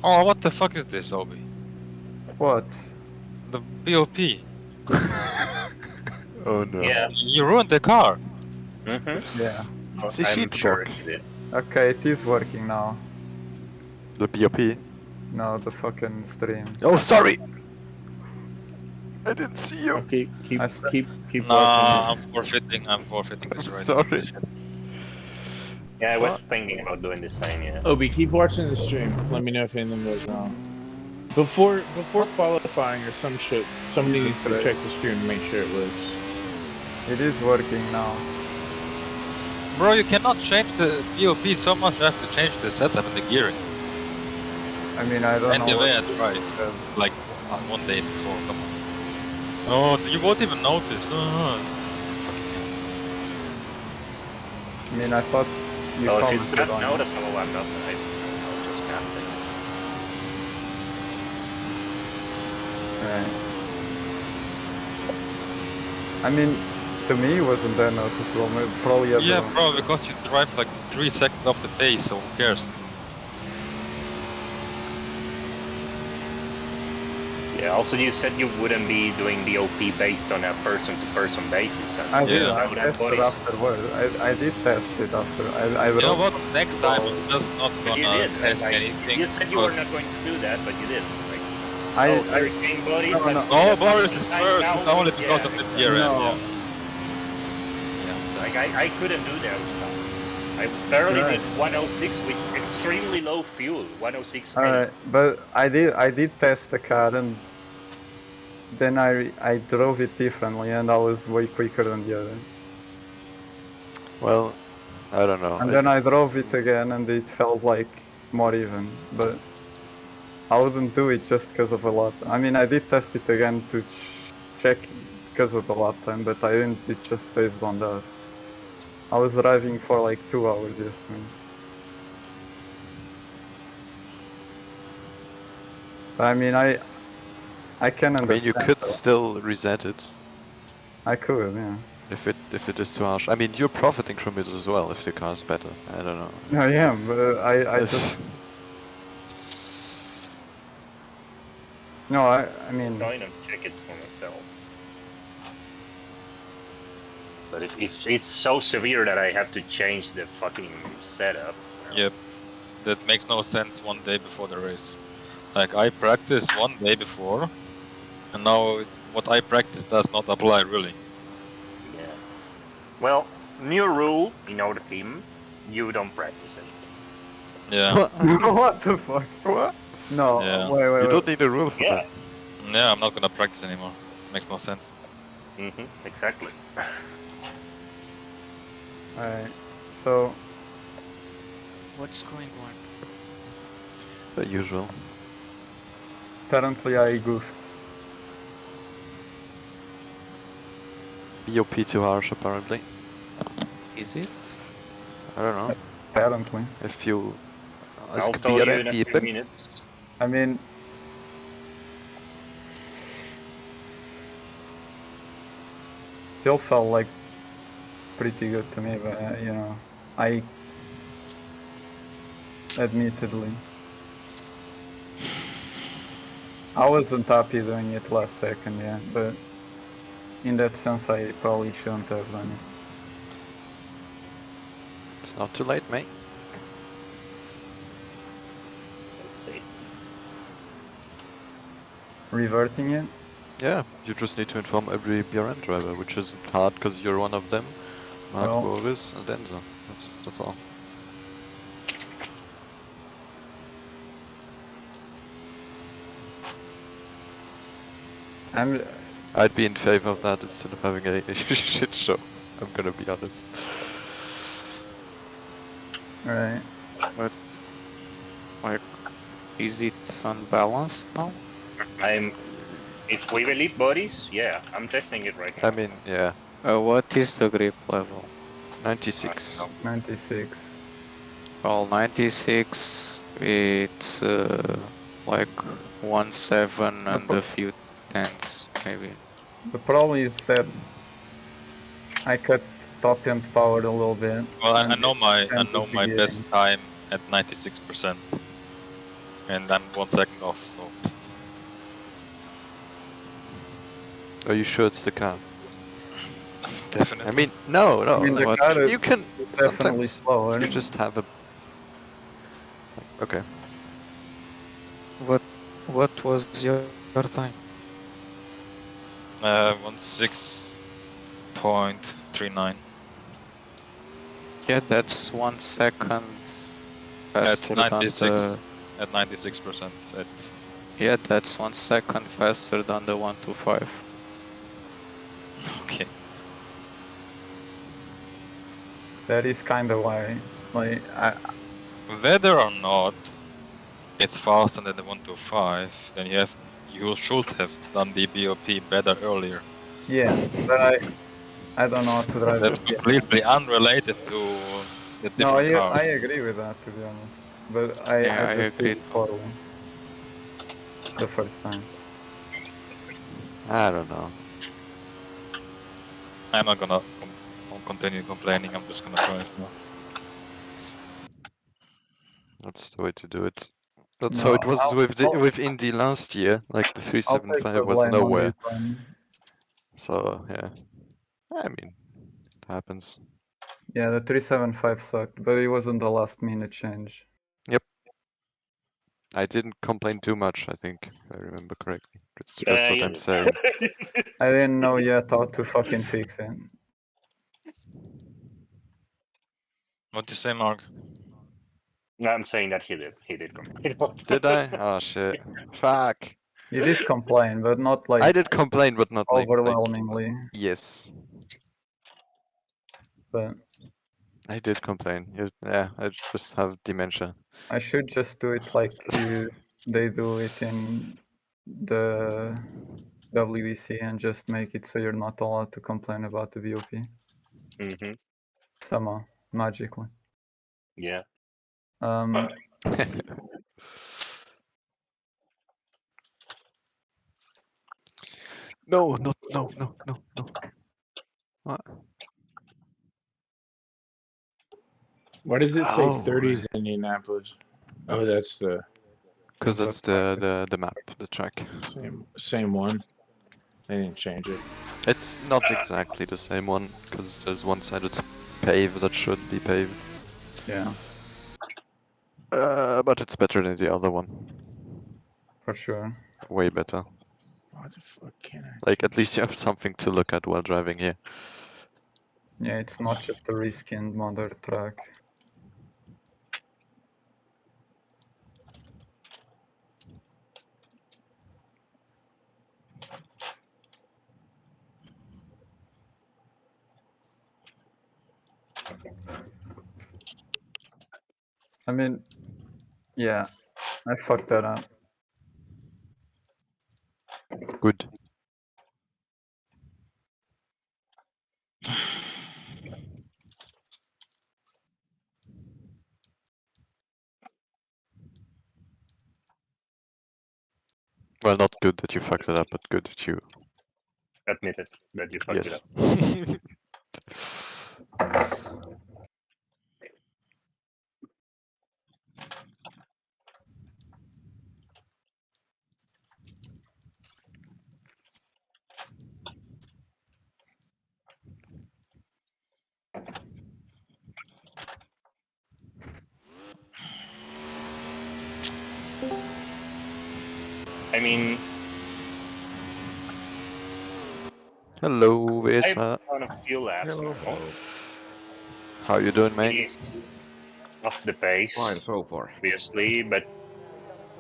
Oh, what the fuck is this, Obi? What? The BOP. Oh no. Yeah. You ruined the car. Mm-hmm. Yeah. It's a I'm sheet sure box. he did. Okay, it is working now. The BOP. No, the fucking stream. Oh, sorry! I didn't see you! Okay, keep I s- keep Nah, watching. I'm forfeiting this I'm right sorry. now. Yeah, I was What? thinking about doing the same, yeah. Obi, keep watching the stream. Let me know if anything goes wrong. Before qualifying or some shit, somebody needs to check the stream and make sure it works. It is working now. Bro, you cannot change the BOP so much, you have to change the setup and the gearing. I mean, I don't And know. the way I what- tried, like one day before, come on. Oh, you won't even notice. I mean, I thought you So if it's commented not on it. noticeable, I'm not. I'll just cast it. Right. I mean, to me, it wasn't that noticeable. Probably Yeah, everyone. bro, because you drive like 3 seconds off the pace, so who cares? Yeah, also you said you wouldn't be doing BOP based on a person-to-person basis. And I did. Yeah. I How that tested bodies- afterwards. I did test it after. I You know wrote what? Next time I'm just not But you gonna did. test Like, anything. you said you were but- not going to do that, but you did. Like, I hurricane bodies. no, and no. No, that's Boris not is time first. now, It's only because yeah, of the exactly. DRM. No. Yeah. Like I couldn't do that stuff. I barely Right. did 106 with extremely low fuel, 106. Alright, but I did test the car and then I drove it differently and I was way quicker than the other. Well, I don't know. And then I drove it again and it felt like more even, but I wouldn't do it just because of a lap. I mean, I did test it again to check because of the lap time, but I didn't it just based on that. I was driving for like 2 hours yesterday. But I mean, I can I understand. mean, you could that. still reset it I could, yeah. if it is too harsh. I mean, you're profiting from it as well if the car's better. I don't know. I am, but I just no. I mean, Trying to check it for myself. But if it's so severe that I have to change the fucking setup. Yep. That makes no sense one day before the race. Like, I practiced one day before, and now what I practice does not apply really. Yeah. Well, new rule in our team: you don't practice anything. Yeah. what the fuck? What? No, Yeah. wait. You don't need a rule for Yeah. that. Yeah, I'm not gonna practice anymore. Makes no sense. Exactly. Alright, so What's going on? The usual. apparently I goofed. BOP too harsh, apparently. Is it? I don't know. Apparently, If you... I'll tell you in a few minutes. I mean, still felt like pretty good to me, but you know, I admittedly I wasn't happy doing it last second, yeah, but in that sense I probably shouldn't have done it. It's not too late, mate. Let's see. Reverting it? Yeah, you just need to inform every BRN driver, which isn't hard because you're one of them. Mark, Well- Boris, and Enzo. That's all. I'd be in favor of that instead of having a shit show. I'm gonna be honest. Right. But like, is it unbalanced now? If we will eat bodies, yeah, I'm testing it right now. I mean, yeah, What is the grip level? 96. 96. Well, 96, it's like 1.7 and a few tenths, maybe. The problem is that I cut top end power a little bit. Well, I and know my tend to best forget. time at 96%. and I'm 1 second off. So Are you sure it's the car? definitely. I mean, no, I mean, the What? car is You can definitely sometimes slower. you just have a. Okay. What was your time? 16.39 Yeah, that's 1 second at faster than 96 the. at 96% at. Yeah, that's 1 second faster than the 125. Okay. That is kind of why, like, Whether or not it's faster than the 125, then you should have done the BOP better earlier. yeah, but I don't know how to drive That's the BM. completely unrelated to the No, different cars. I agree with that, to be honest. But Yeah, I I just did agree it too. poorly the first time. I don't know. I'm not gonna continue complaining. I'm just gonna drive now. That's the way to do it. That's how No, it was with Indy last year. Like the I'll take 375 the was blame on nowhere. this one. So yeah, I mean, it happens. Yeah, the 375 sucked, but it wasn't the last minute change. I didn't complain too much. I think if I remember correctly. That's just Yeah, what you I'm did. saying. I didn't know yet how to fucking fix it. What do you say, Mark? No, I'm saying that he did. He did complain about Did I? Oh shit! Fuck! You did complain, but not I like did complain, but not like overwhelmingly. yes. But I did complain. Yeah, I just have dementia. I should just do it like they do it in the WEC and just make it so you're not allowed to complain about the VOP hmm somehow, magically. Yeah. Um, No, no, no, no, no, no. What? Why does it say Oh, 30s in Indianapolis? Oh, that's the because That's that's the map, the track. same one. They didn't change it. It's not exactly the same one, because there's one side that's paved that should be paved. yeah, But it's better than the other one. for sure. Way better. Why the fuck can't I? Like, at change least you have something to look at while driving here. Yeah, it's not just a reskinned modern track. I mean, yeah, I fucked that up. Good. Well, not good that you fucked it up, but good that you. Admit it that you fucked it Yes. up. I mean, Hello, I've Vesa. done a few laps Hello, now. hello. How you doing, mate? It off the pace, Fine so far. obviously, but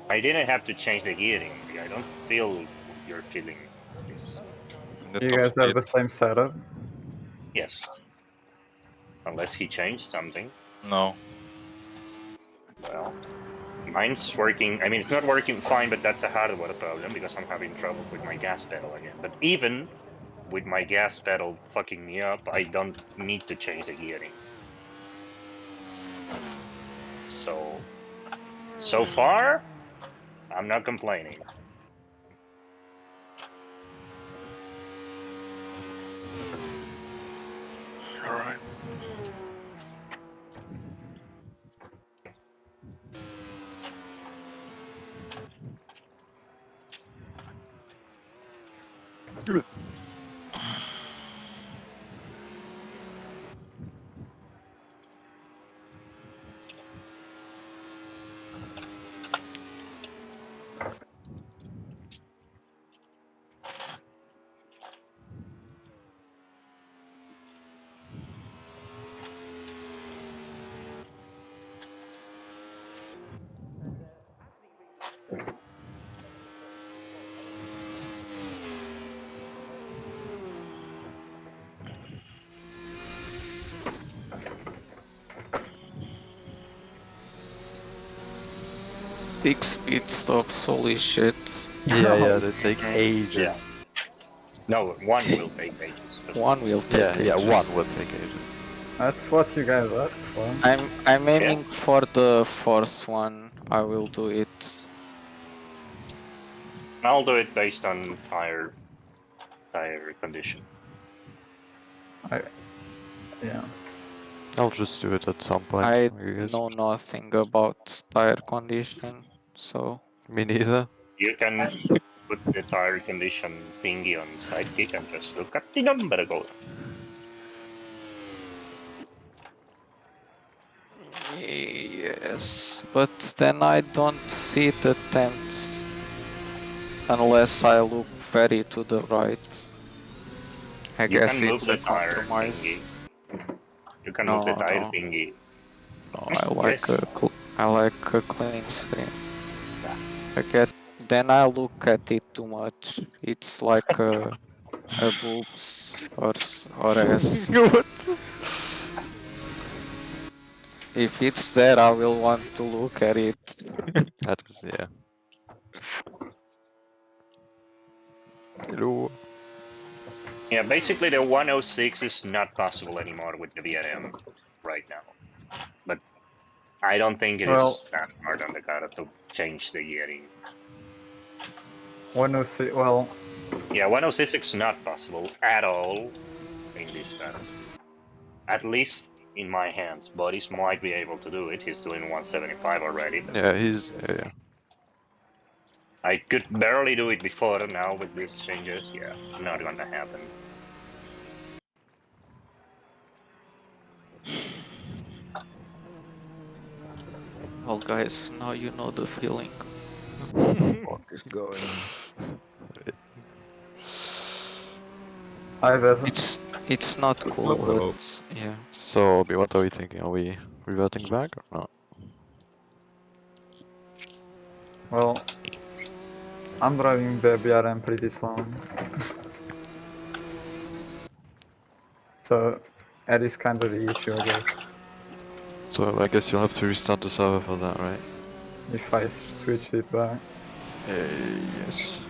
I didn't have to change the gearing. I don't feel what you're feeling. This. The You top guys have speed? the same setup? Yes, unless he changed something. No. Well, mine's working. I mean, it's not working fine, but that's the hardware problem because I'm having trouble with my gas pedal again. But even with my gas pedal fucking me up, I don't need to change the gearing. So far, I'm not complaining. All right. 6 pit stops, holy shit. Yeah, they take ages. Yeah. No, one will take ages. Just One will take Yeah, ages. one will take ages. That's what you guys asked for. I'm aiming for the fourth one. I will do it. I'll do it based on tire condition. Yeah. I'll just do it at some point, I guess. know nothing about tire condition, so Me neither. You can put the tire condition thingy on Sidekick and just look at the number go. yes, but then I don't see the temps unless I look very to the right. I You guess can move it's the a tire compromise. thingy. You can move No, the tire no, thingy. no. Okay. I like a clean screen. Then I look at it too much. It's like a boobs or ass. What? If it's there, I will want to look at it. That is, yeah. Hello. Yeah, basically the 106 is not possible anymore with the VRM right now. But I don't think it Well, is that hard on the car to change the gearing. 106. Well, Yeah, 106 is not possible at all in this battle. At least in my hands. Boris might be able to do it. He's doing 175 already. But Yeah, he's yeah. I could barely do it before. Now with these changes, yeah, not gonna happen. Well, guys, now you know the feeling. What is going on? I wasn't. It's not cool, Hello. but yeah. So, what are we thinking? Are we reverting back or not? Well, I'm driving the BRM pretty slow. So, that is kind of the issue, I guess. So I guess you'll have to restart the server for that, right? If I switched it back. Yes.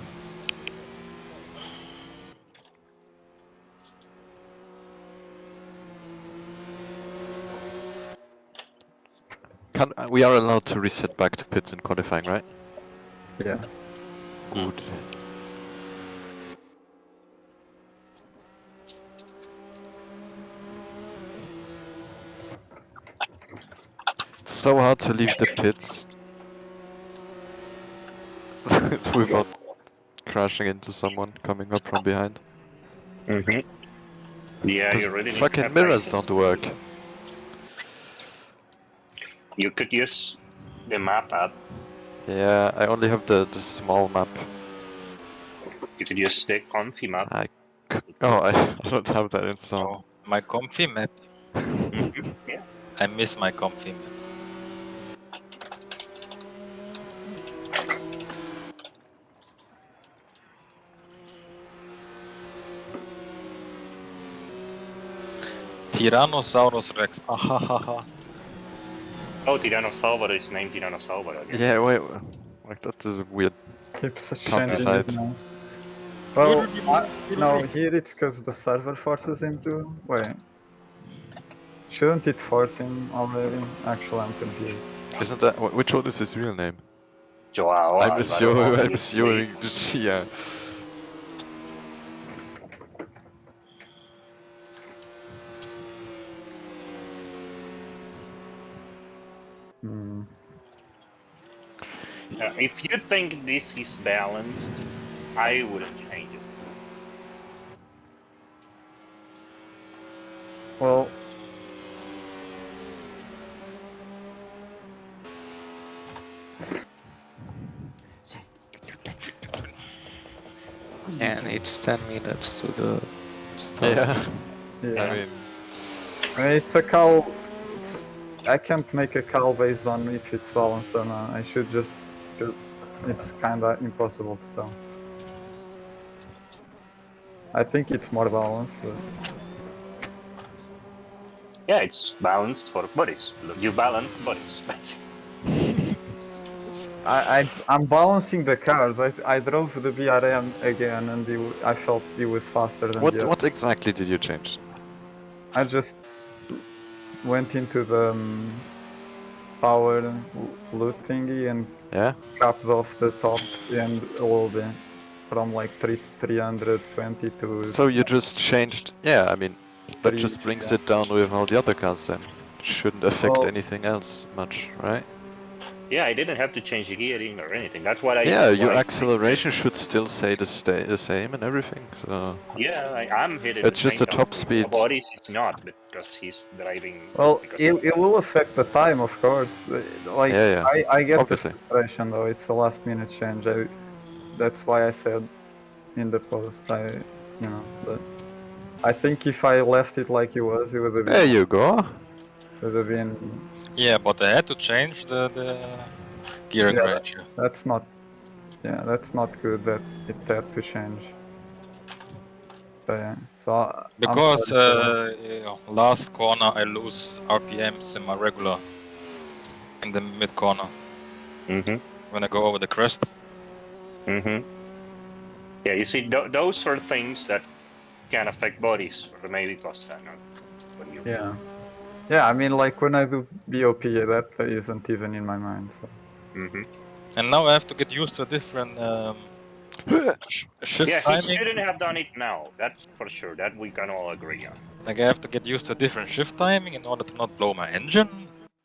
We are allowed to reset back to pits in qualifying, right? Yeah. Good. It's so hard to leave the pits without crashing into someone coming up from behind. Mm-hmm. Yeah, you Because really need to fucking have mirrors patience. don't work. You could use the map app. Yeah, I only have the small map. You could use the Comfy map. I don't have that installed. Oh, my comfy map. Mm-hmm. Yeah. I miss my comfy map. Tyrannosaurus Rex. Ahahaha. Oh, Tyrannosaurus is named Tyrannosaurus again. Yeah, wait, like that is weird. Keeps Can't changing decide. it now. Well, no, here it's because the server forces him to. Wait. Shouldn't it force him already? Actually, I'm confused. Isn't that which one is his real name? Joao I'm Alvaro, assuming. I'm obviously. assuming. Yeah. Hmm. If you think this is balanced, I wouldn't change it. Well, And it's 10 minutes to the start. Yeah. yeah. I mean, It's a call. I can't make a call based on if it's balanced or not. I should just, because it's kinda impossible to tell. I think it's more balanced, but Yeah, it's balanced for bodies. Look, you balance bodies. I'm balancing the cars. I drove the BRM again, and I felt it was faster than the What other. exactly did you change? I just went into the power loot thingy and Yeah. capped off the top end a little bit, from like 320 to So you just changed. Yeah, I mean, that 3. just brings Yeah. it down with all the other cars then. Shouldn't affect Well, anything else much, right? Yeah, I didn't have to change the gearing or anything. That's what I. Yeah, what your I acceleration should still stay the same and everything. So Yeah, I'm hitting the it's just same the top top speed. speed. Bodies is not because he's driving. well, Because it will affect the time, of course. Like Yeah, yeah. I get the Obviously. frustration though. It's a last minute change. That's why I said in the post. But I think if I left it like it was, it would have There been. you go. Would have been. Yeah, but I had to change the gearing Yeah, ratio. that's not. Yeah, that's not good. That it had to change. So yeah. So I'm Because sorry for that. last corner I lose RPMs in my regular in the mid corner Mm-hmm. when I go over the crest. Mm-hmm. Yeah, you see, those are things that can affect bodies or maybe cost that. Not when you. Yeah. Yeah, I mean, like when I do BOP, that isn't even in my mind. So. Mm-hmm. And now I have to get used to a different shift Yeah, he timing. shouldn't have done it now. That's for sure. That we can all agree on. Like I have to get used to a different shift timing in order to not blow my engine.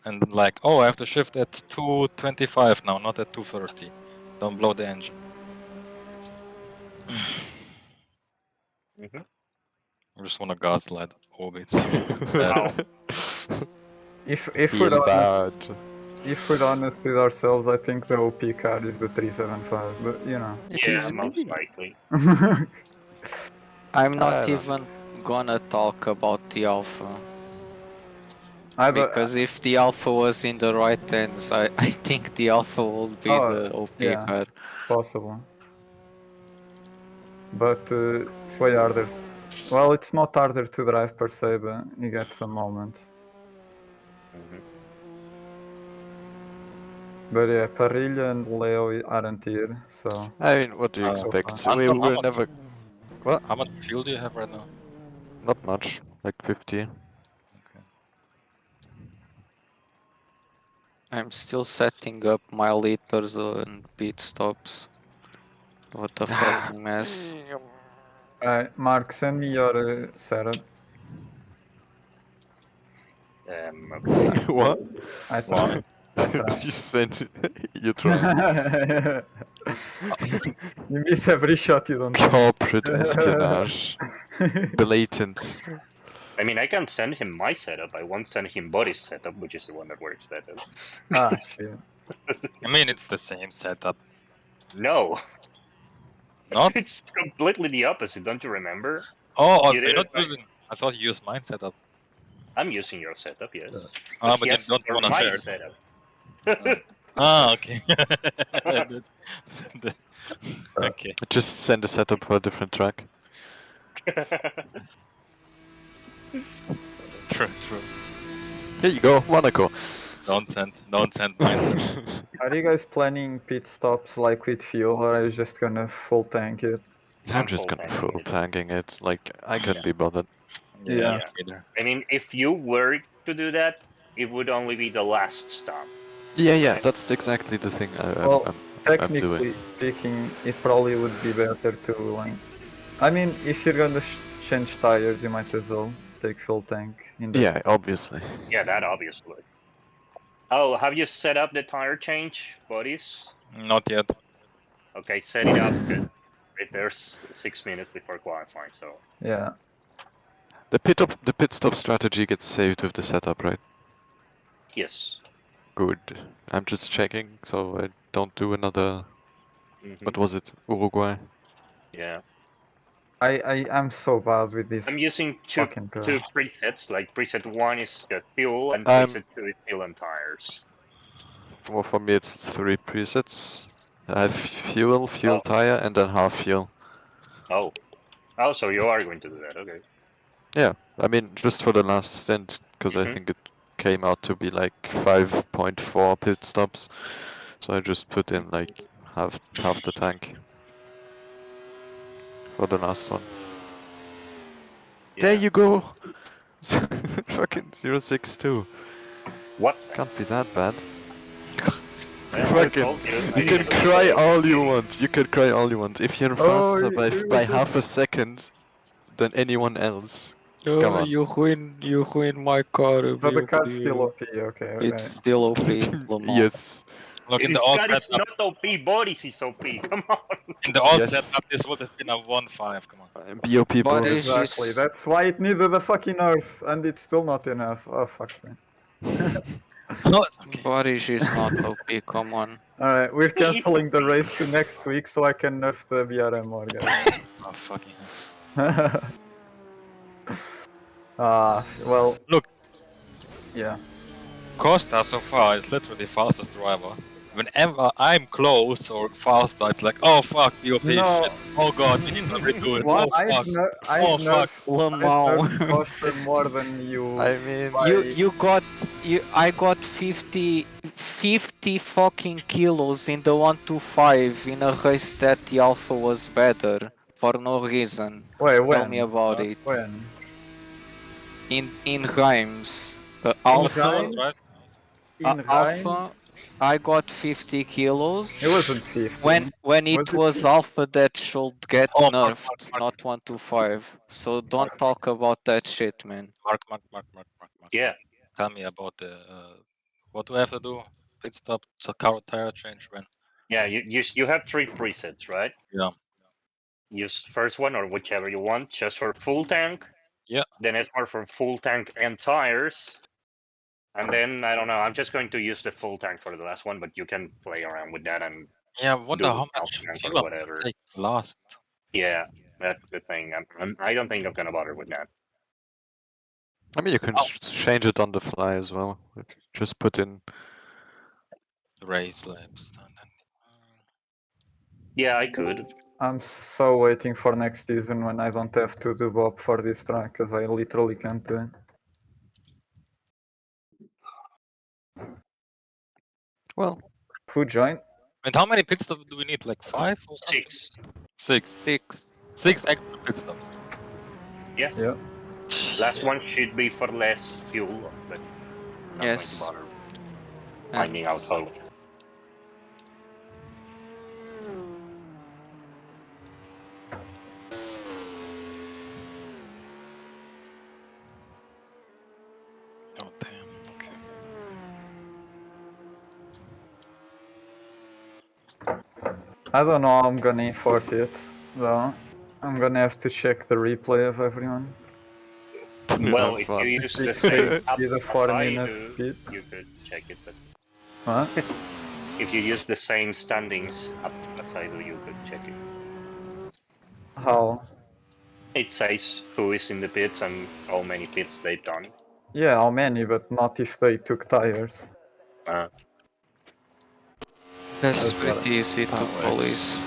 And like, oh, I have to shift at 225 now, not at 230. Don't blow the engine. Mm-hmm. I just want to gaslight orbits. Wow. If Feel bad. we're honest with ourselves, I think the OP card is the 375. But you know. It Yeah, is most me. likely. I'm I not don't even gonna talk about the alpha. I Because if the alpha was in the right hands, I think the alpha will be the OP yeah, card. possible. But it's way harder. Well, it's not harder to drive per se, but you get some moments. Mm-hmm. But yeah, Parrilla and Leo aren't here, so. I mean, what do you Uh, expect? Anton, We how will much, never. What? how much fuel do you have right now? Not much. Like 50. Okay. I'm still setting up my liters and pit stops. What a fucking mess. Mark, send me your setup. Okay. What? I Why? tried. I tried. You said you tried. You miss every shot you don't. Corporate espionage. Blatant. I mean, I can send him my setup. I won't send him Body's setup, which is the one that works better. Ah, shit. I mean, it's the same setup. No, Not? it's completely the opposite. Don't you remember? Oh, You you're did not it like using. I thought you used mine setup. I'm using your setup, yes. Ah, Because but he you asked don't for want to my share it. setup. Okay. The- okay. Just send a setup for a different track. True. Here you go, Monaco. Don't send mine. Are you guys planning pit stops like with fuel, or are you just gonna full tank it? I'm just gonna full-tanking full it. tanking it. Like, I can't Yeah. be bothered. Yeah. Yeah. Either. I mean, if you were to do that, it would only be the last stop. Yeah, Right. that's exactly the thing Well, I'm technically doing. speaking, it probably would be better to like. I mean, if you're gonna change tires, you might as well take full tank in the. Yeah, obviously. Yeah, that obviously. Oh, have you set up the tire change, Bodies? Not yet. Okay, set it up. There's 6 minutes before qualifying, so. Yeah. The pit stop strategy gets saved with the setup, right? Yes. Good. I'm just checking so I don't do another. Mm-hmm. What was it? Uruguay. Yeah. I'm so bad with this I'm using fucking two car. presets. Like preset 1 is the fuel, and I'm- preset 2 is fuel and tires. Well, for me it's 3 presets. I have fuel, Oh. tire, and then half fuel. Oh. Oh, so you are going to do that? Okay. Yeah, I mean just for the last stint, because I Mhm. think it came out to be like 5.4 pit stops. So I just put in like half the tank for the last one. There Yeah. you go! Fucking 062. What? Can't be that bad. Well, I Fucking, told you. I you can didn't cry say all you anything. want. You can cry all you want. If you're Oh, faster you by just half a second than anyone else, come Oh, on. you ruin my car, so the car's still BOP. OP. Okay, It's okay. still OP, Lamar. Yes. Look, in the This old guy is setup, not OP. Boris is OP. Come on. in the old Yes. setup, this would have been a 1-5. Come on. BOP But Boris. it's Exactly. just- That's why it needed a fucking nerf, and it's still not enough. Oh fuck's sake. Okay. Boris is not OP, come on. Alright, we're canceling the race to next week so I can nerf the BRM more, guys. Oh, fucking hell. Well. Look. Yeah. Costa so far is literally fastest driver. Whenever I'm close or faster, it's like, oh fuck, BOP, No. shit. Oh god, we need to redo it. What? Oh fuck. Oh fuck. Lamar. Costa more than you. I mean, I got 50 fucking kilos in the 125 in a race that the Alpha was better for no reason. Wait, when? Tell me about it. When? In Reims. Almost Alpha, no one, right? In Alpha, Reims? I got 50 kilos. It wasn't 50. When it was Alpha that should get Oh, Mark, nerfed, Mark. not 125. So don't talk about that shit, man. Mark. Yeah. Tell me about the, what do I have to do? Pit stop, so car tire change when? Yeah. You have 3 presets, right? Yeah. Use first one or whichever you want, just for full tank. Yeah. Then it's more for full tank and tires. And then I don't know. I'm just going to use the full tank for the last one, but you can play around with that and Yeah, I wonder do how half much tank fuel or I'm whatever. gonna take last. Yeah, that's the thing. I don't think I'm gonna bother with that. I mean, you can change it on the fly as well. Like, just put in. Race laps. And then... Yeah, I could. I'm so waiting for next season when I don't have to do Bob for this track, because I literally can't do it. Well, Who joined? And how many pit stops do we need? Like 5 or something? 6. 6. 6 extra pit stops. Yeah. Yeah. Last one should be for less fuel, but not Yes. going to bother finding out how. Oh damn, okay. I don't know how I'm gonna enforce it, though. I'm gonna have to check the replay of everyone. Well, have if fun. you use the It same says app either as 4 I minutes do, speed. you could check it. But What? if you use the same standings app as I do, you could check it. How? It says who is in the pits and how many pits they've done. Yeah, how many, but not if they took tires. That's That's what pretty easy to police.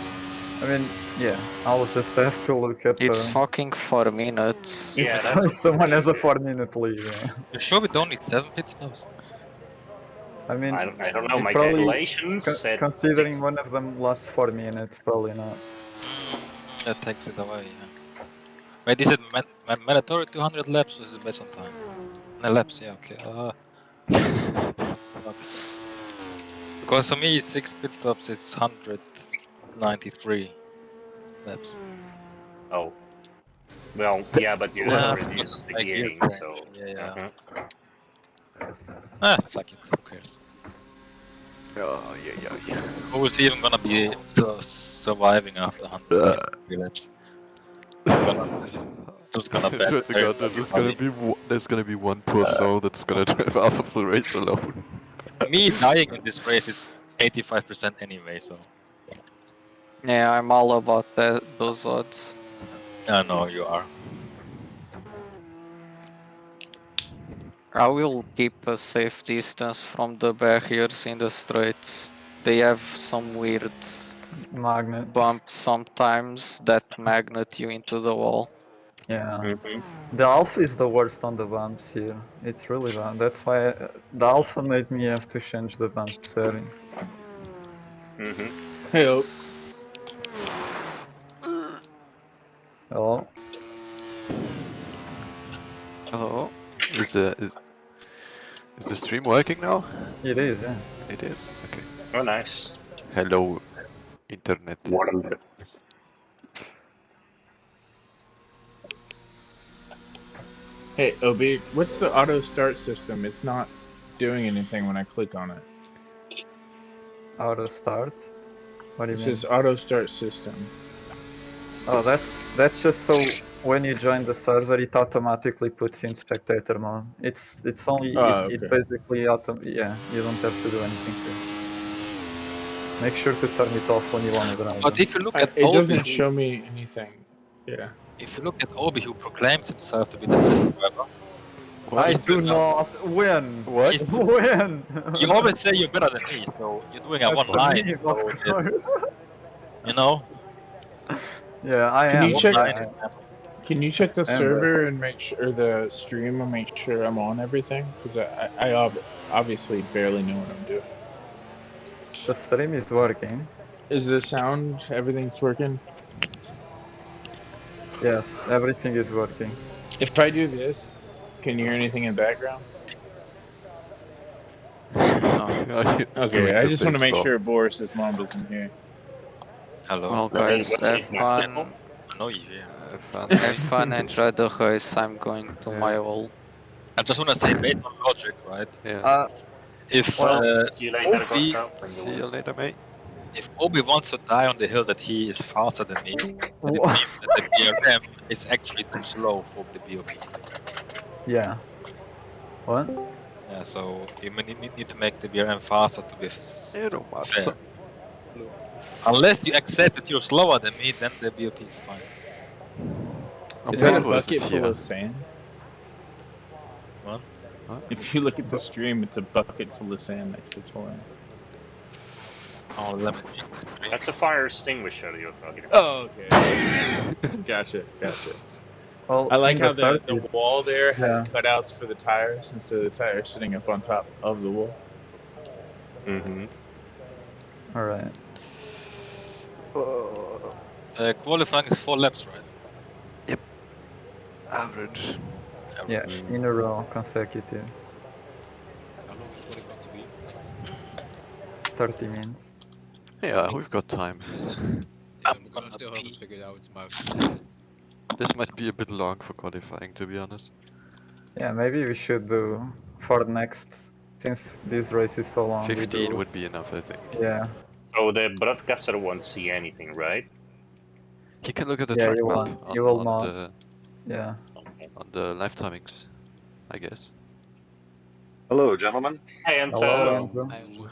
I mean, yeah, I'll just have to look at It's the... fucking 4 minutes. Yeah, that's Someone has a 4-minute lead, yeah. You sure we don't need 7 pit stops? I mean, I don't know. it My probably, calculation said considering one of them lasts 4 minutes, probably not. That takes it away, yeah. Wait, is it mandatory 200 laps or is it based on time? No, laps, yeah, okay. Okay. Because for me, 6 pit stops is 193 laps. Oh. Well, yeah, but you have reduced the Like gear gearing, change, so. yeah. Mhm. Fuck it, who cares? Oh, yeah. Who is even gonna be surviving after 193 laps? Just gonna I swear to God, there's gonna be one poor soul that's gonna drive half of the race alone. Me dying in this race is 85% anyway, so. Yeah, I'm all about those odds. I know you are. I will keep a safe distance from the barriers in the straights. They have some weird Magnet. bumps sometimes that magnet you into the wall. Yeah. Mhm. The alpha is the worst on the bumps here. It's really bad. That's why the alpha made me have to change the bump setting. Mm-hmm. Hey, oh, Oh, Oh, Is the stream working now? it is, yeah. It is. Okay. Oh, nice. Hello, internet. World. hey, Obi, what's the auto start system? It's not doing anything when I click on it. Auto start. What do It you mean? says auto start system. Oh, that's just so when you join the server, it automatically puts in spectator mode. It's only Oh, it okay. basically yeah. You don't have to do anything to it. Make sure to turn it off when you want to drive. But if you look at It Obi, doesn't show me anything. Yeah. if you look at Obi, who proclaims himself to be the best driver, I he's do doing not win. What? He's, Win. you always say you're better than me, so you're doing a That's one the line. meme, of So course. you know, Yeah, I Can am. you one check? line I is Can you check the am, but server and make sure, or the stream and make sure I'm on everything? Because obviously barely know what I'm doing. the stream is working. Is the sound, everything's working? Yes, everything is working. If I do this, can you hear anything in the background? no. Are you Okay, doing I the just want to make baseball? sure Boris's mom doesn't hear. hello. Well, What is guys, what have is that? fun. I know you. Yeah. Fun. Have fun. Enjoy the race. I'm going to Yeah. my hole. I just want to say, based on logic, right? Yeah. If Well, See you later, Obi, Corsa. When you See win. you later, mate. if Obi wants to die on the hill that he is faster than me, then it wha- means that the BRM is actually too slow for the BOP. yeah. What? Yeah, so you need to make the BRM faster to be Ero fair. mazzo. Unless you accept that you're slower than me, then the BOP is fine. Is that a Who is it bucket full here? of sand? What? Huh? If you look at the stream, it's a bucket full of sand next to Tori. Oh, let me check the stream. That's the fire extinguisher you're talking about. Oh, okay. Gotcha. Well, I like in how the the service, wall there has yeah. cutouts for the tires instead of the tires sitting up on top of the wall. Mm-hmm. All right. Qualifying is 4 laps, right? Average. Yeah, in a row, consecutive. How long is it going to be? 30 minutes. Yeah, we've got time. Yeah, I'm we're gonna gonna still have pee. this figured out. It's about 15 minutes. This might be a bit long for qualifying, to be honest. Yeah, maybe we should do for next, since this race is so long. We 15 do. would be enough, I think. Yeah. So the broadcaster won't see anything, right? You can look at the Yeah, track you map won't. You will on not. the Yeah. on the live timings, I guess. Hello, gentlemen. Hey, and Hello, Enzo. I also.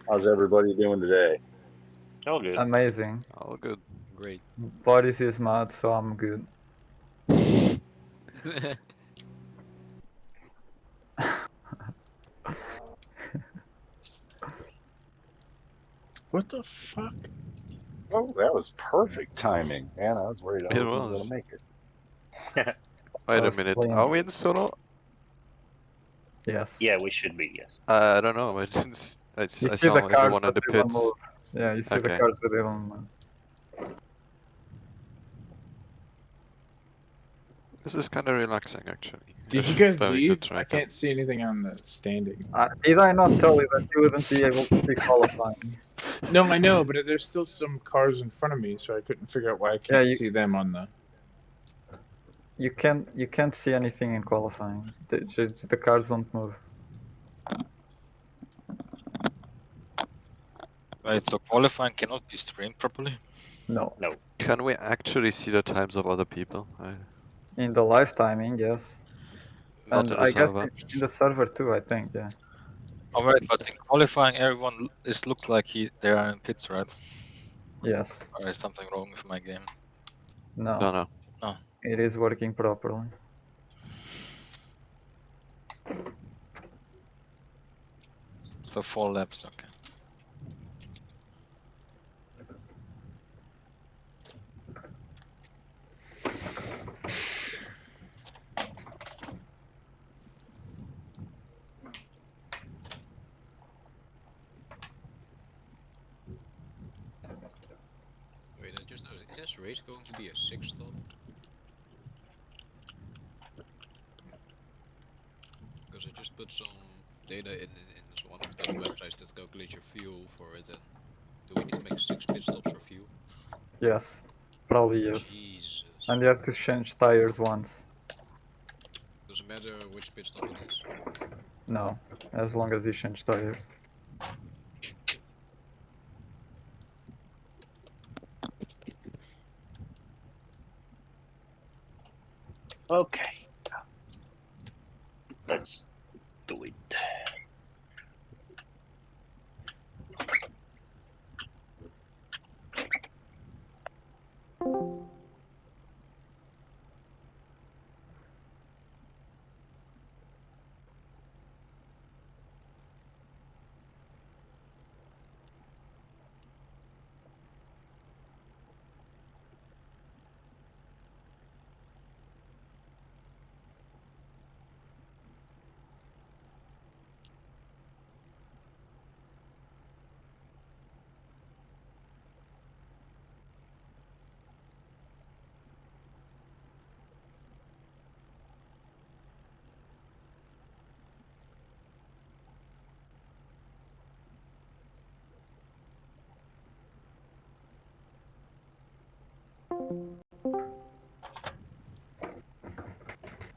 How's everybody doing today? all good. Amazing. All good. Great. Boris is mad, so I'm good. What the fuck? Oh, that was perfect timing. Man, I was worried I It wasn't going was. to make it. Wait a was minute. playing- Are we in solo? Yes. Yeah, we should be, yes. I don't know. I didn't. I You see the saw cars everyone in with the Elon pits. move. Yeah, you see the Okay. cars with Elon move. This is kind of relaxing, actually. Did you It's guys very leave? good I track. can't see anything on the standing. Did I not tell you that you wouldn't be able to see qualifying? No, I know, but there's still some cars in front of me, so I couldn't figure out why I can't you- see them on the. You can't see anything in qualifying. The cars don't move. Right, so qualifying cannot be streamed properly. No. No. Can we actually see the times of other people? In the live timing, yes. Not And in the I guess server. in the server too, I think, yeah. Alright, but in qualifying, everyone looks like they are in pits, right? Yes. Or is something wrong with my game? No. No. It is working properly. So 4 laps, okay. Is this race going to be a 6-stop? Because I just put some data in one of those websites that calculates your fuel for it, and do we need to make 6 pit stops for fuel? Yes, probably yes. Jesus. And you have to change tires once. Doesn't matter which pit stop it is. No, as long as you change tires. Okay. Let's do it.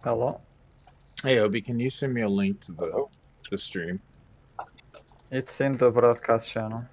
Hello? Hey Obi, can you send me a link to Hello? the stream? It's in the broadcast channel.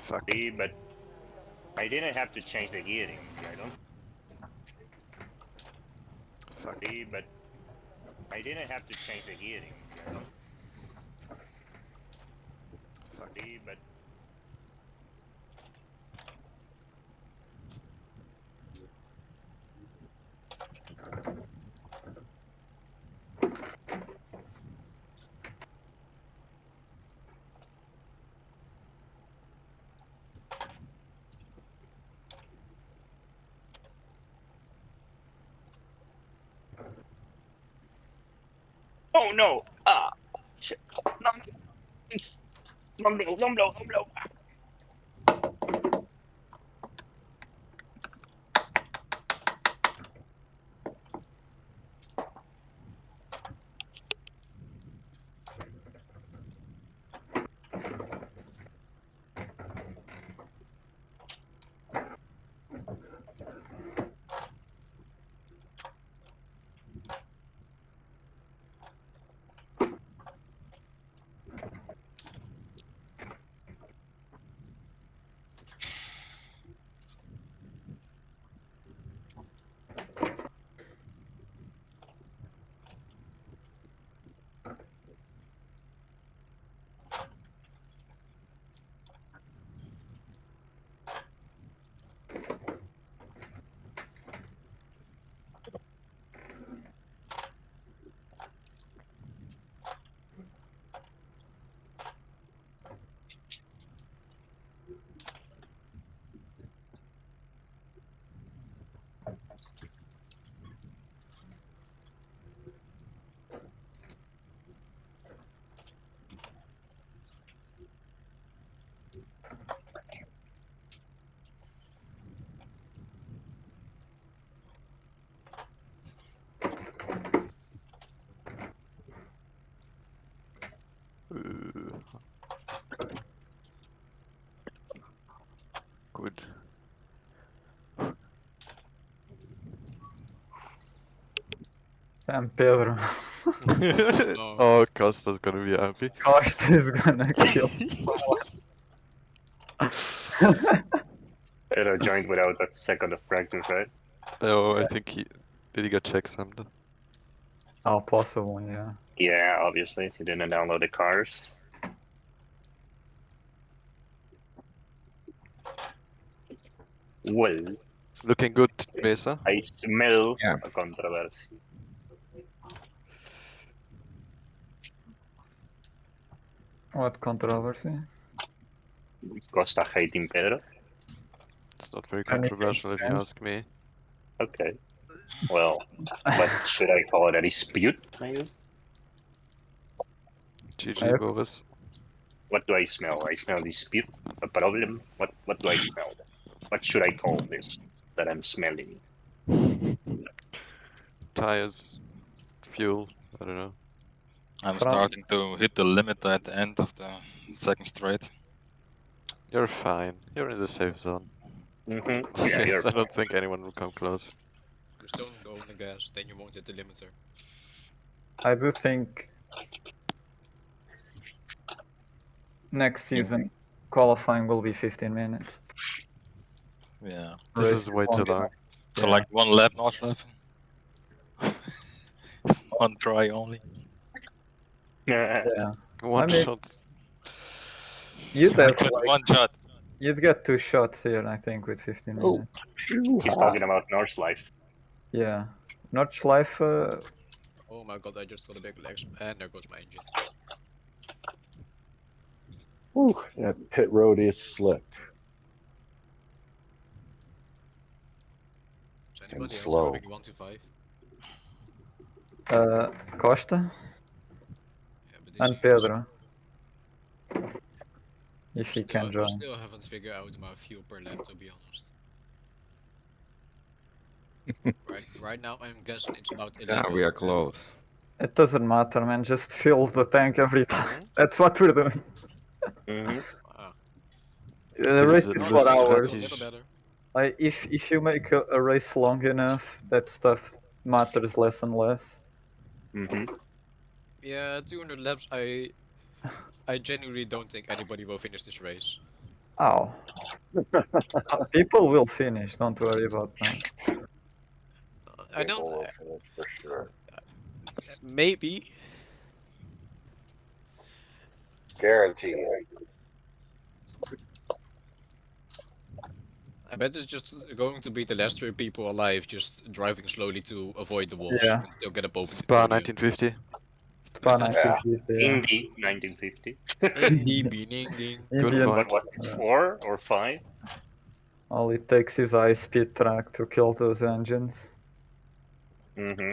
Fuck. See, but I didn't have to change the gearing. I don't Fuck. see, but I didn't have to change the gearing. I don't Fuck. see, but oh no! Ah, shit! No, it's don't blow, don't blow, don't blow. Good. And Pedro. No. Oh, Costa's gonna be happy. Costa is gonna kill. It joined without a second of practice, right? Oh, I think he did he get checksummed? Oh, possible, yeah. Yeah, obviously, if you didn't download the cars. Well, Looking good, Mesa. I smell Yeah. a controversy. What controversy? Costa hating Pedro. It's not very Anything controversial if you strange? ask me. Okay. Well, what should I call it? A dispute, maybe? GG, Boris. What do I smell? I smell dispute, a problem. What do I smell? What should I call this that I'm smelling? Tires, fuel, I don't know. I'm From- starting to hit the limit at the end of the second straight. You're fine. You're in the safe zone. Mm-hmm. Yeah, Yes, you're I don't think anyone will come close. Just don't go on the gas, then you won't hit the limiter. I do think next season qualifying will be 15 minutes. Yeah. This Race is way too long long. enough. So Yeah. like one lap, not left. One try only. Yeah. One mean- shot. You'd have like, One shot. you'd get 2 shots here, I think, with 15 Oh. minutes. He's talking about North Life. Yeah. Notchlife, Oh my god, I just got a big legs, and there goes my engine. Whew, that pit road is slick. Is anybody else slow. driving 1 to 5? Costa Yeah, but this and is- Pedro. If he still, can I join. still haven't figured out my fuel per lap, to be honest. right now, I'm guessing it's about 11. Yeah, we are close. It doesn't matter, man. Just fill the tank every time. Mhm. That's what we're doing. Mm-hmm. Wow. The This race is a is loose 4 hours. A strategy. little better. Like, if you make a race long enough, that stuff matters less and less. Mm-hmm. Yeah, 200 laps, I genuinely don't think anybody will finish this race. Ow. People will finish, don't worry about that. I don't. People will finish for sure. Maybe. Guaranteed. I bet it's just going to be the last 3 people alive just driving slowly to avoid the walls Yeah. and still get a podium. Spa 1950. Spa 950, yeah. Indy 1950. Indy Beninging. Good Indians, point. What? 4 or 5? all it takes is high-speed track to kill those engines. Mm-hmm.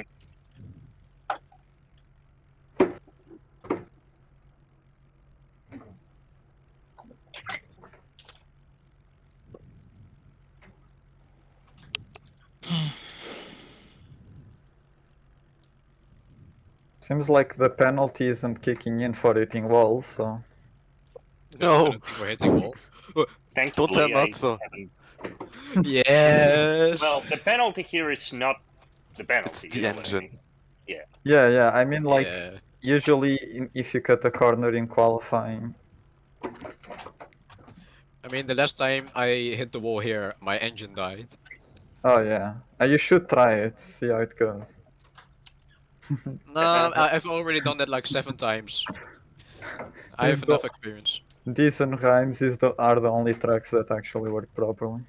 Seems like the penalty isn't kicking in for hitting walls, so... No. I don't think we're hitting wall. Thankfully, Don't tell I not so. haven't. Yes. Well, the penalty here is not the penalty. It's you the know what I engine. mean? Yeah. Yeah, I mean, like, Yeah. usually if you cut a corner in qualifying... I mean, the last time I hit the wall here, my engine died. Oh yeah, you should try it, see how it goes. No, I've already done that like 7 times. I have These enough do- experience. These and Rhymes are the only tracks that actually work properly.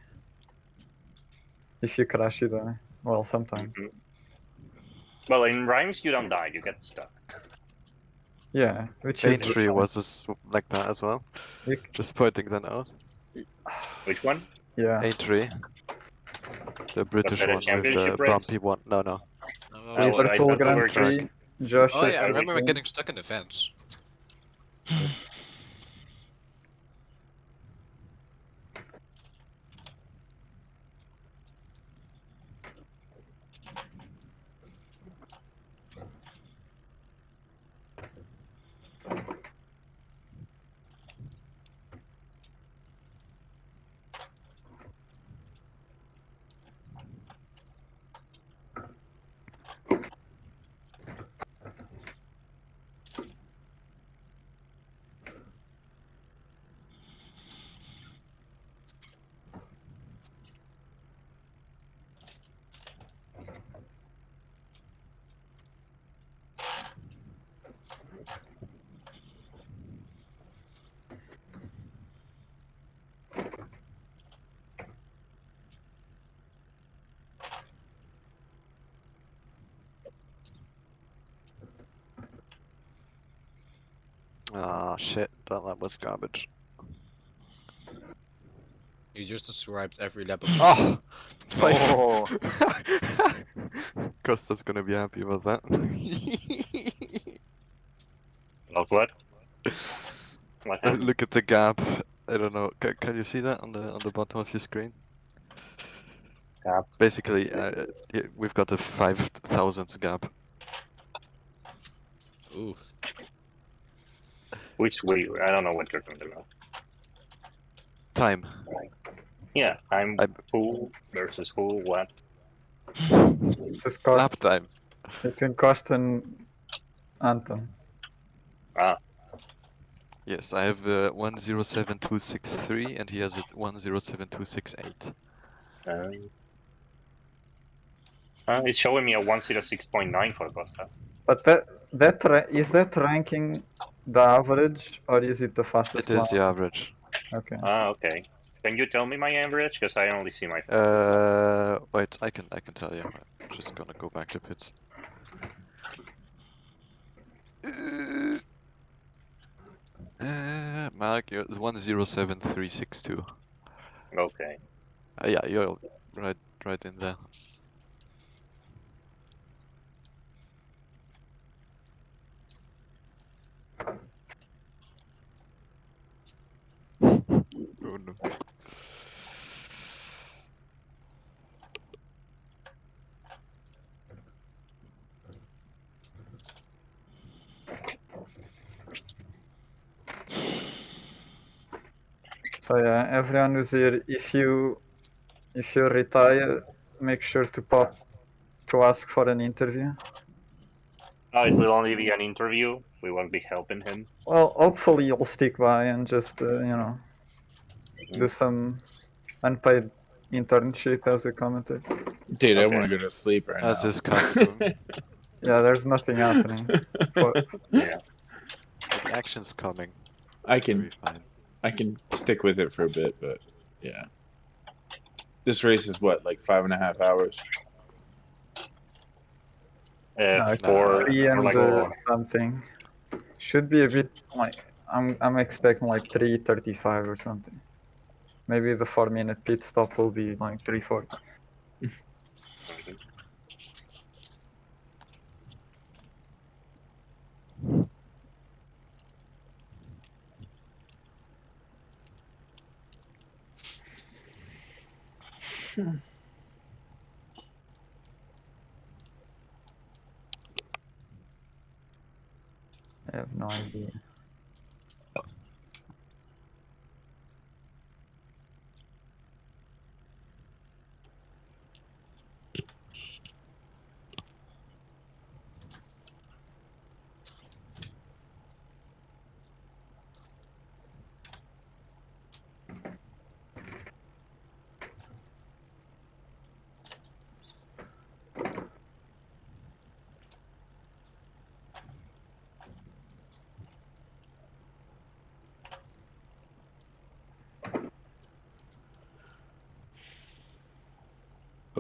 If you crash, you die. Well, sometimes. Mhm. Well, in rhymes, you don't die. You get stuck. Yeah, which is... A3 was like that as well. You- Just pointing that out. Which one? Yeah. A3. The British that a one with the championship race? bumpy one. No. No, Oh, it's- well, I Liverpool thought we Grand were Prix, track. Josh oh is yeah, I remember everything. getting stuck in the fence. Ah, shit, that was garbage. You just described every lap of Oh! Oh. Costa's gonna be happy about that. Of what? What happened? Look at the gap. I don't know. Can you see that on the bottom of your screen? Gap. Basically, yeah, we've got a 5,000 gap. Ooh. Which way? I don't know what you're talking about. Time. Yeah, I'm I'm who versus who, what? Just cost lap time. between Cost and Anton. Ah, Yes, I have 107263 and he has a 107268. it's showing me a 106.9 for Costa. But is that ranking the average or is it the fastest It is lap? the average. Okay. Ah, okay. Can you tell me my average? Because I only see my fastest lap. Wait, I can tell you. I'm just gonna go back to pits. Mark, it's 107362. Okay. Yeah, you're right in there. Oh no. So yeah, everyone who's here, if you retire, make sure to pop to ask for an interview. Oh, it will only be an interview. We won't be helping him. Well, hopefully you'll stick by and just do Mhm. some unpaid internship as a commentator. Dude, I want Okay. to go to sleep right As now. is custom. Yeah, there's nothing happening. Yeah. But the action's coming. I You'll can be fine. stick with it for a bit, but yeah. This race is what, like 5.5 hours? It's Nah, For 3 and like a something. Should be a bit like I'm expecting like 3:35 or something. Maybe the 4-minute pit stop will be like 3:40. I have no idea.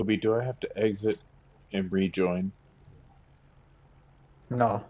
Obi, do I have to exit and rejoin? No.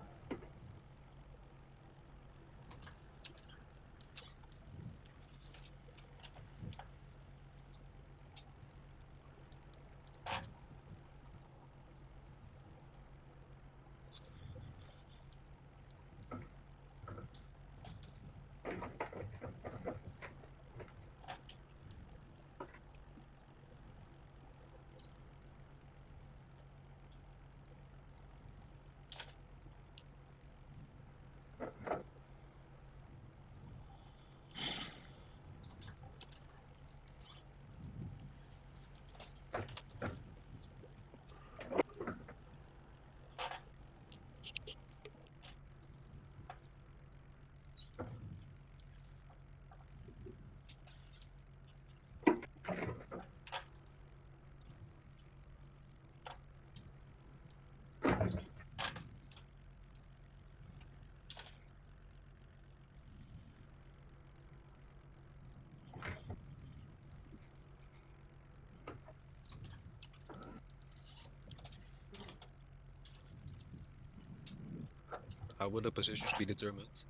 How will the positions be determined?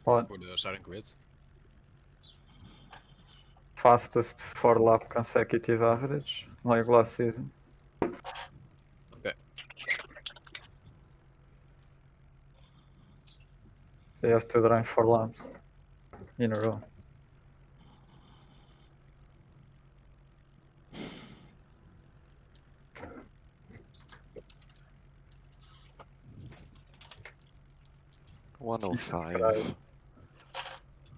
What? for the starting grid. Fastest 4-lap consecutive average, like last season. Okay. So you have to drive 4 laps in a row. Jesus 105. Christ.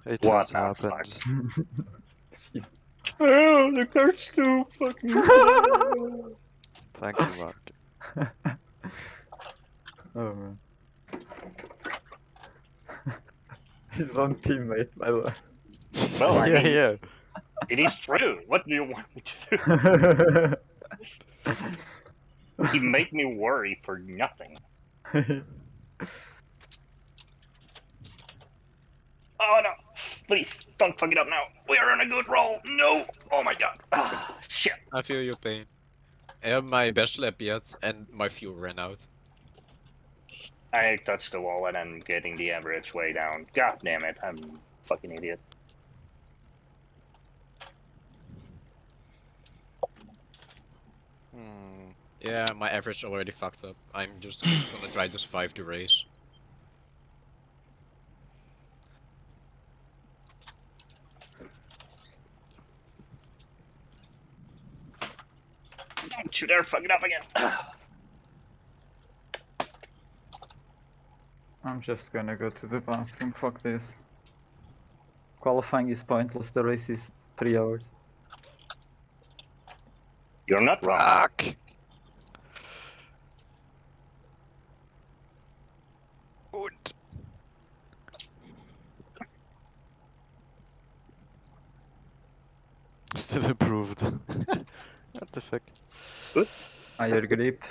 It What has the happened. Jeez. Oh, the car's too fucking. Thank you, Mark. Oh man. His own teammate, by the way. Well, I yeah, mean, yeah. it is true. What do you want me to do? He made me worry for nothing. Oh no! Please don't fuck it up now. We are on a good roll. No! Oh my god! Ah, shit! I feel your pain. I have my best lap yet, and my fuel ran out. I touched the wall and I'm getting the average way down. God damn it! I'm a fucking idiot. Hmm. Yeah, my average already fucked up. I'm just gonna try to survive the race. Don't you dare fuck it up again! I'm just gonna go to the bathroom, fuck this. Qualifying is pointless, the race is 3 hours. You're not wrong. Fuck! Good. Still improved. What the fuck? Higher grip.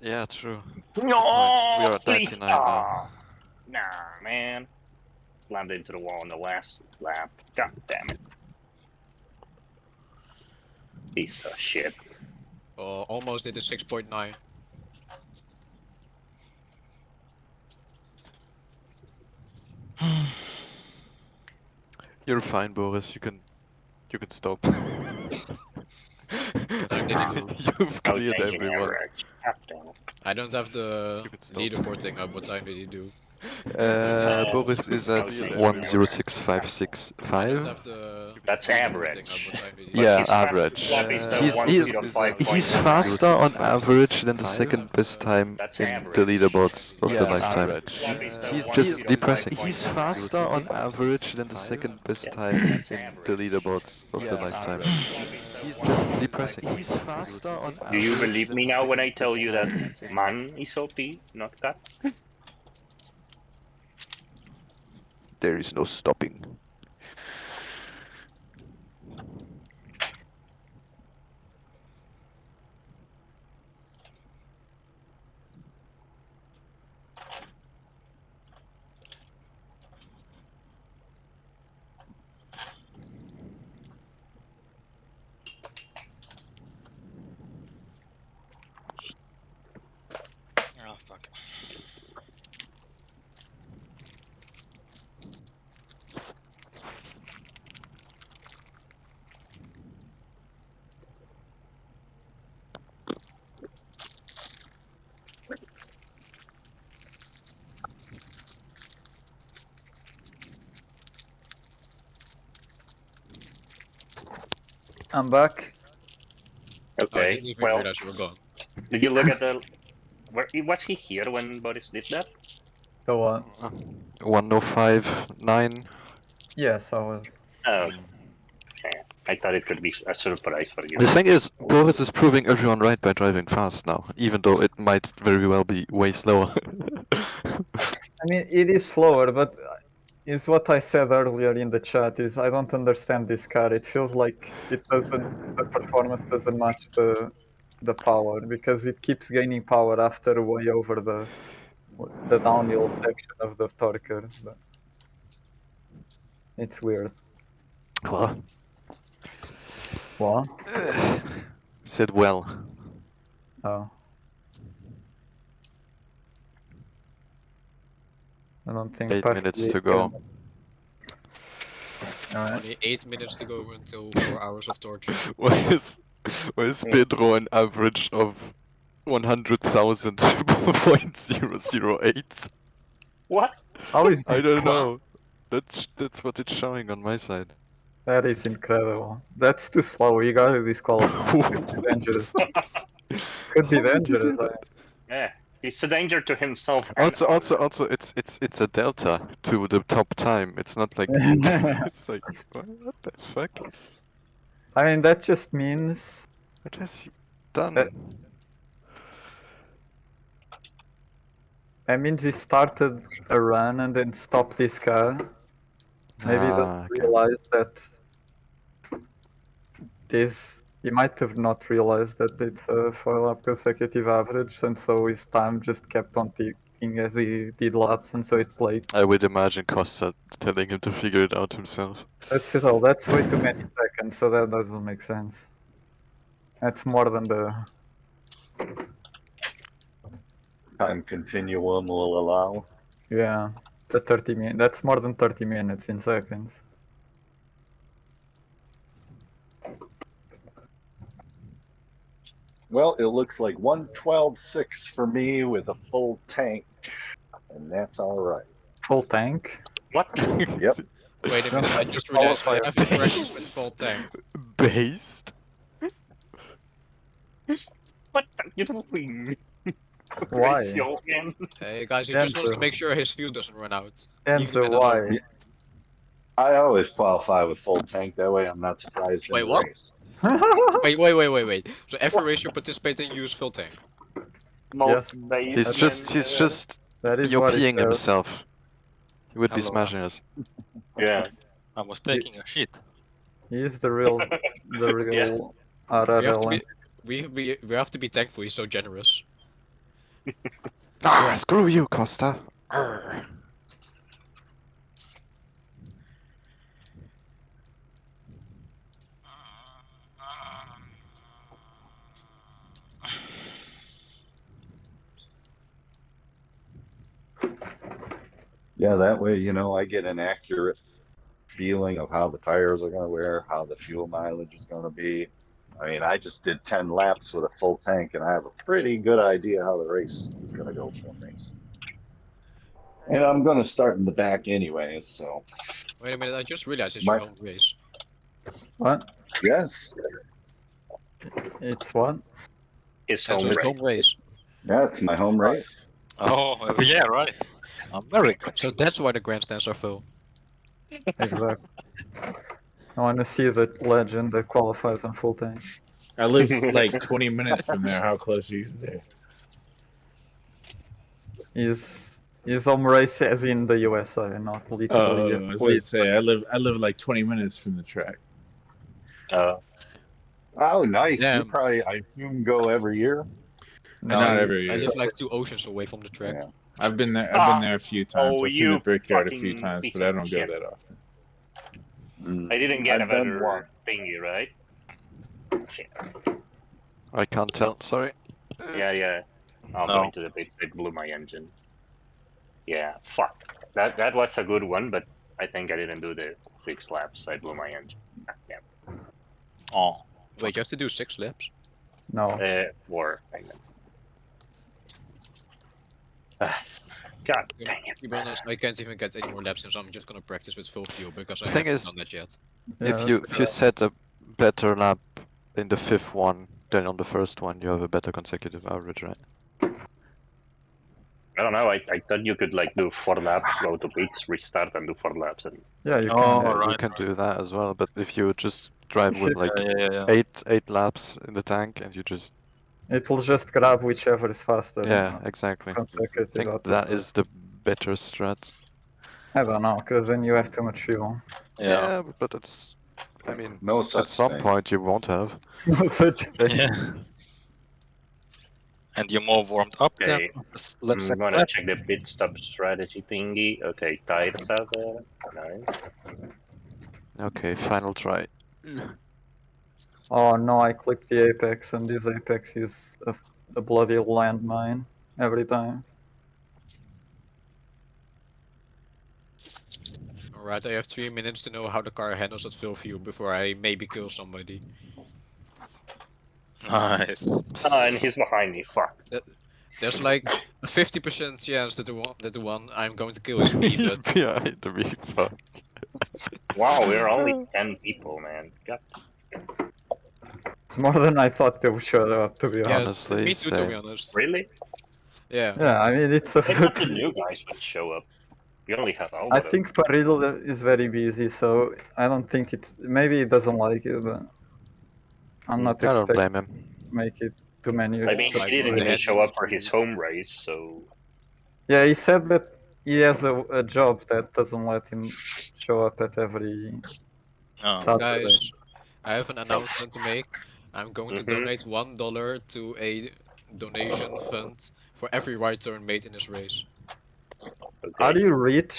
Yeah, true. No, Good points. We are at please. 99 now. Nah, man. Slammed into the wall in the last lap. God damn it. Piece of shit. Almost did a 6.9. You're fine, Boris. You can stop. What time did he do? You've I was cleared thinking everyone. average. God damn it. I don't have the You can stop. leaderboard thing up. What time did he do? Boris is I at was thinking 106.565. I don't have the That's leaderboard thing up. average. What time did he But do? Yeah, his average. lap is He's 105.19. faster on average than the second best time That's in average. the leaderboards of the Yeah, lifetime. average. He's just depressing. He's faster on average than the second best time in the leaderboards of the Yeah, lifetime. average. He's just depressing. He's faster on Do you average believe than me the now when I second tell best you time that in man is OP, not cat? There is no stopping. Oh fuck. I'm back. Oh, I Okay, didn't even well, realize you were gone. did you look at the... was he here when Boris did that? So what? 105.9. Yes, I was. Oh, okay. I thought it could be a surprise for you. The thing is, Boris is proving everyone right by driving fast now, even though it might very well be way slower. I mean, it is slower, but is what I said earlier in the chat is I don't understand this car. It feels like it doesn't, the performance doesn't match the power because it keeps gaining power after way over the downhill section of the Torker. But it's weird. Well, What? said well. Oh. I don't think 8 past minutes the to 8 go. Alright. Only 8 minutes to go until 4 hours of torture. Why is Pedro an average of 100,000.008? What? How is I it? don't know. That's what it's showing on my side. That is incredible. That's too slow. You gotta disqualify. It's dangerous. Could be How would you dangerous. do that? Yeah, he's a danger to himself. And Also, it's a delta to the top time. It's not like it's like what the fuck? I mean, that just means What has he done? that means he started a run and then stopped his car. Maybe he doesn't Okay. realize that this. He might have not realized that it's a 4-lap consecutive average, and so his time just kept on ticking as he did laps, and so it's late. I would imagine Costa telling him to figure it out himself. That's it all. That's way too many seconds, so that doesn't make sense. That's more than the. Time continuum will allow. Yeah, the 30 minutes. That's more than 30 minutes in seconds. Well, it looks like 112.6 for me with a full tank, and that's all right. Full tank? What? Yep. Wait a minute, I just realized I haven't practiced with full tank. Based? What are you doing? Why? Joking. Hey guys, he just wants to Enzo. make sure his fuel doesn't run out. Leave him Enzo, in alone. why? I always qualify with full tank. That way, I'm not surprised in Wait, the what? race. Wait. So every race you participate in, use full tank. Most He's just That is what it EOPing says. himself. He would be Hello. smashing us. Yeah. I was taking a shit. He's the real We have to RRL. be, we have to be thankful he's so generous. Ah, screw you, Costa. Arr. Yeah, that way, I get an accurate feeling of how the tires are going to wear, how the fuel mileage is going to be. I mean, I just did 10 laps with a full tank, and I have a pretty good idea how the race is going to go for me. And I'm going to start in the back anyways, so. Wait a minute, I just realized it's your home race. What? Yes. It's what? His That's home his race. home race. Yeah, it's my home race. Oh, yeah, right. America. So that's why the grandstands are full. Exactly. I want to see the legend that qualifies on full tank. I live like 20 minutes from there. How close are you there? His home race as in the USA, not literally. I was going to say I live like 20 minutes from the track. Oh, nice. Yeah. You probably, I assume, go every year? Not every year. I live like 2 oceans away from the track. Yeah. I've been there. I've been there a few times. Oh, I've seen the you brickyard a few fucking times, piece but I of don't go shit. that often. I didn't get I've a been one. better thingy, right? Shit. I can't tell, sorry. Yeah. I'm No. going to the pit. It blew my engine. Yeah, fuck. That was a good one, but I think I didn't do the 6 laps. I blew my engine. Yeah. Oh. Wait, you have to do 6 laps? No. 4, I meant. God dang it. To be honest, I can't even get any more laps in, so I'm just gonna practice with full fuel because I The thing haven't is, done that yet. Yeah, if you set a better lap in the 5th one than on the 1st one, you have a better consecutive average, right? I don't know. I thought you could like do 4 laps, go to pits, restart, and do 4 laps. And Yeah, you Oh, can. Yeah, you right. can do that as well, but if you just drive with like Yeah. 8 laps in the tank and you just It will just grab whichever is faster. yeah, exactly. I Consecutive think output. that is the better strat. I don't know, because then you have too much fuel. Yeah. But it's I mean No at such some thing. point you won't have. No such thing. Yeah. And you're more warmed up okay, then. Let's I'm gonna accept. check the pit stop strategy thingy. Okay, tires are there. Nice. Okay, final try. Oh no, I clicked the apex, and this apex is a bloody landmine every time. Right, I have 3 minutes to know how the car handles at full view before I maybe kill somebody. Nice. And he's behind me. Fuck. There's like a 50% chance that the one I'm going to kill is me, He's but behind me, fuck. Wow, we're only 10 people, man. God. It's more than I thought they would show up, to be yeah, honest. Honestly, me too, to be same. honest. Really? Yeah. Yeah, I mean, it's a. I thought the new guys would show up. We only have I Alvaro. think Parrill is very busy, so I don't think it's. Maybe he doesn't like it, but I'm not I don't expecting blame him. to make it too many. I mean, Like he didn't on the even head show up for his too. home race, so. Yeah, he said that he has a job that doesn't let him show up at every Oh. Saturday. Guys, I have an announcement to make. I'm going to donate $1 to a donation fund for every right turn made in this race. Okay. Are you rich?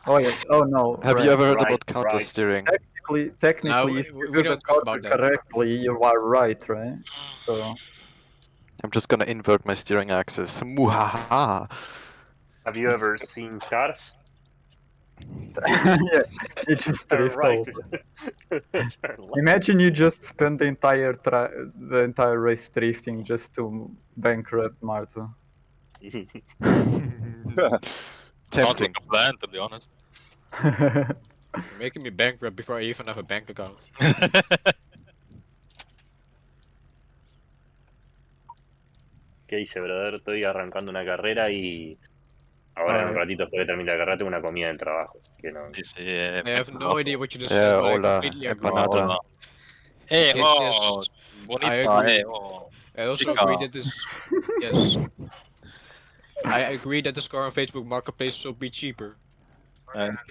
Oh yeah. Oh no. Have right. you ever heard Right, about counter right. steering? Technically, if we you do the don't talk corner about that. correctly, you are right, right? So. I'm just gonna invert my steering axis. Muhaha! Have you ever seen Cars? Yeah, you just Turn drift right. over. Turn left. Imagine you just spend the entire race drifting just to bankrupt Marta. Sounds like a plan, to be honest. You're making me bankrupt before I even have a bank account. ¿Qué dice, brother? Estoy arrancando una carrera y ahora en un ratito después de terminar la carrera tengo una comida del trabajo. Que no... Sí, sí, I have no idea what you just Yeah, said, but I hola, completely agree. empanada. Hey, Yes, oh, yes, I bonita, agree. hey, oh. I also Chica. agree that this. Yes. I agree that this car on Facebook Marketplace should be cheaper.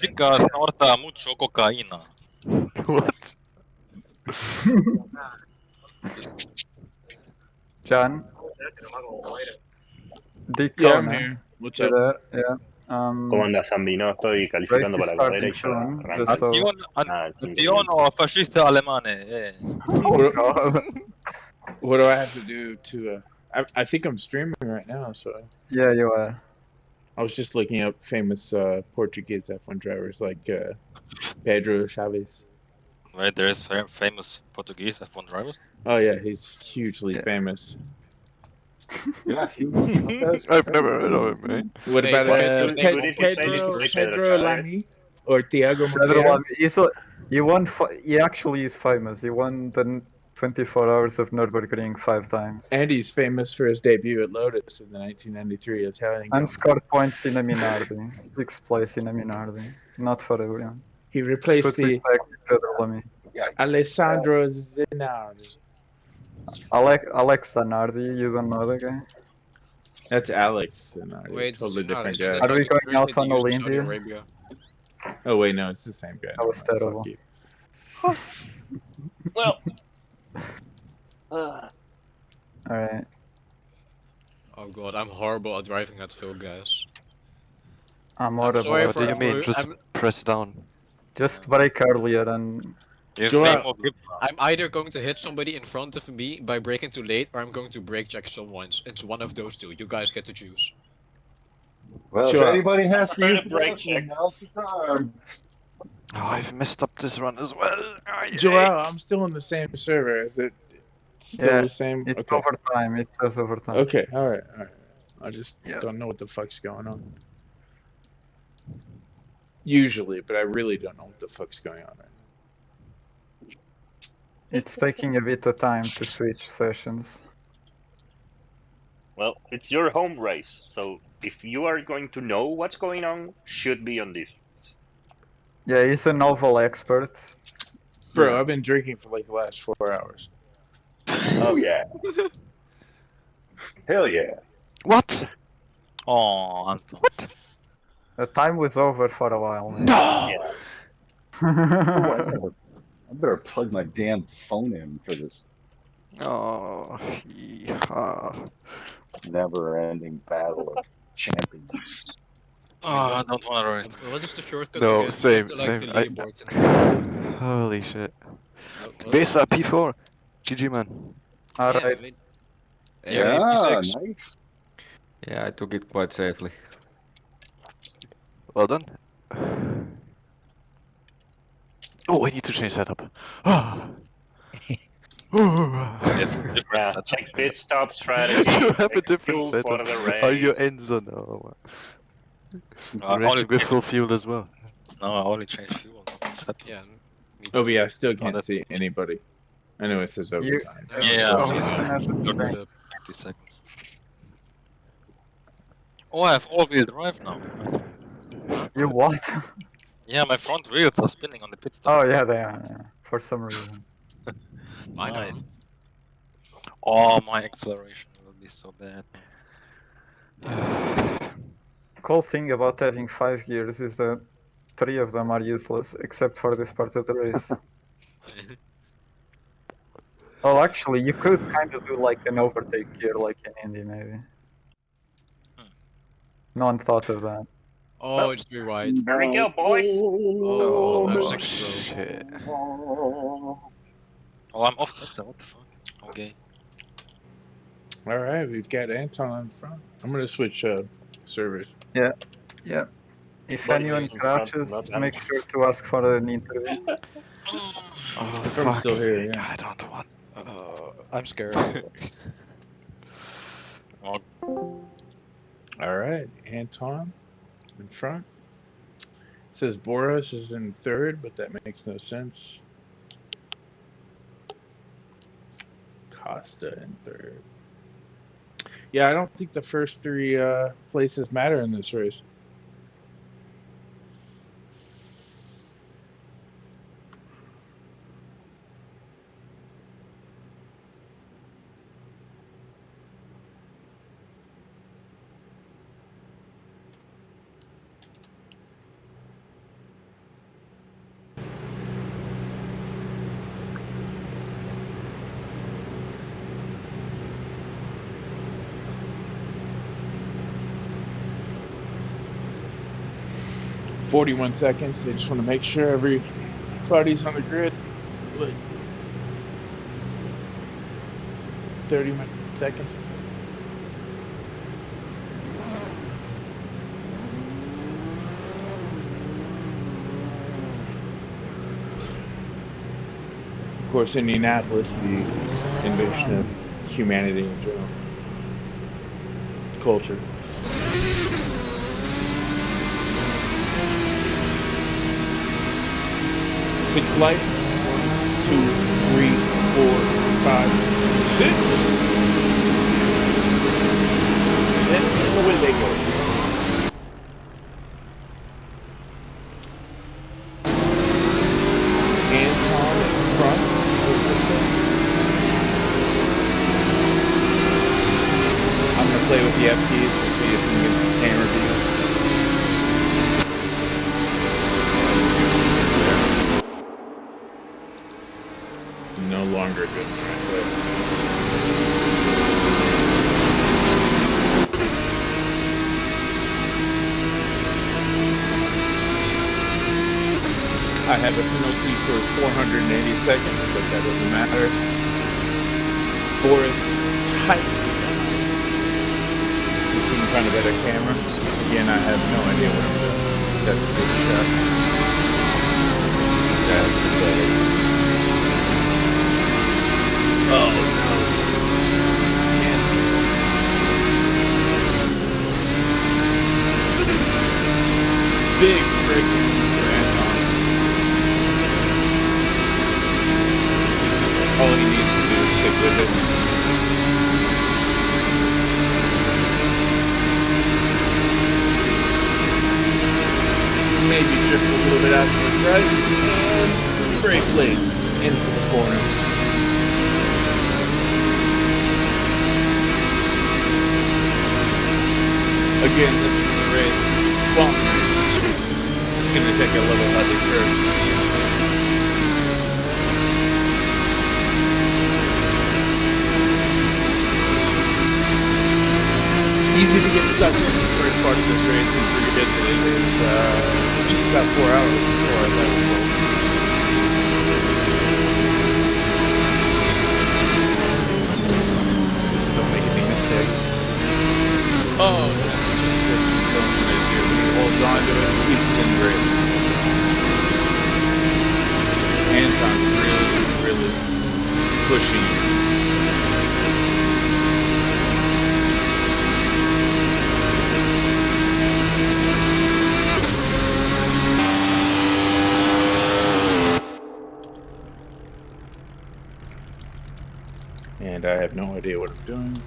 Chica snorta mucho cocaína. What? John? Dick Yeah, I'm Connor, here. What's you up? there? Yeah. ¿Cómo andas, Zambi? No, estoy Race calificando is para la carrera starting y ya soon, arranca. just so. Antiono fascista alemane. Yes. Oh god. What do I have to do to? I think I'm streaming right now, so. Yeah, you are. I was just looking up famous Portuguese F1 drivers like Pedro Chaves. Wait, there is famous Portuguese F1 drivers? Oh yeah, he's hugely Yeah. famous. Yeah, I've never heard of him, man. What Hey, about can you name one Pedro Portuguese Pedro Lamy or Thiago Pedro Monteiro? Lamy, he won. He actually is famous. He won the 24 Hours of Nürburgring 5 times. And he's famous for his debut at Lotus in the 1993 Italian And Grand Prix. scored points in a Minardi. 6th place in a Minardi. Not for everyone. He replaced Put the respect to Pedro Lamy. Alessandro Zinardi. Alex Zanardi, you don't know the guy? That's Alex Zanardi, Wait, totally different so that guy. Are we was going out originally on used in Olympia? Saudi Arabia. Oh wait, no, it's the same guy. That was Never mind, terrible. fuck you. Well. Alright. Oh god, I'm horrible at driving at Phil, guys. I'm Sorry horrible. What do you mean? Just press down. Just brake earlier and... I'm either going to hit somebody in front of me by braking too late, or I'm going to brake check someone. It's one of those two. You guys get to choose. Well, Sure. if anybody has to Prefer use to the brake bathroom, check. now's the time. Oh, I've messed up this run as well. Joel, I'm still in the same server. Is it still Yeah, the same? it's Okay. overtime. It says overtime. Okay, alright. I just Yeah. don't know what the fuck's going on. Usually, but I really don't know what the fuck's going on right now. It's taking a bit of time to switch sessions. Well, it's your home race, so if you are going to know what's going on, should be on this. Yeah, he's a novel expert. Bro, Yeah. I've been drinking for like the last 4 hours. Oh yeah. Hell yeah. What? Oh, Anton. What? The time was over for a while. Man. No! Yeah. Oh, I better plug my damn phone in for this Oh, yeehaw. never-ending battle of champions. Oh, I don't want to race. What is the shortcut No, again? same, To, same. the leaderboard. Holy shit. What- Besa P4. GG, man. Alright. wait. Yeah, P6. nice. Yeah, I took it quite safely. Well done. Oh, I need to change setup. It's You different Yeah, setup. check pit stop strategy. have a Check different fuel for setup. the Are your race. ends on? Oh, I only racing with changed, full fuel as well. no, I only changed fuel, not the setup. Yeah, me Oh, too. but yeah, I still Oh, can't that, see anybody. I know it says You, overtime. No, yeah, it's yeah, still oh, me. listen at the got thing. rid of 30 seconds. Oh, I have all-wheel drive now. Nice. You what? Yeah, my front wheels are spinning on the pit Oh stop. yeah, they are. Yeah. For some reason. Mine Nice. are. Oh, my acceleration will be so bad now. Yeah. Cool thing about having 5 gears is that 3 of them are useless, except for this part of the race. Oh, actually, you could kind of do like an overtake gear, like in Indy, maybe. No one thought of that. Oh, it's me right. There we go, boys. Oh, I'm Oh, second row. shit. Oh, I'm offset. What the fuck? Okay. All right, we've got Anton in front. I'm gonna switch servers. Yeah, yeah. If Boys anyone in front, crashes, not them. make sure to ask for an interview. Oh, If I'm still fuck's here, sake, yeah. I don't want. I'm scared. Oh, All right, Anton in front. It says Boris is in third, but that makes no sense. Costa in third. Yeah, I don't think the first 3 places matter in this race. "41 seconds. They just want to make sure everybody's on the grid. But 30 seconds. Of course, Indianapolis, the invasion of humanity in general. Culture. Six light. 1, 2, 3, 4, 5, 6. And away they go. Anton in front. I'm gonna play with the F keys to see if we can get some camera views. No longer good when I play. I have a penalty for 480 seconds, but that doesn't matter. Boris tight. See if we can find a better camera. Again, I have no idea what I'm doing. That's a good shot. That's better. Oh no. Big breaking for Anton. All he needs to do is stick with it. Maybe drift a little bit out to the right and brake late into the corner. Again, this is a race. Long race. It's going to take a little heavy first. Easy to get stuck in the first part of this race and forget that it is just about 4 hours before I left. Don't make any mistakes. Oh, that's just what you don't want to do. He holds on to it, keeps it in the race. pushing you. And I have no idea what I'm doing.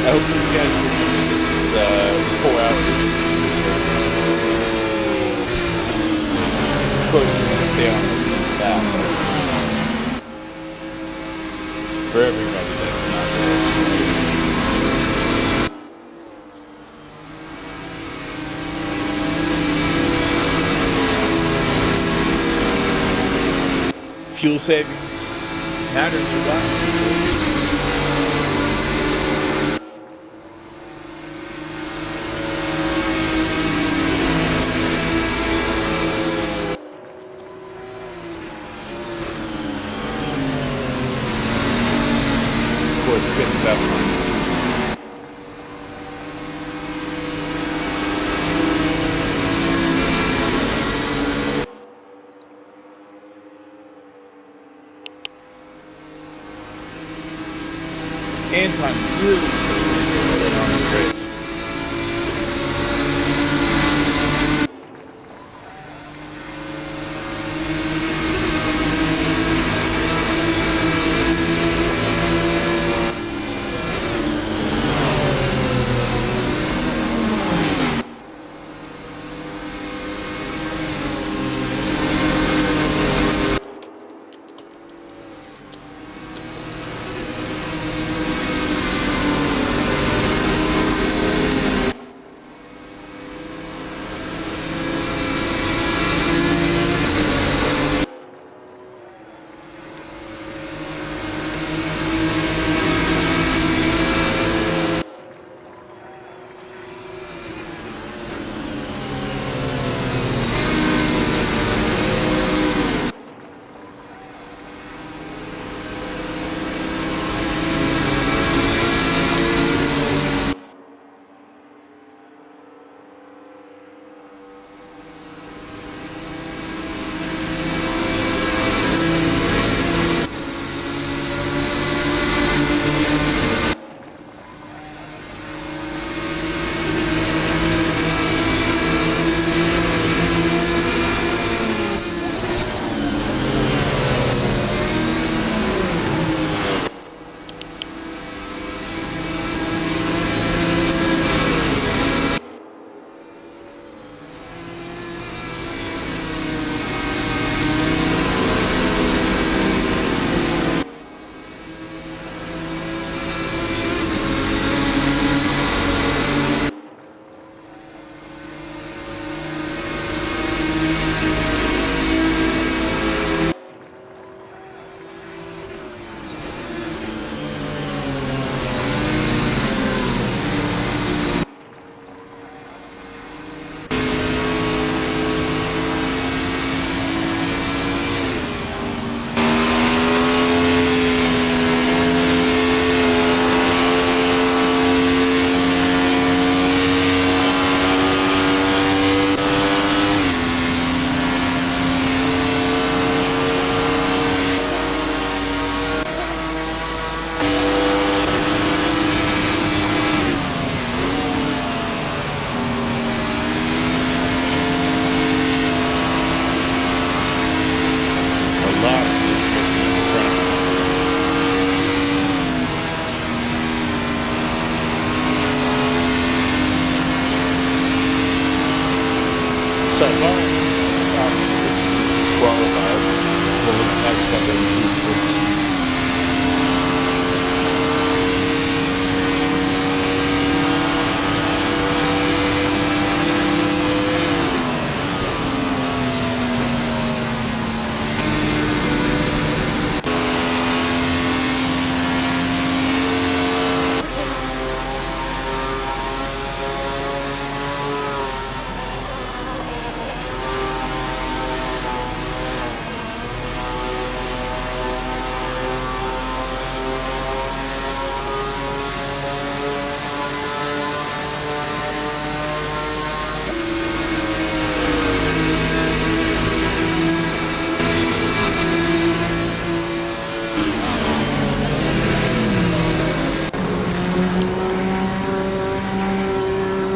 I hope you guys remember this 4 hours. Of course, we're going to stay on that. For everybody that's not there. Fuel savings matters a lot. Of course, pit stop lines. And time really on the bridge.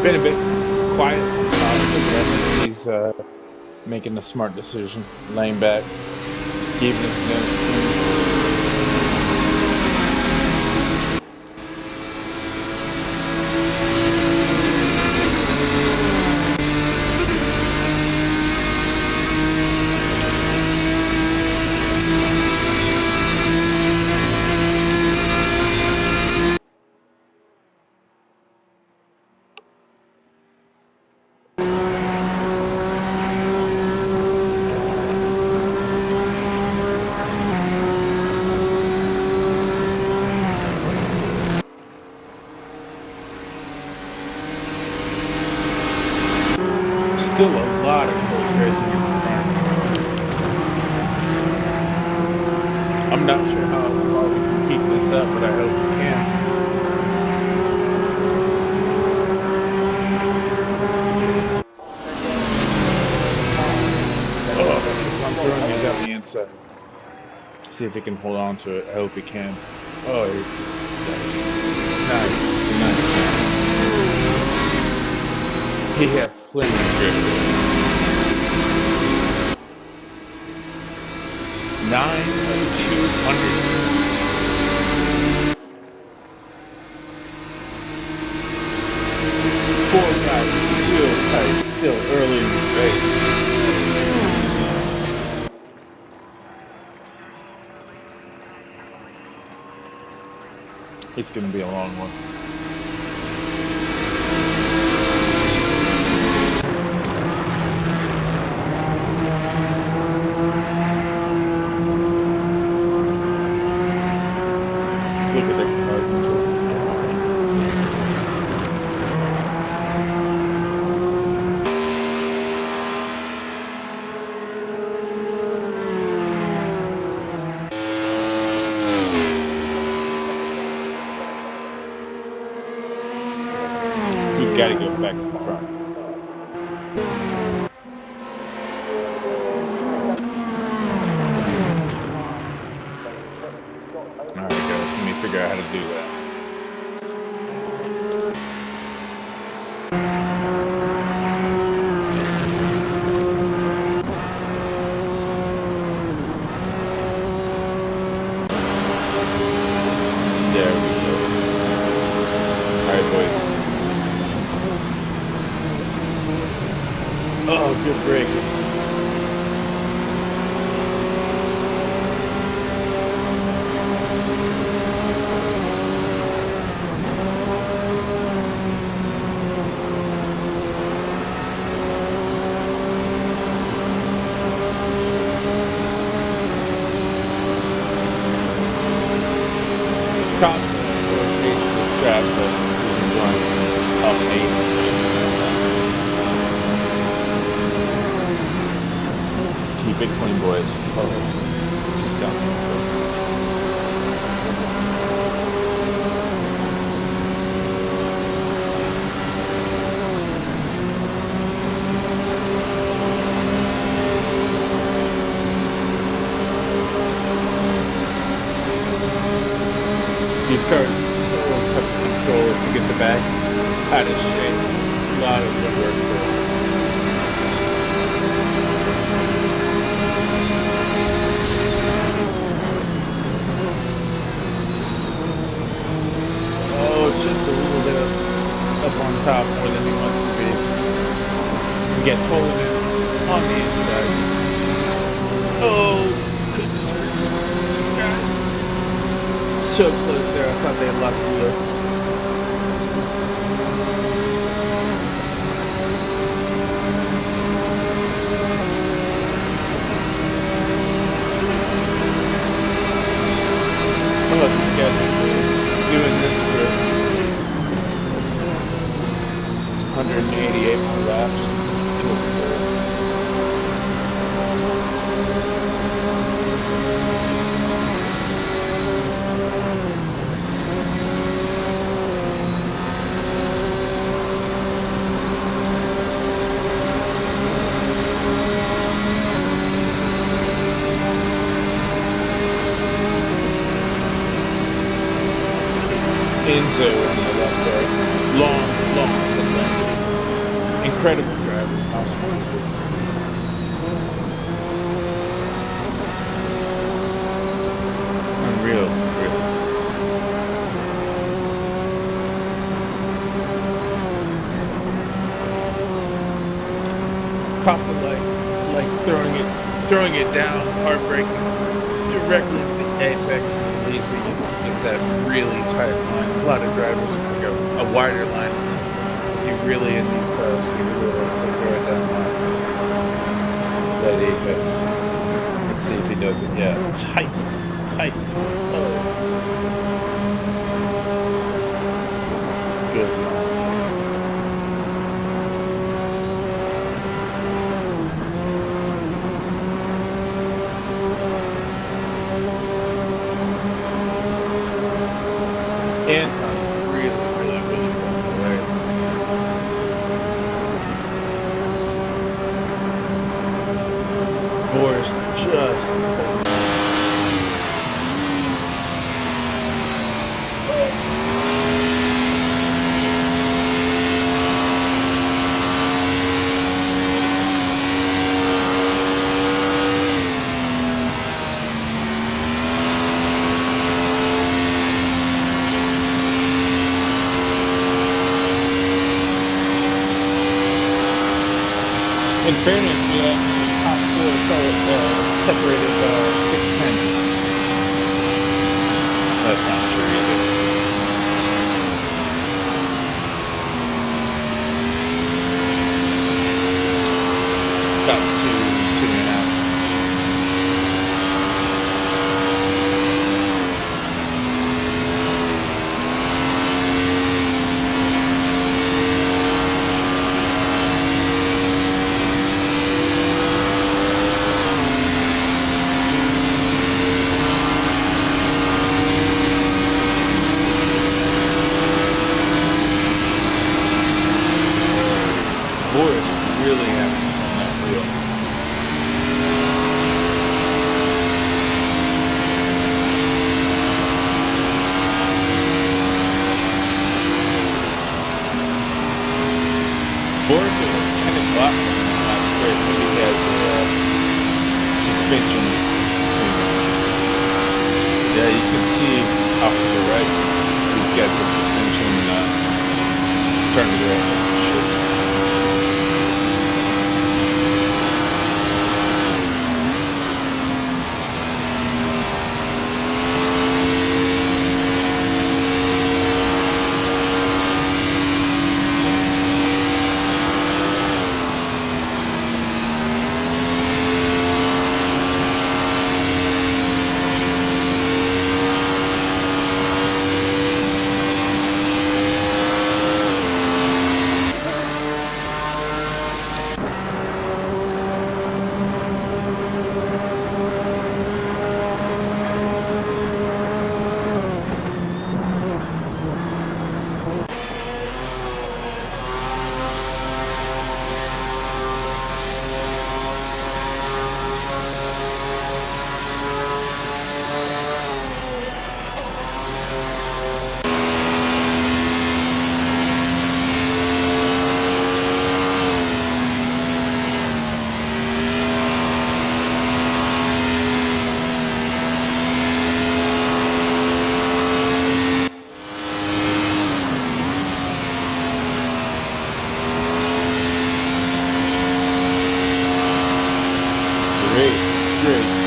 Been a bit quiet from Costa, but I think he's making a smart decision, laying back, keeping his nose clean. Still a lot of close racing in the front. I'm not sure how far we can keep this up, but I hope we can. Oh, if I'm throwing it down the inside. See if he can hold on to it. I hope he can. Oh, nice. He had plenty of grip. 9 of 200. Four guys real tight still early in the race. It's going to be a long one. Look at the car control. You've got to go back to the front. Alright guys, let me figure out how to do that. There we go. Alright boys. Oh, good break. Costa was hates this track, but he's enjoying top 8. Keep it clean, boys. Oh, it's just down there. These cars so tough to control if you get the back out of shape. A lot of good work for it. Oh, just a little bit up on top more than he wants to be. We get tolling in on the inside. Oh, goodness gracious. Guys. So close there, I thought they had locked the list. I love these guys doing this for 188 more laps. Enzo on the left there. Long to the left. incredible driver. How sportive. Unreal, really. Costa like throwing it down, heartbreaking, directly into the apex and releasing it to get that really tight line. A lot of drivers would take a wider line at some points, but he really in these cars he really likes to throw it down that apex. Let's see if he does it. Yeah, tight. Oh, good line. Anton's really pulling away. Boris just holding on. In fairness, top four separated 6 tenths. That's not true either. About 2.5. Boris really acting on that wheel. Boris was kind of blocked on that last straight. Maybe he has suspension between them. Yeah, you can see off to the right. He's got the suspension turned to the right. That's for sure.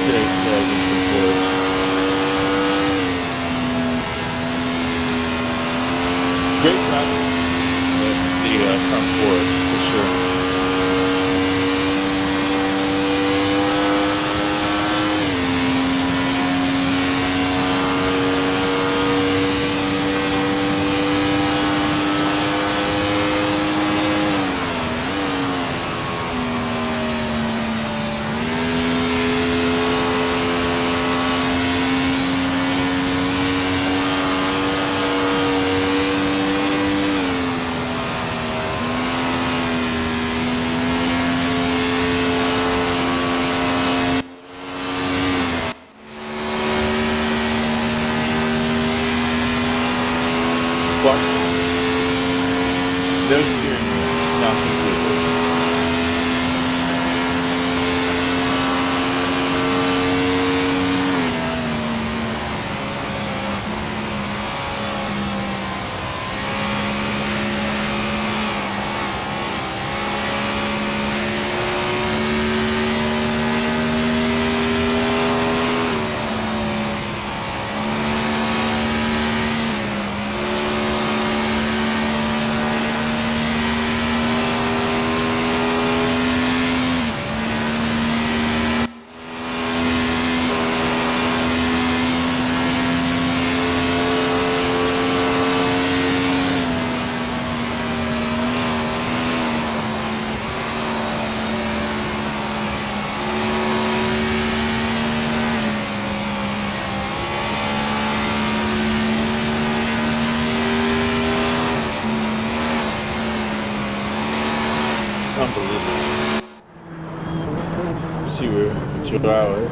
Great driving from Boris. Great driving with the front fork, for sure. Their steering wheel, now completely. position. See where Joao is.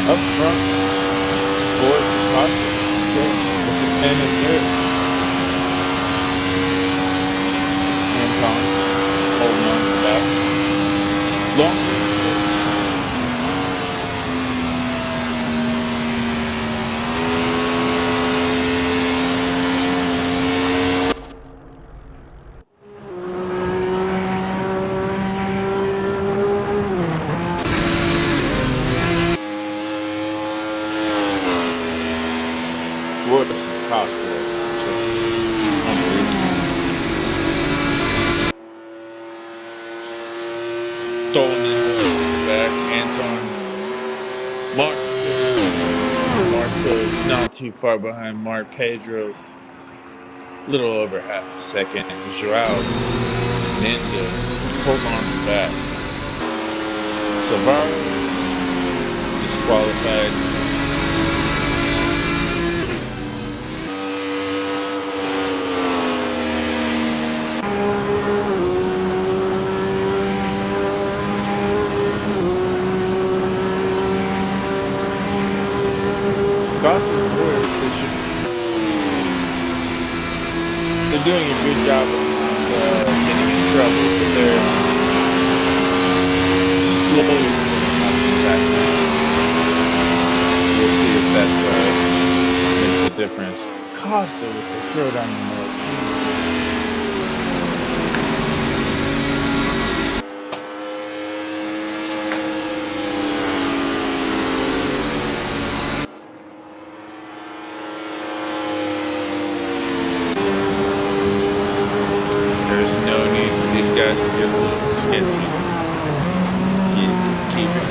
Up front, Boris Costa. With the 10 and dirt. Anton holding on to the back. Long Boris Costa. Just unbelievable. Stolen in the back. Anton Mark's not too far behind Mark. Pedro, little over half a second. Joao Ninja holding on to the back. Savaro disqualified. Costa's Boris, they're doing a good job of getting in trouble, but they're slowly coming back. We'll see if that makes a difference. Costa with the throw down the middle. There's no need for these guys to get a little sketchy. Keep it.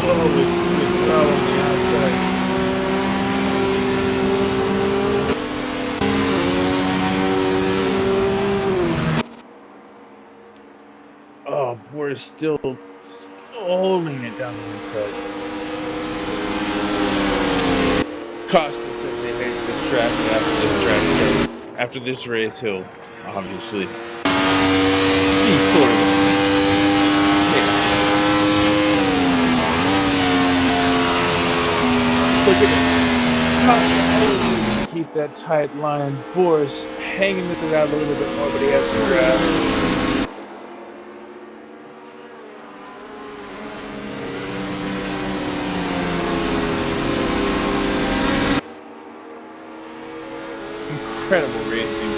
Oh, with Joao on the outside. Oh, Boris still holding it down the inside. Costa says he hates this track, and after this race, he'll obviously be sort of. Look at Costa always keep that tight line. Boris hanging it out a little bit more, but he has to grab. Incredible racing.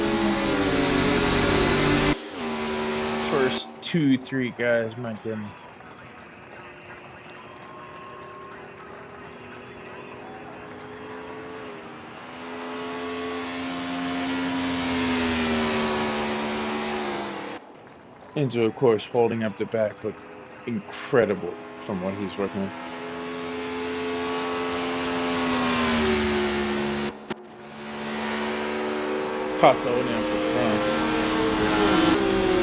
First 2-3 guys, my goodness. Enzo, of course, holding up the back, but incredible from what he's working with. Costa holding up the front.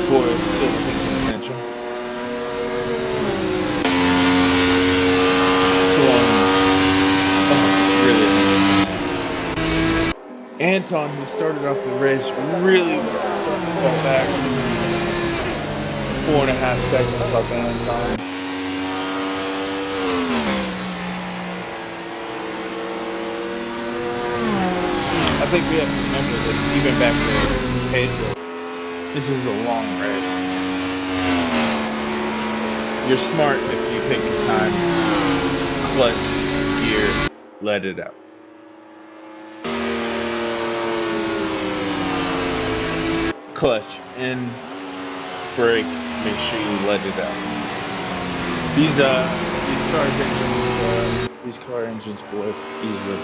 Boy, still within contention. Really. Anton, who started off the race really well, starting to fall back. 4.5 seconds up Anton. I think we have to remember that even back there, Pedro This is a long race. You're smart if you take your time. Clutch, gear, let it out. Clutch and brake, make sure you let it out. These car engines blow easily.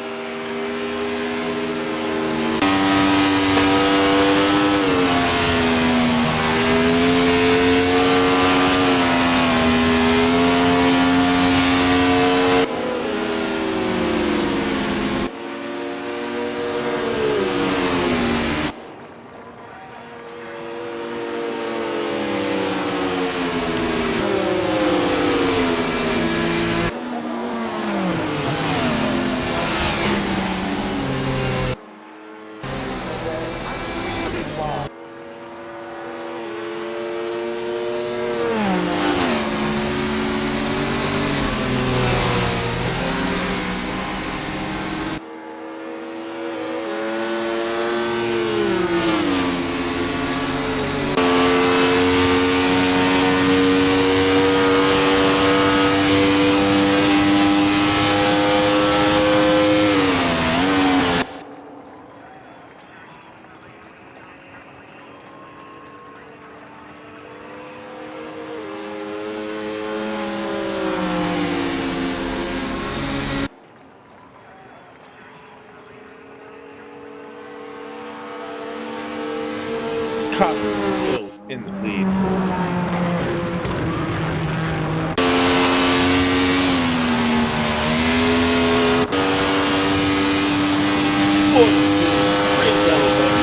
Cox is still in the lead. Great yellow button.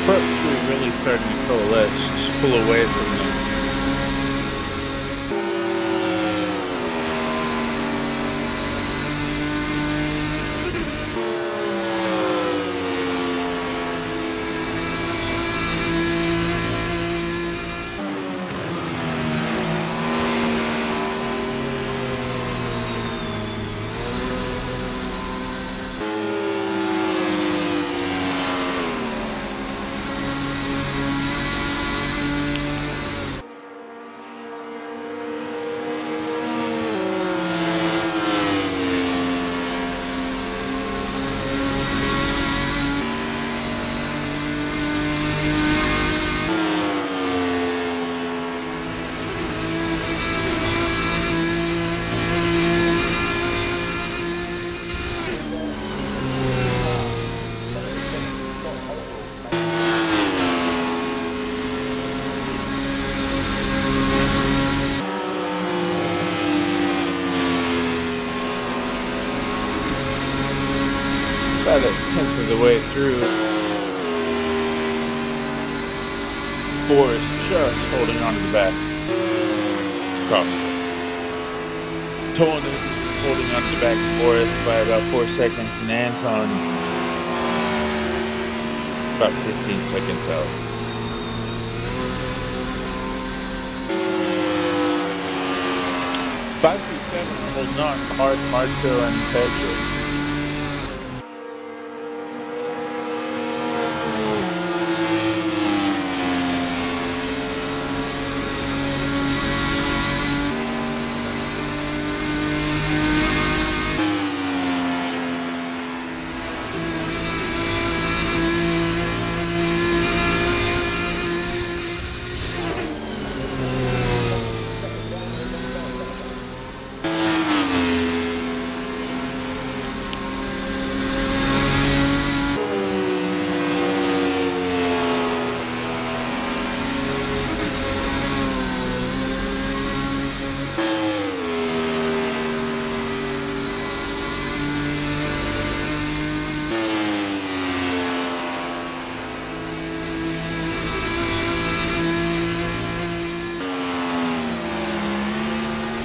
Front two really starting to coalesce, just pull away from them. About a tenth of the way through, Boris just holding on to the back. Corsa. Tolan holding on to the back of Boris by about 4 seconds, and Anton about 15 seconds out. Five through seven are holding on. Marto and Pedro.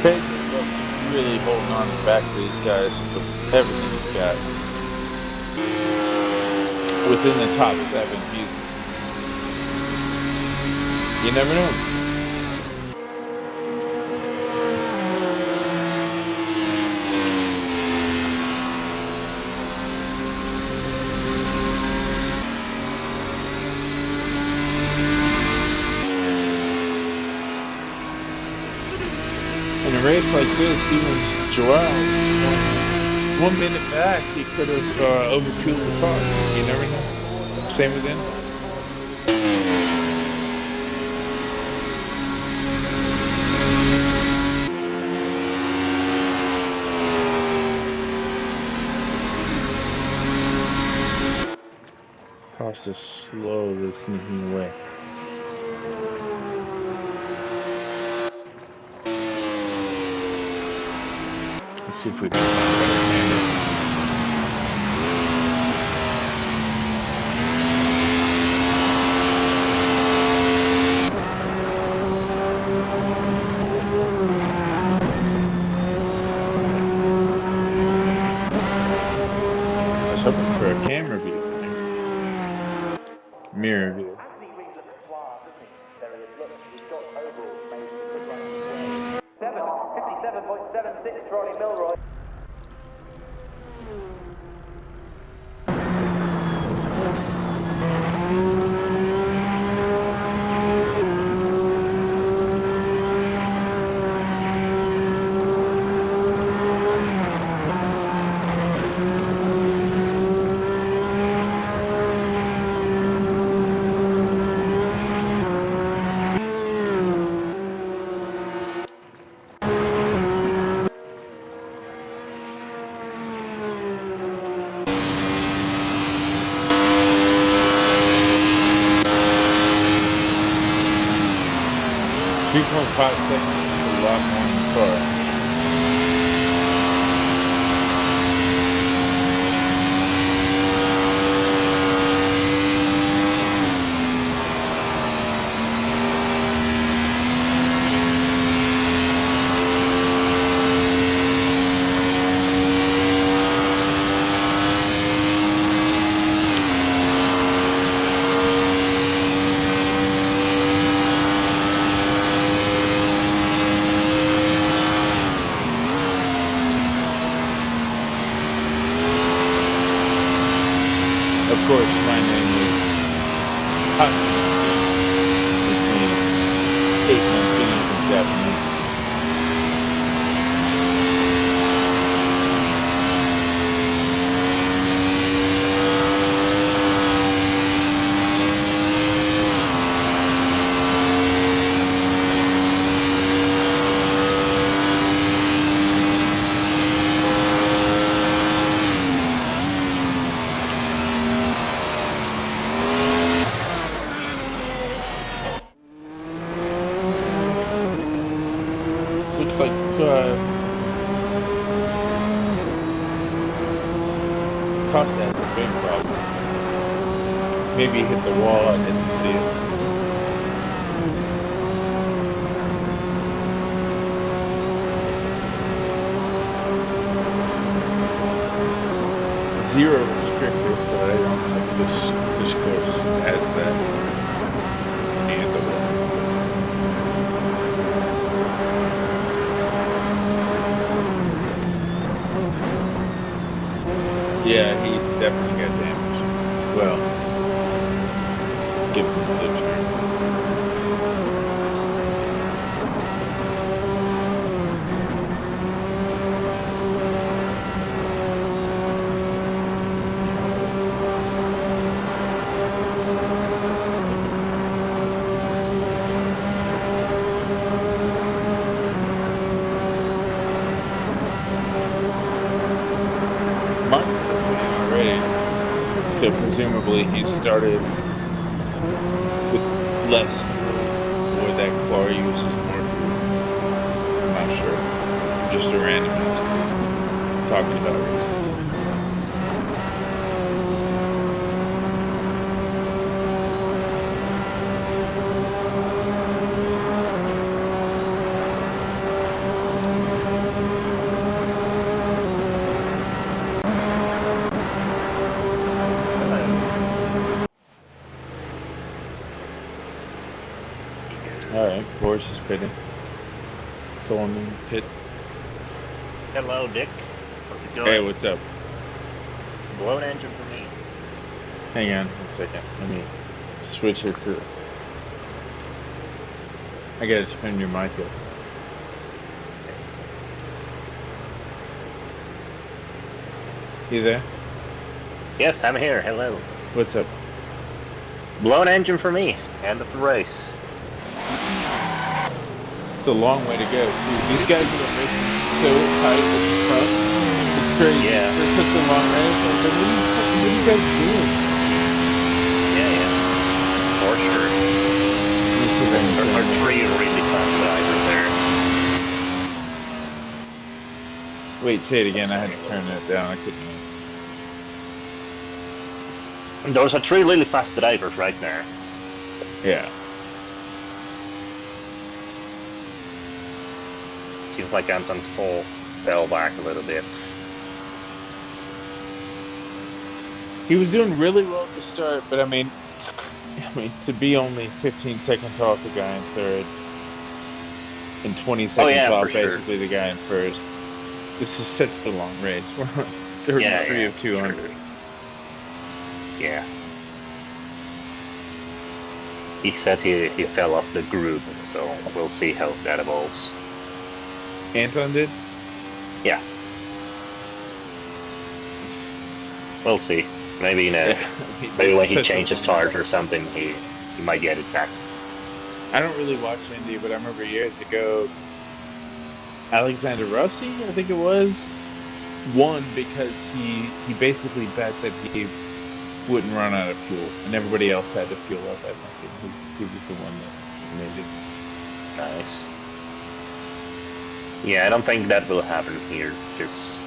Pedro looks really holding on to the back of these guys with everything he's got. Within the top seven, you never know. In a race like this, even Joel, 1 minute back, he could have overcooled the car. You never know. Same with Intel. Car's just slowly sneaking away. Let's see if we can find a better handle. I was hoping for a camera view. Mirror view. 57.76 Ronnie Milroy. .5 seconds is a lot more in the car. Of course, my name is Hachi, which means 8 months in Japanese. Costa has a big problem. Maybe he hit the wall, I didn't see it. Zero restrictor, but I don't know if this course has that. When you hit the wall. Yeah, he's definitely got damage. Well, let's give him another turn. Mark's got a plan already, so presumably he started with less fuel, or that car uses more fuel. I'm not sure. Just a random estimate. Talking about reason. Alright, Corsa's pitting. Going in the pit. Hello, Dick. How's it going? Hey, what's up? Blow an engine for me. Hang on 1 second. Let me switch it to. I gotta turn your mic up. You there? Yes, I'm here. Hello. What's up? Blow an engine for me. End of the race. It's a long way to go, too. These guys are racing so tight at the front. It's crazy. Yeah. For such a long race. I was like, what are you guys doing? Yeah. For sure. Let me see if I can There turn are it. three really fast drivers there. Wait, say it again. I had to turn it down. I couldn't hear. Those are three really fast drivers right there. Yeah. Seems like Anton fell back a little bit. He was doing really well at the start, but I mean, to be only 15 seconds off the guy in third, and 20 seconds off basically the guy in first. This is such a long race. We're on 33 of 200. Yeah. He said he fell off the group, so we'll see how that evolves. Anton did? Yeah. We'll see. Maybe maybe when he changes tires or something, he might get it back. I don't really watch Indy, but I remember years ago, Alexander Rossi, I think it was, won because he basically bet that he wouldn't run out of fuel, and everybody else had to fuel up. I think he was the one that made it. Nice. Yeah, I don't think that will happen here, because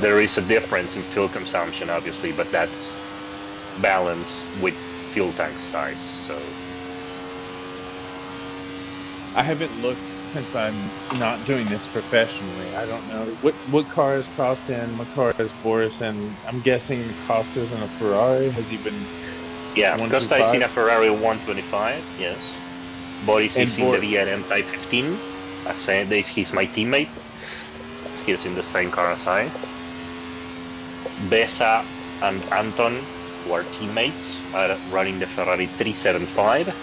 there is a difference in fuel consumption, obviously, but that's balanced with fuel tank size, so... I haven't looked since I'm not doing this professionally. I don't know. What car is Costa in? What car is Boris in? I'm guessing Costa's in a Ferrari. Has he been... Yeah, Costa is in a Ferrari 125, yes. Boris is in the VRM Type 15. As said, he's my teammate. He's in the same car as I. Besa and Anton, who are teammates, are running the Ferrari 375.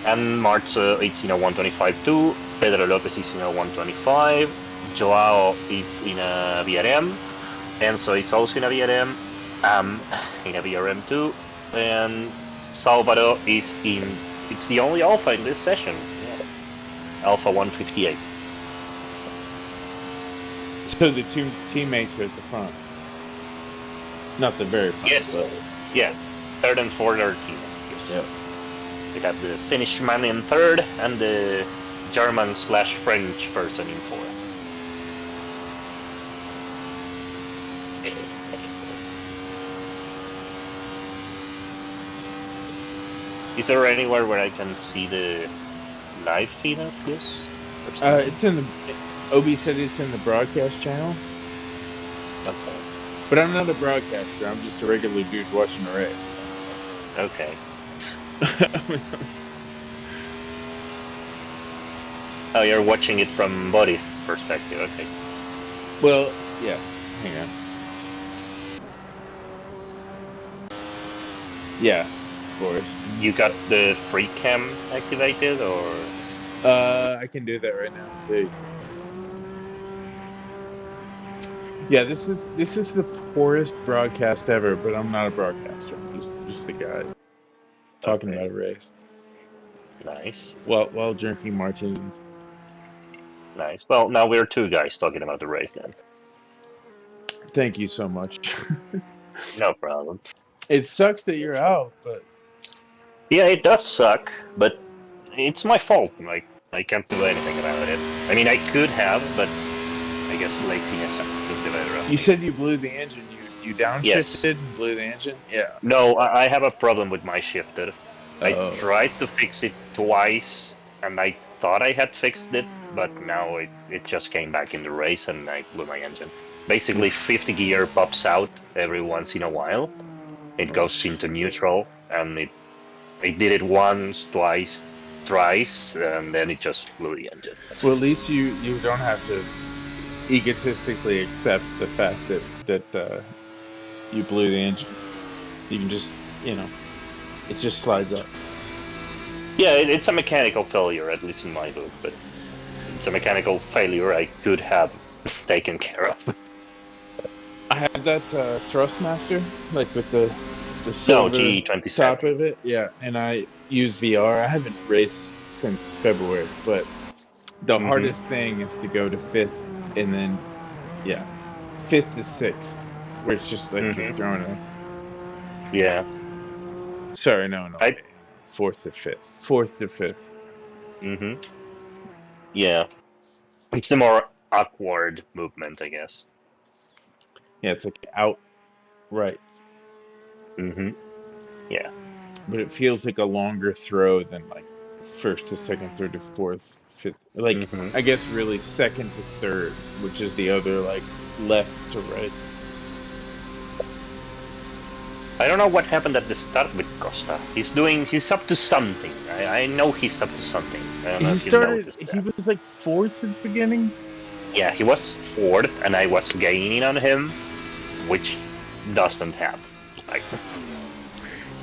And Marzo is in a 125 too. Pedro Lopez is in a 125. Joao is in a VRM. Enzo is also in a VRM. In a VRM too. And Salvador is in... It's the only Alpha in this session. Alpha 158. So the two teammates are at the front. Not the very front, yes. But... Yeah, third and fourth are teammates. Yes. Yep. We have the Finnish man in third and the German/French person in fourth. Is there anywhere where I can see the live feed of this? Or something? It's in the. Obi said it's in the broadcast channel, Okay. but I'm not a broadcaster. I'm just a regular dude watching a race. Okay. So. Oh, you're watching it from Body's perspective. Okay. Well, yeah. Hang on. Yeah, Boris. You got the free cam activated, or? I can do that right now. There you go. Yeah, this is the poorest broadcast ever, but I'm not a broadcaster. I'm just a guy talking Okay. about a race Nice. while drinking martinis. Nice. Well, now we're two guys talking about the race then. Thank you so much. No problem. It sucks that you're out, but Yeah, it does suck, but it's my fault. Like, I can't do anything about it. I mean, I could have, but I guess laziness took the better of you me. said you blew the engine. You downshifted and blew the engine? Yeah. No, I have a problem with my shifter. I Oh. tried to fix it twice, and I thought I had fixed it, but now it just came back in the race, and I blew my engine. Basically, 50 gear pops out every once in a while. It goes into neutral, and it did it once, twice, thrice, and then it just blew the engine. Well, at least you don't have to egotistically accept the fact that you blew the engine. You can just, it just slides up. Yeah, it's a mechanical failure, at least in my book, but it's a mechanical failure I could have taken care of. I have that Thrustmaster, like with the silver G27. top of it. Yeah, and I use VR. I haven't raced since February, but the hardest thing is to go to 5th and then, 5th to 6th, where it's just like you're throwing it. Yeah. Sorry, no. 4th to 5th. 4th to 5th. Yeah. It's a more awkward movement, I guess. Yeah, it's like out right. Yeah. But it feels like a longer throw than like 1st to 2nd, 3rd to 4th, 5th. Like, I guess really 2nd to 3rd, which is the other, like, left to right. I don't know what happened at the start with Costa. He's up to something. I know he's up to something. I don't know if you noticed that. He was like 4th at the beginning? Yeah, he was 4th, and I was gaining on him, which doesn't happen. Like,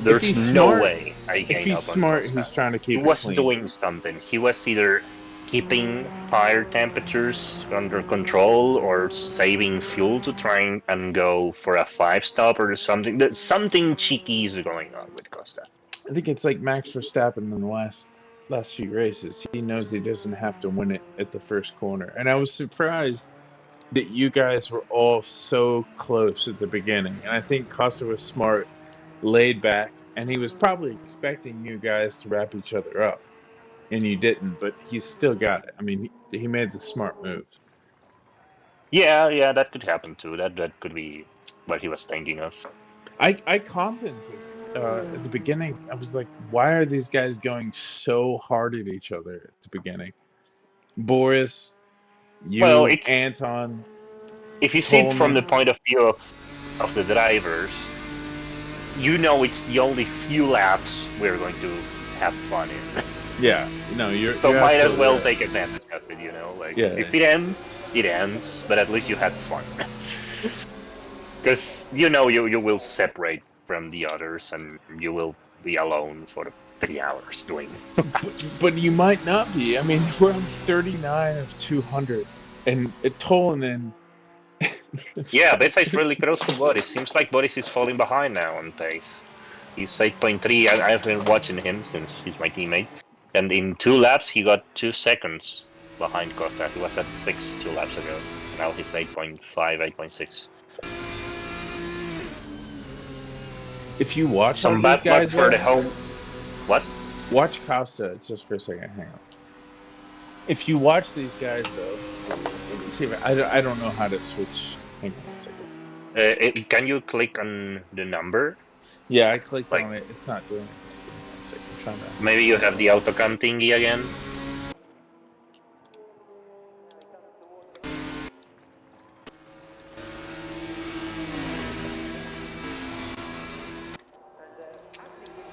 there's no way I gain up on him. If he's smart, he's trying to keep it clean. He was doing something. He was either keeping tire temperatures under control or saving fuel to try and go for a 5-stop or something. There's something cheeky is going on with Costa. I think it's like Max Verstappen in the last few races. He knows he doesn't have to win it at the first corner. And I was surprised that you guys were all so close at the beginning. And I think Costa was smart, laid back, and he was probably expecting you guys to wrap each other up. And you didn't, but he still got it. I mean, he made the smart move. Yeah, that could happen too. That could be what he was thinking of. I commented at the beginning. I was like, why are these guys going so hard at each other at the beginning? Boris, Anton. If you see it from the point of view of the drivers, it's the only few laps we're going to have fun in. Yeah, no, you're. So you're might as well right. take advantage of it, Like, if it ends, it ends, but at least you had fun. Because you will separate from the others, and you will be alone for 3 hours doing. But you might not be. I mean, we're on 39 of 200, and Tolanen. Yeah, Beta is really close to Boris. Seems like Boris is falling behind now on pace. He's 8.3. I've been watching him since he's my teammate. And in 2 laps, he got 2 seconds behind Costa. He was at 6 2 laps ago. Now he's 8.5, 8.6. If you watch some bad these guys, for the home. What? Watch Costa just for a second. Hang on. If you watch these guys, though, let me see if I don't know how to switch. Hang on a second. Can you click on the number? Yeah, I clicked on it. It's not doing it. sec. I'm trying to. Maybe you have the autocam thingy again.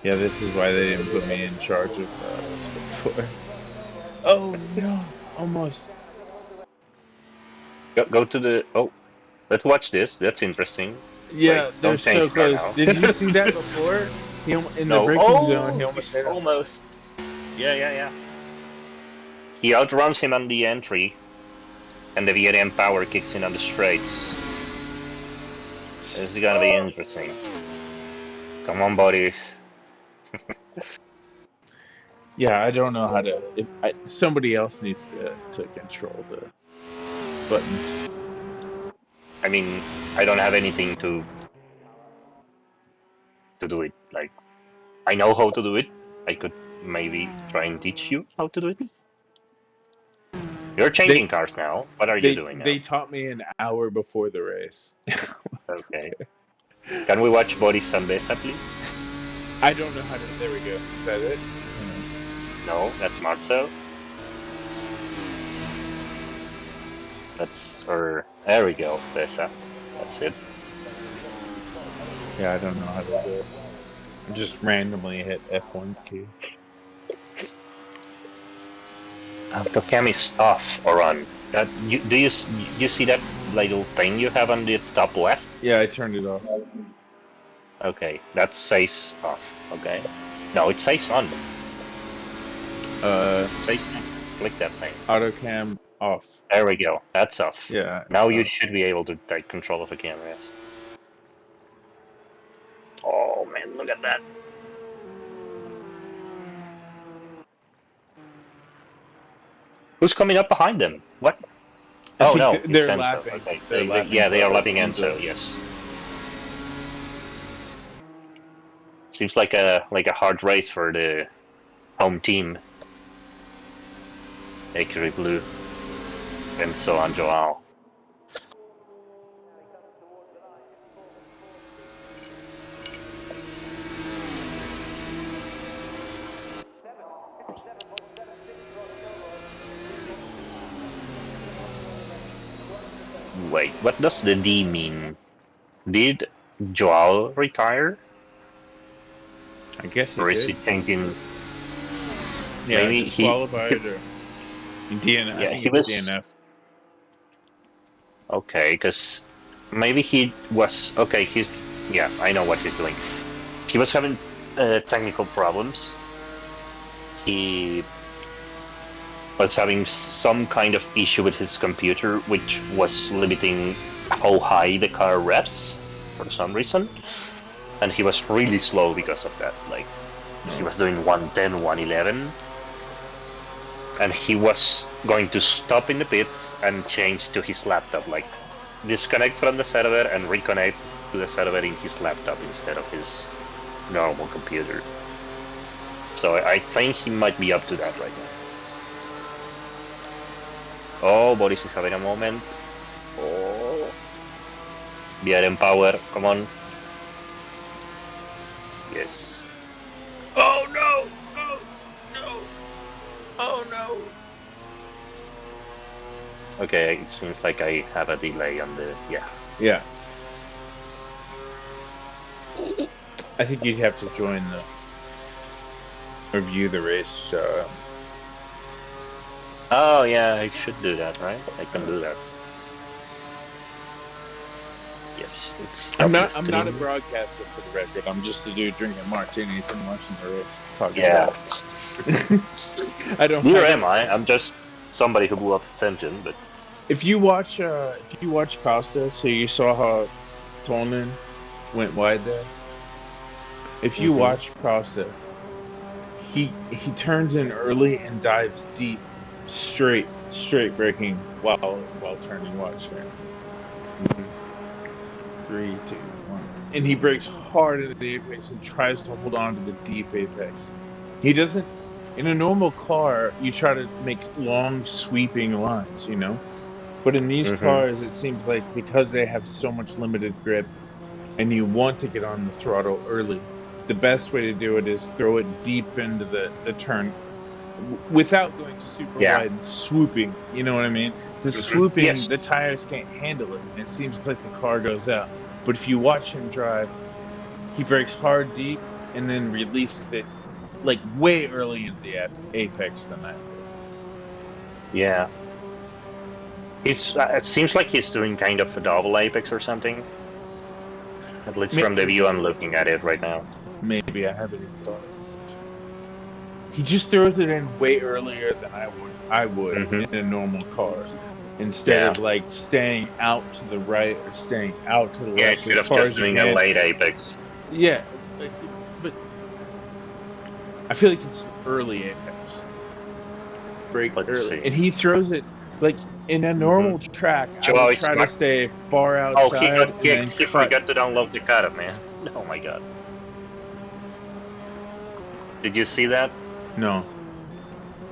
Yeah, this is why they didn't put me in charge of this before. Oh no! Almost. Go to the. Oh, let's watch this. That's interesting. Yeah, Wait, they're don't change so car close. now. Did you see that before? In the No. braking zone, he Oh, almost hit him. almost. Yeah. He outruns him on the entry, and the VRM power kicks in on the straights. This is gonna be interesting. Come on, buddies. Yeah, I don't know how to. Somebody else needs to control the buttons. I mean, I don't have anything to do it. Like, I know how to do it. I could maybe try and teach you how to do it. You're changing cars now. What are you doing now? They taught me an hour before the race. Okay. Can we watch Boris Sambesa, please? I don't know how to. There we go. Is that it? No, that's Marcel. That's there we go, Besa. That's it. Yeah, I don't know how to do it. I just randomly hit F1 keys. Autocam is off or on. Do you see that little thing you have on the top left? Yeah, I turned it off. Okay, that says off. Okay. No, it says on. Say click that thing. Autocam off. There we go. That's off. Yeah. Now you should be able to take control of the cameras. Oh man, look at that. Who's coming up behind them? What? Oh no, they're it's Enzo. lapping. Okay. They're lapping. Yeah, they are lapping Enzo. Enzo. Yes. Seems like a hard race for the home team. Mercury Blue, Enzo and Joao. Wait, what does the D mean? Did Joao retire? I guess he or is did. he changing? Yeah, Maybe disqualified or DNF. Yeah, I think he it was was DNF. Okay, because maybe he was okay. Yeah, I know what he's doing. He was having technical problems. He was having some kind of issue with his computer, which was limiting how high the car revs for some reason, and he was really slow because of that. Like he was doing 110, 111, and he was going to stop in the pits and change to his laptop, like disconnect from the server and reconnect to the server in his laptop instead of his normal computer. So I think he might be up to that right now. Oh, Boris is having a moment. Oh, BRM power, come on. Yes. Oh no! Oh no! Oh no! Okay, it seems like I have a delay on the Yeah. I think you'd have to join the review the race. Oh yeah, I should do that, right? I can do that. Yes, it's. I'm not a broadcaster for the record. I'm just a dude drinking martinis and watching the race. Talking Yeah. I don't. Neither am I. I'm just somebody who blew up attention, but. If you watch Costa, so you saw how Tonin went wide there. If you watch Costa, he turns in early and dives deep, straight braking while turning. Watch there. 3, 2, 1, and he brakes hard into the apex and tries to hold on to the deep apex. He doesn't. In a normal car, you try to make long sweeping lines, you know. But in these cars, it seems like because they have so much limited grip, and you want to get on the throttle early, the best way to do it is throw it deep into the turn without going super Yeah. wide and swooping. You know what I mean? The swooping, Yes. the tires can't handle it, and it seems like the car goes out. But if you watch him drive, he brakes hard deep and then releases it like way early in the apex than I did. Yeah. He's. It seems like he's doing kind of a double apex or something. At least from the view I'm looking at it right now. Maybe I haven't even thought of it. He just throws it in way earlier than I would Mhm. in a normal car, instead of like staying out to the right or staying out to the Yeah, left instead as of far just as you doing a can. late apex. Yeah, but I feel like it's early apex. Break Let's early, see. and he throws it like in a normal track. I Well, would it's try to back. stay far Oh, outside and then he cut. forgot to download the cut, man. Oh my god. Did you see that? No.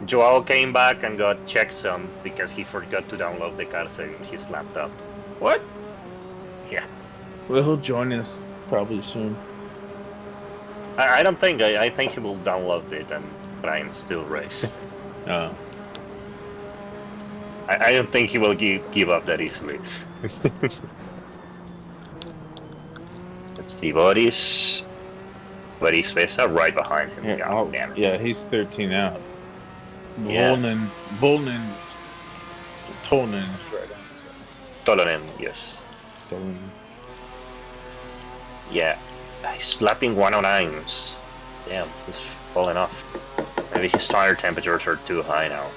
Joao came back and got checksum because he forgot to download the car in his laptop. What? Yeah. Well, he'll join us probably soon. I don't think. I think he will download it and try and still race. Oh. I don't think he will give up that easily. Let's see. Boris Vesa right behind him. Yeah, damn it. yeah, he's 13 out. Yeah. Volnen's Tolnen's right on. Tolonen, yes. Tolonen. Yeah. He's lapping 109s. Damn, he's falling off. Maybe his tire temperatures are too high now.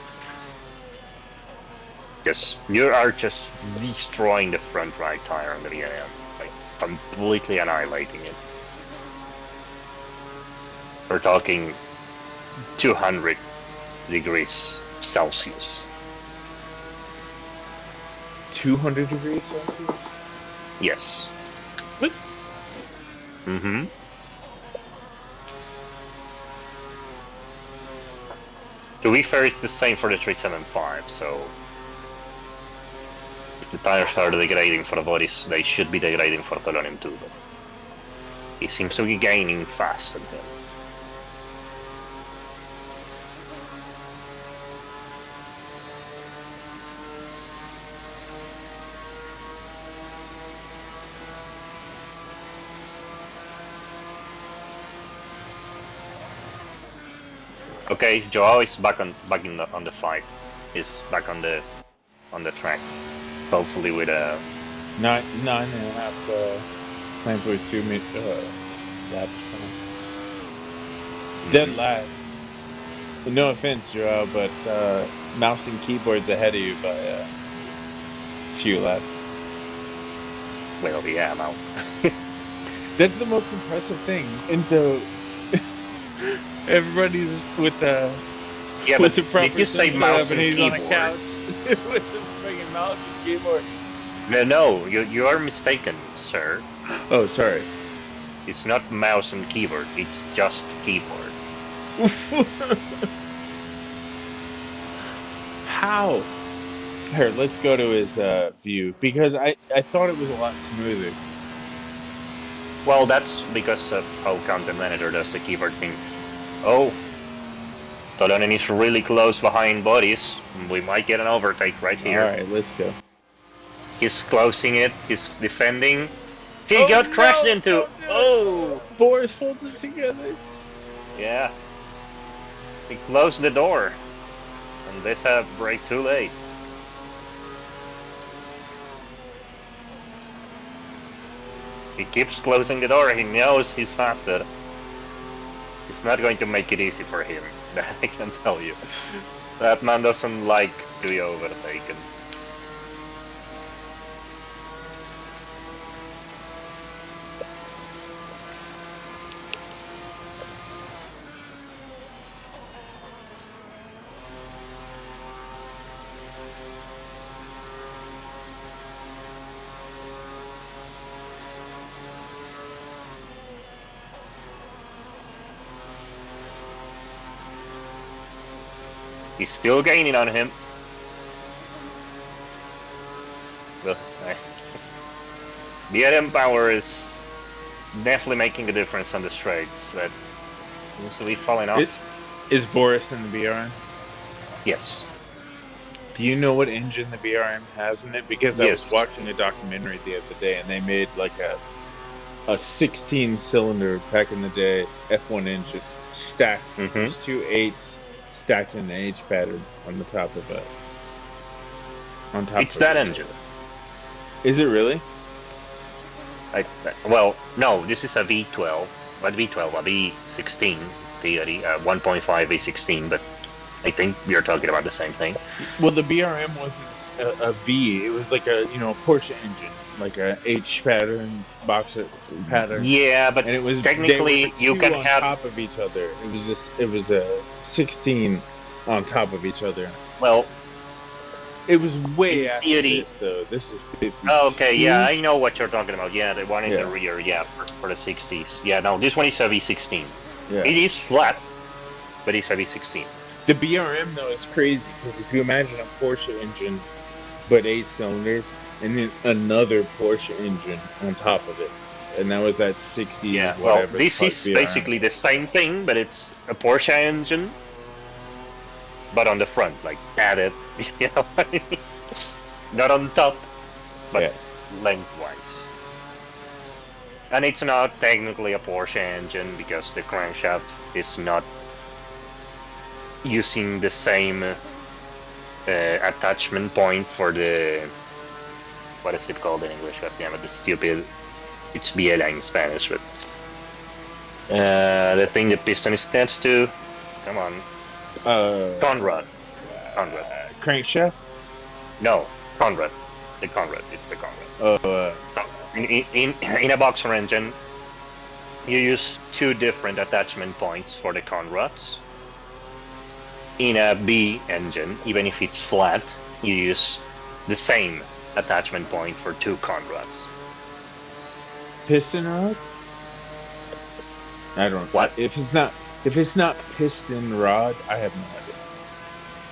Because you are just destroying the front right tire on the VIM. Like, completely annihilating it. We're talking 200 degrees Celsius. 200 degrees Celsius? Yes. What? Mm-hmm. To be fair, it's the same for the 375, so if the tires are degrading for the bodies, they should be degrading for Tolonen too, but he seems to be gaining fast on him. Okay, Joao is back on the fight. He's back on the track. Hopefully with a 9.2 laps. Dead last. No offense, Joao, but mouse and keyboard's ahead of you by a few laps. Well, yeah, now. That's the most impressive thing. And so everybody's with the proper did you say mouse and he's keyboard? on a couch with the freaking mouse and keyboard. No, you are mistaken, sir. Oh, sorry. It's not mouse and keyboard. It's just keyboard. How? Here, let's go to his view because I thought it was a lot smoother. Well, that's because of how Content Manager does the keyboard thing. Oh, Tolonen is really close behind bodies. We might get an overtake right here. Alright, let's go. He's closing it. He's defending. He got crashed into. Oh! Boris holds it together. Yeah. He closed the door. And this brake too late. He keeps closing the door. He knows he's faster. It's not going to make it easy for him. That I can tell you. That man doesn't like to be overtaken. He's still gaining on him. The RM power is definitely making a difference on the straights. That seems to be falling off. Is Boris in the BRM? Yes. Do you know what engine the BRM has in it? Because I was Yes. watching a documentary the other day, and they made like a 16-cylinder back in the day F1 engine stacked. There's 2 8s stacked in an H pattern on the top of it. On top. It's that engine. Is it really? Well, no. This is a V12. What V12? A V16 theory. 1.5 V16, but I think we are talking about the same thing. Well, the BRM wasn't a V. It was like a Porsche engine, like a H pattern, boxer pattern. Yeah, but and it was technically you can on have top of each other. It was a 16 on top of each other. Well, it was way after theory, this though. This is 52. Oh, okay, yeah, I know what you're talking about. Yeah, the one in the rear, yeah, for the 60s. Yeah, no, this one is a V16. Yeah. It is flat, but it's a V16. The BRM though is crazy because if you imagine a Porsche engine, but 8 cylinders, and then another Porsche engine on top of it, and that was that 60. Yeah, whatever. well, this is BRM. basically the same thing, but it's a Porsche engine, but on the front, like added, you know, not on top, but lengthwise. And it's not technically a Porsche engine because the crankshaft is not using the same attachment point for the, what is it called in English? God damn it, the stupid, it's biela in Spanish, but the thing the piston is attached to, come on, Conrad. Crankshaft? No, Conrad. The Conrad. It's the Conrad. In a boxer engine, you use 2 different attachment points for the Conrads. In a B engine, even if it's flat, you use the same attachment point for 2 Conrads. Piston rod? I don't know. What? If it's not piston rod, I have no idea.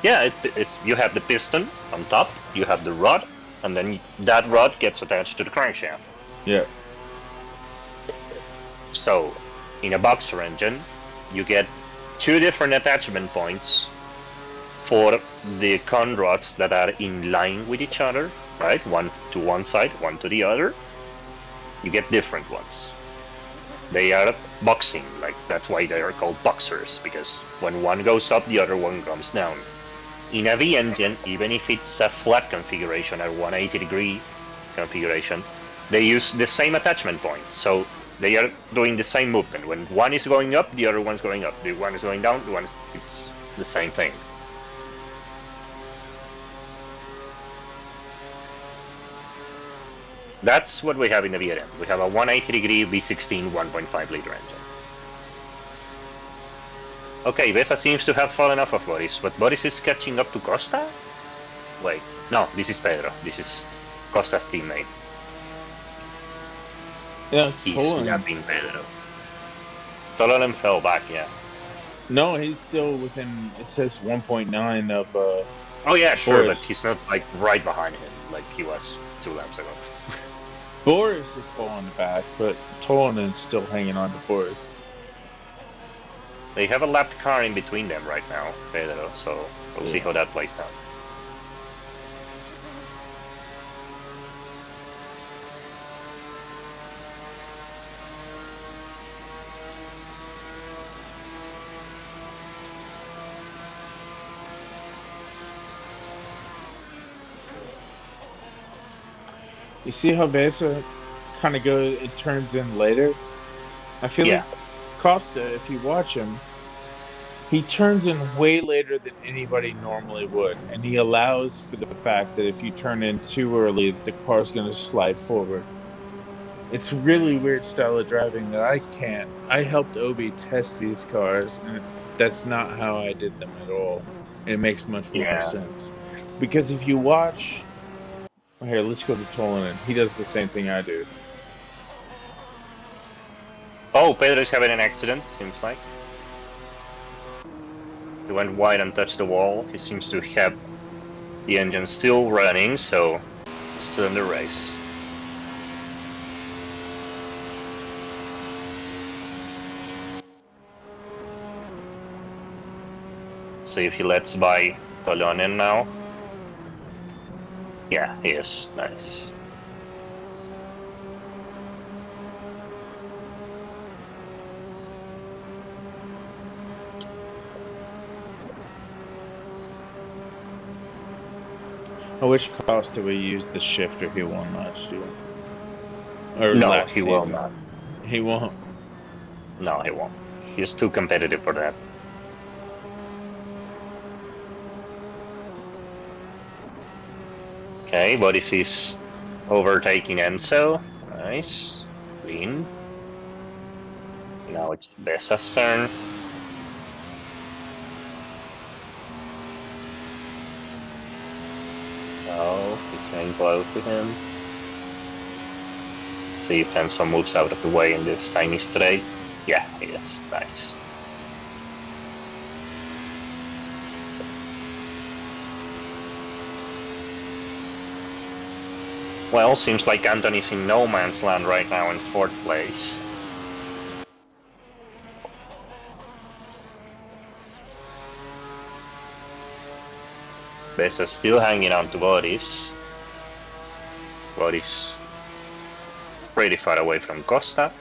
Yeah, it's you have the piston on top, you have the rod, and then that rod gets attached to the crankshaft. Yeah. So, in a boxer engine, you get 2 different attachment points for the conrods that are in line with each other, right? One to one side, one to the other. You get different ones. They are boxing, like that's why they are called boxers, because when one goes up, the other one comes down. In a V engine, even if it's a flat configuration or 180-degree configuration, they use the same attachment point. So they are doing the same movement. When one is going up, the other one's going up. The one is going down, the one it's the same thing. That's what we have in the VRM. We have a 180-degree V16 1.5-liter engine. Okay, Besa seems to have fallen off of Boris, but Boris is catching up to Costa? Wait, no, this is Pedro. This is Costa's teammate. Yeah, he's yapping Pedro. Tolonen fell back, yeah. No, he's still within, it says 1.9 of... oh yeah, sure, Boris. but he's not like right behind him like he was 2 laps ago. Boris is falling back, but Tolonen's still hanging on to Boris. They have a lapped car in between them right now, Pedro, so we'll see how that plays out. You see how Besa kind of goes, it turns in later? I feel like Costa, if you watch him, he turns in way later than anybody normally would. And he allows for the fact that if you turn in too early, the car's going to slide forward. It's a really weird style of driving that I can't. I helped Obi test these cars, and that's not how I did them at all. And it makes much more sense. Because if you watch... Here, let's go to Tolonen. He does the same thing I do. Oh, Pedro's having an accident, seems like. He went wide and touched the wall. He seems to have the engine still running, so still in the race. Let's see if he lets by Tolonen now. Yeah, he is. Nice. I wish Costa would use the shifter he won last year. Or No, last he will season. not. He won't. No, he won't. He's too competitive for that. Okay, Bodies overtaking Enzo. Nice. Clean. Now it's Bessa's turn. Oh, he's getting close to him. See if Enzo moves out of the way in this tiny straight. Yeah, he is. Nice. Well, seems like Anthony's in no man's land right now in 4th place. Bessa's still hanging on to Boris. Boris pretty far away from Costa.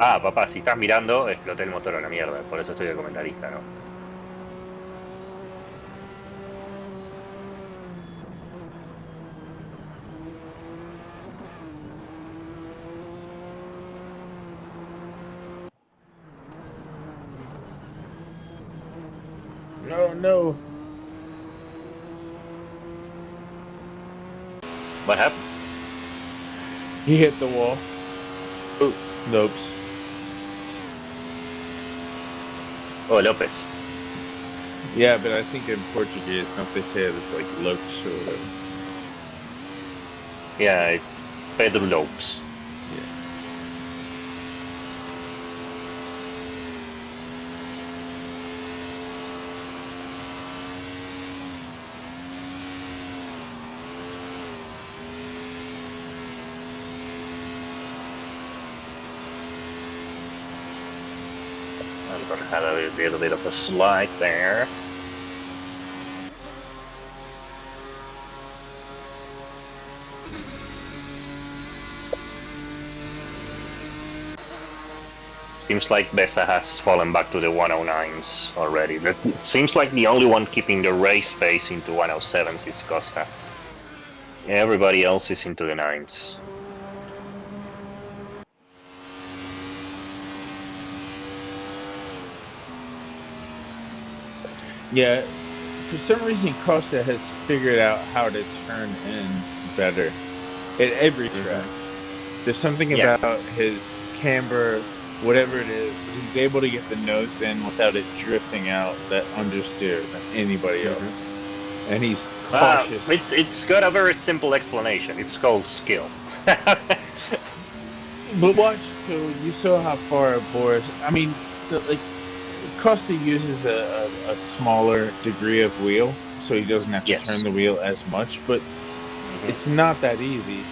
Ah, papá, si estás mirando, exploté el motor a la mierda, por eso estoy de comentarista, ¿no? Oh no. What happened? He hit the wall. Who? Lopes. Oh, Lopez. Yeah, but I think in Portuguese, don't they say it's like Lopes or whatever? Yeah, it's Pedro Lopes. Yeah. I'm gonna have a little bit of a slide there. Seems like Bessa has fallen back to the 109s already. But it seems like the only one keeping the race pace into 107s is Costa. Everybody else is into the 9s. Yeah, for some reason Costa has figured out how to turn in better at every track. There's something about his camber, whatever it is, but he's able to get the nose in without it drifting out that understeer than anybody else. And he's cautious. It's got a very simple explanation. It's called skill. But watch, so you saw how far Boris. I mean, Costa uses a smaller degree of wheel, so he doesn't have to turn the wheel as much. But it's not that easy.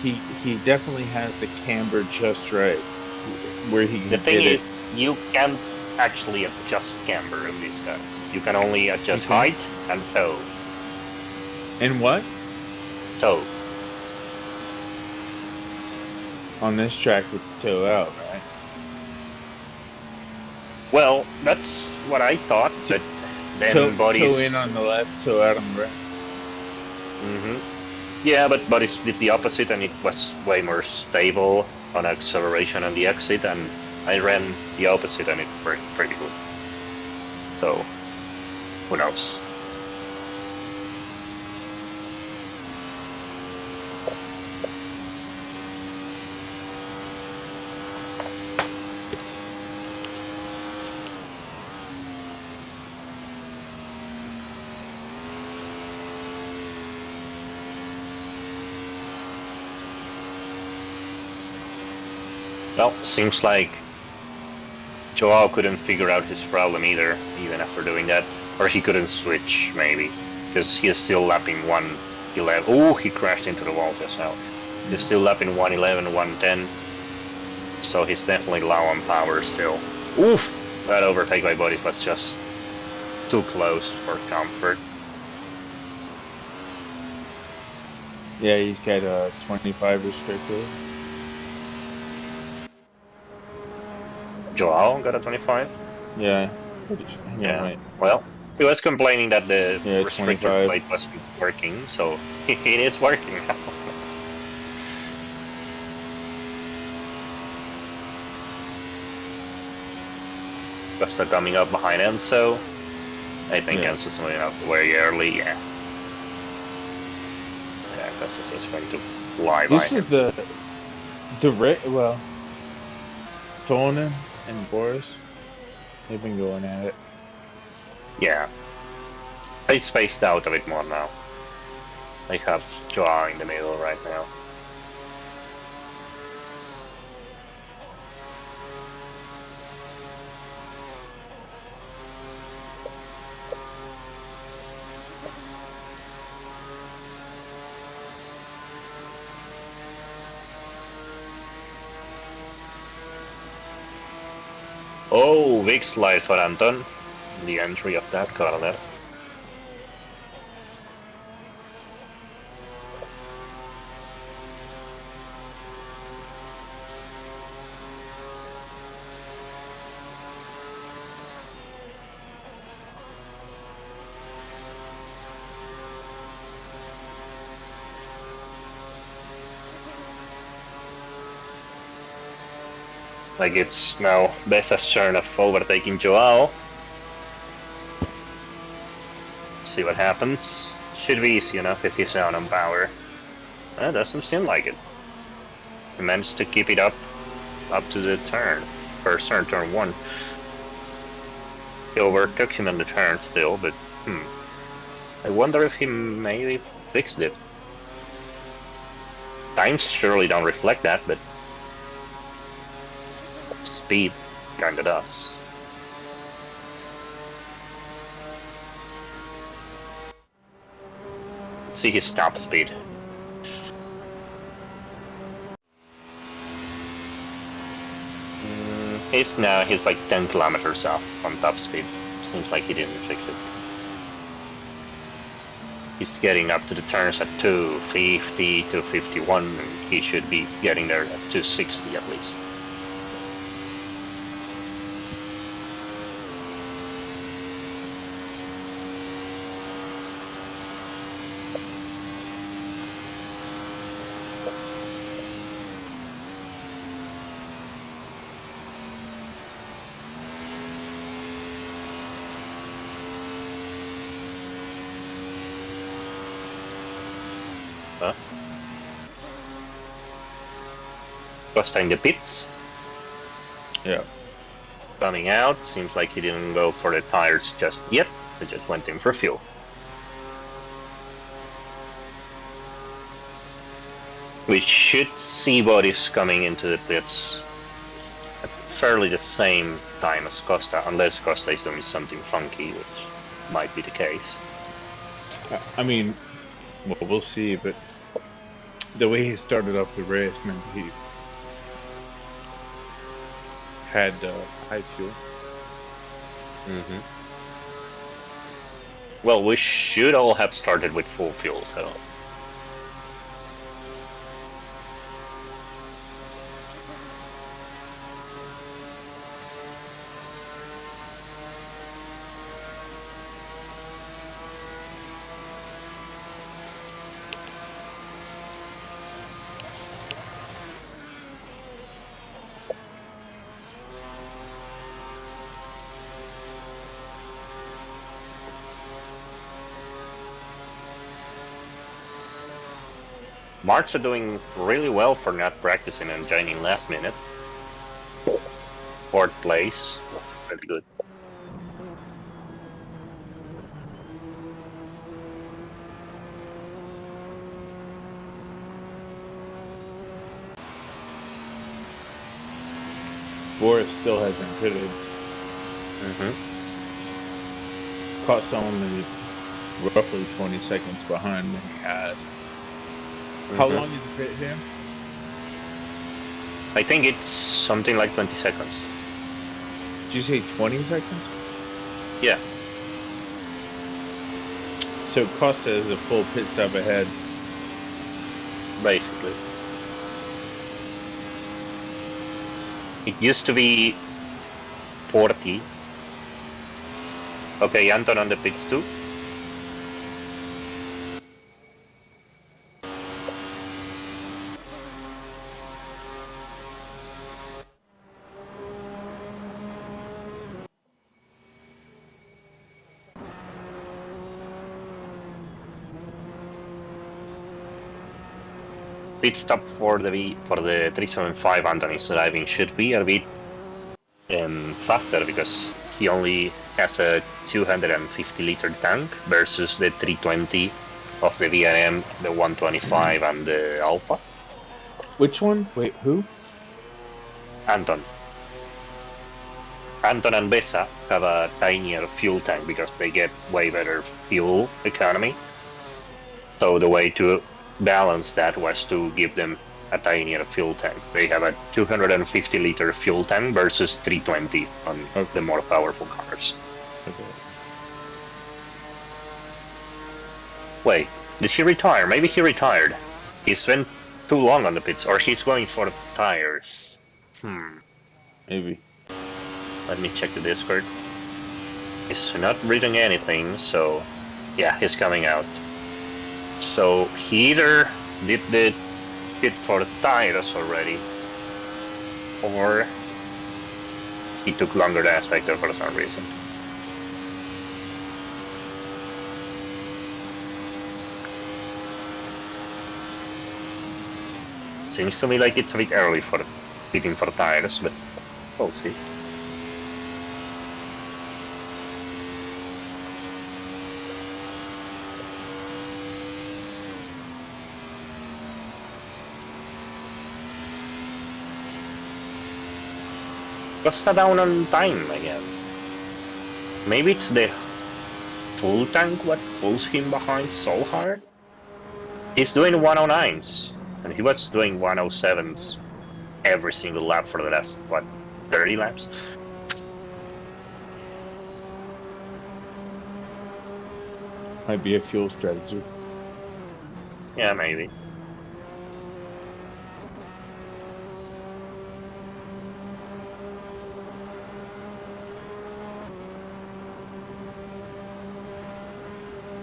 He definitely has the camber just right, where he can The thing get is, you can't actually adjust camber in these guys. You can only adjust height and toe. And what? Toe. On this track, it's toe out, right? Well, that's what I thought, but then Bodies... Toe in on the left, toe out on the right. Yeah, but Bodies did the opposite, and it was way more stable on acceleration on the exit, and I ran the opposite, and it worked pretty good. So, who knows? Well, seems like Joao couldn't figure out his problem either, even after doing that. Or he couldn't switch, maybe. Because he is still lapping 111. Oh, he crashed into the wall just now. He's still lapping 111, 110. So he's definitely low on power still. Oof! That overtake by bodies was just too close for comfort. Yeah, he's got a 25 restricted. Joao got a 25? Yeah. Yeah, right. Well, he was complaining that the Yeah, restrictor 25. plate wasn't working, so it is working now. Costa coming up behind Enzo. I think Enzo's moving up very early, yeah. Yeah, Costa's just going to fly by This him. is well, Tonen and Boris, they've been going at it. Yeah. I spaced out a bit more now. I have Joao in the middle right now. Oh, big slide for Anton. The entry of that corner. Like it's now Besa's turn of overtaking Joao. Let's see what happens. Should be easy enough if he's down on power. Doesn't seem like it. He managed to keep it up to the turn. First turn, turn 1. He overtook him on the turn still, but I wonder if he maybe fixed it. Times surely don't reflect that, but speed kinda does. Let's see his top speed. He's like 10 kilometers off on top speed. Seems like he didn't fix it. He's getting up to the turns at 250, 251, and he should be getting there at 260 at least. Costa in the pits. Yeah. Coming out, seems like he didn't go for the tires just yet. He just went in for fuel. We should see bodies coming into the pits at fairly the same time as Costa, unless Costa is doing something funky, which might be the case. I mean, well, we'll see, but the way he started off the race meant he had high fuel. Well, we should all have started with full fuel, so... Marks are doing really well for not practicing and joining last minute. 4th place, really good. Boris still hasn't pitted. Costa only roughly 20 seconds behind when he has. How long is the pit here? I think it's something like 20 seconds. Did you say 20 seconds? Yeah. So Costa is a full pit stop ahead. Basically. It used to be 40. Okay, Anton on the pits too. Pit stop for the 375 Anthony's driving should be a bit faster because he only has a 250-liter tank versus the 320 of the VRM, the 125, and the Alpha. Which one? Wait, who? Anton and Besa have a tinier fuel tank because they get way better fuel economy. So the way to balance that was to give them a tinier fuel tank. They have a 250-liter fuel tank versus 320 on the more powerful cars. Okay. Wait, did he retire? Maybe he retired. He spent too long on the pits, or he's going for the tires. Maybe. Let me check the Discord. He's not reading anything, so yeah, he's coming out. So he either did the pit for the tires already, or he took longer than expected for some reason. Seems to me like it's a bit early for pitting for tires, but we'll see. Costa down on time again. Maybe it's the full tank what pulls him behind so hard? He's doing 109s, and he was doing 107s every single lap for the last, what, 30 laps? Might be a fuel strategy. Yeah, maybe.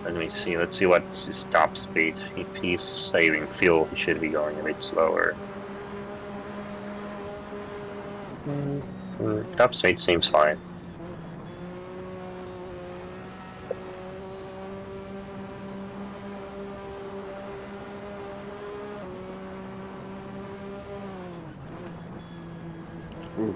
Let me see, let's see what's his top speed. If he's saving fuel, he should be going a bit slower. Top speed seems fine. Oof.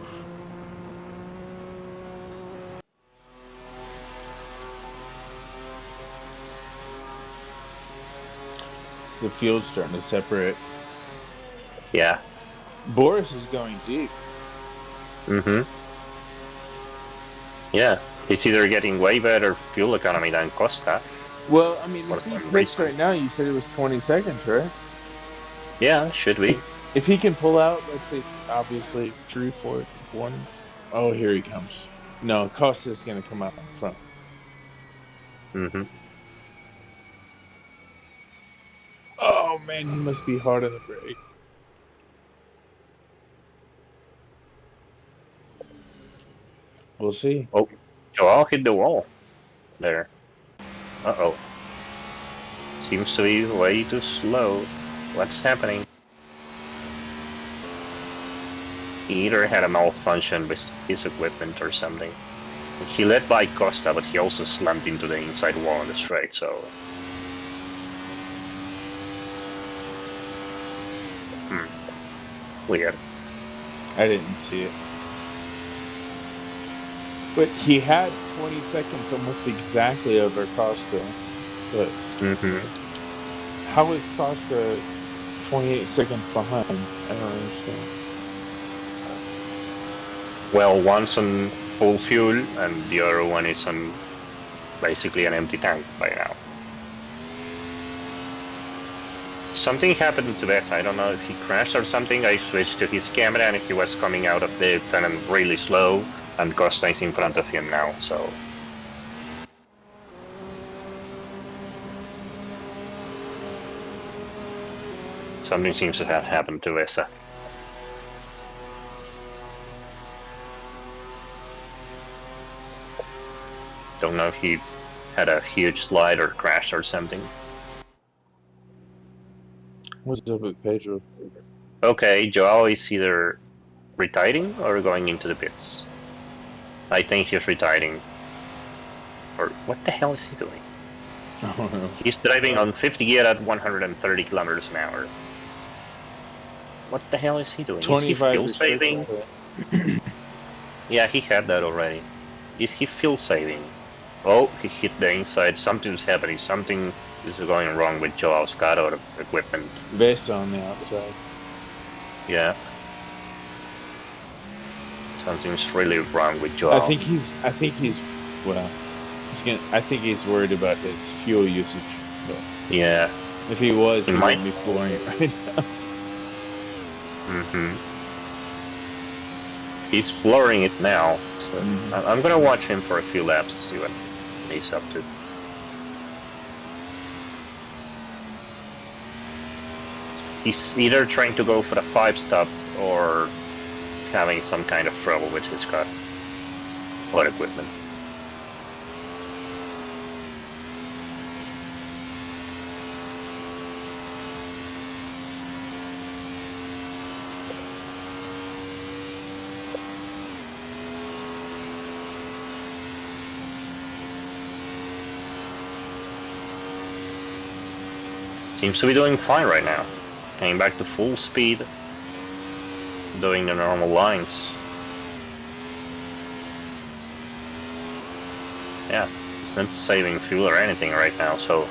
The field's starting to separate. Yeah. Boris is going deep. Yeah, he's either getting way better fuel economy than Costa. Well, I mean, For if he some picks reason. right now, you said it was 20 seconds, right? Yeah, should be. If he can pull out, let's say, obviously, 3, 4, 1. Oh, here he comes. No, Costa's going to come out front. Oh, man, he must be hard on the brake. We'll see. Oh, Joao hit the wall. There. Uh-oh. Seems to be way too slow. What's happening? He either had a malfunction with his equipment or something. He led by Costa, but he also slammed into the inside wall on the straight, so... Weird. I didn't see it. But he had 20 seconds almost exactly over Costa. But how is Costa 28 seconds behind? I don't understand. Well, one's on full fuel, and the other one is on basically an empty tank by now. Something happened to Beth. I don't know if he crashed or something. I switched to his camera, and he was coming out of the tunnel really slow, and Costa is in front of him now, so... Something seems to have happened to Esa. Don't know if he had a huge slide or crash or something. What's up with Pedro? Okay, Joao is either retiring or going into the pits. I think he's retiring. Or what the hell is he doing? I don't know. He's driving on 50 gear at 130 kilometers an hour. What the hell is he doing? Is he 25 fuel saving? Yeah, he had that already. Is he fuel saving? Oh, he hit the inside. Something's happening. Something is going wrong with Joao's car or equipment. Based on the outside. Yeah. Something's really wrong with Joao. I think he's well, I think he's worried about his fuel usage. But yeah. if he was, he might wouldn't be flooring it right now. Mm-hmm. He's flooring it now. So I'm gonna watch him for a few laps to see what he's up to. He's either trying to go for the 5-stop or having some kind of trouble with his car or equipment. Seems to be doing fine right now. Came back to full speed, doing the normal lines. Yeah, it's not saving fuel or anything right now, so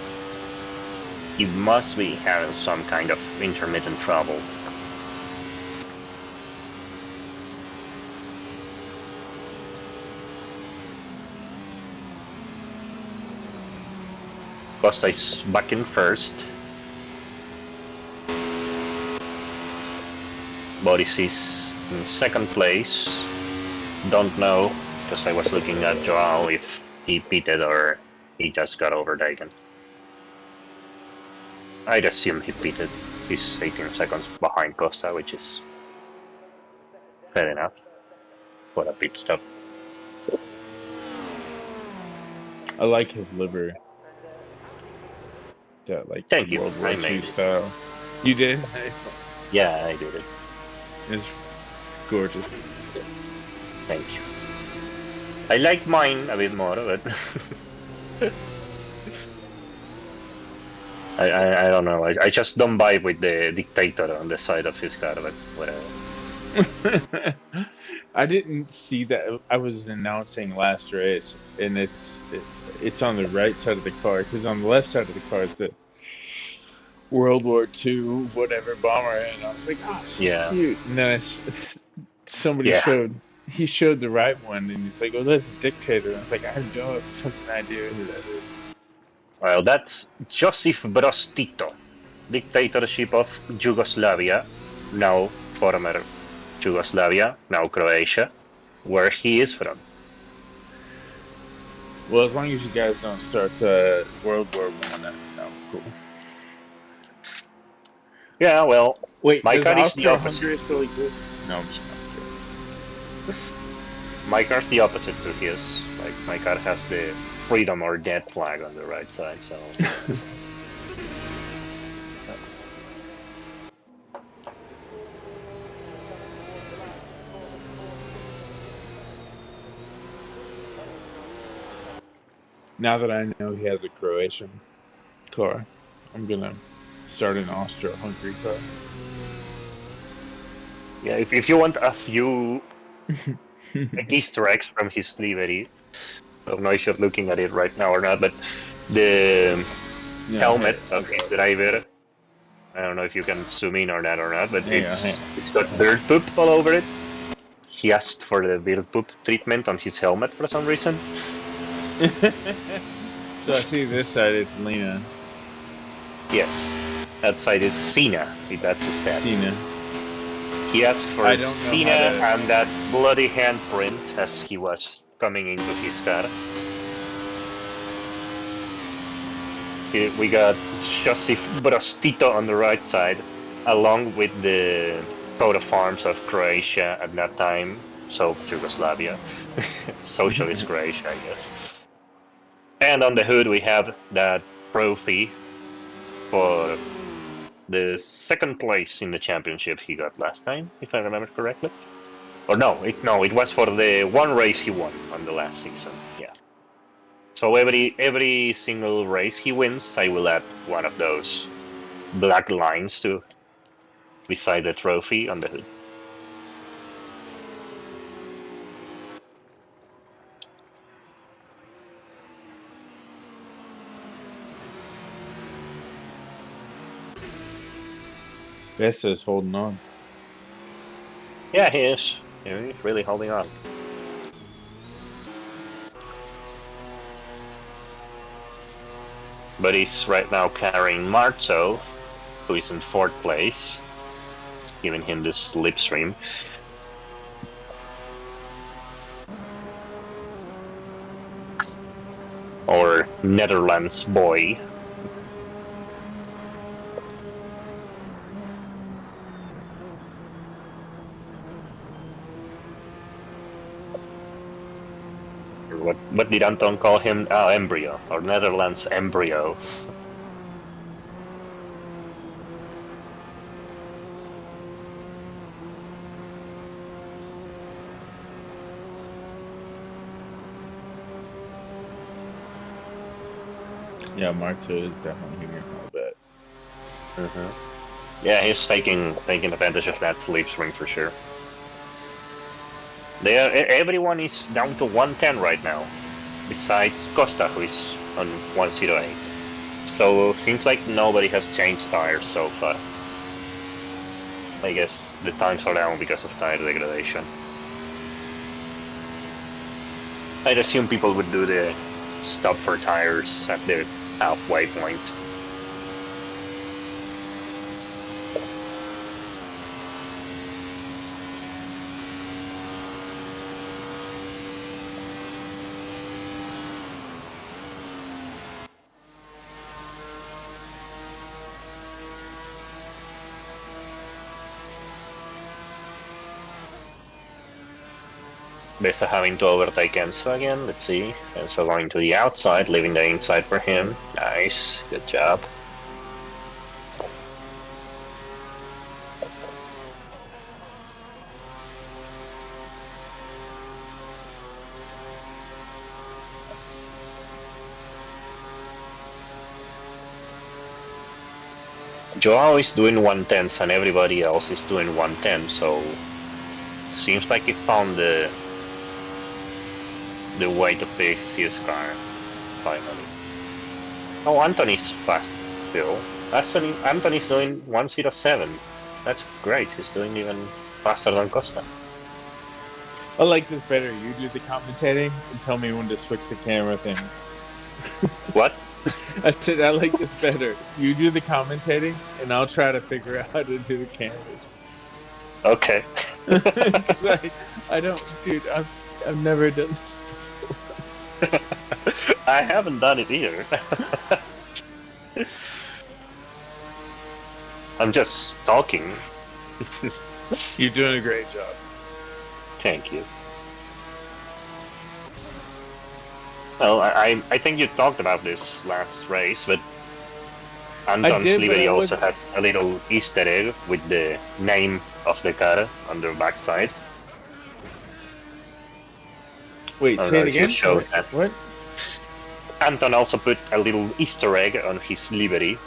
he must be having some kind of intermittent trouble. Costa is back in first. Boris is in second place. Don't know, because I was looking at Joao if he pitted or he just got overtaken. I'd assume he pitted. He's 18 seconds behind Costa, which is fair enough for a pit stop. I like his livery. That like Thank you. World War I II made it. style. You did? Nice. Yeah, I did it. It's gorgeous. Thank you. I like mine a bit more, but I don't know. I just don't vibe with the dictator on the side of his car, but whatever. I didn't see that. I was announcing last race, and it's on the right side of the car, because on the left side of the car is the World War II whatever bomber, and I was like, oh, she's cute. And then somebody showed the right one, and he's like, oh, that's a dictator. And I was like, I have no fucking idea who that is. Well, that's Josip Broz Tito, dictatorship of Yugoslavia, now former Yugoslavia, now Croatia, where he is from. Well, as long as you guys don't start World War I, no, cool. Yeah, well, wait, my does car is the Austria-Hungary still exist? No, I'm just not. My car's the opposite to his. Like, my car has the freedom or death flag on the right side, so... Now that I know he has a Croatian car, I'm gonna start an Austro-Hungary car. Yeah, if you want a few Easter eggs from his livery, I don't know if you're looking at it right now or not, but the helmet of his driver, I don't know if you can zoom in on that or not, but it's got dirt poop all over it. he asked for the beard poop treatment on his helmet for some reason. So I see this side, it's Lena. Yes, that side is Cena, if that's a set. Cena. He asked for I don't know Cena how to- and that bloody handprint as he was coming into his car. We got Josip Brostito on the right side, along with the coat of arms of Croatia at that time, so Yugoslavia, socialist Croatia, I guess. And on the hood we have that trophy for the second place in the championship he got last time, if I remember correctly. Or no, it was for the one race he won on the last season. Yeah. So every single race he wins, I will add one of those black lines to beside the trophy on the hood. Bessa's holding on. Yeah, he is. He's really holding on. But he's right now carrying Marto, who is in 4th place. It's giving him this slipstream. Or Netherlands boy. What did Anton call him? Oh, embryo, or Netherlands embryo. Yeah, Marto is definitely here a little bit. Yeah, he's taking advantage of that slipstream for sure. Everyone is down to 110 right now, besides Costa, who is on 108. So seems like nobody has changed tires so far. I guess the times are down because of tire degradation. I'd assume people would do the stop for tires at the halfway point. Bessa having to overtake Enzo again, let's see. Enzo going to the outside, leaving the inside for him. Nice, good job. Joao is doing 110s and everybody else is doing 110, so seems like he found the way to fix his car, finally. Oh, Anthony's fast still. Anthony's doing 107. That's great, he's doing even faster than Costa. I like this better. You do the commentating and tell me when to switch the camera thing. What? I said I like this better. You do the commentating and I'll try to figure out how to do the cameras. Okay. Because I don't, dude, I've never done this before. I haven't done it either. I'm just talking. You're doing a great job. Thank you. Well, I think you talked about this last race, but Anton's livery also had a little Easter egg with the name of the car on the backside. Wait, say it again? What? Anton also put a little Easter egg on his livery,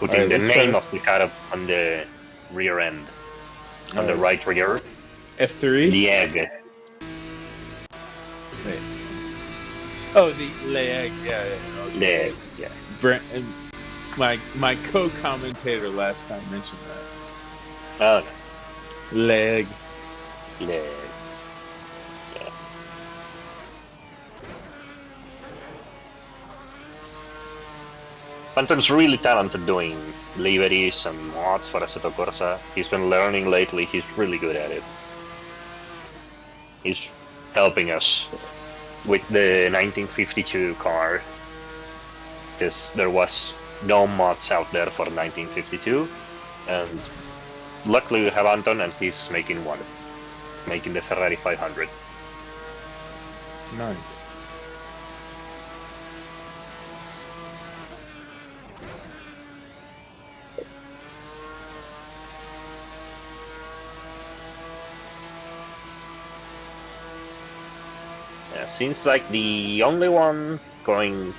putting the name of the car on the rear end, on the right rear. F3? The egg. Wait. Oh, the leg. Yeah. Okay. Leg. Yeah. Brent, my co-commentator last time mentioned that. Oh. Leg. Yeah. Anton's really talented doing liveries and mods for Assetto Corsa. He's been learning lately, he's really good at it. He's helping us with the 1952 car, because there was no mods out there for 1952, and luckily we have Anton and he's making one, making the Ferrari 500. Nice. Yeah, seems like the only one going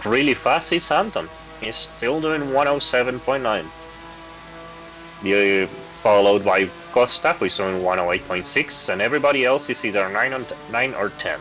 really fast is Anton. He's still doing 107.9. Followed by Costa, who is doing 108.6, and everybody else is either 9 or 10.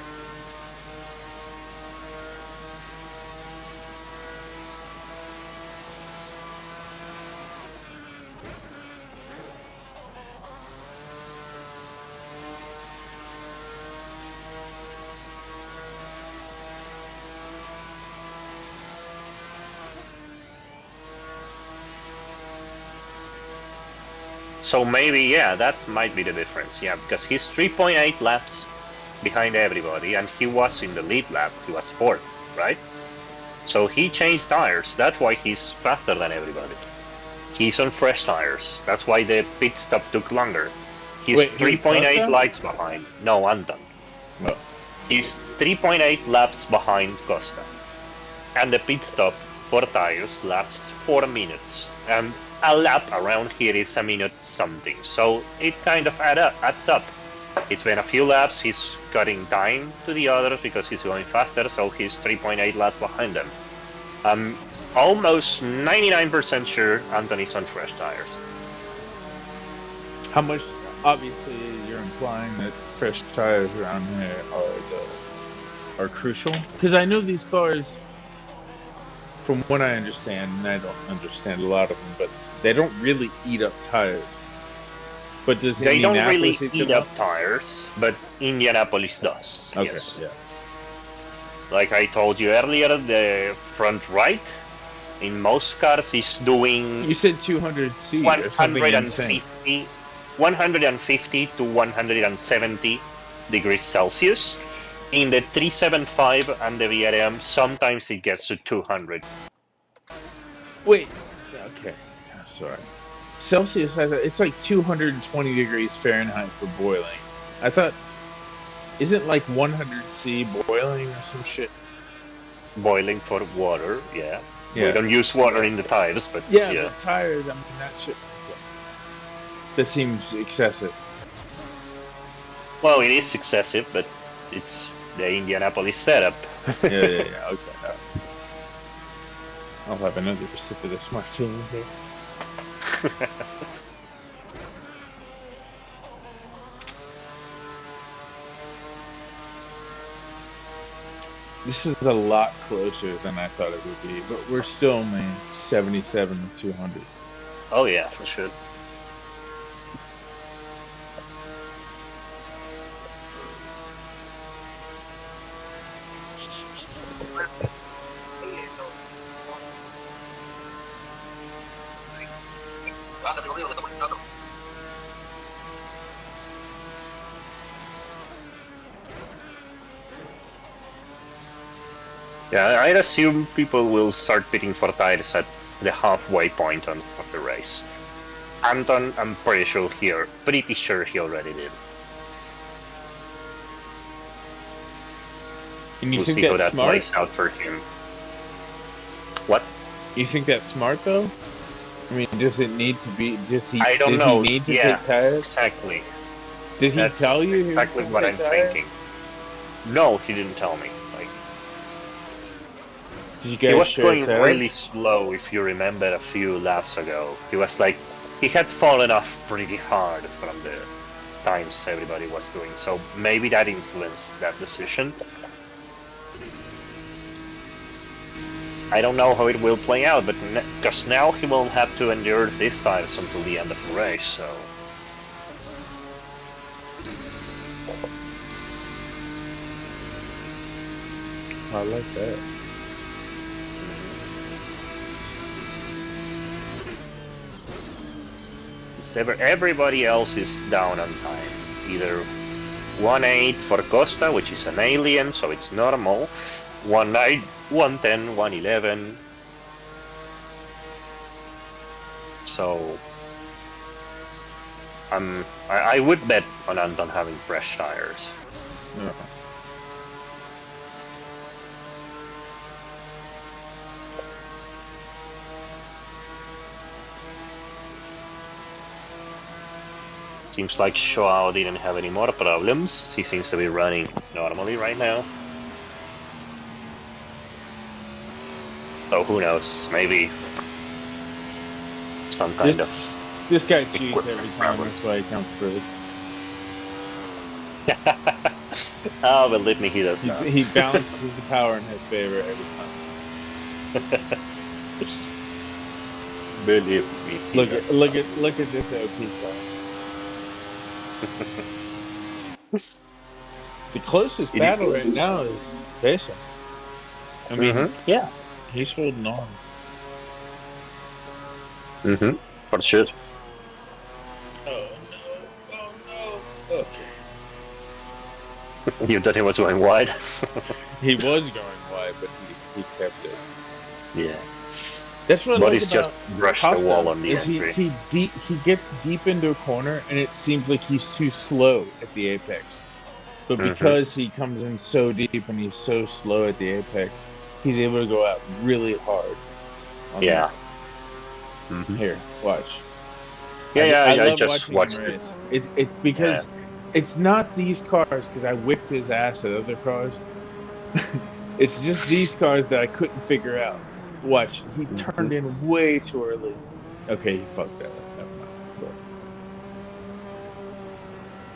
So maybe, yeah, that might be the difference. Yeah, because he's 3.8 laps behind everybody, and he was in the lead lap. He was 4th, right? So he changed tires. That's why he's faster than everybody. He's on fresh tires. That's why the pit stop took longer. He's 3.8 laps behind. No, Anton. No. He's 3.8 laps behind Costa. And the pit stop for tires lasts 4 minutes. And a lap around here is a minute something, so it kind of adds up. It's been a few laps, he's cutting time to the others because he's going faster, so he's 3.8 laps behind them. I'm almost 99% sure Anthony's on fresh tires. How much? Obviously, you're implying that fresh tires around here are crucial, because I know these cars, from what I understand, and I don't understand a lot of them, but they don't really eat up tires. But does they don't really eat eat up tires, but Indianapolis does. Okay, yes. Yeah. Like I told you earlier, the front right in most cars is doing. You said 200C or something insane. 150 to 170 degrees Celsius. In the 375 and the VRM, sometimes it gets to 200. Wait. Okay. Sorry. Celsius, I thought it's like 220 degrees Fahrenheit for boiling. I thought, isn't like 100C boiling or some shit? Boiling for water, yeah. We don't use water in the tires, but yeah. But tires, I mean, that shit. That seems excessive. Well, it is excessive, but it's the Indianapolis setup. Okay. I'll have another sip of this martini here. This is a lot closer than I thought it would be, but we're still only 77 to 200. Oh yeah, for sure. Yeah, I'd assume people will start pitting for tires at the halfway point of the race. Anton, I'm pretty sure he already did. And you we'll think see how that's that smart? plays out for him. What? You think that's smart though? I mean, does it need to be? I don't know. He need to take tires? Exactly. Did he tell you? Exactly what I'm thinking. No, he didn't tell me. Like, he was going really slow. If you remember a few laps ago, he was like, he had fallen off pretty hard from the times everybody was doing. So maybe that influenced that decision. I don't know how it will play out, but because now he will have to endure these tires until the end of the race, so I like that. Everybody else is down on time. Either 1.8 for Costa, which is an alien, so it's normal. 1.9, 1.10, 1.11. So I would bet on Anton having fresh tires. Yeah. Seems like Joao didn't have any more problems. He seems to be running normally right now. So who knows? Maybe some kind of. This guy cheats every time. That's why he comes first. Oh, believe me, he does. He balances the power in his favor every time. Believe me. Look at this OP car. The closest battle right now is Jason. I mean, yeah, he's holding on. For sure. Oh no! Okay. You thought he was going wide? He was going wide, but he kept it. Yeah. That's what I like about just brushed Costa, the wall on the is entry. he gets deep into a corner, and it seems like he's too slow at the apex. But because he comes in so deep and he's so slow at the apex, he's able to go out really hard. Yeah. Here, watch. Yeah, I love just watching him race. It's because it's not these cars, because I whipped his ass at other cars. It's just these cars that I couldn't figure out. Watch, he turned in way too early. Okay, he fucked that up. Never mind. But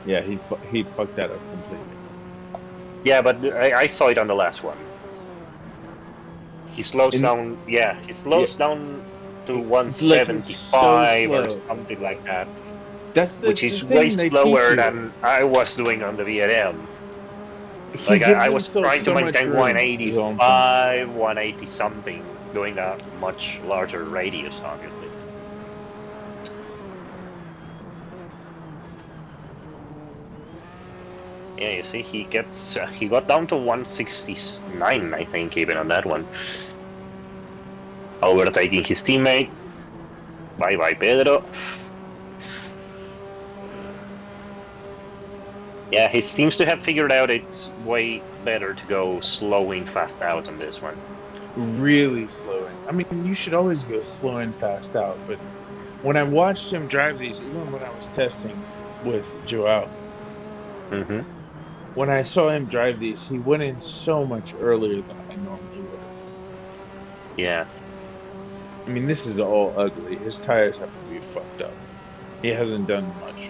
yeah, he fucked that up completely. Yeah, but I saw it on the last one. He slows down. Yeah, he slows down to 175 or something like that. Which is way slower than I was doing on the VRM. Like I was trying to maintain 185, 180 something, doing a much larger radius, obviously. Yeah, you see, he got down to 169, I think, even on that one. Overtaking his teammate. Bye bye, Pedro. Yeah, he seems to have figured out it's way better to go slow in, fast out on this one. Really slowing. I mean, you should always go slow in, fast out, but when I watched him drive these, even when I was testing with Joao, when I saw him drive these, he went in so much earlier than I normally would have. Yeah. I mean, this is all ugly. His tires have to be fucked up. He hasn't done much.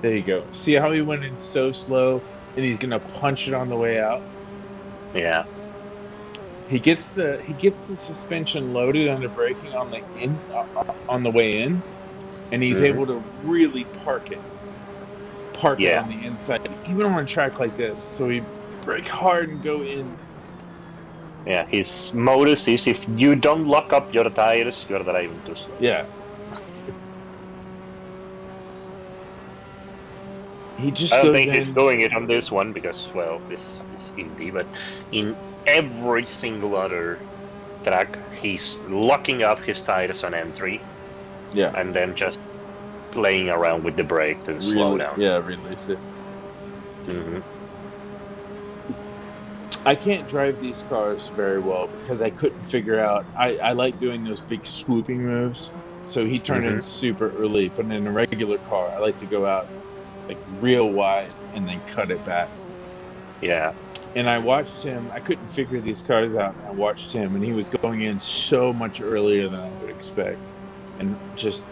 There you go. See how he went in so slow, and he's gonna punch it on the way out? Yeah. He gets the suspension loaded under braking on the way in, and he's able to really park it on the inside, even on a track like this. So he brake hard and go in. Yeah, his modus is if you don't lock up your tires, you're driving too slow. Yeah. He just I don't goes think in. he's doing it on this one because, well, this is Indy, but in every single other track, he's locking up his tires on entry. Yeah. And then just playing around with the brake to slow down. Yeah, release it. I can't drive these cars very well because I couldn't figure out. I like doing those big swooping moves. So he turned in super early, but in a regular car, I like to go out like real wide and then cut it back. Yeah. And I watched him. I couldn't figure these cars out. And I watched him, and he was going in so much earlier than I would expect, and just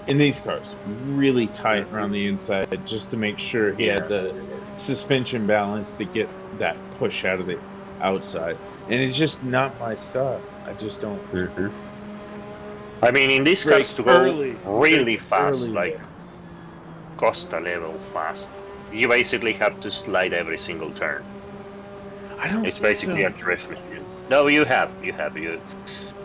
in these cars, really tight around the inside, just to make sure he had the suspension balance to get that push out of the outside. And it's just not my style. I just don't. I mean, in these cars to go really fast, like Costa level fast. You basically have to slide every single turn. I don't It's think basically so. a drift machine. No, you have.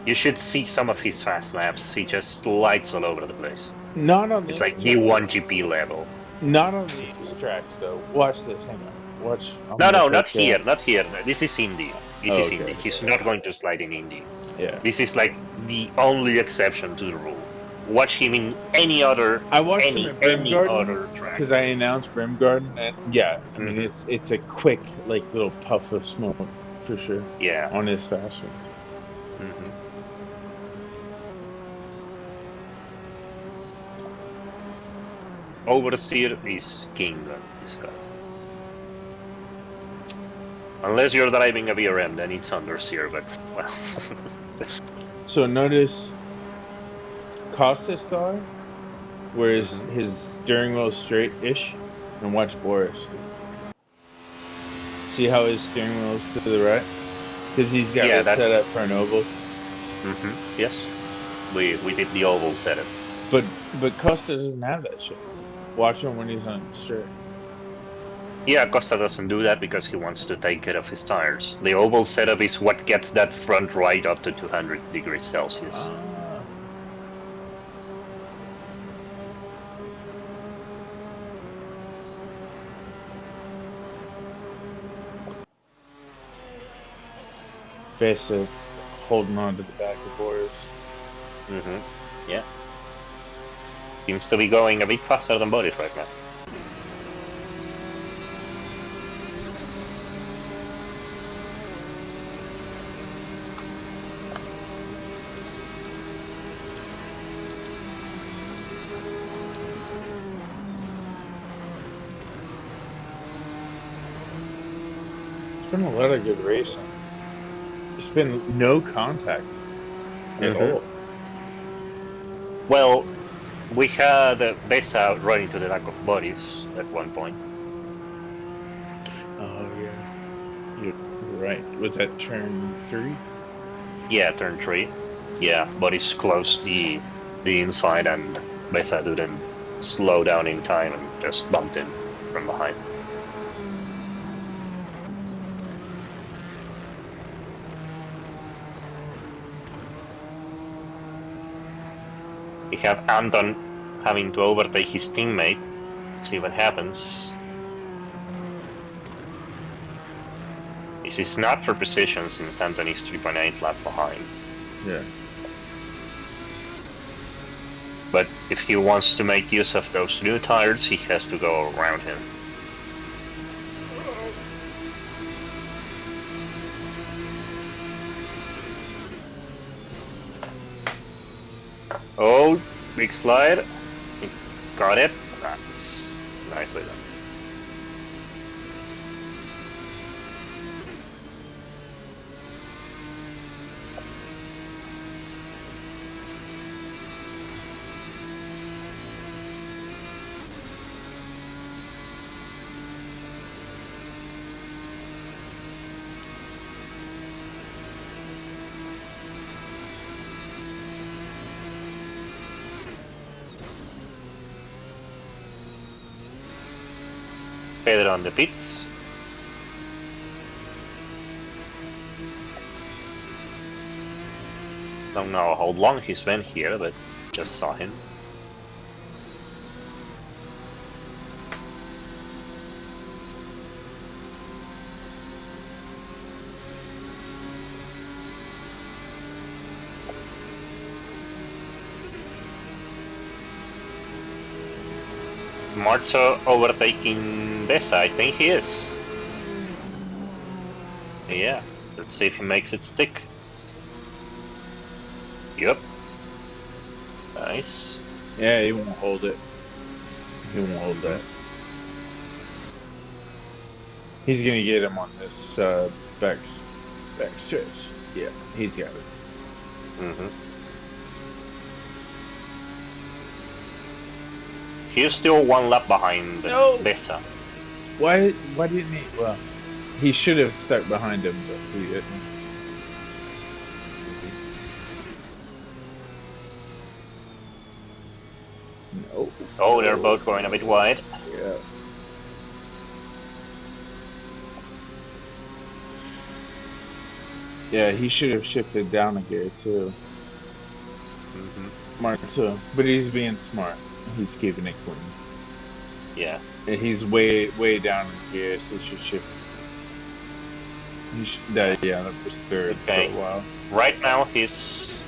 You should see some of his fast laps. He just slides all over the place. Not on It's this like track. D1 GP level. Not on these tracks though. Watch this. Hang on. Watch. I'm No, gonna no, not take. here. Not here. This is Indy. This Oh, is okay. Indy. He's not going to slide in Indy. Yeah. This is like the only exception to the rule. Watch him in any other, I watched him at Brim any Garden other track. because I announced Brim Garden, and yeah, I mean Mhm. it's a quick like little puff of smoke for sure Yeah. on his fast ones. hmm Oversteer is king on this car. Unless you're driving a VRM, then it's understeer, but well. So notice Costa's car, whereas Mhm. his steering wheel is straight-ish, and watch Boris. See how his steering wheel is to the right? Because he's got Yeah, it set up for an oval. Yes. We did the oval setup. But Costa doesn't have that shit. Watch him when he's on straight. Yeah, Costa doesn't do that because he wants to take care of his tires. The oval setup is what gets that front right up to 200 degrees Celsius. Ah. Vesa holding on to the back of Boris. Yeah. Seems to be going a bit faster than Boris right now. It's been a lot of good racing. There's been no contact at all. Well, we had Besa running to the back of Boris at one point. Oh yeah, you're right. Was that turn 3? Yeah, turn 3. Yeah, Boris closed the inside and Besa didn't slow down in time and just bumped in from behind. We have Anton having to overtake his teammate. See what happens. This is not for precision since Anton is 3.8 lap behind. Yeah. But if he wants to make use of those new tires, he has to go around him. Oh, big slide. He got it. That's nicely done. Pedro on the pits. Don't know how long he's been here, but just saw him. Marzo overtaking Besa, I think he is. Yeah, let's see if he makes it stick. Yup. Nice. Yeah, he won't hold it. He won't hold that. He's gonna get him on this back stretch. Yeah, he's got it. He's still one lap behind No. Besa. Why didn't he? Well, he should have stuck behind him, but he didn't. No. Oh, they're both going a bit wide. Yeah. Yeah, he should have shifted down a gear too. Mm-hmm. Smart too. But he's being smart. He's keeping it clean. Yeah. And he's way down in gear, so he should shift. Yeah, that was third Okay. for a while. Right now he's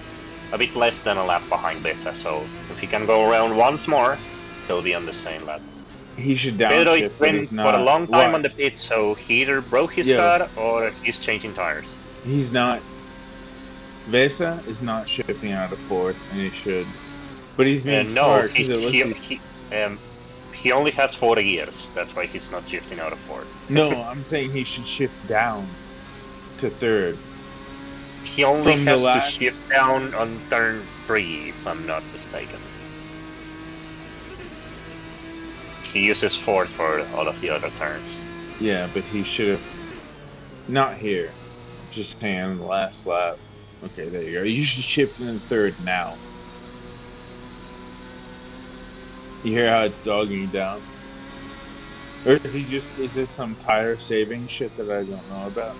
a bit less than a lap behind Bessa, so if he can go around once more, he'll be on the same lap. He should Pedro downshift, but went he's for a not. long time on the Watch. pit, so he either broke his Yeah. car or he's changing tires. He's not. Vesa is not shifting out of fourth, and he should. But he's being No, smart because it looks he only has 40 gears. That's why he's not shifting out of fourth. No, I'm saying he should shift down to third. He only From the has to laps. shift down on turn 3, if I'm not mistaken. He uses fourth for all of the other turns. Yeah, but he should have. Not here. Just saying on the last lap. Okay, there you go. You should shift into third now. You hear how it's dogging you down? Or is he just, is this some tire saving shit that I don't know about?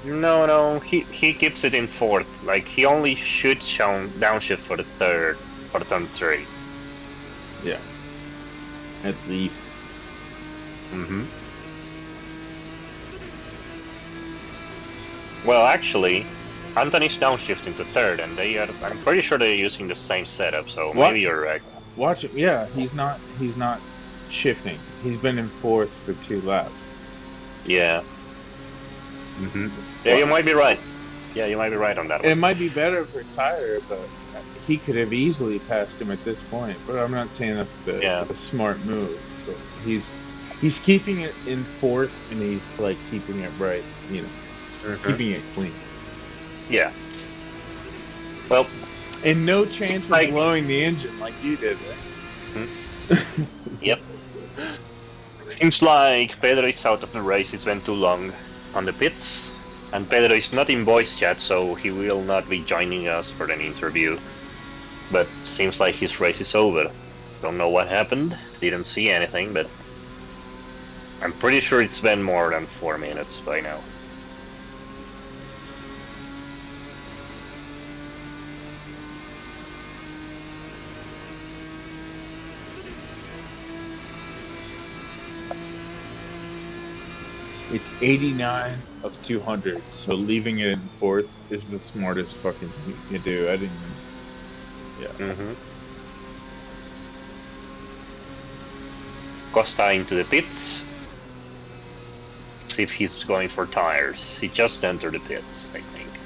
No, he keeps it in fourth. Like, he only should downshift for the third, for turn 3. Yeah. At least. Mm-hmm. Well, actually, Anthony's downshifting to third, and I'm pretty sure they're using the same setup, so What? maybe you're right. Watch it. Yeah, he's not shifting. He's been in fourth for 2 laps. Yeah. Mm-hmm. Yeah, you might be right. Yeah, you might be right on that one. It might be better for tire, but he could have easily passed him at this point. But I'm not saying that's the smart move. But he's keeping it in fourth, and he's like keeping it right. You know, keeping it clean. Yeah. Well, and no chance of blowing the engine like you did, right? Yep. Seems like Pedro is out of the race. It's been too long on the pits. And Pedro is not in voice chat, so he will not be joining us for an interview. But seems like his race is over. Don't know what happened, didn't see anything, but I'm pretty sure it's been more than 4 minutes by now. It's 89 of 200, so leaving it in fourth is the smartest fucking thing you can do. I didn't even... Yeah. Mm-hmm. Costa into the pits. Let's see if he's going for tires. He just entered the pits, I think.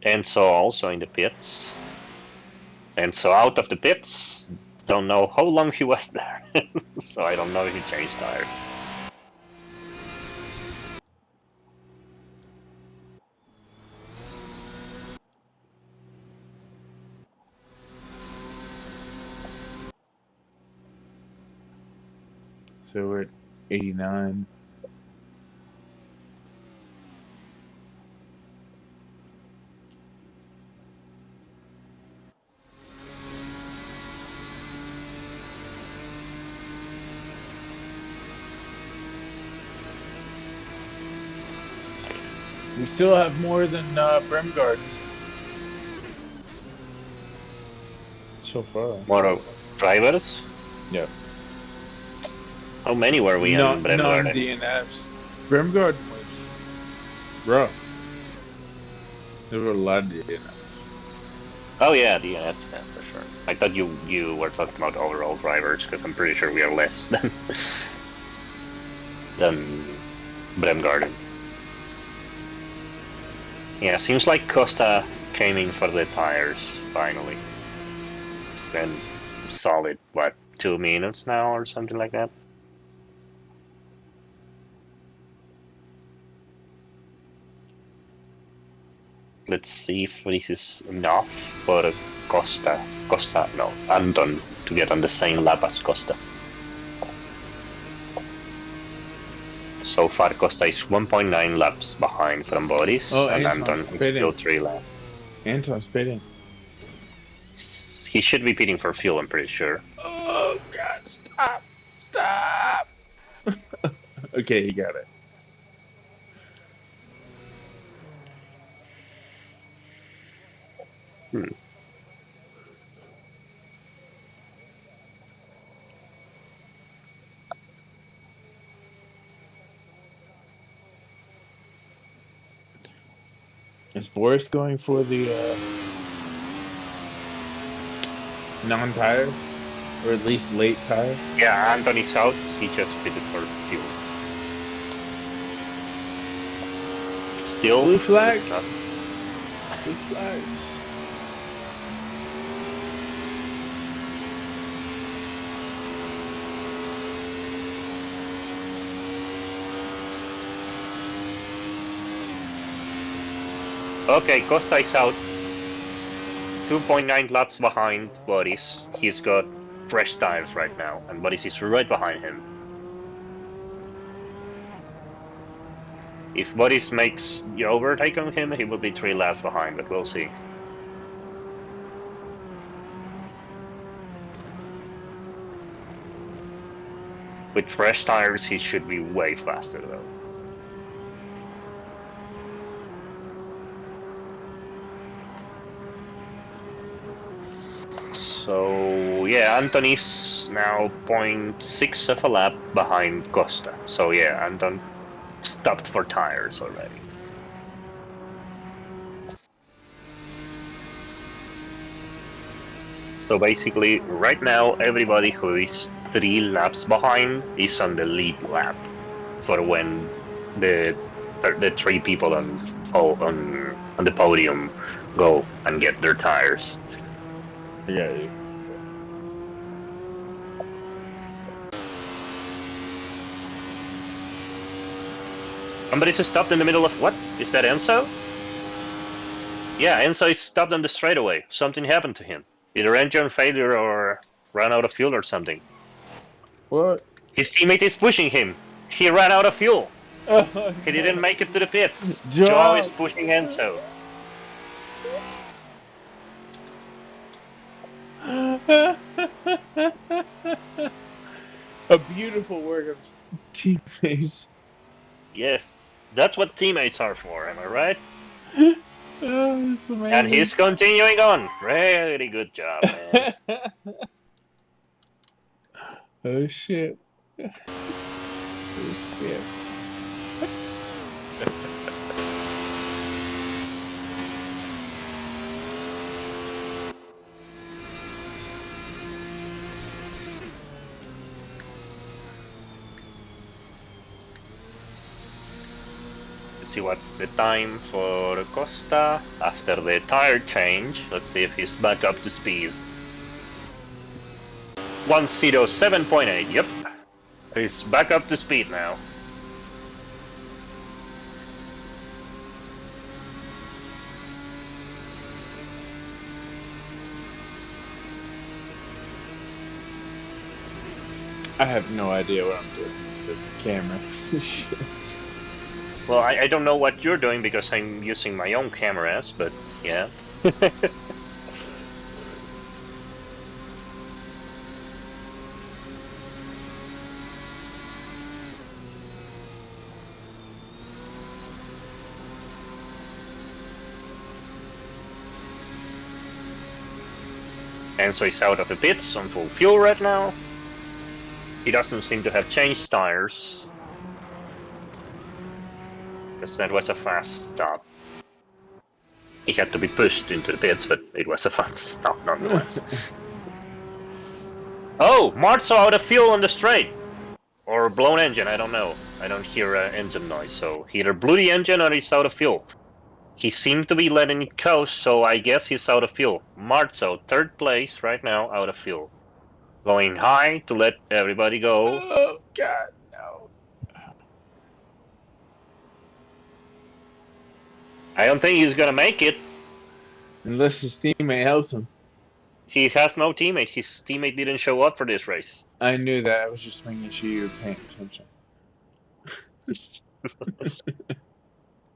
Enzo also in the pits. Enzo out of the pits. Don't know how long he was there, so I don't know if he changed tires. So we're at 89. We still have more than Bremgarden so far. More drivers? Yeah. How many were we on Bremgarden? Non-DNFs. Bremgarden was rough. There were a lot of DNFs. Oh yeah, DNF, yeah, for sure. I thought you were talking about overall drivers, because I'm pretty sure we are less than Bremgarden. Yeah, seems like Costa came in for the tires, finally. It's been solid, what, 2 minutes now or something like that? Let's see if this is enough for Anton to get on the same lap as Costa. So far Costa is 1.9 laps behind from Boris, and Anton is still 3 laps. Anton's pitting. He should be pitting for fuel, I'm pretty sure. Oh God! Stop! Stop! Okay, he got it. Hmm. Is Boris going for the non-tire, or at least late tire? Yeah, Anthony's out. He just pitted for fuel. Still Blue flags. stuck. Blue flags. Okay, Costa is out. 2.9 laps behind Boris. He's got fresh tires right now, and Boris is right behind him. If Boris makes the overtake on him, he will be 3 laps behind, but we'll see. With fresh tires, he should be way faster though. So yeah, Anthony's now 0.6 of a lap behind Costa. So yeah, Anton stopped for tires already. So basically, right now, everybody who is 3 laps behind is on the lead lap for when the 3 people on the podium go and get their tires. Yeah. Somebody's stopped in the middle of what? Is that Enzo? Yeah, Enzo is stopped on the straightaway. Something happened to him. Either engine failure or ran out of fuel or something. What? His teammate is pushing him. He ran out of fuel. Oh, He didn't make it to the pits. Joe. Joe is pushing Enzo. A beautiful work of teammates. Yes, that's what teammates are for, am I right? Oh, that's amazing. And he's continuing on. Really good job, man. Oh shit. Oh shit. Let's see what's the time for Costa after the tire change. Let's see if he's back up to speed. 107.8, yep. He's back up to speed now. I have no idea what I'm doing with this camera. Shit. Well, I don't know what you're doing because I'm using my own cameras, but yeah. Enzo is out of the pits on full fuel right now. He doesn't seem to have changed tires. Because that was a fast stop. He had to be pushed into the pits, but it was a fast stop nonetheless. Oh, Mart's out of fuel on the straight! Or blown engine, I don't know. I don't hear engine noise, so he either blew the engine or he's out of fuel. He seemed to be letting it coast, so I guess he's out of fuel. Mart's out, 3rd place right now, out of fuel. Going high to let everybody go. Oh god, no. I don't think he's gonna make it. Unless his teammate helps him. He has no teammate. His teammate didn't show up for this race. I knew that. I was just making sure you were paying attention.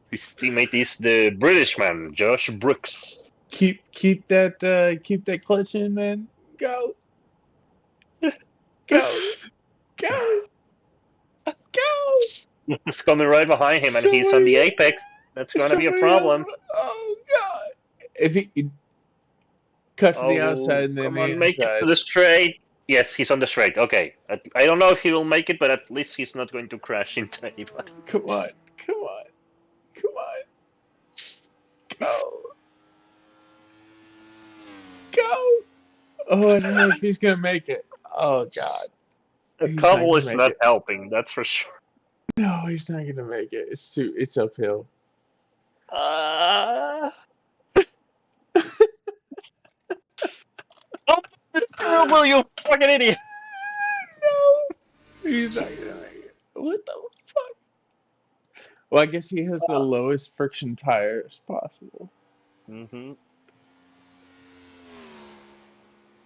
His teammate is the British man, Josh Brooks. Keep that clutch in, man. Go. Go. Go. Go. It's coming right behind him, and he's on Somebody, the apex. That's gonna be a somebody help. problem. Oh God. If he cut to the outside Oh, and then come the on, make it to inside. the straight. Yes, he's on the straight. Okay. I don't know if he will make it, but at least he's not going to crash into anybody. Come on. Come on. Come on. Go. Go. Oh, I don't know if he's gonna make it. Oh God. The He's not cobble gonna is make not it. helping, that's for sure. No, he's not gonna make it. It's uphill. Oh, will you fucking idiot! No. He's not gonna make it. What the fuck? Well, I guess he has the lowest friction tires possible. Mm-hmm.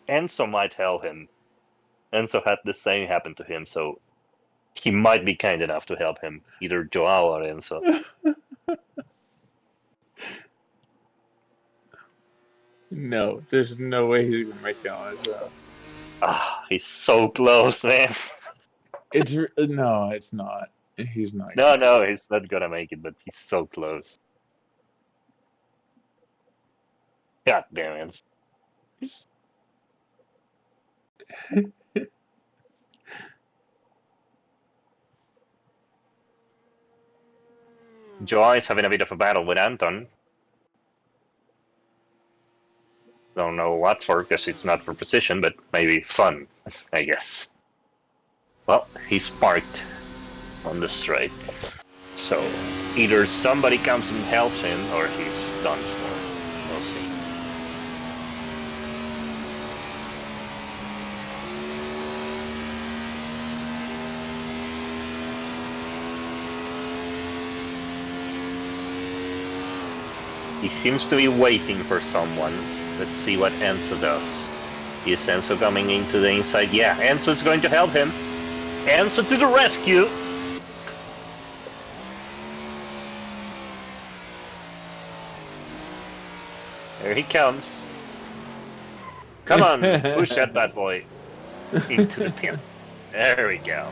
Enzo might help him. Enzo had the same happen to him, so he might be kind enough to help him. Either Joao or Enzo. No, there's no way he's gonna make it on his own. Ah, he's so close, man. No, it's not. He's not. No, he's not gonna make it, but he's so close. God damn it. Joao is having a bit of a battle with Anton. Don't know what for, because it's not for precision, but maybe fun, I guess. Well, he's parked on the straight. So, either somebody comes and helps him, or he's done for. We'll see. He seems to be waiting for someone. Let's see what Enzo does. Is Enzo coming into the inside? Yeah, Enzo's going to help him. Enzo to the rescue! There he comes. Come on, push that bad boy into the pit. There we go.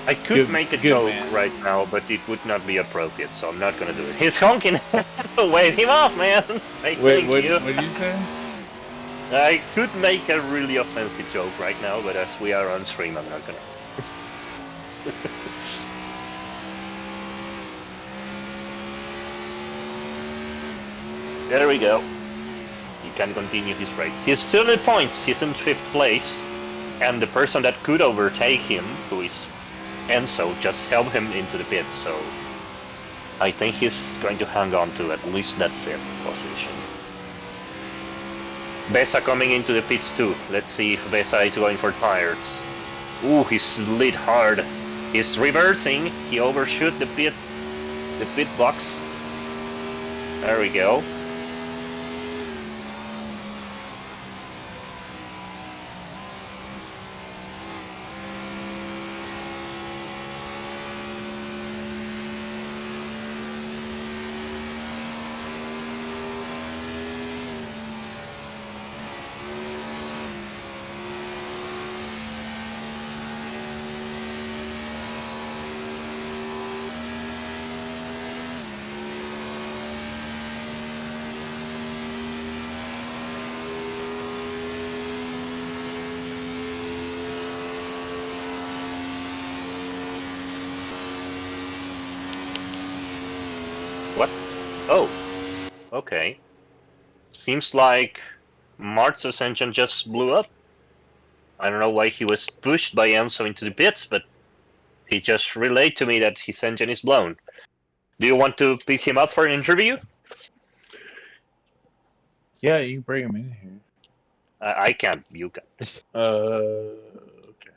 I could make a joke right now, but it would not be appropriate, so I'm not gonna do it. He's honking! Wave him off, man! Wait, what did you say? I could make a really offensive joke right now, but as we are on stream, I'm not gonna. There we go. He can continue his race. He's still in points, he's in 5th place, and the person that could overtake him, who is Enzo, just helped him into the pit, so I think he's going to hang on to at least that 5th position. Besa coming into the pits too. Let's see if Besa is going for tires. Ooh, he slid hard. It's reversing. He overshoot the pit box. There we go. What? Oh, okay. Seems like Martz's engine just blew up. I don't know why he was pushed by Enzo into the pits, but he just relayed to me that his engine is blown. Do you want to pick him up for an interview? Yeah, you can bring him in here. I can't. You can. Okay.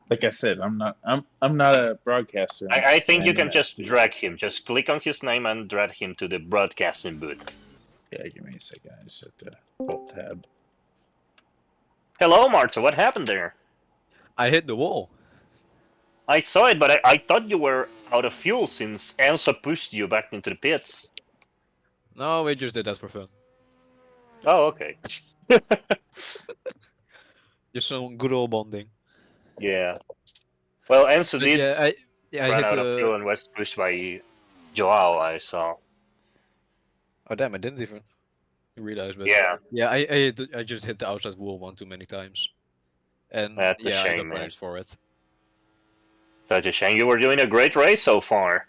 Like I said, I'm not a broadcaster. I think you can just drag him. Just click on his name and drag him to the broadcasting booth. Yeah, give me a second. I just have to alt tab. Hello, Marta. What happened there? I hit the wall. I saw it, but I thought you were out of fuel since Enzo pushed you back into the pits. No, we just did that for fun. Oh, okay. Just some good old bonding. Yeah. Well, Enzo But did I run hit out of the. fuel and was pushed by Joao, I saw. Oh damn! I didn't even realize, but Yeah, yeah, I just hit the outside wall one too many times, and that's a yeah, I got shame, man. punished for it. Such a shame. You were doing a great race so far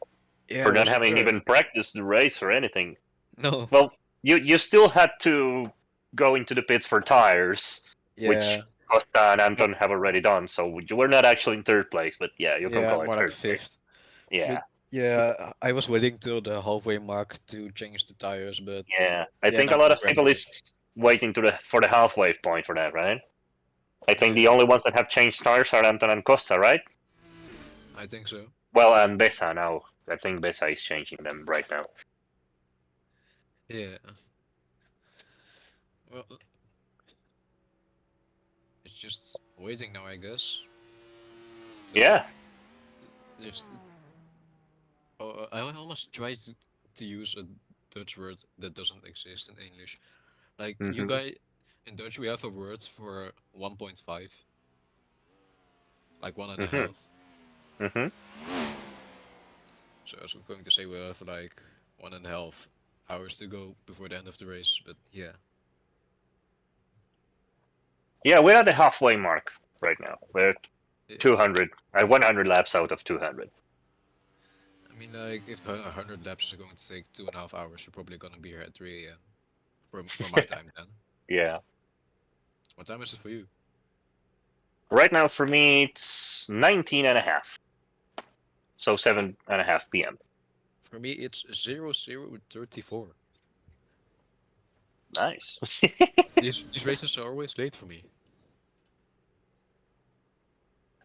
Yeah, for it not was a having curve. even practiced the race or anything. No. Well, you still had to go into the pits for tires, which Yeah. Costa and Anton have already done. So you were not actually in third place, but yeah, you can Yeah, call it more like third place. fifth. Yeah, But yeah, I was waiting till the halfway mark to change the tires, but yeah. I yeah, think a not lot of for people is anybody. waiting for the halfway point for that, right? I think the Yeah, only ones that have changed tires are Anton and Costa, right? I think so. Well, and Besa now. I think Besa is changing them right now. Yeah. Well, it's just waiting now, I guess. Yeah. Just. I almost tried to use a Dutch word that doesn't exist in English. Like, you Mm-hmm. guys. In Dutch, we have a word for 1.5. Like one and a Mm-hmm. half. Mm-hmm. So I was going to say we have like 1.5 hours to go before the end of the race, but yeah. Yeah, we're at the halfway mark right now. We're Yeah. 200, 100 laps out of 200. I mean, like, if 100 laps are going to take 2.5 hours, you're probably gonna be here at 3 a.m. For my time then. Yeah. What time is it for you? Right now for me it's 19 and a half. So 7:30 p.m. For me, it's 00:34. Nice. These races are always late for me.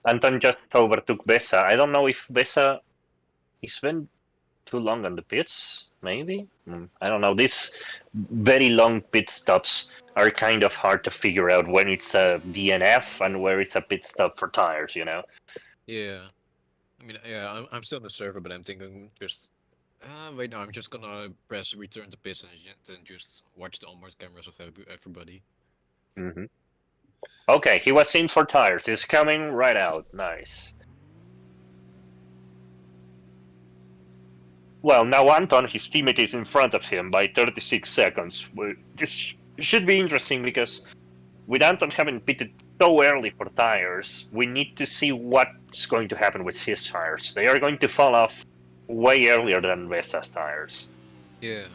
Anton just overtook Besa. I don't know if Besa is been too long on the pits, maybe? I don't know. These very long pit stops are kind of hard to figure out when it's a DNF and where it's a pit stop for tires, you know? Yeah. I mean, yeah, I'm still on the server, but I'm thinking just. Wait, no, I'm just gonna press return to pits and then just watch the onboard cameras of everybody. Mm-hmm. Okay, he was in for tires. He's coming right out. Nice. Well, now Anton, his teammate, is in front of him by 36 seconds. This should be interesting because with Anton having pitted so early for tires, we need to see what's going to happen with his tires. They are going to fall off way earlier than Vesa's tires. Yeah.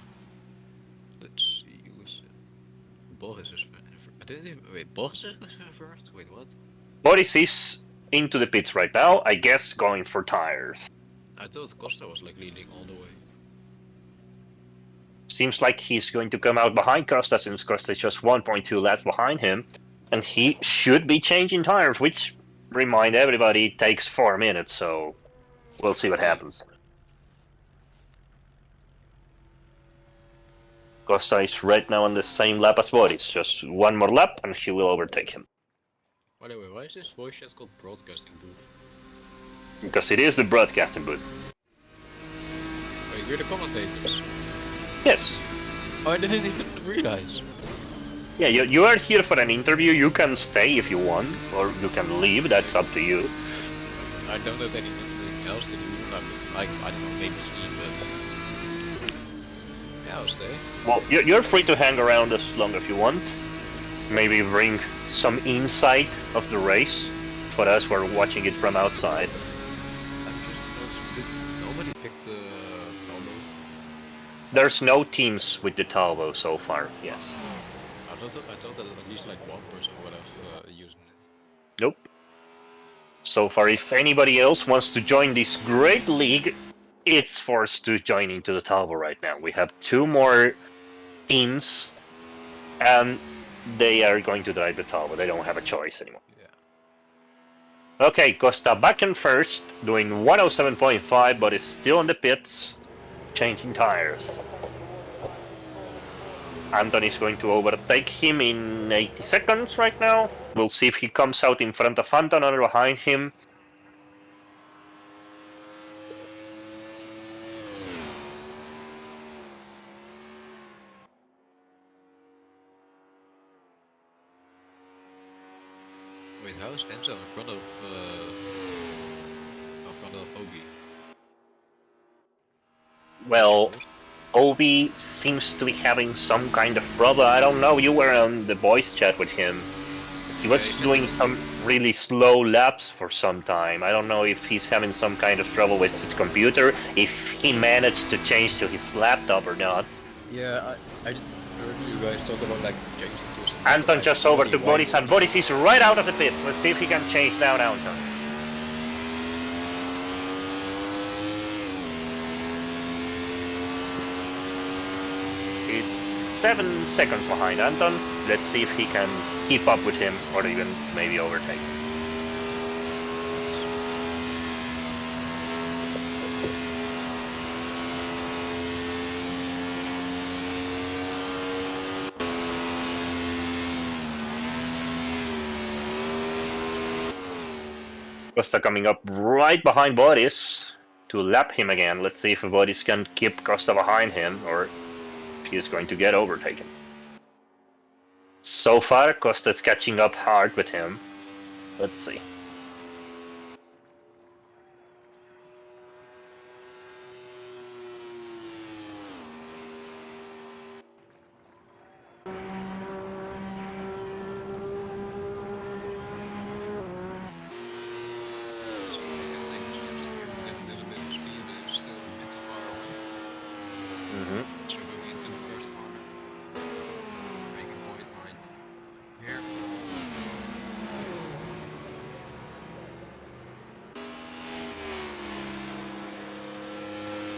Let's see who's. Boris is. I didn't even. Wait, Boris is first? Wait, what? Boris is into the pits right now, I guess going for tires. I thought Costa was like leading all the way. Seems like he's going to come out behind Costa since Costa is just 1.2 laps behind him. And he should be changing tires, which, remind everybody, takes 4 minutes, so we'll see what happens. Costa is right now on the same lap as Boris, just one more lap and he will overtake him. By the way, why is this voice chat called broadcasting booth? Because it is the broadcasting booth. Wait, we're the commentators? Yes. Oh, I didn't even realize. Yeah, you are here for an interview. You can stay if you want, or you can leave. That's up to you. I don't have anything else to do. Like, I don't know, maybe Steam, but yeah, I'll stay. Well, you're free to hang around as long as you want. Maybe bring some insight of the race for us who are watching it from outside. I'm just noticing nobody picked the Talbot. There's no teams with the Talbot so far, yes. I thought that at least like one person would have used it. Nope. So far, if anybody else wants to join this great league, it's forced to join into the Talbot right now. We have 2 more teams, and they are going to drive the Talbot. They don't have a choice anymore. Yeah. Okay, Costa back in first, doing 107.5, but is still in the pits, changing tires. Anton is going to overtake him in 80 seconds right now. We'll see if he comes out in front of Anton or behind him. Wait, how is Enzo in front of Obi? Well, Obi seems to be having some kind of problem. I don't know. You were on the voice chat with him. He was doing some really slow laps for some time. I don't know if he's having some kind of trouble with his computer, if he managed to change to his laptop or not. Yeah, I heard you guys talk about like changing to his laptop. Anton just overtook Boris, and Boris is right out of the pit. Let's see if he can change down Anton. He's 7 seconds behind Anton. Let's see if he can keep up with him or even maybe overtake. Costa coming up right behind Boris to lap him again. Let's see if Boris can keep Costa behind him or if he is going to get overtaken. So far, Costa's catching up hard with him. Let's see.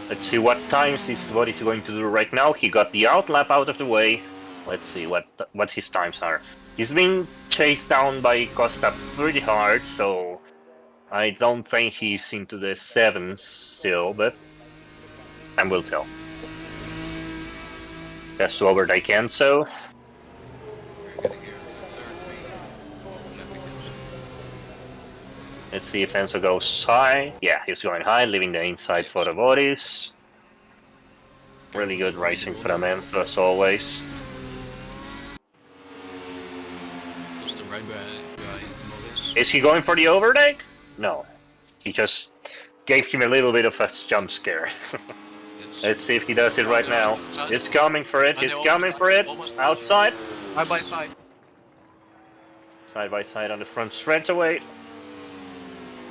Let's see what times what is he going to do right now. He got the outlap out of the way. Let's see what his times are. He's being chased down by Costa pretty hard, so I don't think he's into the 7s still, but time will tell. Has to overtake Enzo. Let's see if Enzo goes high. Yeah, he's going high, leaving the inside for the bodies. Really good racing from Enzo as always. Is he going for the overtake? No. He just gave him a little bit of a jump scare. Let's see if he does it right now. He's coming for it, he's coming for it. Outside. Side by side. Side by side on the front straightaway.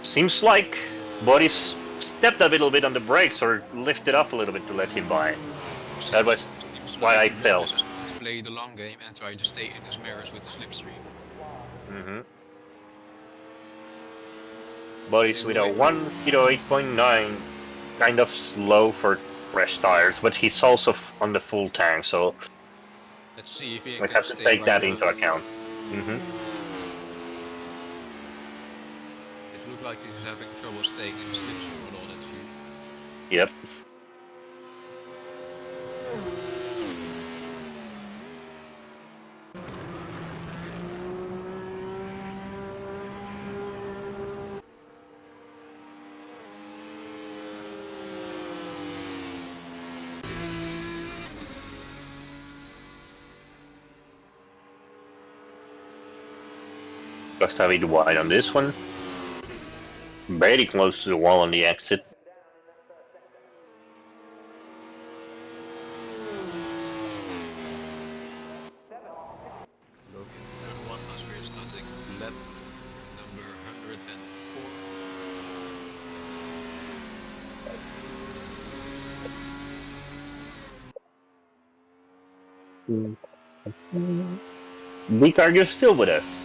Seems like Boris stepped a little bit on the brakes or lifted up a little bit to let him by. That was why I fell. To play the long game and try to stay in his mirrors with the slipstream. Boris with a 108.9, kind of slow for fresh tires, but he's also on the full tank, so let's see if he we have to take that into account. It looks like he's having trouble staying in the slipstream with all that fuel. Yep. Just have it wide on this one. Very close to the wall on the exit. Going into turn 1 as we're starting lap number 104. Vicar, you're still with us.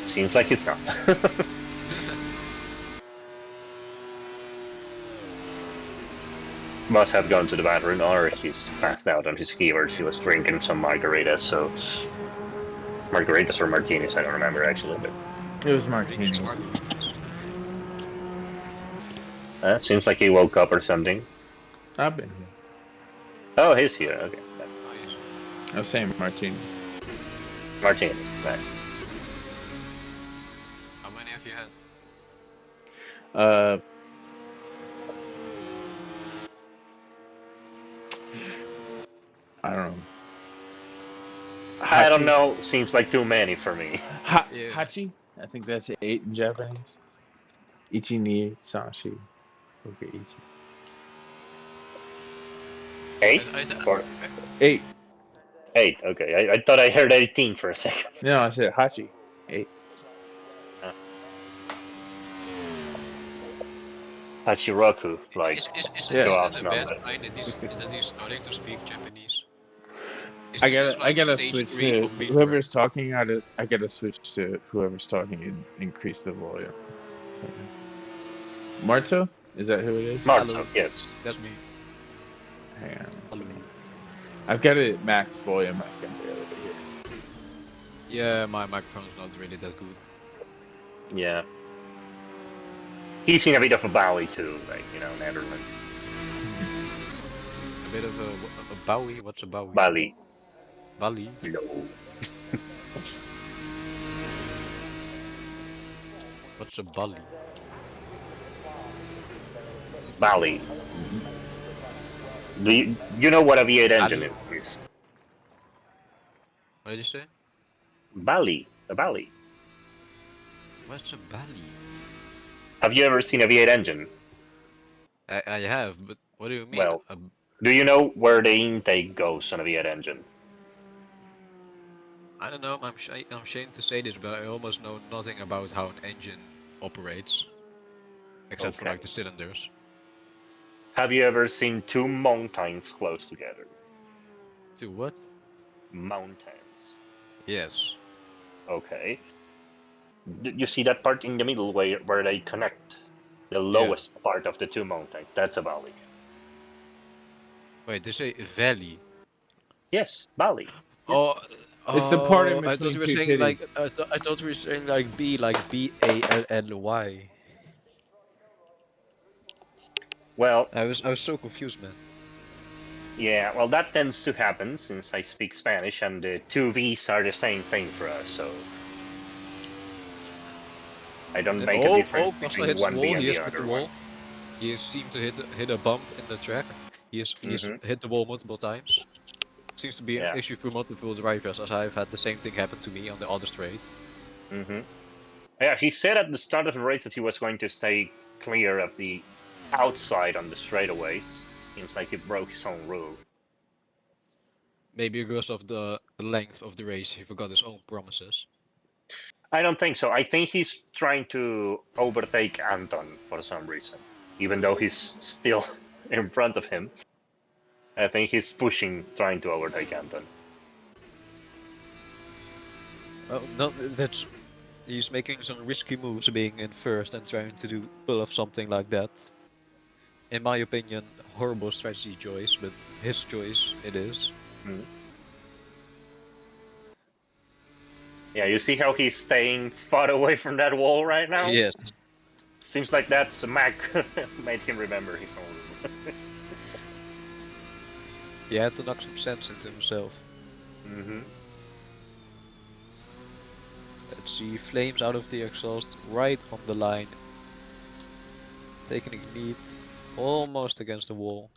Seems like it's not. Must have gone to the bathroom or he's passed out on his keyboard. He was drinking some margaritas, so... Margaritas or martinis, I don't remember actually, but... It was martinis. Seems like he woke up or something. I've been here. Oh, he's here. Okay. Nice. I was saying Martinez. Martinez. Right. How many have you had? Uh, I don't know. I don't Hachi. know. Seems like too many for me. Yeah. Hachi. I think that's 8 in Japanese. Ichi ni sanshi. Okay, ichi. 8 I, I, or 8. 8. Okay. I thought I heard 18 for a second. No, I said Hachi. 8. Hachiroku, like Yeah. go isn't out it a bad number. sign that he's starting to speak Japanese? Is I this gotta, just I like gotta stage switch 3 to of being whoever's talking. I gotta switch to whoever's talking and increase the volume. Marta, is that who it is? Marto, Hello, yes. that's me. Hang on. Hello. I've got it at max volume. I can barely hear. Yeah, my microphone's not really that good. Yeah. He's in a bit of a valley too, like, Netherlands. A bit of a Bowie. What's a Bowie? Bali. Bali. No. What's a Bali? Bali. Do you know what a V8 engine Bali. is? What did you say? Bali. A Bali. What's a Bali? Have you ever seen a V8 engine? I have, but what do you mean? Well, do you know where the intake goes on a V8 engine? I don't know. I'm ashamed to say this, but I almost know nothing about how an engine operates, except for Okay. like the cylinders. Have you ever seen two mountains close together? To what? Mountains. Yes. Okay. You see that part in the middle where they connect? The Yeah. lowest part of the two mountains. That's a valley. Wait, they say valley. Yes, valley. Oh, It's the part in I thought between you were two saying like titties. I thought you were saying like Bally. Well, I was so confused, man. yeah, well, that tends to happen since I speak Spanish and the two V's are the same thing for us, so I don't make a difference Costa between hits one V wall. and He the has hit the other one. wall. He has seemed to hit a bump in the track. He's Hmm. hit the wall multiple times. Seems to be an Yeah. issue for multiple drivers, as I've had the same thing happen to me on the other straight. Hmm. Yeah, he said at the start of the race that he was going to stay clear of the outside on the straightaways. Seems like he broke his own rule. Maybe because of the length of the race, he forgot his own promises. I don't think so. I think he's trying to overtake Anton for some reason, even though he's still in front of him. I think he's pushing, trying to overtake Anton. Well, no, that's he's making some risky moves, being in first and trying to pull off something like that. In my opinion, horrible strategy choice, but his choice it is. Mm. Yeah, you see how he's staying far away from that wall right now? Yes. Seems like that's Mac made him remember his own rule. He had to knock some sense into himself. Hmm. Let's see, flames out of the exhaust, right on the line. Taking a knee, almost against the wall.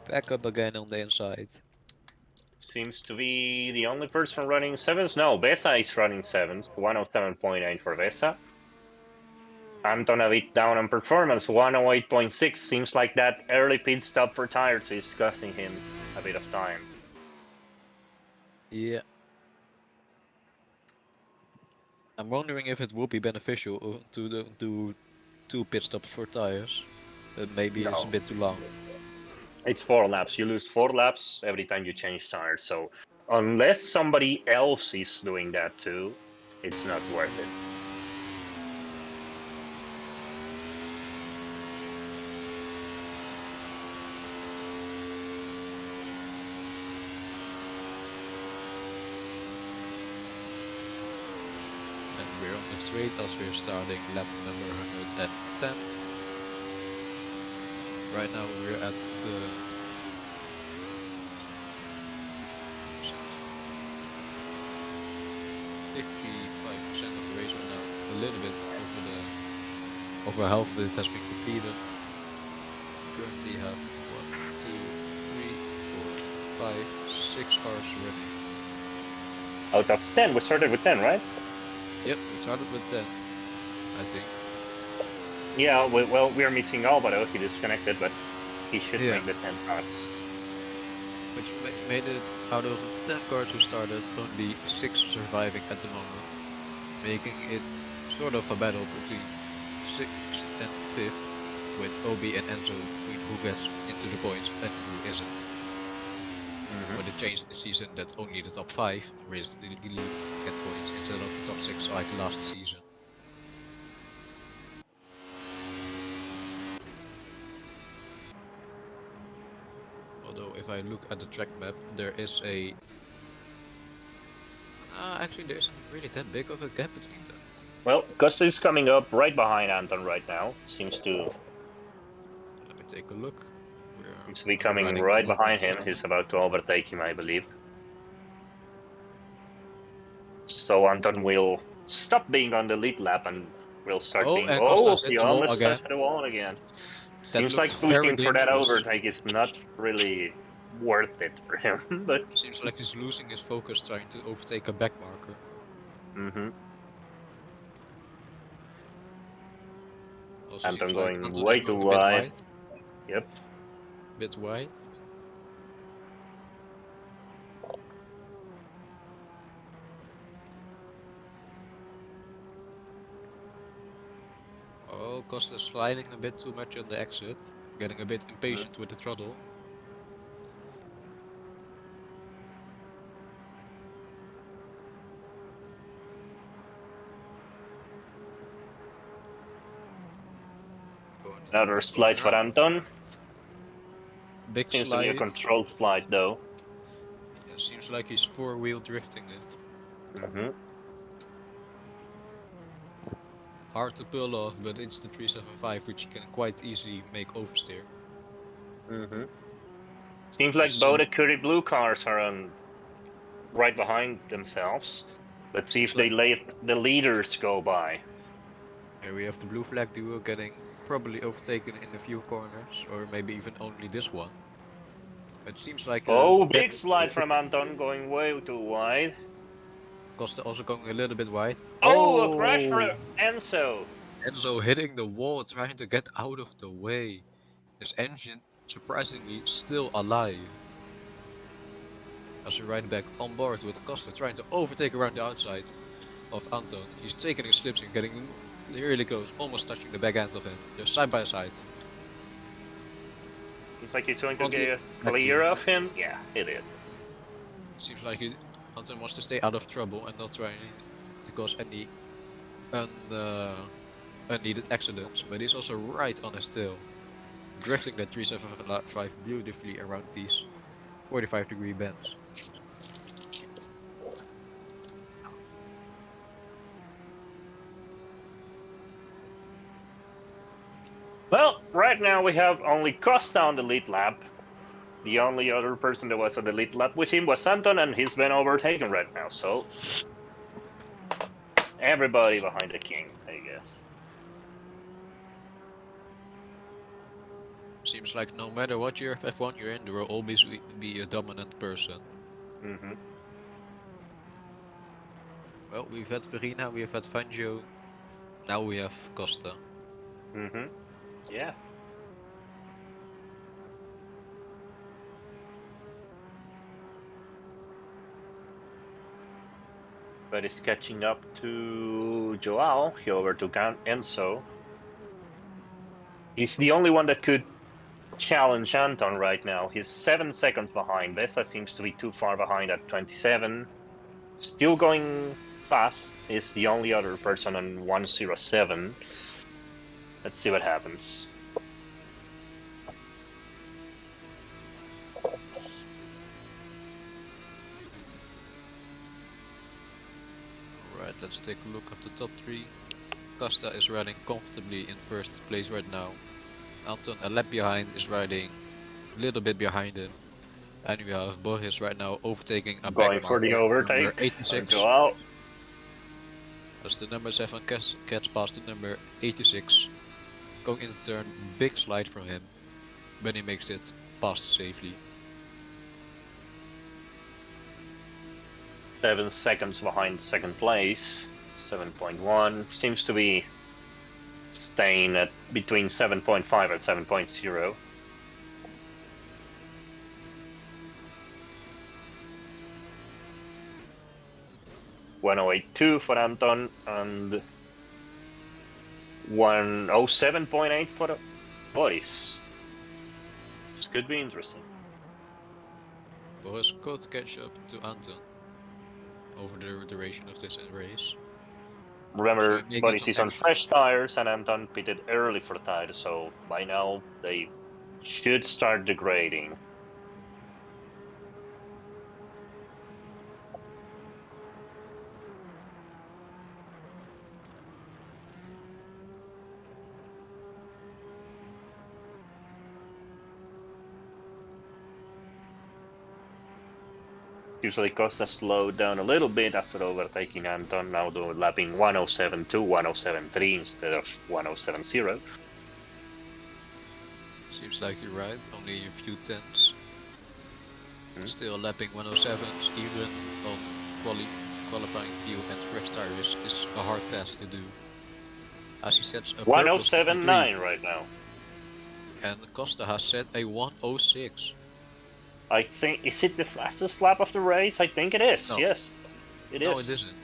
Back up again on the inside. Seems to be the only person running sevens. No, Besa is running sevens. 107.8 for Besa. Anton a bit down on performance. 108.6. Seems like that early pit stop for tires is costing him a bit of time. Yeah. I'm wondering if it would be beneficial to do 2 pit stops for tires. But maybe it's a No, bit too long. it's 4 laps. You lose 4 laps every time you change tires. So unless somebody else is doing that too, it's not worth it. And we're on the straight as we're starting lap number 110. Right now we're at the 55% of the race right now. A little bit over half of it has been completed. Currently have 1, 2, 3, 4, 5, 6 cars running. Out of 10, we started with 10, right? Yep, we started with 10, I think. Yeah, well, we are missing Alvaro. He disconnected, but he should Yeah. make the 10 spots. But you made it out of 10 cars who started, only 6 surviving at the moment, making it sort of a battle between 6th and 5th, with Obi and Enzo between who gets into the points and who isn't. But it changed this season that only the top 5 really get points instead of the top 6 like last season. Although if I look at the track map, there is a... actually there isn't really that big of a gap between them. Well, Gus is coming up right behind Anton right now. Seems to... Let me take a look. Seems to be coming right behind him. He's about to overtake him, I believe. So Anton will stop being on the lead lap and will start being... and Oh, Costa's hit he the wall almost again. touched the wall again. That Seems looks like very pushing for that dangerous. overtake is not really worth it for him, but... Seems like he's losing his focus trying to overtake a back marker. Also Anton seems like going Anton way is too going a bit wide. wide. Yep. Bit wide. Oh, Costa's sliding a bit too much on the exit. Getting a bit impatient with the throttle. Another slide for Anton. Big Seems slide. to be a controlled slide though. Yeah, seems like he's four-wheel drifting it. Hard to pull off, but it's the 375 which can quite easily make oversteer. Seems like both the Curry Blue cars are on right behind themselves. Let's see if they let the leaders go by. Here we have the blue flag duo getting probably overtaken in a few corners, or maybe even only this one. It seems like Oh, big slide from Anton, going way too wide. Costa also going a little bit wide. Oh, a crash for Enzo. Enzo hitting the wall, trying to get out of the way. His engine, surprisingly, still alive. As we ride back on board with Costa trying to overtake around the outside of Anton. He's taking his slips and getting really close, almost touching the back end of him. They're side by side. Looks like he's going to get clear of him. Yeah, it is. Seems like Anton wants to stay out of trouble and not trying to cause any unneeded accidents, but he's also right on his tail, drifting that 375 beautifully around these 45-degree bends. Well, right now we have only Costa on the lead lap. The only other person that was on the lead lap with him was Anton, and he's been overtaken right now, so... Everybody behind the king, I guess. Seems like no matter what year of F1 you're in, there will always be a dominant person. Well, we've had Verina, we've had Fangio, now we have Costa. Yeah. But he's catching up to Joao. He overtook Enzo. He's the only one that could challenge Anton right now. He's 7 seconds behind. Bessa seems to be too far behind at 27. Still going fast. He's the only other person on 107. Let's see what happens. Alright, let's take a look at the top 3. Costa is riding comfortably in first place right now. Anton, a lap behind, is riding a little bit behind him. And we have Boris right now overtaking a Going back for marker, the number overtake. 86. Go out. As the number 7 gets past the number 86. Going into turn, big slide from him. But he makes it past safely. 7 seconds behind second place. 7.1 seems to be staying at between 7.5 and 7.0. .1082 for Anton and 107.8 for Boris. This could be interesting. Boris could catch up to Anton over the duration of this race. Remember, So he may get Boris some is on action. fresh tires and Anton pitted early for tires, so by now they should start degrading. Usually Costa slowed down a little bit after overtaking Anton, now doing lapping 107.2, 107.3 instead of 107.0. Seems like you're right, only a few tenths. Still lapping 107s, even on qualifying field and fresh tires is a hard task to do. As he sets a purple sector 3. 107.9 right now. And Costa has set a 106. I think, is it the fastest lap of the race? I think it is, No. yes. It is. No, it isn't.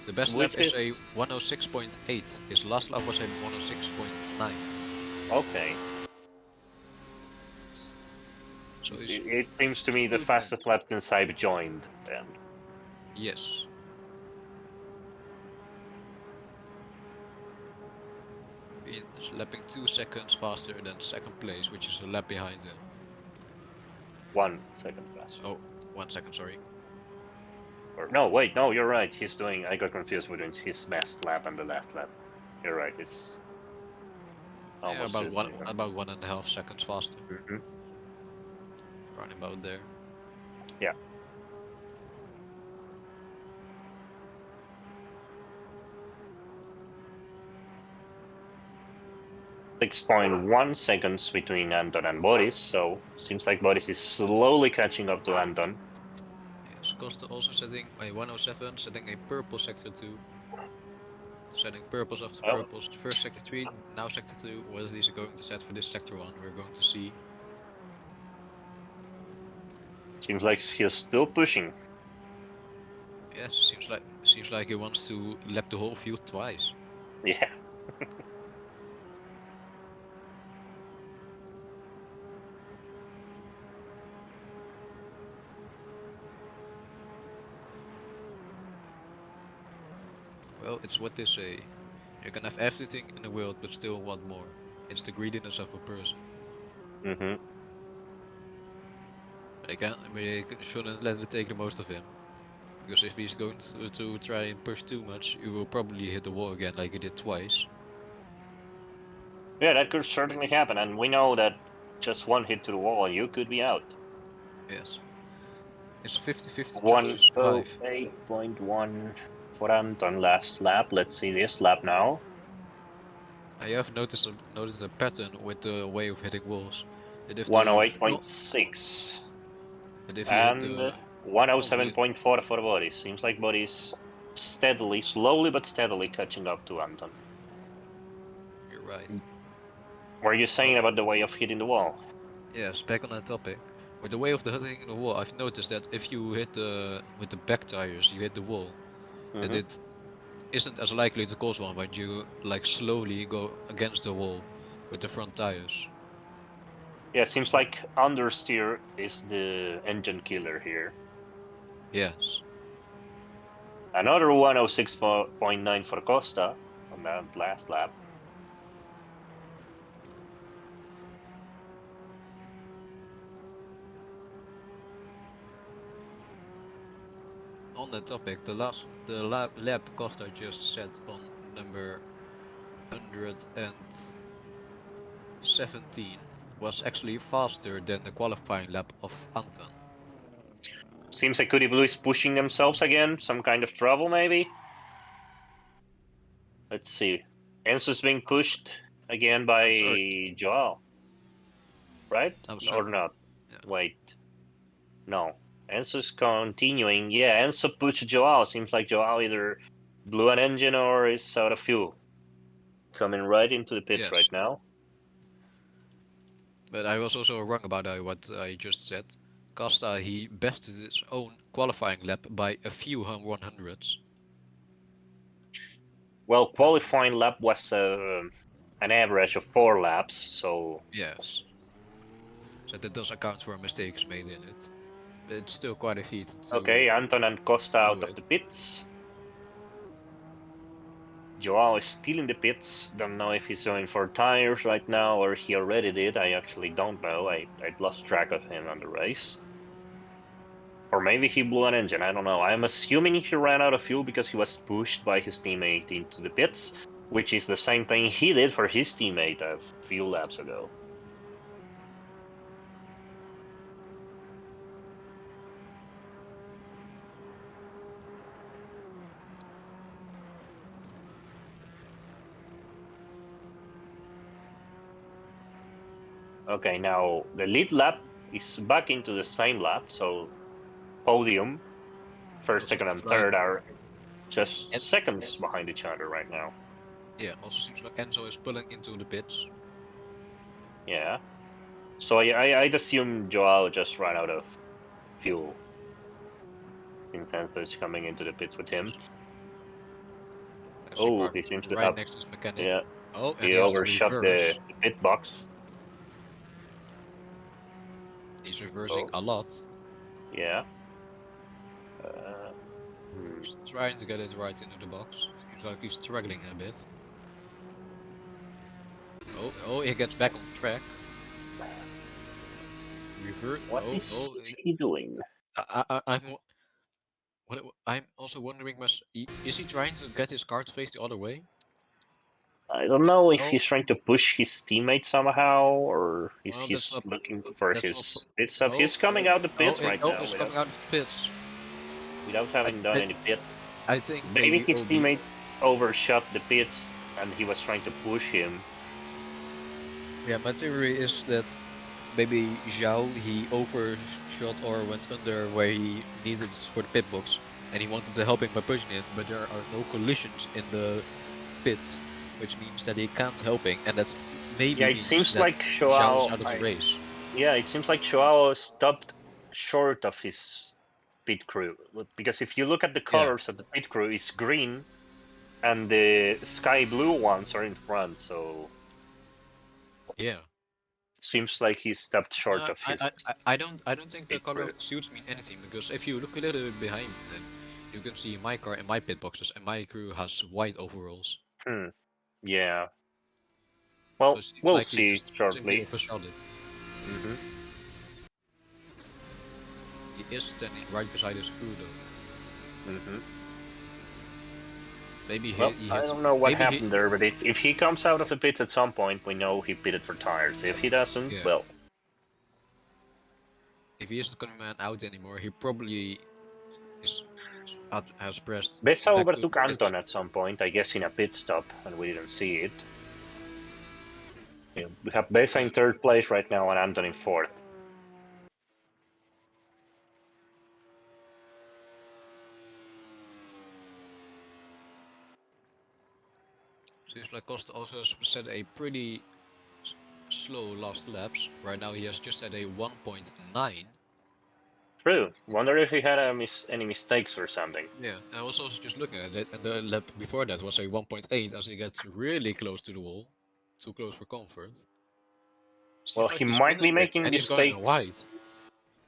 The best Which lap is a 106.8. His last lap was a 106.9. Okay. So it seems to me the fastest lap since I've joined then. Yes. He's lapping 2 seconds faster than second place, which is a lap behind him. 1 second faster. Oh, 1 second, sorry. Or no, wait, no, you're right. He's doing. I got confused between his best lap and the last lap. You're right. It's almost Yeah, about 1.5 seconds faster. Right about there. Yeah. 6.1 seconds between Anton and Boris, so seems like Boris is slowly catching up to Anton. Yes, Costa also setting a 107, setting a purple sector 2. Setting purples after purples. First sector 3, now sector 2. What is he going to set for this sector 1? We're going to see. Seems like he's still pushing. Yes, seems like he wants to lap the whole field twice. Yeah. Well, it's what they say. You can have everything in the world but still want more. It's the greediness of a person. We shouldn't let it take the most of him. Because if he's going to try and push too much, he will probably hit the wall again like he did twice. Yeah, that could certainly happen, and we know that just one hit to the wall and you could be out. Yes. It's 50-50 chance to survive. 108.1 for Anton last lap. Let's see this lap now. I have noticed a pattern with the way of hitting walls. 108.6. And 107.4 for Boris. Seems like Boris steadily, slowly but steadily catching up to Anton. You're right. Were you saying about the way of hitting the wall? Yes, back on that topic. With the way of the hitting the wall, I've noticed that if you hit with the back tires, you hit the wall, that it isn't as likely to cause one when you like slowly go against the wall with the front tires. Yeah, it seems like understeer is the engine killer here. Yes. Another 106.9 for Costa on that last lap. On that topic, the lap Costa just set on number 100 and 17 was actually faster than the qualifying lap of Anton. Seems like Goody Blue is pushing themselves again. Some kind of trouble, maybe? Let's see. Enzo's being pushed again by Joao. Right? Oh, Or sorry. not? Yeah. Wait. No. Enzo's continuing. Yeah, Enzo pushed Joao. Seems like Joao either blew an engine or is out of fuel. Coming right into the pits Yes. right now. But I was also wrong about what I just said. Costa, he bested his own qualifying lap by a few 100s. Well, qualifying lap was an average of 4 laps, so... Yes. So that does account for mistakes made in it. But it's still quite a feat to Okay, Anton and Costa out of it. the pits. Joao is still in the pits. Don't know if he's going for tires right now or he already did. I actually don't know. I'd lost track of him on the race. Or maybe he blew an engine. I don't know. I'm assuming he ran out of fuel because he was pushed by his teammate into the pits, which is the same thing he did for his teammate a few laps ago. Okay, now the lead lap is back into the same lap, so podium, first, second, and third are just seconds behind each other right now. Yeah, also seems like Enzo is pulling into the pits. Yeah. So I'd assume Joao just ran out of fuel. Enzo is coming into the pits with him. Oh, he seems to right have... next to his mechanic. Yeah. Oh, and He he has to overshot the reverse. pit box. He's reversing a lot. Yeah. He's trying to get it right into the box. Seems like he's struggling a bit. Oh, he gets back on track. Revert. What is he doing? I'm also wondering, is he trying to get his car to face the other way? I don't know if he's trying to push his teammate somehow, or he's looking for his pit stop. He's coming out the pits right now. He's coming out of the pits. Without having done any pit. I think maybe his teammate overshot the pits and he was trying to push him. Yeah, my theory is that maybe Zhao, he overshot or went under where he needed for the pit box, and he wanted to help him by pushing it, but there are no collisions in the pits, which means that he can't help him, and that maybe it means seems that like Zhao is out of the race. Yeah, it seems like Joao stopped short of his pit crew, because if you look at the colors of the pit crew, it's green, and the sky blue ones are in front, so... Yeah. Seems like he stopped short of his... I don't think the color of the suits mean anything, because if you look a little bit behind them, you can see my car and my pit boxes, and my crew has white overalls. Yeah. Well, so we'll like see shortly. Overshot it. He is standing right beside his crew, though. Maybe he hits... I don't know what happened there, but if he comes out of the pits at some point, we know he pitted for tires. If he doesn't, well... If he isn't coming out anymore, he probably has pressed... Bessa overtook Anton at some point, I guess in a pit stop, and we didn't see it. Yeah, we have Bessa in third place right now and Anton in fourth. Seems like Costa also has set a pretty slow last laps. Right now he has just set a 1.9. True. Wonder if he had any mistakes or something. Yeah, I was also just looking at it, and the lap before that was a 1.8 as he gets really close to the wall. Too close for comfort. Seems Well, like he might be making and mistakes. He's going wide.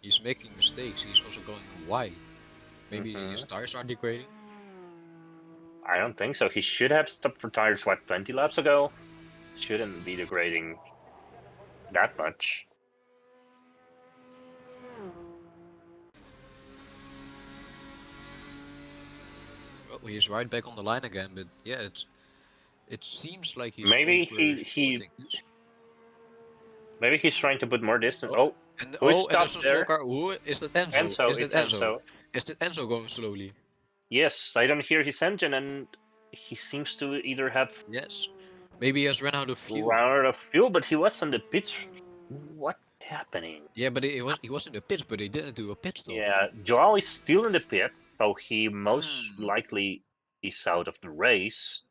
He's making mistakes, he's also going wide. Maybe his tires are degrading? I don't think so. He should have stopped for tires, what, 20 laps ago? Shouldn't be degrading that much. Well, he's right back on the line again, but yeah, it seems like he's maybe he Maybe he's trying to put more distance. Oh, And who is and there's stopped a slow there? car. Who is that? Enzo. Enzo, Is that it's Enzo? Enzo. Is that Enzo going slowly? Yes, I don't hear his engine, and he seems to either have Yes. Maybe he has run out of fuel. run out of fuel, but he was on the pits. What's happening? Yeah, but he was in the pits, but he didn't do a pit stop. Yeah, Joao is still in the pit, so he most likely is out of the race.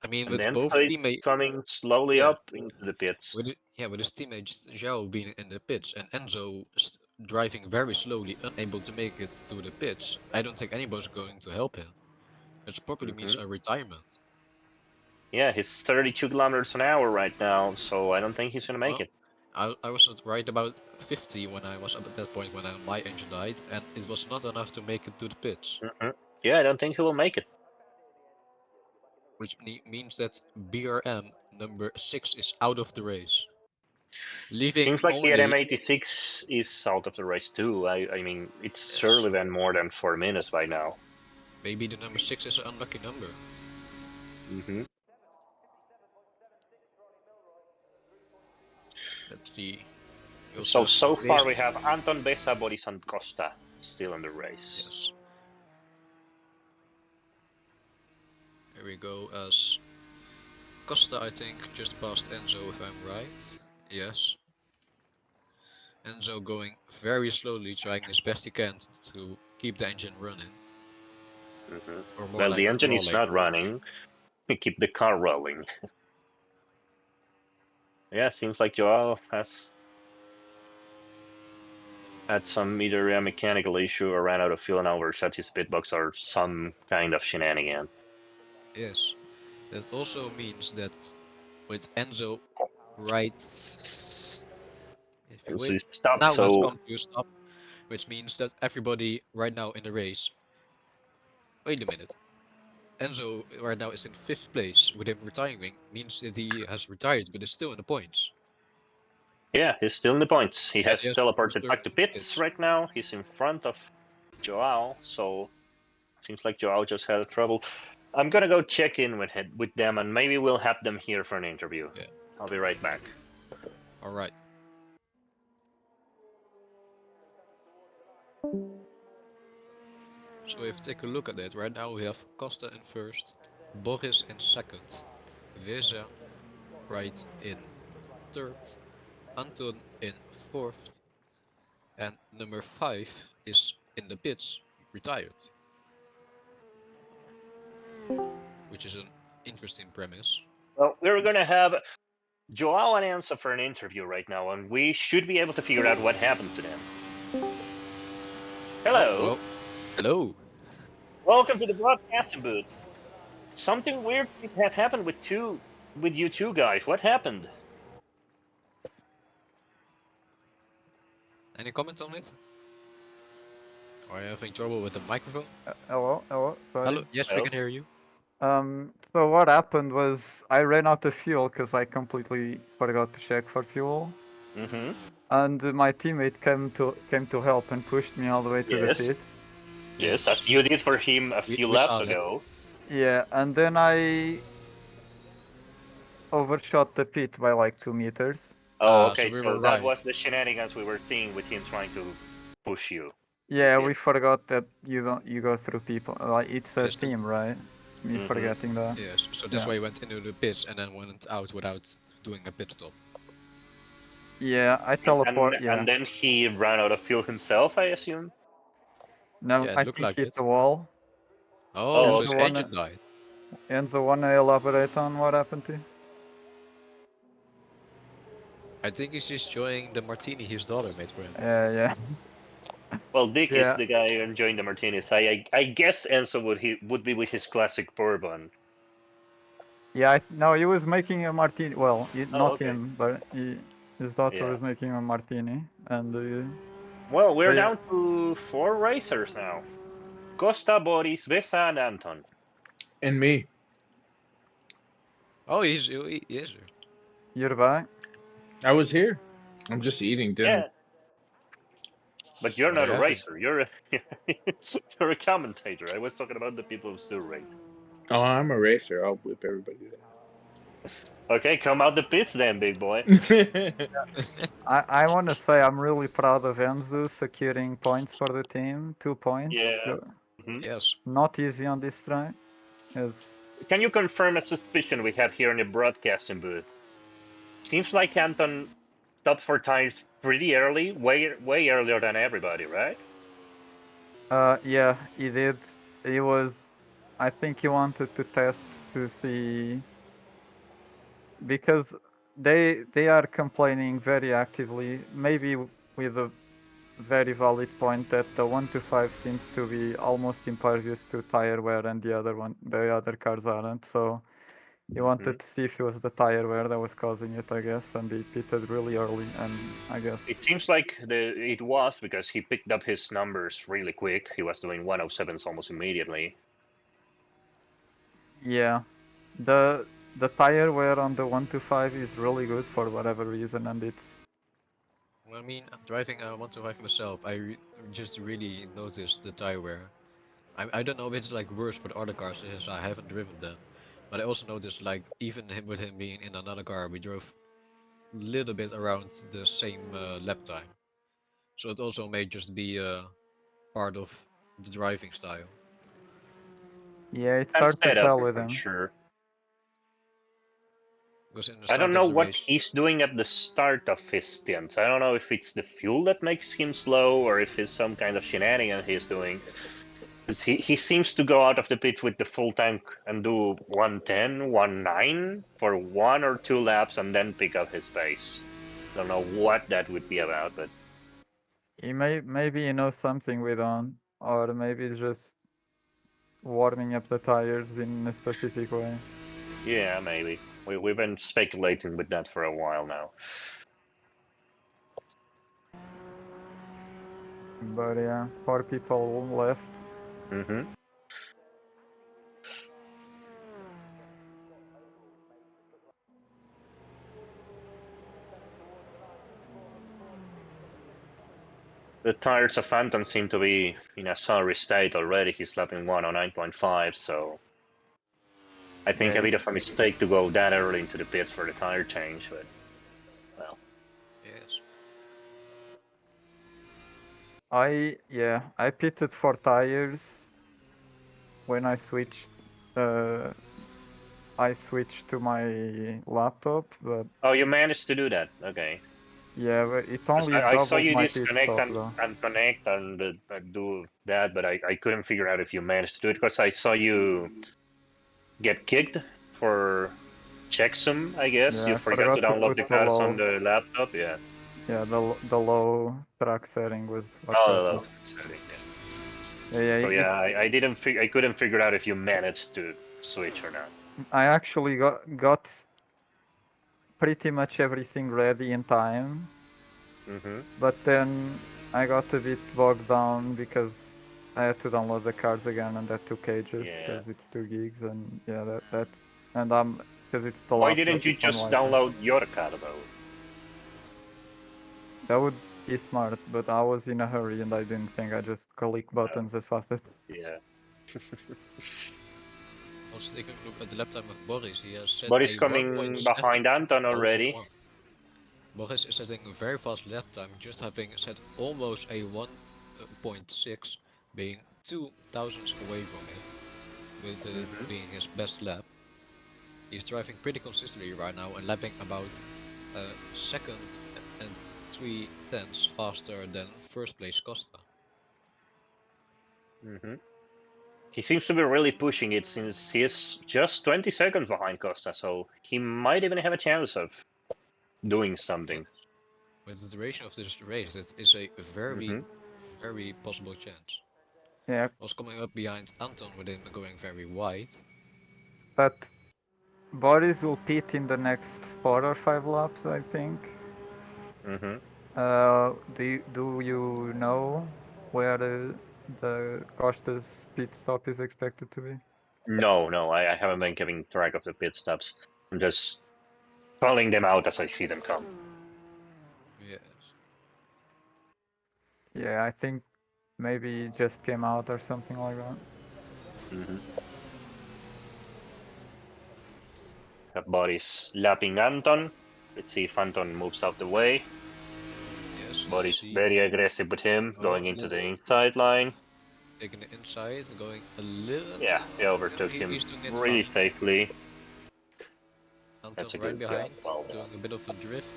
I mean, And with then both he's teammates. coming slowly Yeah. up into the pits. With his teammate Zhao being in the pits and Enzo driving very slowly, unable to make it to the pits, I don't think anybody's going to help him. It probably means a retirement. Yeah, he's 32 kilometers an hour right now, so I don't think he's gonna make Well, it. I was right about 50 when I was up at that point when my engine died, and it was not enough to make it to the pits. Yeah, I don't think he will make it. Which means that BRM number 6 is out of the race. Leaving Seems like only... the M86 is out of the race too. I mean, it's surely been more than 4 minutes by now. Maybe the number 6 is an unlucky number. Let's see. So far we have Anton, Besa, Boris, and Costa still in the race. Yes. Here we go as Costa, I think, just passed Enzo if I'm right. Yes. Enzo going very slowly, trying his best he can to keep the engine running. Or more Well, like the engine rolling. is not running. We keep the car rolling. Yeah, seems like Joao has had some either a mechanical issue or ran out of fuel and overshot his pitbox or some kind of shenanigan. Yes. That also means that with Enzo right... If you Enzo wait, stopped, now has so come to a stop, which means that everybody right now in the race... Wait a minute. Enzo right now is in 5th place. With him retiring means that he has retired, but is still in the points. yeah, he's still in the points. He has Yes, teleported back to pits right now. He's in front of Joao, so seems like Joao just had trouble. I'm gonna go check in with them, and maybe we'll have them here for an interview. Yeah. I'll be right back. All right. So if you take a look at that, right now we have Costa in 1st, Boris in 2nd, Vesa right in 3rd, Anton in 4th, and number 5 is in the pits, retired. Which is an interesting premise. Well, we're gonna have Joao and Enzo for an interview right now, and we should be able to figure out what happened to them. Hello. Well, hello. Welcome to the broadcasting booth. Something weird have happened with you two guys. What happened? Any comment on it? Are you having trouble with the microphone? Hello, sorry. Hello, yes, we can hear you. So what happened was I ran out of fuel because I completely forgot to check for fuel. And my teammate came to help and pushed me all the way to the pit. Yes, as you did for him a few laps ago. Yeah, and then I overshot the pit by like 2 meters. Oh, okay. So that was the shenanigans we were seeing with him trying to push you. Yeah, we forgot that you go through people. Like it's a team, right? Me forgetting that. Yes, so that's why he went into the pits and then went out without doing a pit stop. Yeah, I teleport. And then he ran out of fuel himself, I assume. No, Yeah, I think like hit the wall. Oh, so his engine died. Enzo, wanna elaborate on what happened to you? I think he's just enjoying the martini his daughter made for him. Yeah. Well, Dick is the guy enjoying the martinis. I guess Enzo would be with his classic bourbon. Yeah, no, he was making a martini. Well, not him, but his daughter was making a martini, and. Well, we're down to 4 racers now: Costa, Boris, Vesa, and Anton. And me. Oh, he's here. You're back? I was here. I'm just eating dinner. Yeah. But you're not a racer. You're a commentator. I was talking about the people who still race. Oh, I'm a racer. I'll whip everybody there. Okay, come out the pits then, big boy. I want to say I'm really proud of Enzo securing points for the team. 2 points. Yeah. Mhm. Yes. Not easy on this try. Yes. Can you confirm a suspicion we have here in the broadcasting booth? Seems like Anton stopped for tires pretty early, way earlier than everybody, right? Yeah, he did. He was. I think he wanted to test to see because they are complaining very actively. Maybe with a very valid point that the 125 seems to be almost impervious to tire wear and the other cars aren't. So he wanted to see if it was the tire wear that was causing it, I guess, and he pitted really early, and I guess. It seems like it was because he picked up his numbers really quick. He was doing 107s almost immediately. Yeah, the tire wear on the 125 is really good for whatever reason, and it's. I mean, driving a 125 myself, just really noticed the tire wear. I don't know if it's like worse for the other cars since I haven't driven them, but I also noticed like even with him being in another car, we drove a little bit around the same lap time. So it also may just be part of the driving style. Yeah, it's I'm hard to fed up tell with for him. sure. Because in the I start don't know of the what race, he's doing at the start of his stints. I don't know if it's the fuel that makes him slow or if it's some kind of shenanigan he's doing. Because he seems to go out of the pit with the full tank and do 110, 19 for 1 or 2 laps and then pick up his pace. Don't know what that would be about, but Maybe he knows something we don't, or maybe it's just warming up the tires in a specific way. yeah, maybe. We've been speculating with that for a while now. But yeah, 4 people left. Mm-hmm. The tires of Phantom seem to be in a sorry state already. He's lapping 109.5, so I think Yeah, a bit of a mistake to go that early into the pits for the tire change, but well. yes. I pitted for tires when uh I switched to my laptop, but Oh, you managed to do that. Okay. yeah, but it 'Cause only I saw doubled you my pit disconnect stop though. and connect and do that, but I couldn't figure out if you managed to do it because I saw you get kicked for checksum, I guess. Yeah, You I forgot to forgot to download put the the card on low. the laptop. Yeah. Yeah, the low track setting was what Oh, caused the it. load setting. Yeah. Yeah, So it yeah, I couldn't figure out if you managed to switch or not. I actually got pretty much everything ready in time, Mm-hmm. but then I got a bit bogged down because I had to download the cards again, and that took ages Yeah. because it's 2 gigs, and yeah, that and because it's the Why laptop, didn't you it's just unlikely. download your card though? That would be smart, but I was in a hurry and I didn't think I just click buttons as fast as. Yeah. Also taking a look at the lap time of Boris, he has set But it's a coming 1.7 behind Anton over already. 1. Boris is setting a very fast lap time, just having set almost a 1.6, being 2 thousandths away from it, with it Mm-hmm. being his best lap. He's driving pretty consistently right now and lapping about a second and 3/10 faster than first place Costa. Mm-hmm. He seems to be really pushing it since he is just 20 seconds behind Costa, so he might even have a chance of doing Yes. something. With the duration of this race, it is a very, Mm-hmm. very possible chance. Yeah, Was coming up behind Anton with him going very wide. but Boris will pit in the next 4 or 5 laps, I think. Mm-hmm. Do you know where the Costa's pit stop is expected to be? No, no, I haven't been keeping track of the pit stops. I'm just calling them out as I see them come. Yes. Yeah, I think maybe it just came out or something like that. Mm-hmm. Got Boris lapping Anton. Let's see if Anton moves out the way. Yes, Boris see. very aggressive with him, Oh, going into little the inside line. taking the inside, going a little. Yeah, he overtook him He's doing it really fine. safely. Anton That's a right good job. behind, Well doing a bit of a drift.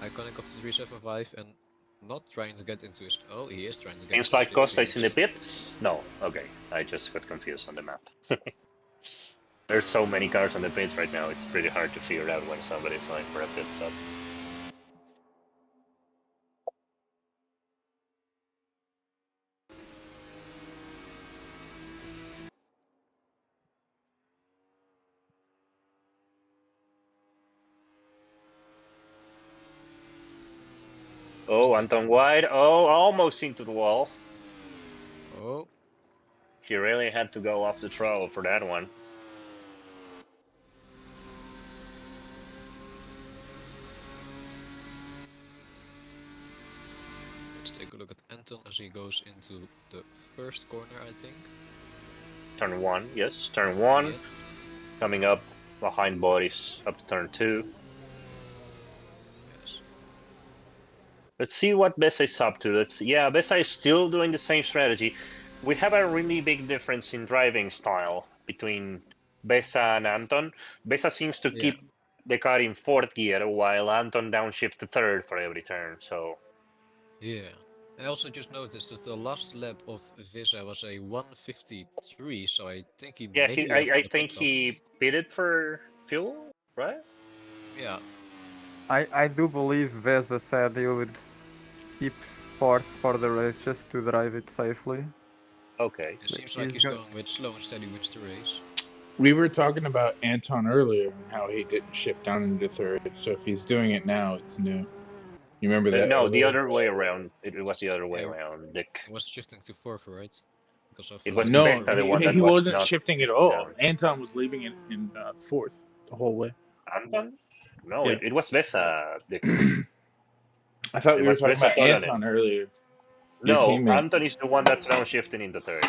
Iconic of the 375 and not trying to get into his. Oh, he is trying to get Seems into his like Costa is in the slipstream. pits. No, okay. I just got confused on the map. There's so many cars on the pits right now, it's pretty hard to figure out when somebody's going for a pit stop. Oh, Anton wide. Oh, almost into the wall. Oh. He really had to go off the throttle for that one. Let's take a look at Anton as he goes into the first corner, I think. Turn 1, yes. Turn 1. Yes. Coming up behind Boris up to turn 2. Yes. Let's see what Bessa is up to. Yeah, Bessa is still doing the same strategy. We have a really big difference in driving style between Bessa and Anton. Bessa seems to keep the car in 4th gear while Anton downshift to 3rd for every turn. So Yeah. I also just noticed that the last lap of Visa was a 1:53, so I think he yeah, maybe left I the think pit stop. he pitted for fuel, right? Yeah. I do believe Vesa said he would keep fourth for the race just to drive it safely. Okay. It seems like He's he's go- going with slow and steady wins the race. We were talking about Anton earlier and how he didn't shift down into third. So if he's doing it now, it's new. You remember that No, the earlier? other way around. It was the other way Yeah. around, Dick. He was shifting to fourth, right? Because of It was No, Bessa, the one that he was wasn't not shifting at all. down. Anton was leaving it in fourth the whole way. Anton? No, Yeah. it was Bessa, Dick. I thought It we were was talking Bessa about Tolonen. Anton earlier. Your No, teammate. Anton is the one that's downshifting in the 3rd.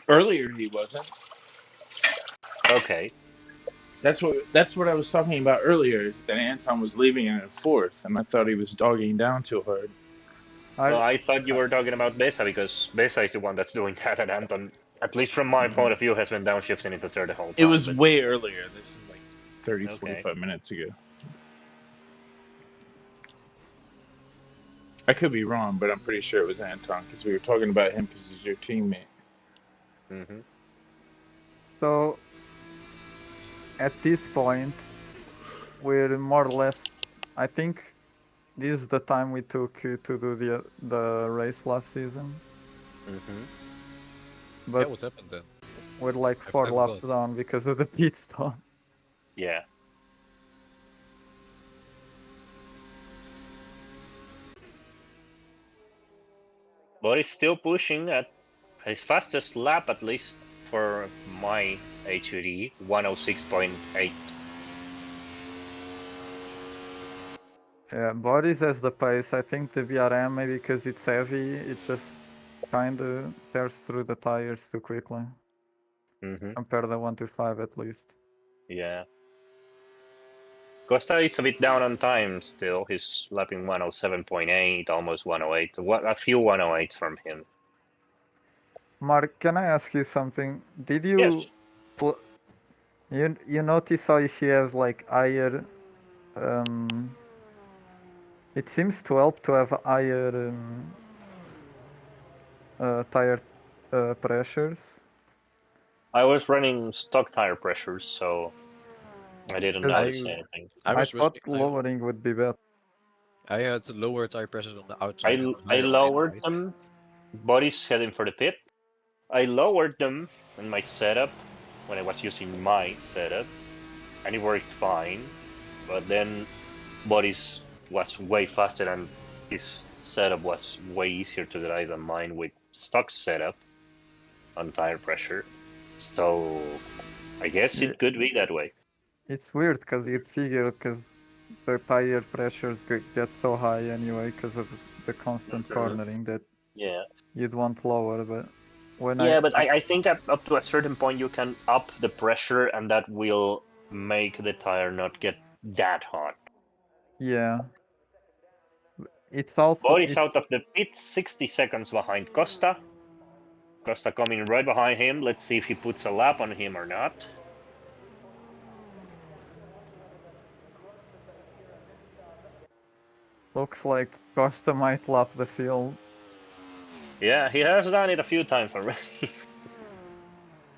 Earlier he wasn't. Okay. That's what I was talking about earlier. Is that Anton was leaving it in fourth, and I thought he was dogging down too hard. Well, I thought you were talking about Bessa because Bessa is the one that's doing that, and Anton, at least from my point of view, has been downshifting in the 3rd the whole time. It was but... way earlier. This is like 30, Okay. 45 minutes ago. I could be wrong, but I'm pretty sure it was Anton because we were talking about him because he's your teammate. Mm-hmm. So at this point, we're more or less. I think this is the time we took to do the race last season. Mm-hmm. Yeah, But what happened then? we're like I 4 laps forgot. down because of the pit stop. Yeah. But he's still pushing at his fastest lap, at least for my HUD, 106.8. Yeah, Boris has the pace. I think the BRM, maybe because it's heavy, it just kind of tears through the tires too quickly. Mm-hmm. Compare the 125 at least. Yeah. Costa is a bit down on time still. He's lapping 107.8, almost 108. A few 108 from him. Mark, can I ask you something? Did Yes. you notice how he has like higher it seems to help to have higher tire pressures. I was running stock tire pressures, so I didn't notice anything. I thought lowering would be better. I had lower tire pressures on the outside and I higher on the lowered inside. them. Body's heading for the pit. I lowered them in my setup when I was using my setup, and it worked fine. But then Body's was way faster, and his setup was way easier to drive than mine with stock setup on tire pressure. So I guess it could be that way. It's weird because you'd figure because the tire pressures get so high anyway because of the constant cornering that Yeah. you'd want lower, but when Yeah, but I think up to a certain point you can up the pressure, and that will make the tire not get that hot. Yeah. It's also Boris out of the pit, 60 seconds behind Costa. Costa coming right behind him. Let's see if he puts a lap on him or not. looks like Costa might lap the field. Yeah, he has done it a few times already.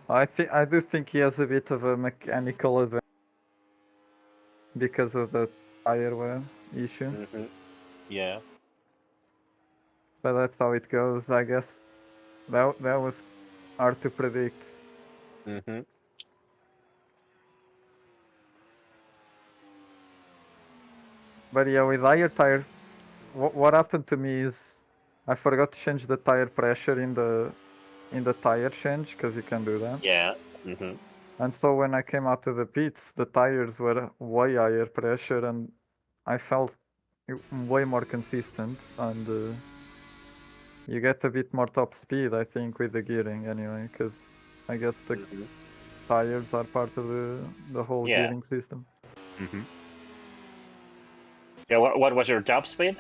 I do think he has a bit of a mechanical advantage because of the tire wear issue. Yeah. But that's how it goes, I guess. That was hard to predict. But yeah, with higher tire, what happened to me is I forgot to change the tire pressure in the tire change, because you can do that. Yeah. And so when I came out of the pits, the tires were way higher pressure, and I felt way more consistent, and you get a bit more top speed, I think, with the gearing anyway, because I guess the tires are part of the whole Yeah. gearing system. Yeah. What was your top speed?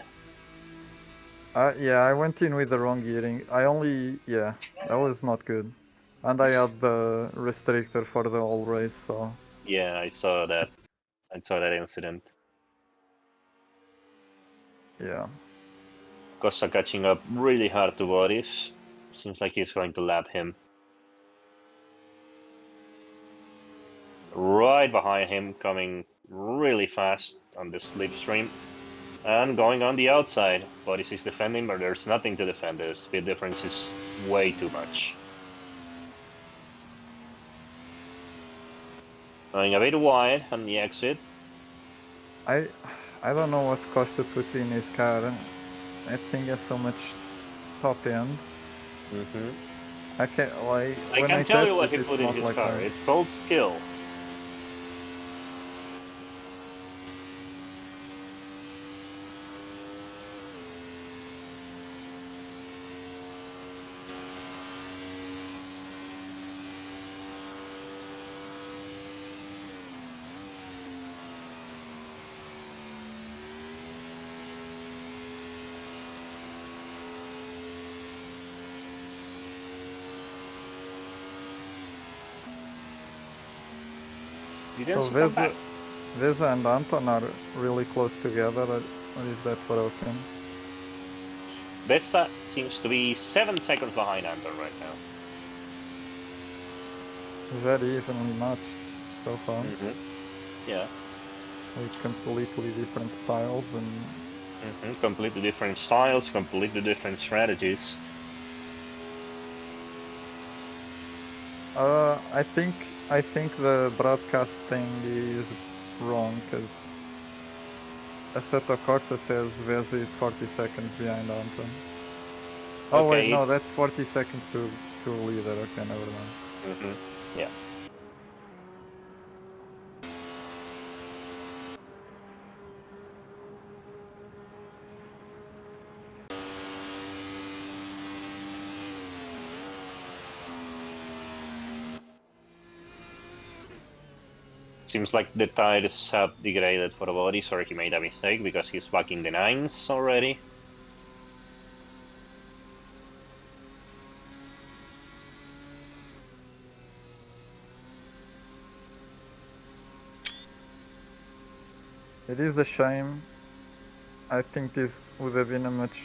Yeah, I went in with the wrong gearing. Yeah, that was not good. And I had the restrictor for the whole race, so Yeah, I saw that. I saw that incident. yeah. Costa catching up really hard to Boris. Seems like he's going to lap him. Right behind him, coming really fast on the slipstream. And going on the outside. Boris is defending, but there's nothing to defend. The speed difference is way too much. Going a bit wide on the exit. I don't know what Costa put in his car. That thing has so much top end. I can't like I when can I tell test you what it, he it's put in not his like car. that. It's called skill. So Vesa and Anton are really close together, or is that broken? Bessa seems to be 7 seconds behind Anton right now. Very evenly matched so far. Yeah. With completely different styles and completely different styles, completely different strategies. I think the broadcast thing is wrong, because Assetto Corsa says Vesa is 40 seconds behind Anton. Oh wait, no, that's 40 seconds to leader. Okay, never mind. Yeah. Seems like the tires have degraded for Boris, or he made a mistake because he's back in the 9s already. It is a shame. I think this would have been a much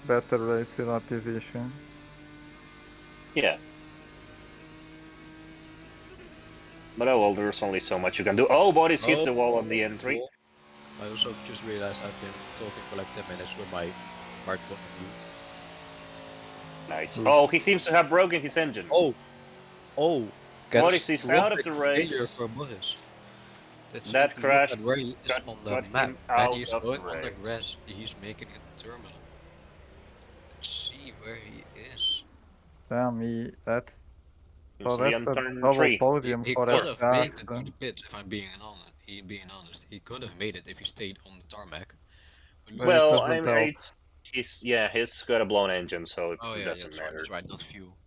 better race without this issue. Yeah. But oh well, there's only so much you can do. Oh, Boris hits the wall on the entry. I also just realized I've been talking for like 10 minutes with my smartphone on mute. Nice. Oh, he seems to have broken his engine. Oh! Boris is out of the failure race. for Boris. Let's That crash look at where he is on the map. And he's going on the grass. He's making a terminal. Let's see where he is. Damn, that's so that's a double podium he for could have FKA. made it to the pit, if I'm being honest. He could have made it if he stayed on the tarmac. Well, he's got a blown engine, so it doesn't matter. That's right, not fuel.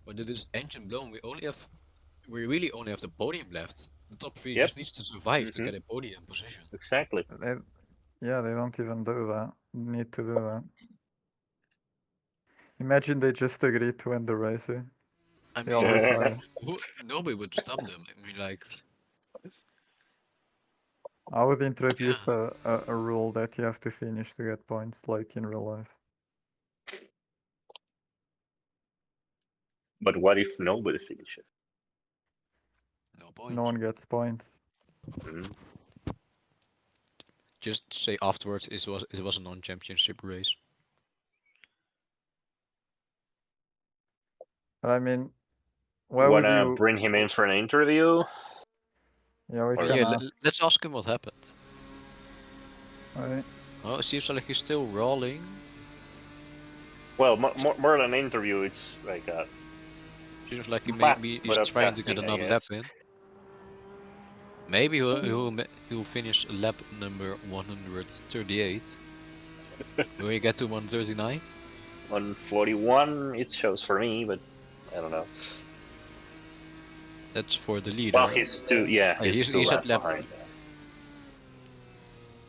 When it is engine blown, we really only have the podium left. The top three Yep. just needs to survive to Mhm. get a podium position. Exactly. Yeah, they don't even do that. Need to do that. Imagine they just agreed to end the race. I They all mean, retire. nobody would stop them. I mean, like, I would introduce yeah. a rule that you have to finish to get points, like in real life. But what if nobody finishes? No No points. one gets points. Mm. Just say afterwards it was a non-championship race. But I mean, why would Wanna you? bring him in for an interview? Yeah, we Or- can Yeah, ask. let's ask him what happened. Right? Oh, it seems like he's still rolling. Well, more than an interview, it's like a Seems like he map maybe is but of trying to get testing, I another guess. lap in. Maybe he'll finish lap number 138. Will he get to 139? 141 it shows for me, but I don't know. That's for the leader. Well, he's two He's at laps lap. behind.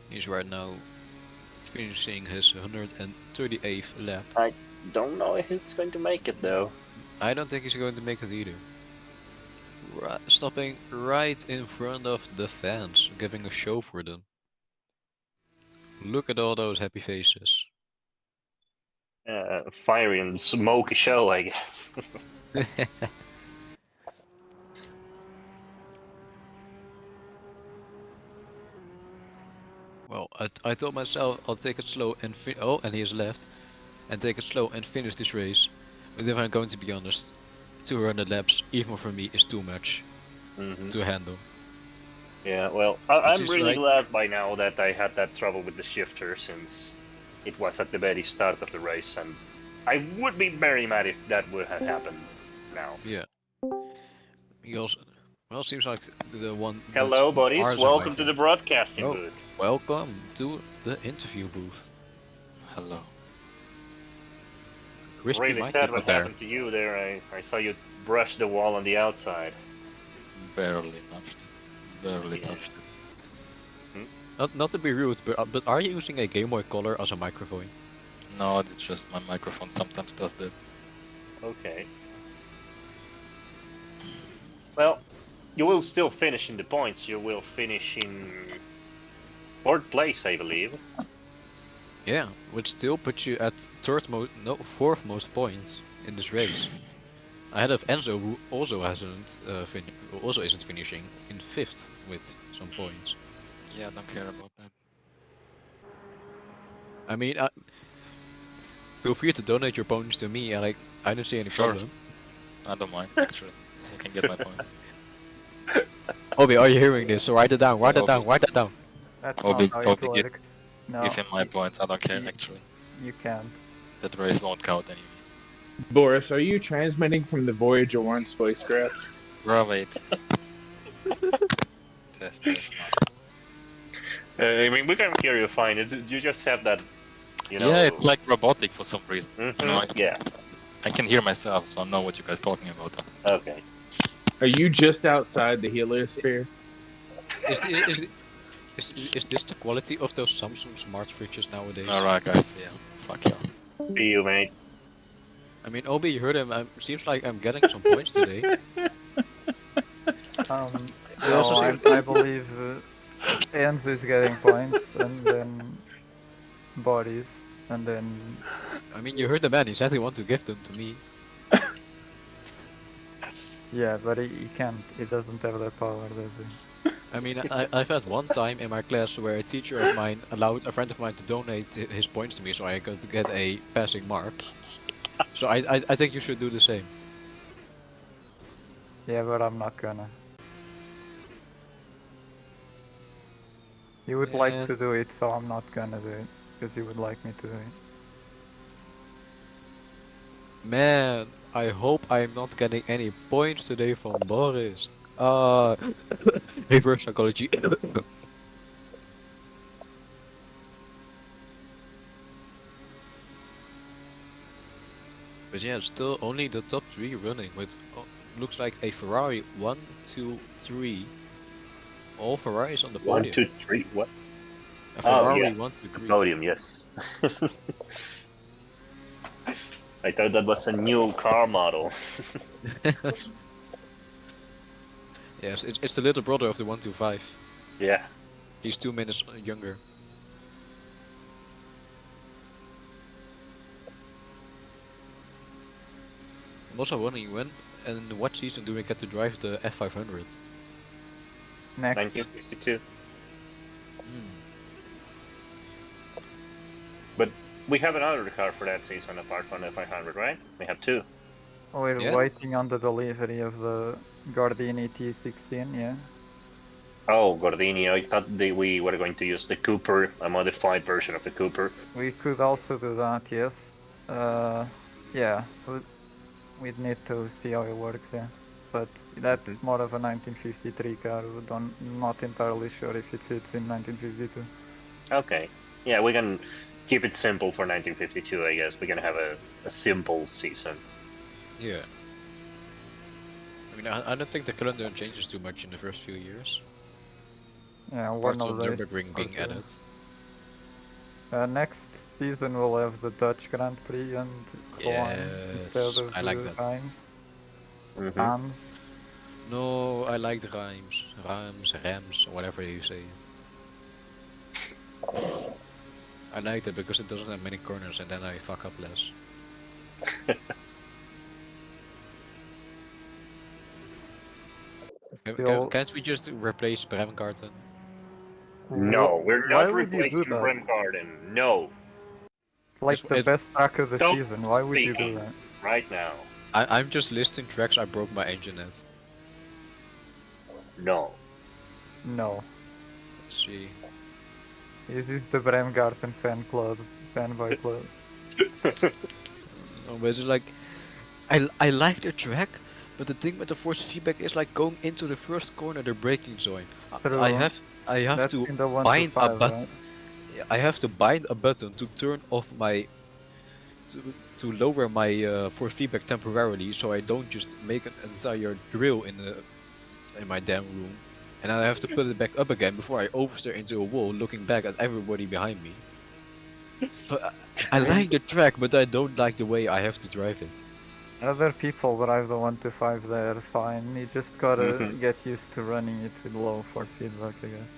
He's right now finishing his 138th lap. I don't know if he's going to make it though. I don't think he's going to make it either. Stopping right in front of the fans, giving a show for them. Look at all those happy faces. Fiery and smoky show, I guess. Well, I thought myself I'll take it slow and oh, and he has left, and take it slow and finish this race. But if I'm going to be honest, 200 laps even for me is too much to handle. Yeah, well, I'm just really like- glad by now that I had that trouble with the shifter since it was at the very start of the race, and I would be very mad if that would have happened now. Yeah. He also, well, seems like the one. Hello, that's buddies. ours Welcome to the broadcasting Oh, booth. welcome to the interview booth. Hello. Crispy Really might sad be what not there. happened to you there. I saw you brush the wall on the outside. Barely touched it. Barely Yeah. touched it. Not to be rude, but are you using a Game Boy Color as a microphone? No, it's just my microphone sometimes does that. Okay. Well, you will still finish in the points. You will finish in 4th place, I believe. Yeah, which still puts you at fourth most points in this race. Ahead of Enzo, who also hasn't also isn't finishing in 5th with some points. Yeah, I don't care about that. I mean, feel free to donate your points to me, and I don't see any Sure. problem. I don't mind, actually. You can get my points. Obi, are you hearing this? So write it down, write it down, write it down. That's Obi, not how it Obi, works. No, give him my points. I don't care, you- actually. you can't. That race won't count anyway. Boris, are you transmitting from the Voyager 1 spacecraft? Bro, wait. Test. I mean, we can hear you fine. You just have that, you know. Yeah, it's like robotic for some reason. Mhm, You know, yeah. I can hear myself, so I know what you guys talking about. Okay. Are you just outside the heliosphere? Is this the quality of those Samsung smart fridges nowadays? Alright, guys, yeah. Fuck yeah. See you, mate. I mean, Obi, you heard him. Seems like I'm getting some points today. No, also I believe Enzo is getting points, and then bodies, and then I mean, you heard the man. He said he wanted to give them to me. yeah, but he can't. He doesn't have that power, does he? I mean, I've had one time in my class where a teacher of mine allowed a friend of mine to donate his points to me, so I could get a passing mark. So I think you should do the same. Yeah, but I'm not gonna. You would like Man. to do it, so I'm not gonna do it, because you would like me to do it. Man, I hope I'm not getting any points today from Boris. Reverse psychology. But yeah, still only the top 3 running with looks like a Ferrari 1, 2, 3. All Ferraris on the 1, podium. 2, 3. What? A Oh yeah, Ferrari 1, 2, the 3. podium. Yes. I thought that was a new car model. Yes, it's the little brother of the 125. Yeah. He's 2 minutes younger. I'm also wondering when and what season do we get to drive the F500? Next. 1952. Hmm. But we have another car for that season apart from the 500, right? We have 2. We're Yeah. waiting on the delivery of the Gardini T16, yeah. Oh, Gordini, I thought we were going to use the Cooper, a modified version of the Cooper. We could also do that, yes. Yeah, we'd need to see how it works, yeah. But that's more of a 1953 car. Not entirely sure if it fits in 1952. Okay. Yeah, we can keep it simple for 1952, I guess. We can have a simple season. Yeah. I mean, I don't think the calendar changes too much in the first few years. Yeah, Apart one from race Nürburgring for being sure. added. Next season we'll have the Dutch Grand Prix and Cologne instead of I like the that. Reims. Mm-hmm. Rams. No, I like the Reims. Rams, whatever you say it. I like that because it doesn't have many corners and then I fuck up less. Can't we just replace Bremgarten? No, we're Why not would you do replacing that? Bremgarten. No. Like the best track of the Stop season. Why would you do speaking that? right now. I'm just listing tracks I broke my engine at. No. No. Let's see. Is this the Bremgarten fan club? Fanboy club? No, but it's like I like the track, but the thing with the force feedback is like going into the first corner, the braking zone. I True. have That's to in the 1 to bind a 5, button. right? I have to bind a button to turn off my to lower my force feedback temporarily, so I don't just make an entire drill in my damn room, and I have to put it back up again before I oversteer into a wall, looking back at everybody behind me. So I like the track, but I don't like the way I have to drive it. Other people drive the 1 to 5 there fine. You just gotta get used to running it with low force feedback, I guess.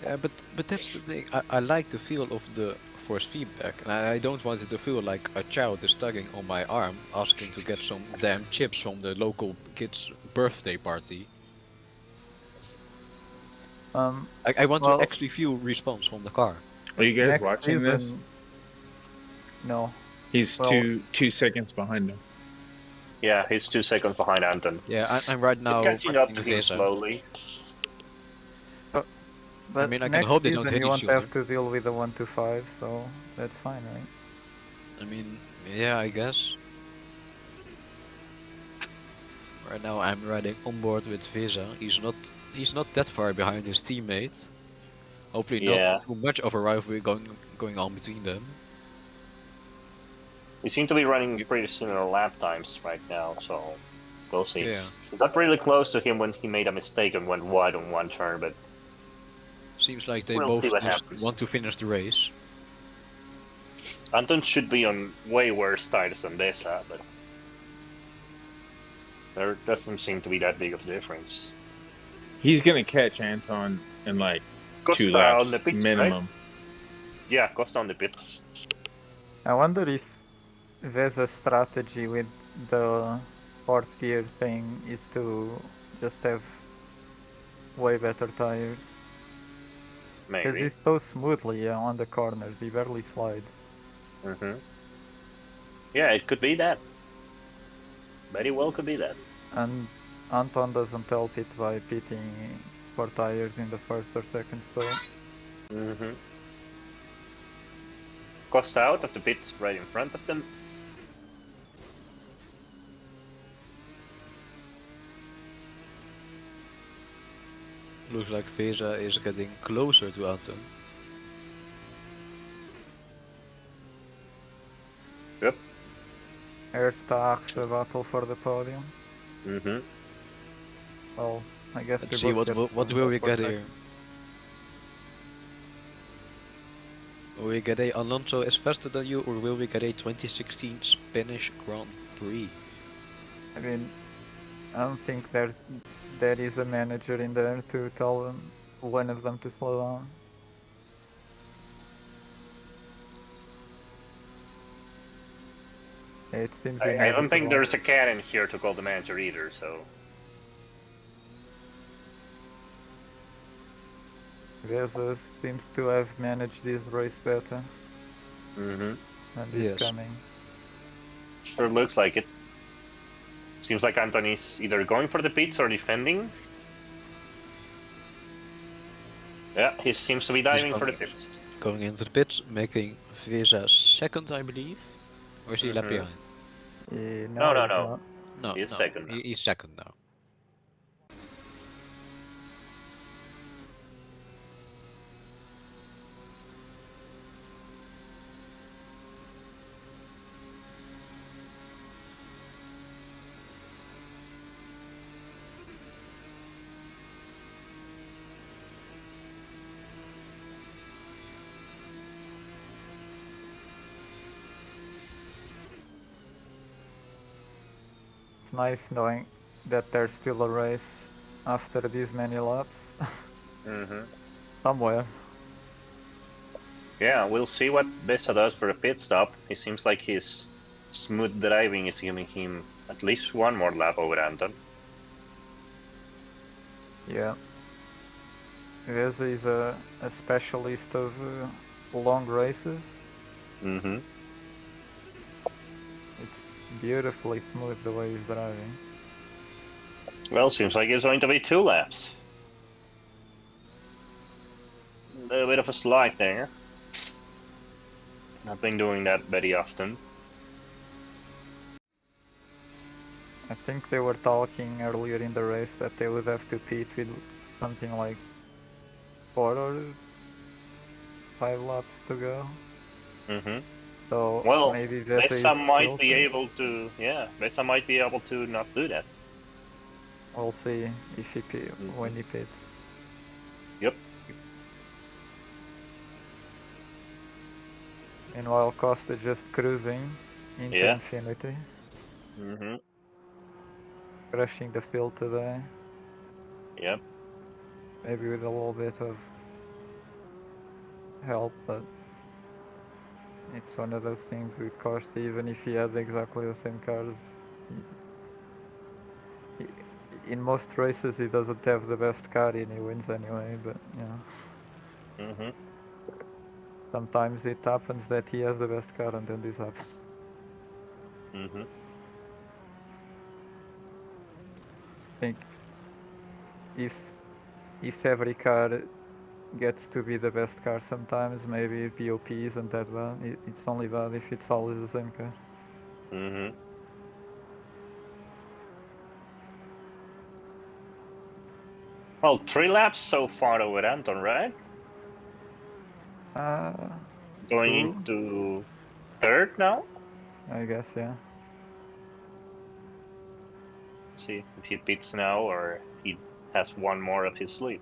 Yeah, but that's the thing. I like the feel of the force feedback, and I don't want it to feel like a child is tugging on my arm, asking to get some damn chips from the local kid's birthday party. I want to actually feel response from the car. Are you guys next watching this? season... No. He's two seconds behind him. Yeah, he's 2 seconds behind Anton. Yeah, I'm right now catching up to watching him Vesa. slowly. But I mean, I can next hope they don't season hit you each won't other. have to deal with the 1 to 5, so that's fine, right? I mean, yeah, I guess. Right now I'm riding on board with Vesa. He's not that far behind his teammates. Hopefully Yeah. not too much of a rivalry going on between them. We seem to be running pretty similar lap times right now, so we'll see. Yeah. We got really close to him when he made a mistake and went wide on one turn, but Seems like they we'll see both what just happens. want to finish the race. Anton should be on way worse tires than Besa, but there doesn't seem to be that big of a difference. He's gonna catch Anton in like Costa 2 laps on the pits, minimum. right? Yeah, Costa on the pits. I wonder if Vesa's strategy with the fourth gear thing is to just have way better tires. Because Maybe. he's so smoothly on the corners, he barely slides. Yeah, it could be that. Very well could be that. And Anton doesn't help it by pitting for tires in the first or second stop. Costa out of the pits right in front of them. Looks like Vesa is getting closer to Anton. Yep. Here's the actual battle for the podium. Mm-hmm. Well, I guess Let's we see both get what will we for get here. Will we get a Alonso is faster than you, or will we get a 2016 Spanish Grand Prix? I mean, I don't think there is a manager in there to tell them, one of them to slow down. It seems I don't think inevitable. there's a cannon here to call the manager either, so. Vesa seems to have managed this race better Mm-hmm. than this Yes. coming. Sure looks like it. Seems like Anthony's either going for the pits or defending. Yeah, he seems to be diving for the pits. Going into the pits, making Vesa second, I believe. Or is he left behind? No, No. he's not. No, He's no. second now. He's second now. It's nice knowing that there's still a race after these many laps. Mm-hmm. Somewhere. Yeah, we'll see what Bessa does for a pit stop. It seems like his smooth driving is giving him at least one more lap over Anton. Yeah. Vesa is a specialist of long races. Mm-hmm. It's beautifully smooth the way he's driving. Well, seems like it's going to be 2 laps. A little bit of a slide there. Not been doing that very often. I think they were talking earlier in the race that they would have to pit with something like 4 or 5 laps to go. Mm-hmm. So Well, maybe Vesa is Bessa might be tilted. able to, Bessa might be able to not do that. We'll see if when he pits. Yep. Meanwhile, Costa just cruising into Yeah. infinity, Mm-hmm. crushing the field today. Yep. Maybe with a little bit of help, but it's one of those things with Costa. Even if he has exactly the same cars, in most races he doesn't have the best car and he wins anyway. But you know, Mm-hmm. sometimes it happens that he has the best car and then this happens. Mm-hmm. I think if every car gets to be the best car sometimes, maybe BOP isn't that bad. It's only bad if it's always the same car. Mm-hmm. Well, 3 laps so far over Anton, right? Going 2, into 3rd now? I guess, yeah. Let's see if he pits now or he has one more up his sleeve.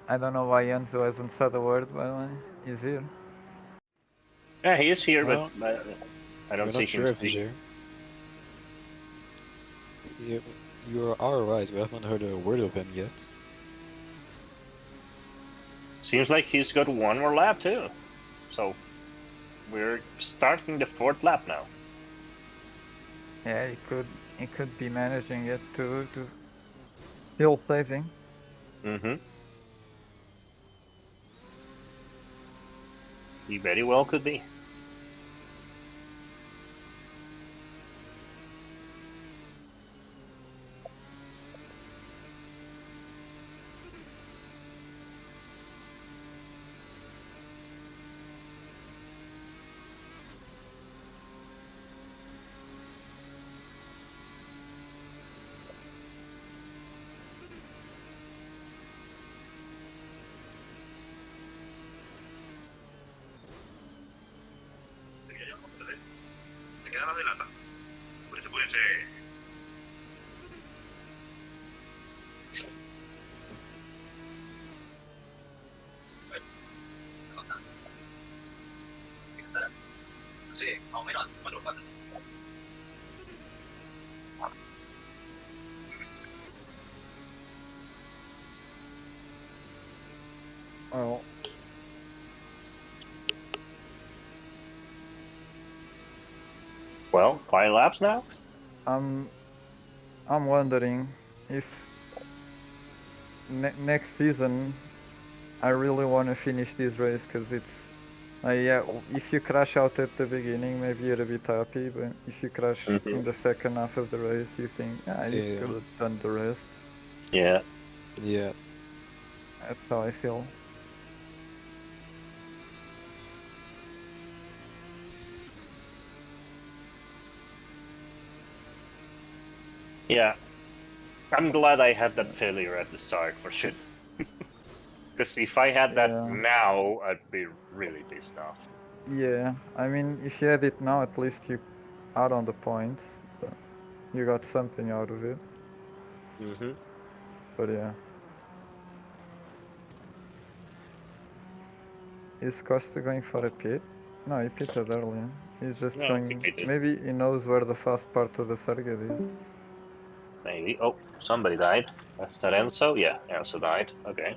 I don't know why Enzo hasn't said a word, by the way. He's here. Yeah, he is here, Well, but I don't we're see not him sure if he's speaking. here. You are right. We haven't heard a word of him yet. Seems like he's got one more lap too. So we're starting the 4th lap now. Yeah, he could be managing it to still saving. Mm-hmm. He very well could be. Well, Well, 5 laps now? I'm wondering if next season I really want to finish this race because it's yeah, if you crash out at the beginning, maybe you're a bit happy, but if you crash in the second half of the race, you think, ah, you Yeah. could have done the rest. Yeah. Yeah. That's how I feel. Yeah. I'm glad I had that failure at the start for sure. Because if I had that Yeah. now, I'd be really pissed off. Yeah, I mean, if you had it now, at least you are on the points. But you got something out of it. Mm-hmm. But yeah. Is Costa going for a pit? No, he pitted earlier. He's just No, going. he did. Maybe he knows where the fast part of the circuit is. Maybe. Oh, somebody died. That's that Enzo? Yeah, Enzo died. Okay.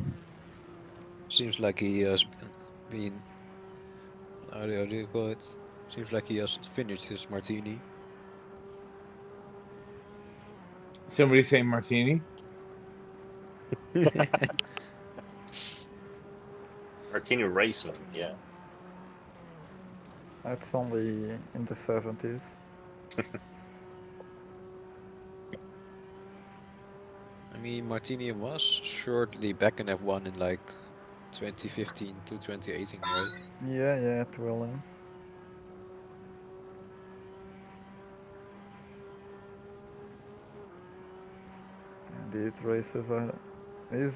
Seems like he has been. How do you call it? Seems like he has finished his martini. Somebody say martini. Martini Raceman, yeah. That's only in the 70s. I mean, Martini was shortly back in F1 in like 2015 to 2018, right? Yeah, at Williams. And these races are. Is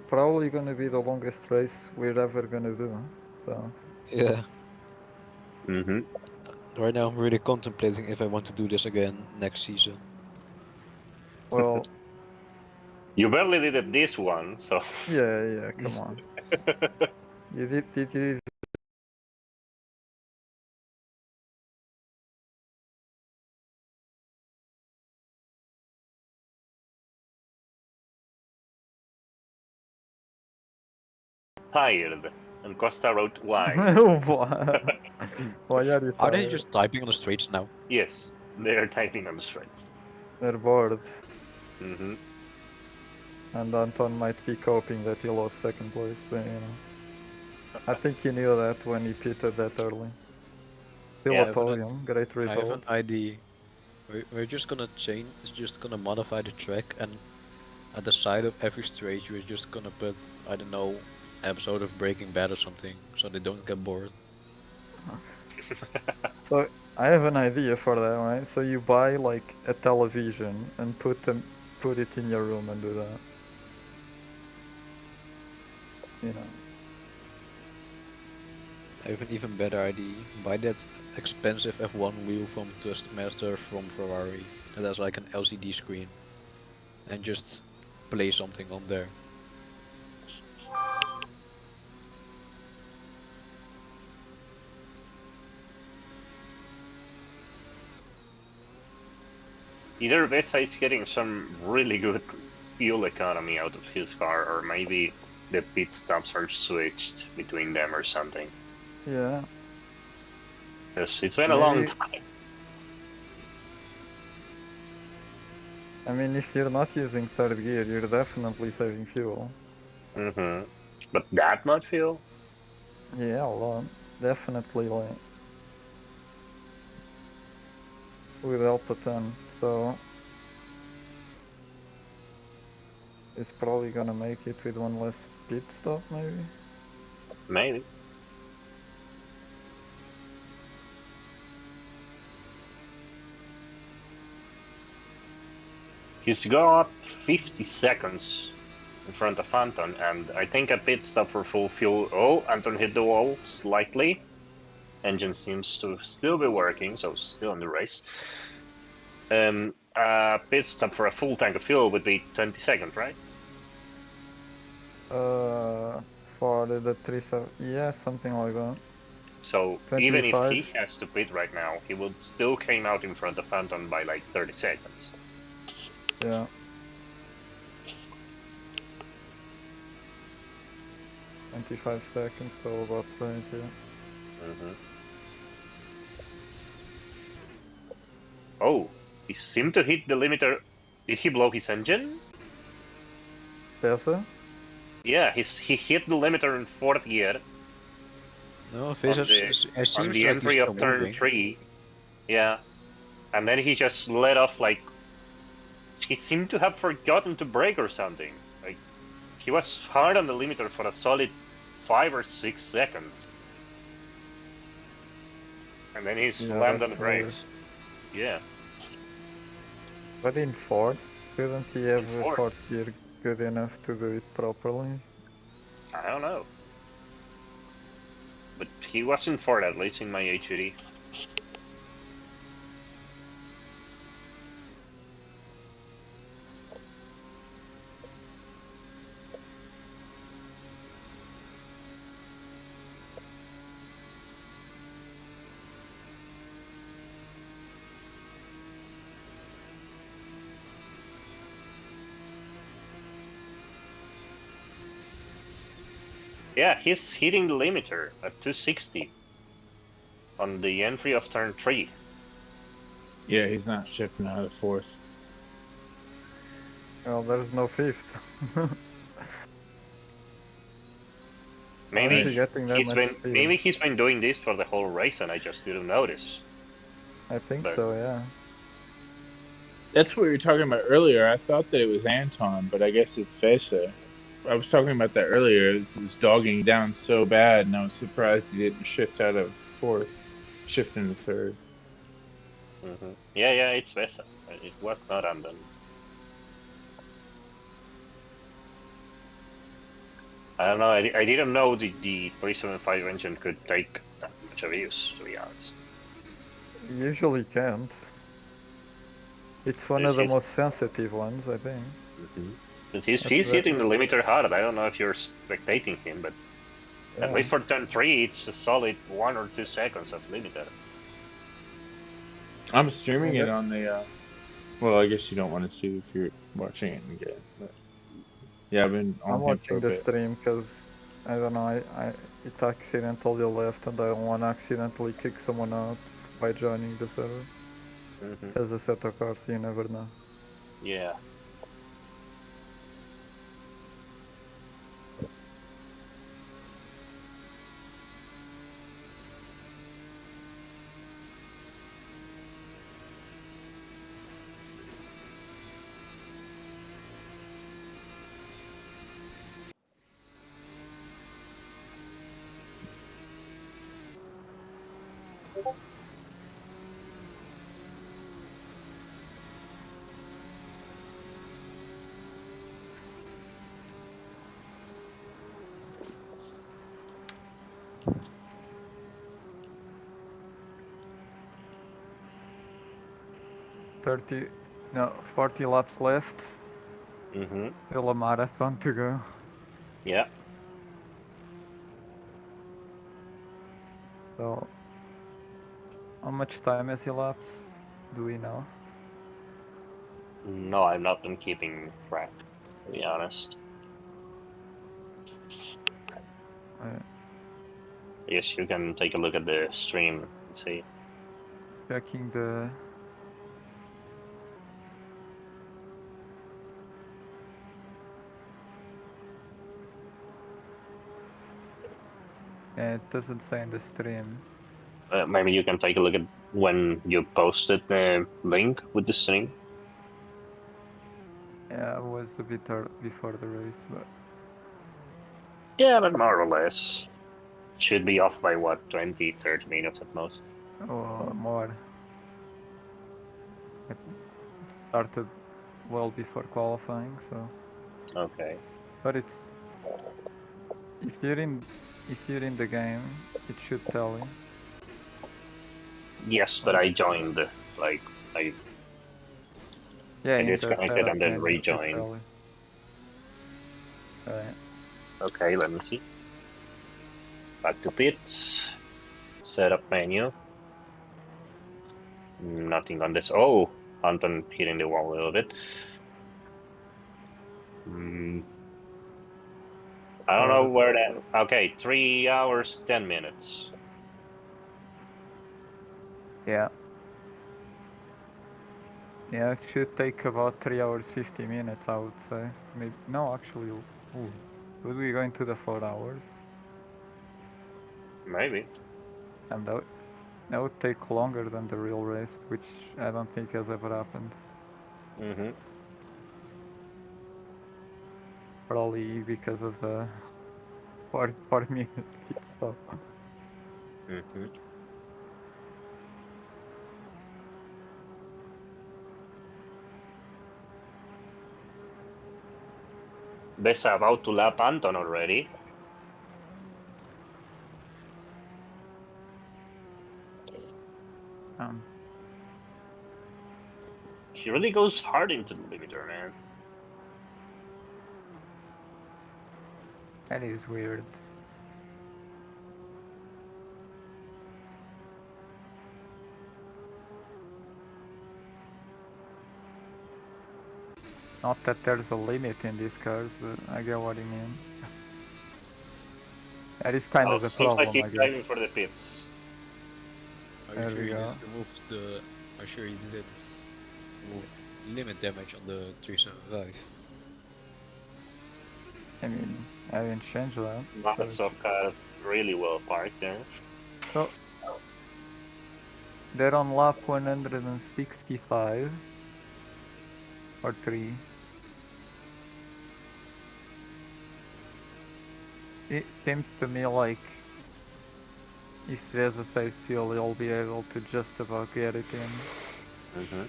probably gonna be the longest race we're ever gonna do. So. Yeah. Mm-hmm. Right now, I'm really contemplating if I want to do this again next season. Well. You barely did it this one, so. Yeah, come on. Did you Tired. And Costa wrote why. Why are you Are they tired? just typing on the streets now? Yes, they're typing on the straights. They're bored. Mm-hmm. And Anton might be coping that he lost second place, but you know. I think he knew that when he pitted that early. Still Yeah. a podium, great I have result. an idea. We're just gonna change, just gonna modify the track, and at the side of every straight we're just gonna put, I don't know, episode of Breaking Bad or something, so they don't get bored. So I have an idea for that, right? So you buy like a television and put it in your room and do that. You know. I have an even better idea. Buy that expensive F1 wheel from Master from Ferrari that has like an LCD screen, and just play something on there. Either Vesa is getting some really good fuel economy out of his car, or maybe the pit stops are switched between them or something. Yeah. Because it's been a long Maybe. time. I mean, if you're not using third gear, you're definitely saving fuel. Mm-hmm. But that much fuel? Yeah, a lot. Definitely, like, would help a ton. So, it's probably gonna make it with one less pit stop, maybe? Maybe. He's got 50 seconds in front of Anton, and I think a pit stop for full fuel. Oh, Anton hit the wall slightly. engine seems to still be working, so still in the race. Pit stop for a full tank of fuel would be 20 seconds, right? For the 37, yeah, something like that. So even if 25. he has to pit right now, he will still came out in front of Phantom by like 30 seconds. Yeah. $25, so about right, yeah. Oh, he seemed to hit the limiter. Did he blow his engine? Pesa? Yeah, he hit the limiter in fourth gear No, on Visage, it on seems the like he's entry still of turn moving. 3. Yeah, and then he just let off like he seemed to have forgotten to brake or something. Like he was hard on the limiter for a solid 5 or 6 seconds, and then he Yeah, slammed on the that's weird. brakes. Yeah, But in fourth, couldn't he in have a fourth. fourth gear good enough to do it properly? I don't know, but he was in fourth at least in my HUD. Yeah, he's hitting the limiter at 260 on the entry of turn 3. Yeah, he's not shifting out of the fourth. Well, there's no fifth. How is he getting that much speed? Maybe he's been doing this for the whole race and I just didn't notice. I think But so, yeah. That's what we were talking about earlier. I thought that it was Anton, but I guess it's Vesa. I was talking about that earlier. It was dogging down so bad, and I was surprised he didn't shift out of fourth, shift into third. yeah, it's Vesa. It was not Andon. I don't know. I didn't know the 375 engine could take that much abuse, to be honest. Usually can't. It's one of the most sensitive ones, I think. But he's hitting the limiter hard. I don't know if you're spectating him, but at least for turn 3, it's a solid 1 or 2 seconds of limiter. I'm streaming it on the. Well, I guess you don't want to see if you're watching it again, but yeah, I've been on I'm him for watching a the bit. stream because I don't know. It accidentally left, and I don't want to accidentally kick someone out by joining the server. As a set of cards, you never know. Yeah. No, 40 laps left. Still a marathon to go. Yeah. So, how much time has elapsed? Do we know? No, I've not been keeping track, to be honest. Yes, you can take a look at the stream and see. Checking the... Yeah, it doesn't say in the stream. Maybe you can take a look at when you posted the link with the stream. Yeah, it was a bit before the race, but... Yeah, but more or less. Should be off by what, 20, 30 minutes at most. Or more. It started well before qualifying, so... Okay. But it's... If you're in the game, it should tell you. Yes, but I joined. Like I Yeah, in the disconnected setup and then menu, rejoined. literally. Right. Okay, let me see. Back to pit. Setup menu. Nothing on this. Oh, Anton hitting the wall a little bit. I don't know where that. Okay, 3 hours 10 minutes. Yeah. Yeah, it should take about 3 hours 50 minutes, I would say. Maybe no, actually, ooh, would we go into the 4 hours? Maybe. And that would take longer than the real race, which I don't think has ever happened. Mm-hmm. Probably because of the 4 minute pit stop. Mm-hmm. Bessa about to lap Anton already. He really goes hard into the limiter, man. That is weird. Not that there's a limit in these cars, but I get what you mean. That is kind Oh, of the seems like problem, he's I guess. diving for the pits. Are you There sure we he go. didn't remove the? Are you sure he didn't remove limit damage on the 375? I mean, I haven't changed that. Lots of cars really well parked there. So they're on lap 165 or 3. It seems to me like if there's a safe fuel, you'll be able to just about get it in. Mm-hmm.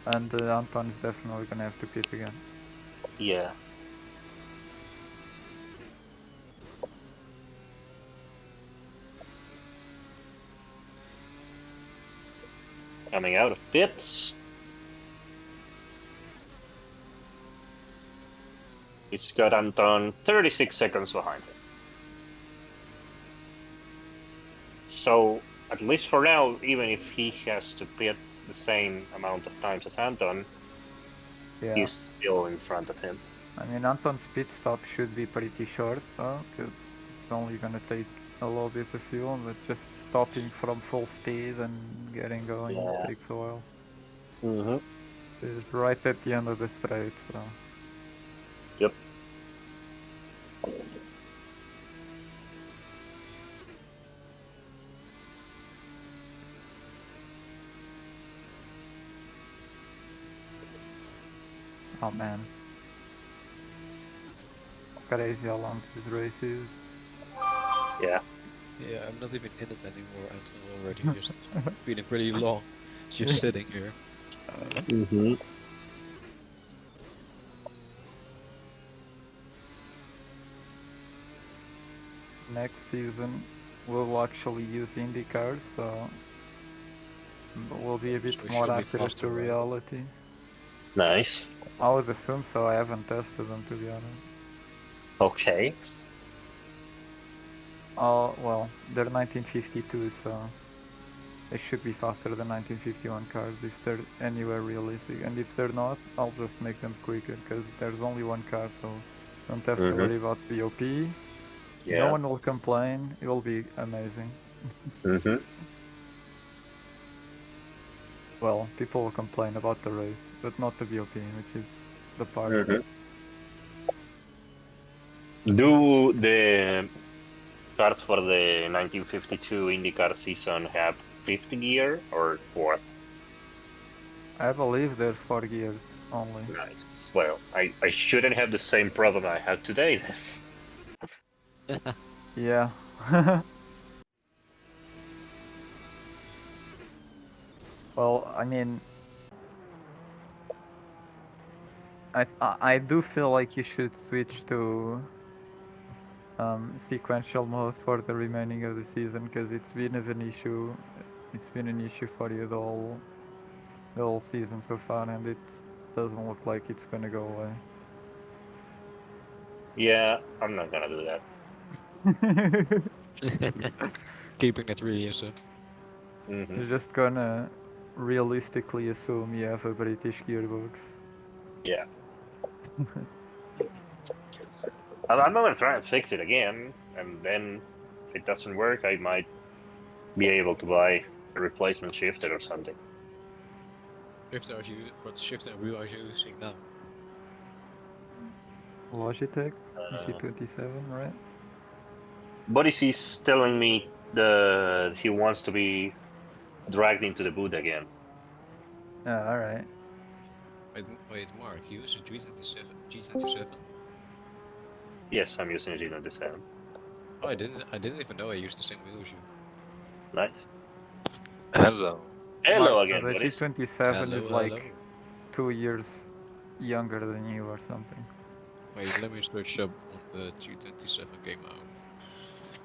And Anton is definitely gonna have to pit again. Yeah. Coming out of pits. It's got Anton 36 seconds behind him. So, at least for now, even if he has to pit the same amount of times as Anton, Yeah. he's still in front of him. I mean, Anton's pit stop should be pretty short, though, because it's only gonna take a little bit of fuel, but just stopping from full speed and getting going takes a while. Mm-hmm. It's right at the end of the straight, so. Yep. Oh man. Crazy how long this race is. Yeah. Yeah, I'm not even in it anymore, Anton already. Just feeling pretty long, just sitting here. Mm-hmm. Next season we'll actually use Indy cars, so we'll be a bit So it more should be accurate faster, to right? reality. Nice. I would assume so, I haven't tested them to be honest. Okay. Well, they're 1952, so they should be faster than 1951 cars if they're anywhere realistic. And if they're not, I'll just make them quicker, because there's only one car, so don't have to worry about BOP. Yeah. No one will complain, it will be amazing. Mm-hmm. Well, people will complain about the race, but not the BOP, which is the part. Mm-hmm. Do the cars for the 1952 IndyCar season have fifth gear or fourth? I believe they're 4 gears only. Nice. Well, I shouldn't have the same problem I had today then. Yeah. Well, I mean, I do feel like you should switch to sequential mode for the remaining of the season, because it's been of an issue It's been an issue for you the whole season so far, and it doesn't look like it's gonna go away. Yeah, I'm not gonna do that. Keeping it really as a. Mm-hmm. You're just gonna realistically assume you have a British gearbox. Yeah. I'm not gonna try and fix it again, and then if it doesn't work, I might be able to buy a replacement shifter or something. What shifter wheel are you using now? Logitech G27, right? Boris is telling me he wants to be dragged into the boot again. Yeah, alright. Wait, Mark, you use a G27? Yes, I'm using a G97. Oh, I didn't even know I used the same wheel as you. Nice. Hello. Hello Mark, again, the Boris. G27 is like Hello. 2 years younger than you or something. Wait, let me search up when the G27 came out.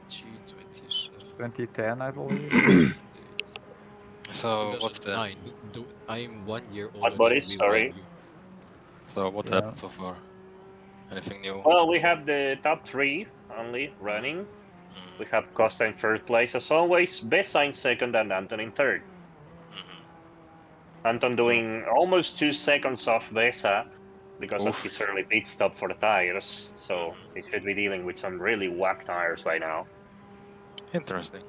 G27. 2010, I believe. So what's the 2009. I'm 1 year What, older Boris? than Sorry. you. so what Yeah. happened so far? Anything new? Well, we have the top three only running. We have Costa in first place as always, Bessa in second, and Anton in third. Anton doing almost 2 seconds off Bessa because of Oof. his early pit stop for the tires. So he should be dealing with some really whack tires by now. Interesting.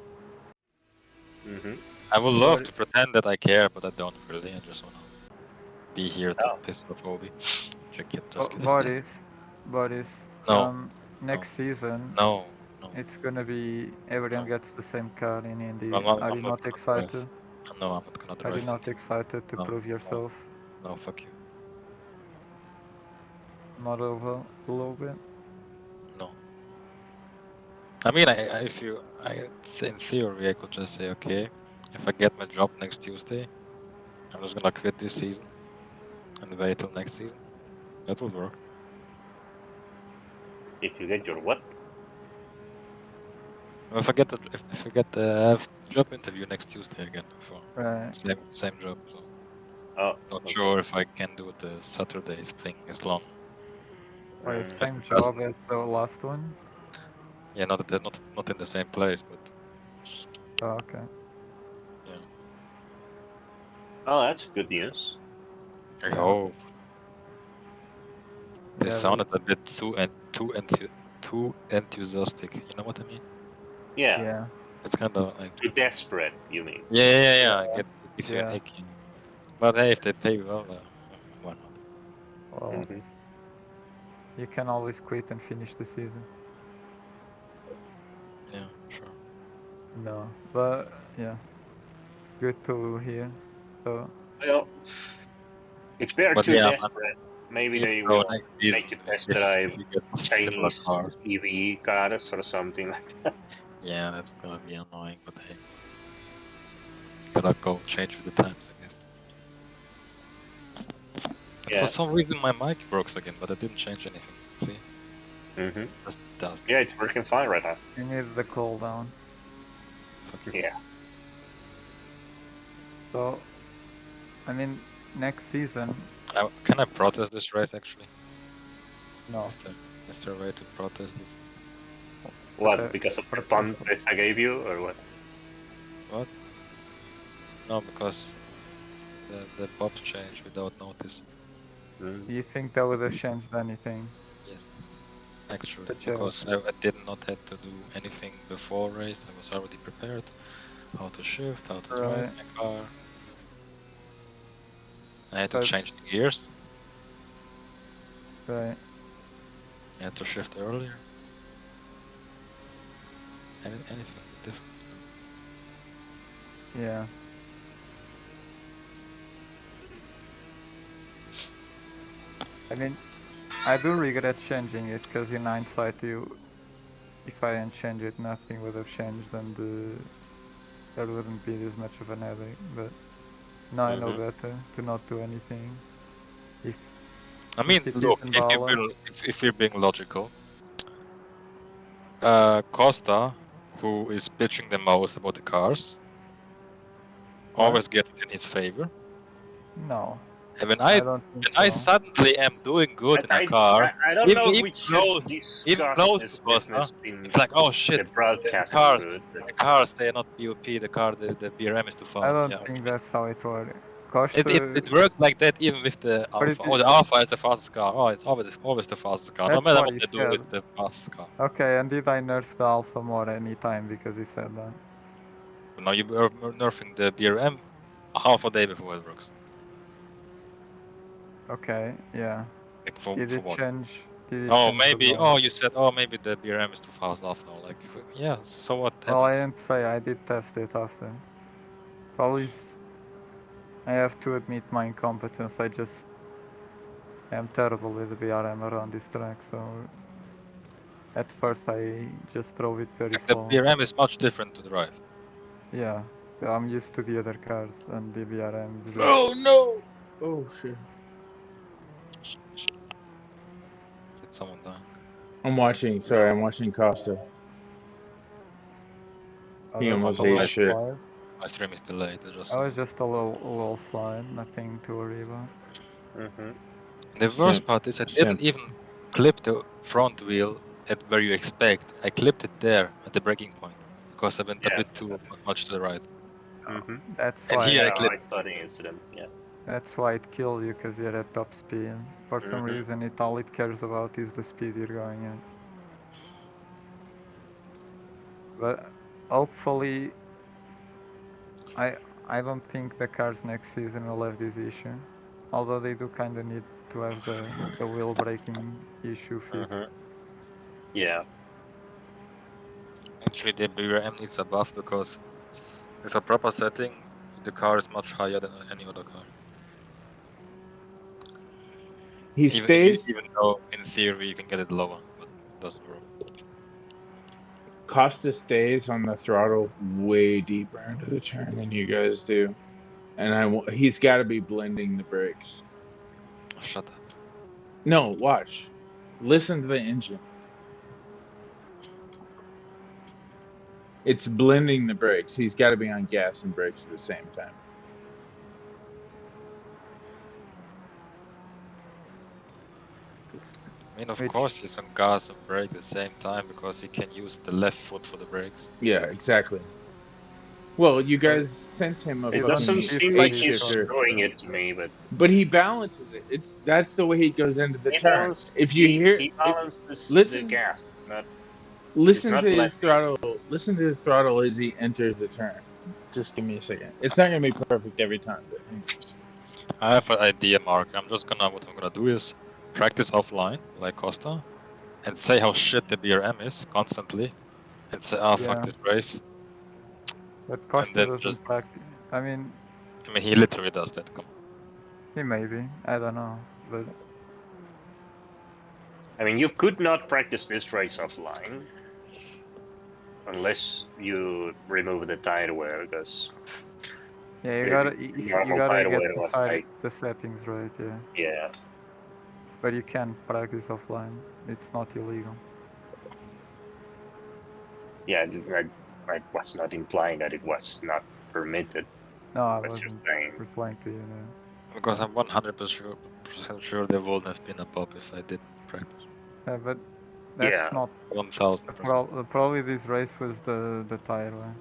Mm-hmm. I would love But to pretend that I care, but I don't really. I just wanna be here to Oh. piss off Obi. Just kidding. Boris, No, next season no. it's gonna be everyone No. gets the same car in Indy. I'm Are you not not gonna drive. excited? No, I'm not gonna Are you drive. not excited to No, prove yourself? no, fuck you. Not over a little bit? No. I mean, in theory, I could just say, okay, if I get my job next Tuesday, I'm just gonna quit this season and wait till next season. That would work. If you get your what? If I get the job interview next Tuesday again for Right. same job, so Oh, not okay. sure if I can do the Saturdays thing as long Wait, as same the job past. as the last one? Yeah, not in the same place, but Oh, okay. yeah. Oh, that's good news. I Yeah. hope. They Yeah, sounded a bit too enthusiastic. You know what I mean? Yeah. yeah. It's kind of like Too desperate, you mean? yeah. It gives you an Yeah. ick. But hey, if they pay well, why not? Well, Mm-hmm. you can always quit and finish the season. Yeah, sure. No, but yeah, good to hear. So Well, if they're But too yeah, desperate, maybe even they though will next season, make you test drive if you get similar Chinese cars, EV cars or something like that. yeah, that's gonna be annoying. But hey, gotta go change with the times, I guess. Yeah. For some reason, my mic broke again, but I didn't change anything. See, Mm-hmm. just does. Yeah, it's working fine right now. you need the cooldown. Fuck you. Yeah. So, I mean, next season, Can I protest this race actually? no. Is there a way to protest this? What? Because of the fun Protest. test I gave you, or what? What? No, because the Bob changed without notice. Mm. Do you think that would have changed anything? Yes, actually, Such because I did not have to do anything before race. I was already prepared. How to shift, how to drive Right. my car. I had to But- change the gears. Right. I had to shift earlier. Anything different. Yeah. I mean, I do regret changing it, because in hindsight, if I hadn't changed it, nothing would have changed, and there wouldn't be as much of an headache. But now I know better to not do anything. I mean, it look, isn't balanced. if you're being logical, Costa, who is bitching the most about the cars, always get it in his favor. No, And when I I don't think when I so. suddenly am doing good But in a car, I don't even know if even we should even discuss close this to business Costa, in it's like, oh shit, the the broadcasting cars, booth. But the cars, they are not POP. The BRM is too I fast. don't Yeah, think okay. that's how it works. It worked like that even with the But Alpha. Oh, the Alpha is the fastest car. Oh, it's always the fastest car. No that's matter what what he they do, said. it's the fastest car. Okay, and did I nerf the Alpha more any time because he said that? Now you were nerfing the BRM half a day before it works. Okay, yeah. Like for Did it what? change? Did it Oh, change the maybe. bar? Oh, you said. Oh, maybe the BRM is too fast after all. Like, yeah. So what Well, I happens? didn't say. I did test it after. Probably. I have to admit my incompetence. I just am terrible with the BRM around this track. So at first I just drove it very Like the slow. BRM is much different to drive. Yeah, I'm used to the other cars and the BRM is a bit. Oh no! Oh shit! Did someone die? I'm watching. Sorry, I'm watching Costa. He That was almost a ate little shit. slide. My stream is delayed. I just That saw was it. just a little slide. Nothing to worry about. The worst Simp. part is I didn't Simp. even clip the front wheel at where you expect. I clipped it there at the braking point because I went a Yeah. bit too much to the right. That's And why. here I Yeah, clipped. I saw the incident. Yeah. That's why it killed you, because you're at top speed. For some reason, all it cares about is the speed you're going at. But hopefully, I don't think the cars next season will have this issue. Although they do kind of need to have the wheel braking issue fixed. Yeah. Actually, the BRM needs a buff because with a proper setting, the car is much higher than any other car. He stays. Even though in theory you can get it lower, but it doesn't work. Costa stays on the throttle way deeper into the turn than you guys do, and he's got to be blending the brakes. Shut up. No, watch. Listen to the engine. It's blending the brakes. He's got to be on gas and brakes at the same time. I mean, of course, he's on gas and brake at the same time because he can use the left foot for the brakes. Yeah, exactly. Well, you guys sent him a It doesn't fucking seem like 8 he's shifter, doing it to me, but he balances it. That's the way he goes into the turn. If you hear he it, balances the listen, gas, not listen not to his letting. throttle. Listen to his throttle as he enters the turn. Just give me a second. It's not gonna be perfect every time, but hang on. I have an idea, Mark. What I'm gonna do is practice offline, like Costa, and say how shit the BRM is constantly, and say, "Ah, fuck Yeah. this race." But And Costa then doesn't just, practice. I mean, he literally does that. Come on. he maybe. I don't know. But I mean, you could not practice this race offline unless you remove the tire wear, because yeah, you the gotta you normal gotta tire get wear was like, the settings right. Yeah. yeah, But you can practice offline. It's not illegal. yeah. I was not implying that it was not permitted. No, I But just wasn't saying. replying to you. No. Because I'm 100% sure there wouldn't have been a pop if I didn't practice. Yeah, but that's Yeah. not 1000%. probably this race was the tire wear.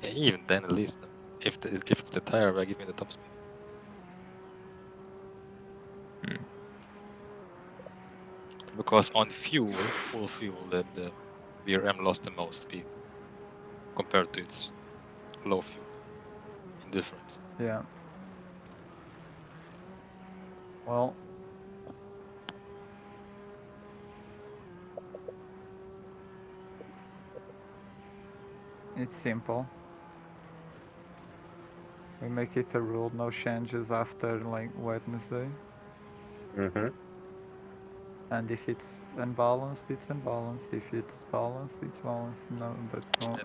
Yeah, even then, at least, if the tire will give me the top speed. Because on full fuel, the BRM lost the most speed compared to its low fuel in difference. Yeah. Well, it's simple. We make it a rule, no changes after like Wednesday. And if it's unbalanced, it's unbalanced. If it's balanced, it's balanced. No, but no.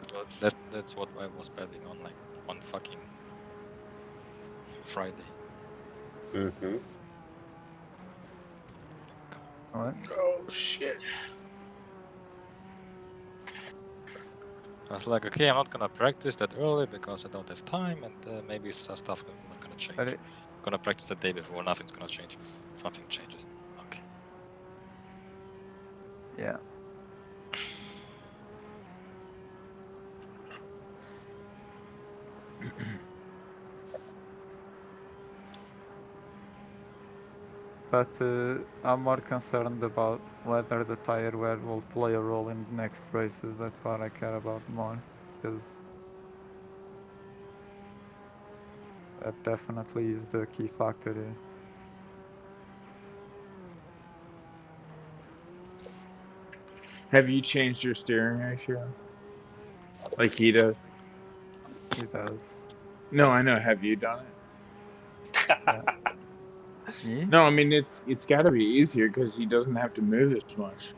That's what I was betting on, like on fucking Friday. What? Oh shit. I was like, okay, I'm not gonna practice that early because I don't have time, and maybe stuff not gonna change. But Gonna practice the day before, nothing's gonna change. Something changes. Okay. yeah. But I'm more concerned about whether the tire wear will play a role in the next races. That's what I care about more, because that definitely is the key factor here. Have you changed your steering ratio? Like he does? He does. No, I know. Have you done it? Yeah. Me? No, I mean it's got to be easier because he doesn't have to move as much.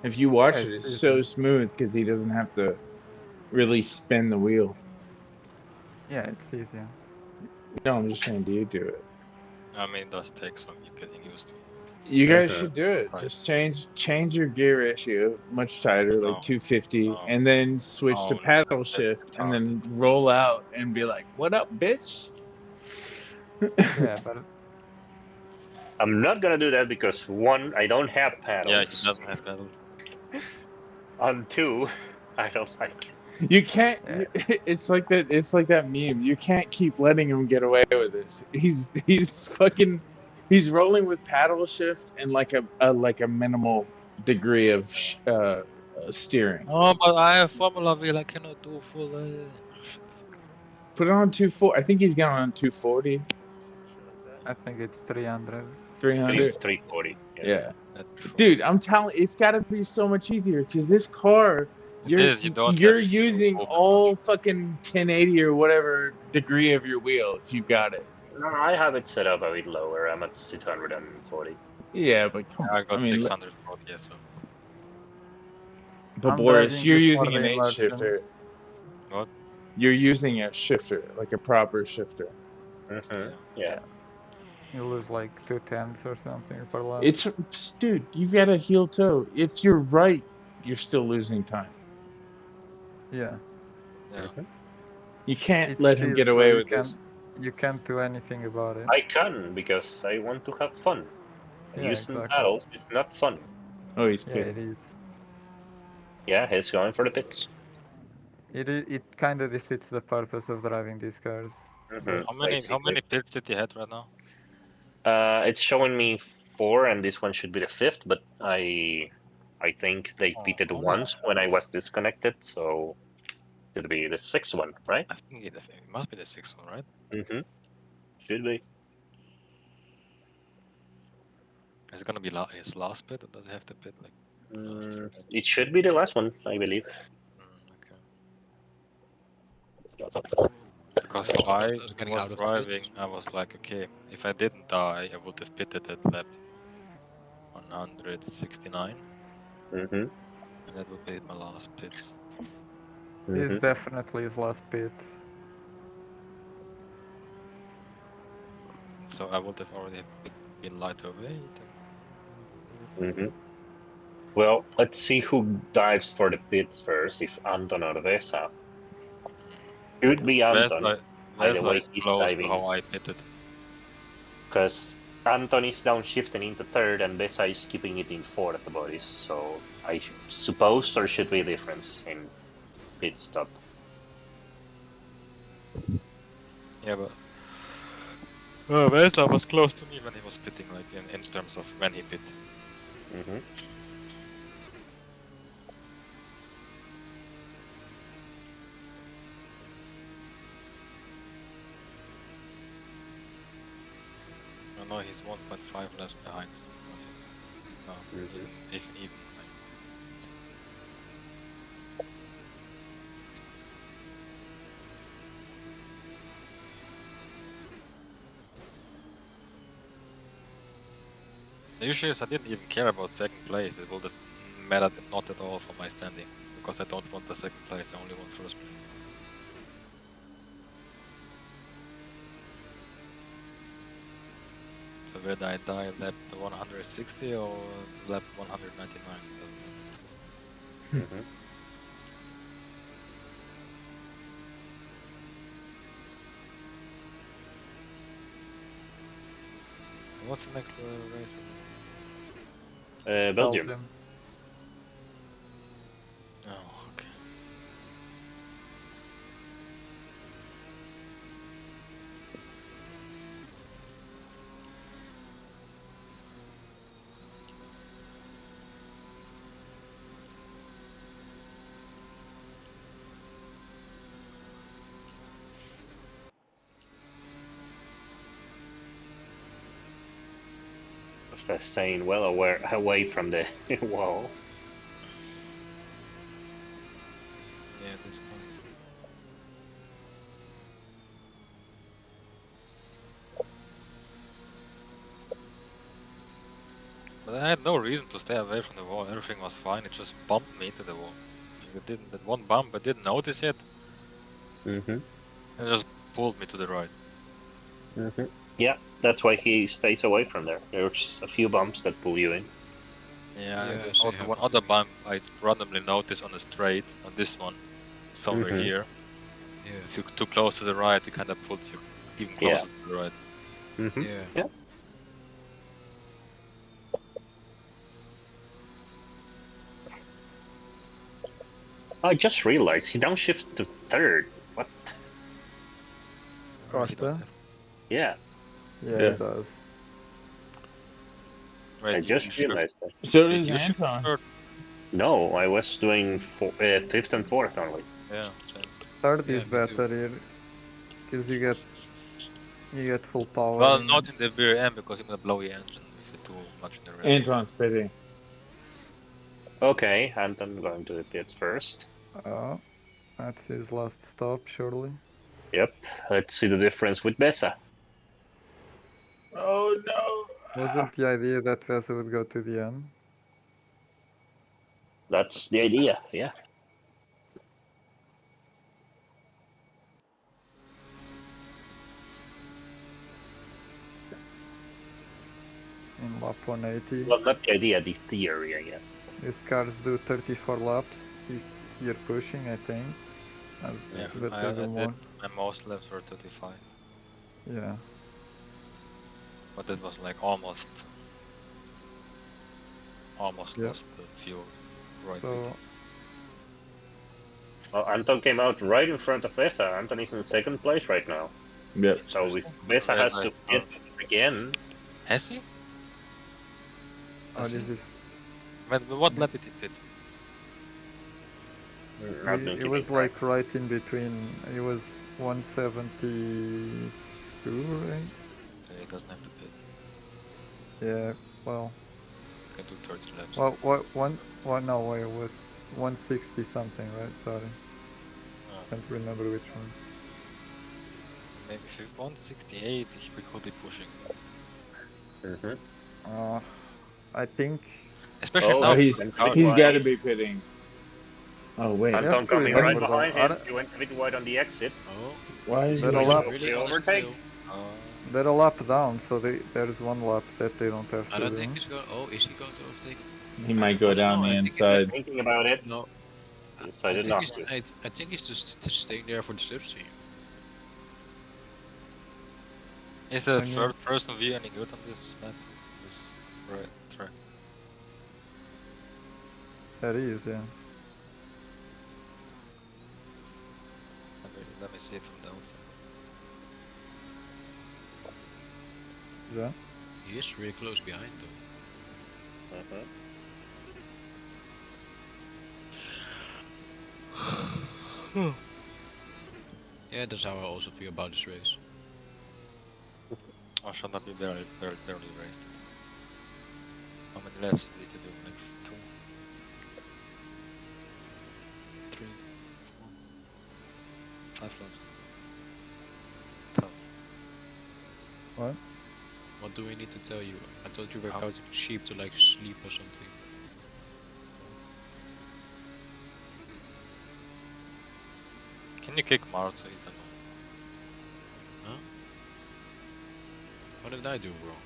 If you watch Yeah, it, it's it's so easy. smooth because he doesn't have to really spin the wheel. Yeah, it's easier. No, I'm just saying, do you do it? I mean, it does take some getting used to. You guys Mhm. should do it. Right. Just change your gear ratio much tighter, like No, 250, no, and then switch to no, paddle that's shift, and retarded. then roll out and be like, "What up, bitch?" Yeah, but I'm not gonna do that because one, I don't have Yeah, he paddles, doesn't have pedals. and two, I don't like it. You can't. yeah, It's like that. It's like that meme. You can't keep letting him get away with this. He's fucking. He's rolling with paddle shift and like a minimal degree of steering. Oh, but I have Formula wheel. I cannot do full. Shut the fuck Put it on 240. I think he's got on 240, I think it's 300. It's 300. 340. Yeah. Yeah, up. Before. dude, I'm telling. It's got to be so much easier because this car, It is. You don't have you're to using move as all much. fucking 1080 or whatever degree of your wheel if you got it. No, I have it set up a bit lower. I'm at 640. Yeah, but come I on. I got mean, 640 as well. but I'm Boris, driving you're this for using the an eight immersion. shifter. What? You're using a shifter, like a proper shifter. Mm-hmm. Yeah. Yeah. Yeah, you lose like 2 tenths or something per lap. It's dude, you've got a heel toe. If you're right, you're still losing time. Yeah, Yeah. Mhm. You can't it's let him cheap, get but away with this. you can't do anything about it. I can because I want to have fun. Yeah, Using exactly. paddles is not fun. Oh, he's Yeah, it pitting. is. Yeah, he's going for the pits. It kind of defeats the purpose of driving these cars. Mm-hmm. How many pits did he had right now? It's showing me 4, and this one should be the 5th, but I think they Oh, pitted hold on. once when I was disconnected, so should be the 6th one, right? I think it must be the sixth one, right? Mm-hmm. Should be. Is it gonna be his last pit, or does he have to pit like last year? It should be the last one, I believe. Okay. Because how I Just getting was out of the driving, pits. I was like, okay, if I didn't die, I would have pitted at lap 169, Mm-hmm. and that would be my last pits. It's Mm-hmm. definitely his last pit. So I would have already been light overweight. Mm-hmm. Well, let's see who dives for the pits first, if Anton or Vesa. Should be Anton, by the Vesa way is he's close to diving, how I pitted. because Anton is downshifting into 3rd and Vesa is keeping it in 4th at the bodies, so I suppose there should be a difference in pit stop. Yeah, but Vesa was close to me when he was pitting, like in terms of when he pit. Mm-hmm. I know he's 1.5 laps behind, so nothing. No, Mm-hmm. even like. The issue is I didn't even care about second place. It would have mattered not at all for my standing, because I don't want the second place. I only want first place. So whether I die lap 160 or lap 199, doesn't matter. Mm-hmm. What's the next race? Belgium. Oh, okay. They're staying well away from the wall. Yeah, at this point. But I had no reason to stay away from the wall. Everything was fine. It just bumped me into the wall. Like it didn't. That one bump, I didn't notice it. Mm-hmm. It just pulled me to the right. Mm-hmm. Yeah, that's why he stays away from there. There's a few bumps that pull you in. Yeah, Yeah, there's same also one happened to other me. bump I randomly noticed on the straight, on this one, somewhere Mhm. here. Yeah. If you're too close to the right, it kind of pulls you even Yeah. closer to the right. Mm-hmm. Yeah. Yeah. I just realized he downshifted to third. What? Oh, he don't Costa? have. Yeah, Yeah, Yeah. he does. Wait, I you just shift realized that. So Did does you shift to Anton. third? No, I was doing fifth and fourth only. Yeah, same. Third Yeah, is me too. better here, because you get full power. Well, not in the very end because you're gonna blow your engine if you're too much in the rear. Anton's pitting. Okay, Anton going to the pits first. That's his last stop, surely. Yep. Let's see the difference with Bessa. Oh no! Wasn't the idea that Vesa would go to the end? That's the idea. Yeah. In lap 180. Well, not the idea, the theory, I guess. These cars do 34 laps. You're pushing, I think. Yeah, But they I do did. more. My most laps were 35, Yeah. but that was like almost Yeah. lost the fuel right So with it. Well, Anton came out right in front of Bessa. Anton is in second place right now. Yep. So if Bessa has Vesa to is pit third. again, Has he? oh, Has he? this is But what yeah. lap did he pit? not been It keeping was track. like right in between. It was 172, right? He doesn't have to pit. Yeah. Well, He can do 30 laps. no, wait, it was 160 something, right? Sorry, Oh, can't remember which one. maybe if he 168, we could be pushing. Mm-hmm. Uh, I think Especially Oh, now Oh, because he's the went a bit car. he's got to wide. be pitting. Oh wait, you have Anton to coming right remember though. behind him. He went a bit wide on the exit. Oh, why is he's he? They're a waiting lap. really Hopefully on his overtake. tail. They're a lap down, so there's one lap that they don't have I to don't do. think he's going. Oh, is he going to overtake him? He might go Oh no, down no, the I think it, inside. Thinking about it, no. he I decided think not he's. to. I think he's just staying there for the slipstream. Is the I mean, third person view any good on this map? This track? that is, yeah. Let me see it from the outside. Yeah. He is really close behind though. Mm-hmm. Yeah, that's how I also feel about this race. Oh, shut up! You barely raced it. How many laps did you do? Like 2, 3, 4, 5 laps. Tough. What? What do we need to tell you? I thought you were How? counting sheep to like sleep or something. Can you kick Mart so he's annoying? Huh? What did I do wrong?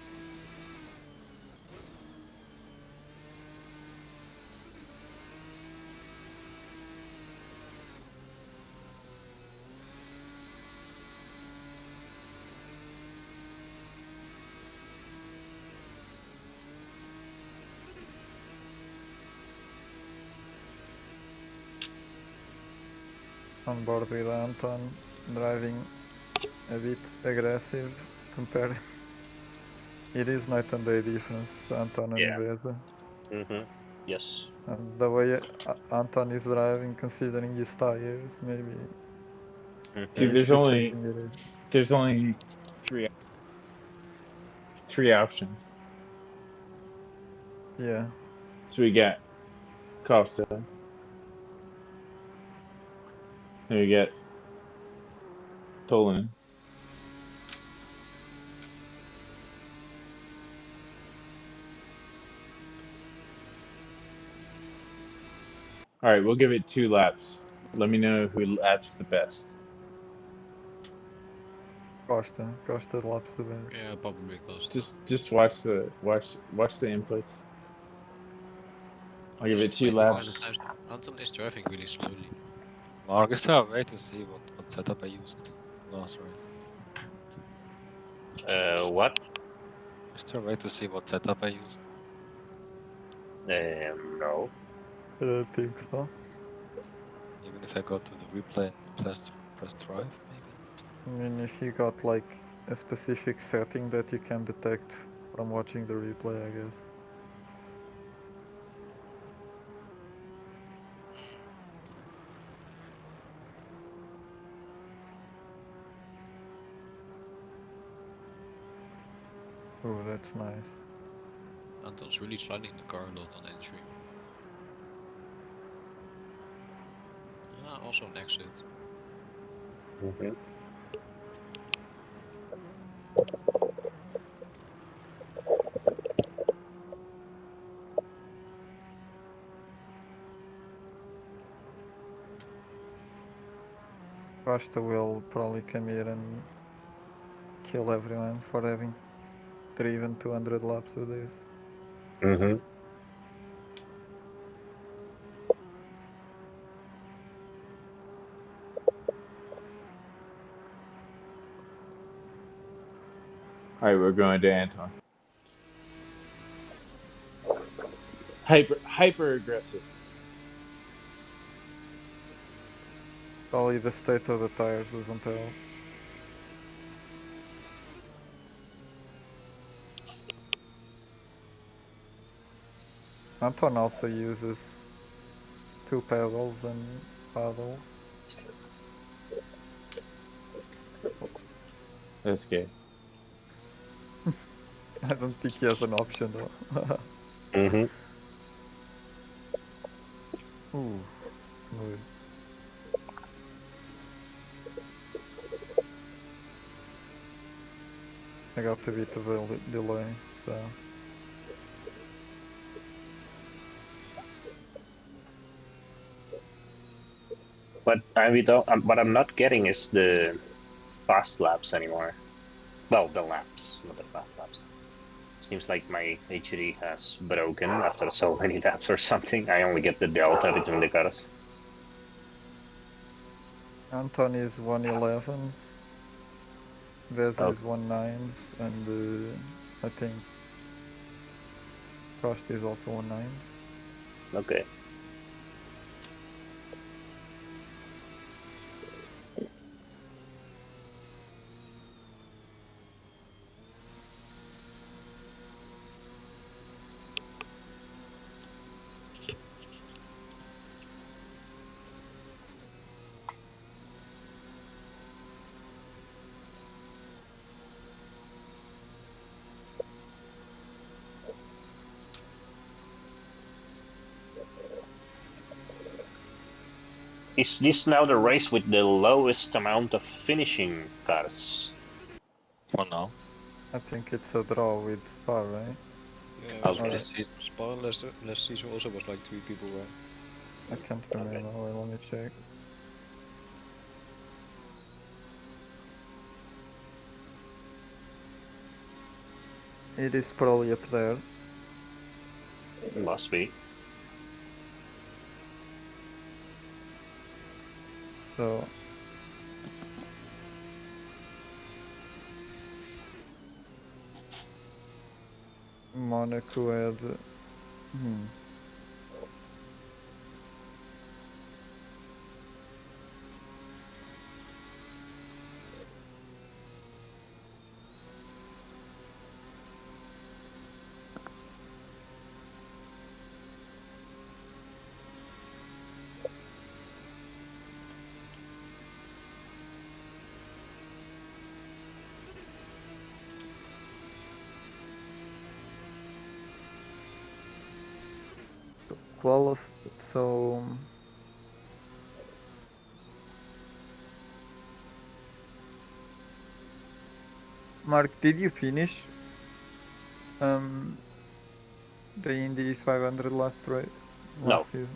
on board with Anton, driving a bit aggressive compared. It is night and day difference, Anton and Yeah. Beza. Yes. And the way Anton is driving, considering his tires, maybe See, he should check in the there's only three options. Yeah. So we got Costa, and we got Tolan. All right, we'll give it 2 laps. Let me know who laps the best. Costa laps the best. Yeah, probably Costa. Just watch the inputs. I'll give it 2 Mainly by the laps. times Anton is driving really slowly. Mark, is there a way to see what setup I used last race? What? Is there a way to see what setup I used? No. I don't think so. Even if I go to the replay and press drive, maybe? I mean, if you got like a specific setting that you can detect from watching the replay, I guess. Oh, that's nice. Anton's really sliding the car a lot on entry. Also an exit. Costa will probably come here and kill everyone for having 3 even 200 laps of this. All right, we're going to Anton. Hyper aggressive. Probably the state of the tires doesn't help. Anton also uses 2 pedals and paddles. That's good. I don't think he has an option though. Ooh, smooth. I got a bit of a delay, so. But we don't. What I'm not getting is the fast laps anymore. Well, the laps, not the fast laps. Seems like my HUD has broken after so many laps or something. I only get the delta between the cars. Anton is 111s, Vesa Oh. is 19s, and I think Costa is also 19s. Okay. Is this now the race with the lowest amount of finishing cars? For now. I think it's a draw with Spa, right? Yeah, Okay. for this season, Spa last season also was like 3 people, right? I can't remember. Wait, let me check. It is probably up there. Must be. So Monaco had Well, so Mark, did you finish the Indy 500 last No. season?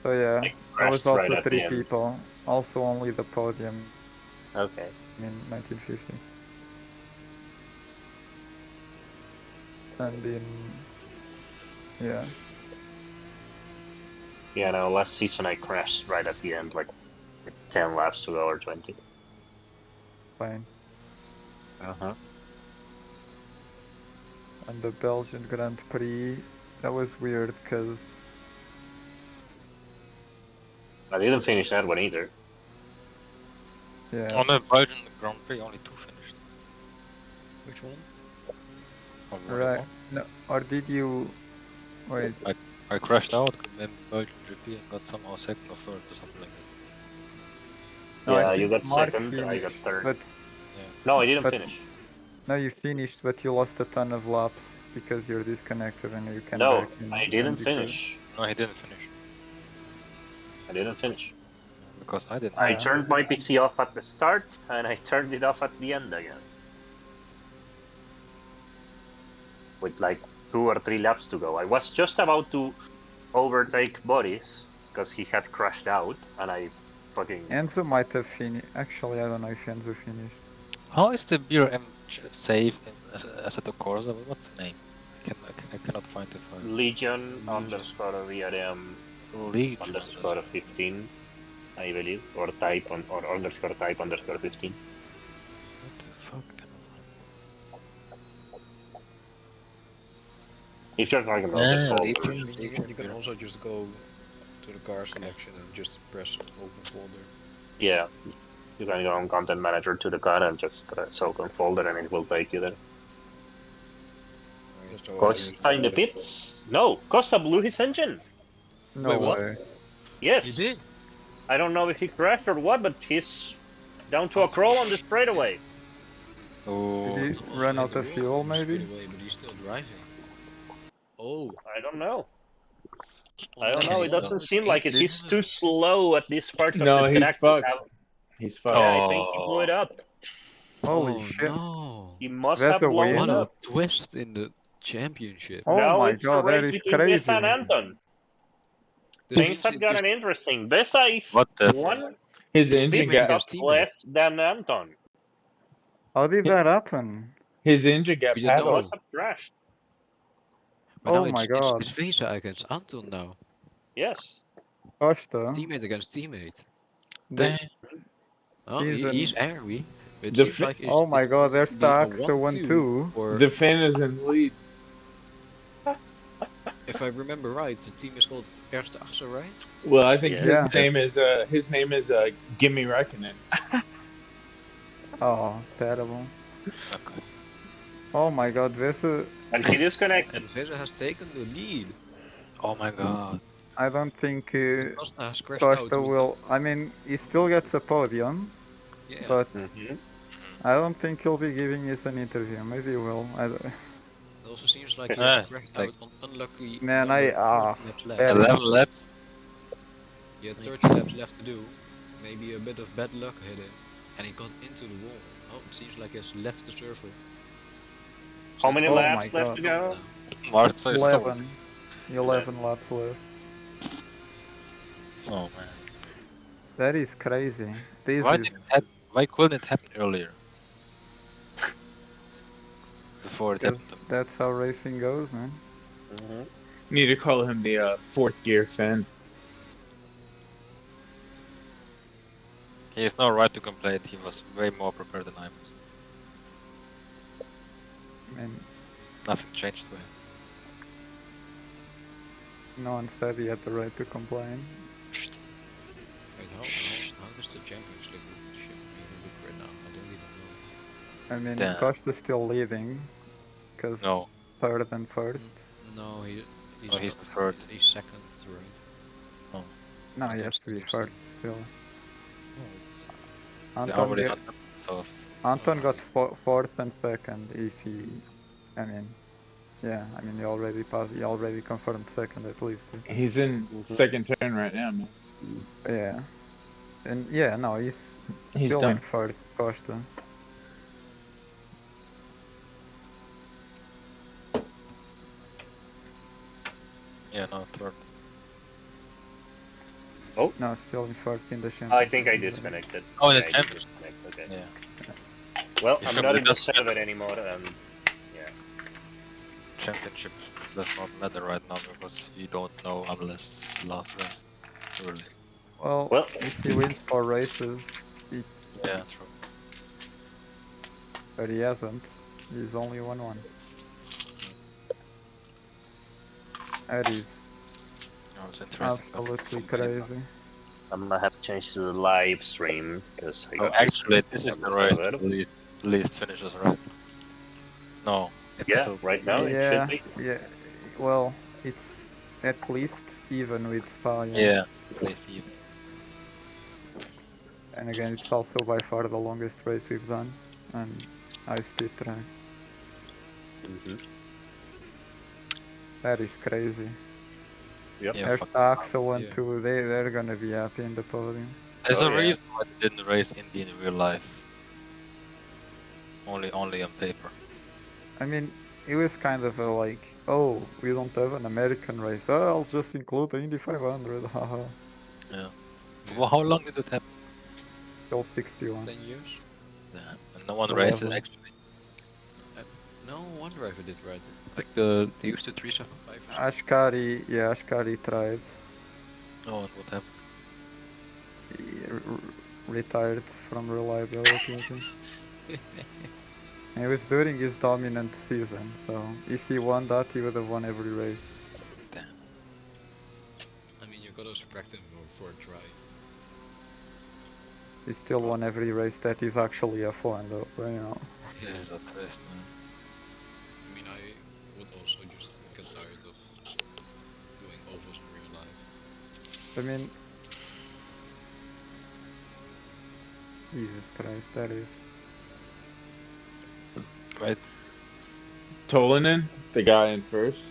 So yeah, I there was crashed right also at 3 the end. people, also only the podium Okay. in 1950. And yeah. Yeah, no, last season I crashed right at the end, like with 10 laps to go or 20. Fine. Uh-huh. And the Belgian Grand Prix, that was weird because I didn't finish that one either. yeah. On the Belgian Grand Prix, only 2 finished. Which one? On one Right. one. No, or did you wait? I crashed out in Belgian GP and got somehow second or third or something like that. No, I Yeah, you think got Mark second, I got finished, third. but No, I didn't but finish. no, you finished, but you lost a ton of laps because you're disconnected and you came No, back in. I and didn't you finish. No, he didn't finish. I didn't finish. Because I didn't. I Yeah. turned my PC off at the start and I turned it off at the end again. With like 2 or 3 laps to go. I was just about to overtake Boris because he had crashed out and I fucking. Enzo might have finished. Actually, I don't know if Enzo finished. How is the BRM saved in Assetto Corsa? What's the name? I cannot find the file. Legion underscore VRM Legion underscore 15, I believe, or type on or underscore type underscore 15. What the fuck? I cannot find If you're talking about Yeah, the folder. Legion. You can also just go to the car selection and just press open folder. Yeah, you can go on Content Manager to the car and just press open folder and it will take you there. Costa in the pits? No, Costa blew his engine. No Wait, what? way. Yes. You did? I don't know if he crashed or what, but he's down to a crawl on the straightaway. Oh. Did he run out of fuel, maybe? Away, but he's still driving. Oh. I don't know. On I don't the know. It end, doesn't seem like it. did He's too slow at this part of No, the he's track. fucked. He's fucked. Yeah, I think he blew it up. Holy shit. No. He must That's have a blown win? it up. Twist in the championship. Oh Now my it's god, a that race is between crazy. Bessa and Anton. This Things means have it's gotten just interesting. Bessa is What the one His It's engine teammate got against stop teammate. less than Anton. How did that happen? his engine got We didn't He know. must paddled. have crashed. But now Oh my it's god. Vesa against Anton now. Yes. Costa. Teammate against teammate. They, Oh, he's airy. It The seems fi- like oh my god, there's the AXA 1-2. or The fan is in lead. if I remember right, the team is called Erste Achse, right? Well, I think Yeah. his name is Gimme Reckoning. Oh, terrible. Okay. Oh my god, Vesa. And he disconnected. And Vesa has taken the lead. Oh my god. I don't think Costa has crashed out. Costa will. I mean, he still gets a podium, Yeah. but Mm-hmm. I don't think he'll be giving us an interview. Maybe he will. It also seems like he Yeah, has crashed like- out on unlucky Man, number I- 30 laps left. bad 11 laps. He had 30 laps left to do. Maybe a bit of bad luck hit him, and he got into the wall. Oh, it seems like he's left the server. How many Oh laps my left god. to go? Marta is so. 11 laps left. Oh man. That is crazy. This Why is did it happen? Why couldn't it happen earlier? Before it because happened. that's how racing goes, man. Mm-hmm. Need to call him the fourth gear fan. He has no right to complain. He was way more prepared than I was. And Nothing changed to him. no one said he had the right to complain. Wait, how does the Champions League even look right now? I don't even know. I mean, Damn. Costa's still leading, because No. third and first. No, he's Oh, he's not. the third. He's second, right? Oh. No, I he thought has to be Stadium first still. No, it's They Anton, already get, had so Anton Oh, got fourth and second if he. I mean, Yeah, I mean, he already confirmed second at least. He's in second turn right now, man. Yeah. And yeah, no, he's He's still in done. first, Costa. Yeah, no, third. Oh, No, still in first in the championship. I think I disconnected. Oh, Yeah, the I did championship. disconnect. Okay. Yeah. Well, You I'm should not be in the just server anymore, and yeah. championship does not matter right now because you don't know unless the last race. Really. Well, Well, if he wins 4 races, Yeah, true. but he hasn't. He's only won 1. That is Oh, it's interesting. absolutely crazy. I'm gonna have to change to the live stream because I Oh, got actually, disconnected this is from the the race server. with the least finishes, right? No, it's Yeah, still. right now it should be. Yeah. Well, it's at least even with Spa, Yeah, at least even. And again, it's also by far the longest race we've done, and high-speed track. That is crazy. Yep. Yeah, There's fuck. the Axel and Yeah. 2, they're gonna be happy in the podium. There's Oh, a yeah. reason why they didn't race Indy in real life. Only on paper. I mean, it was kind of a like, oh, we don't have an American race. Oh, I'll just include the Indy 500, haha. Yeah. Yeah. Well, how long did it happen? Till 61. 10 years? Yeah. And no one 11. raced it actually. No, one driver did right. Like they used the 375 or something. Ashkari tried. Oh, and what happened? He retired from reliability, I think. It was during his dominant season, so if he won that, he would have won every race. Damn. I mean, you gotta respect him for a try. He still won every race that is actually F1, though, but, you know. This is a twist, man. I mean, I would also just get tired of doing ovals in real life. I mean, Jesus Christ, that is. Right. Tolanen, the guy in first.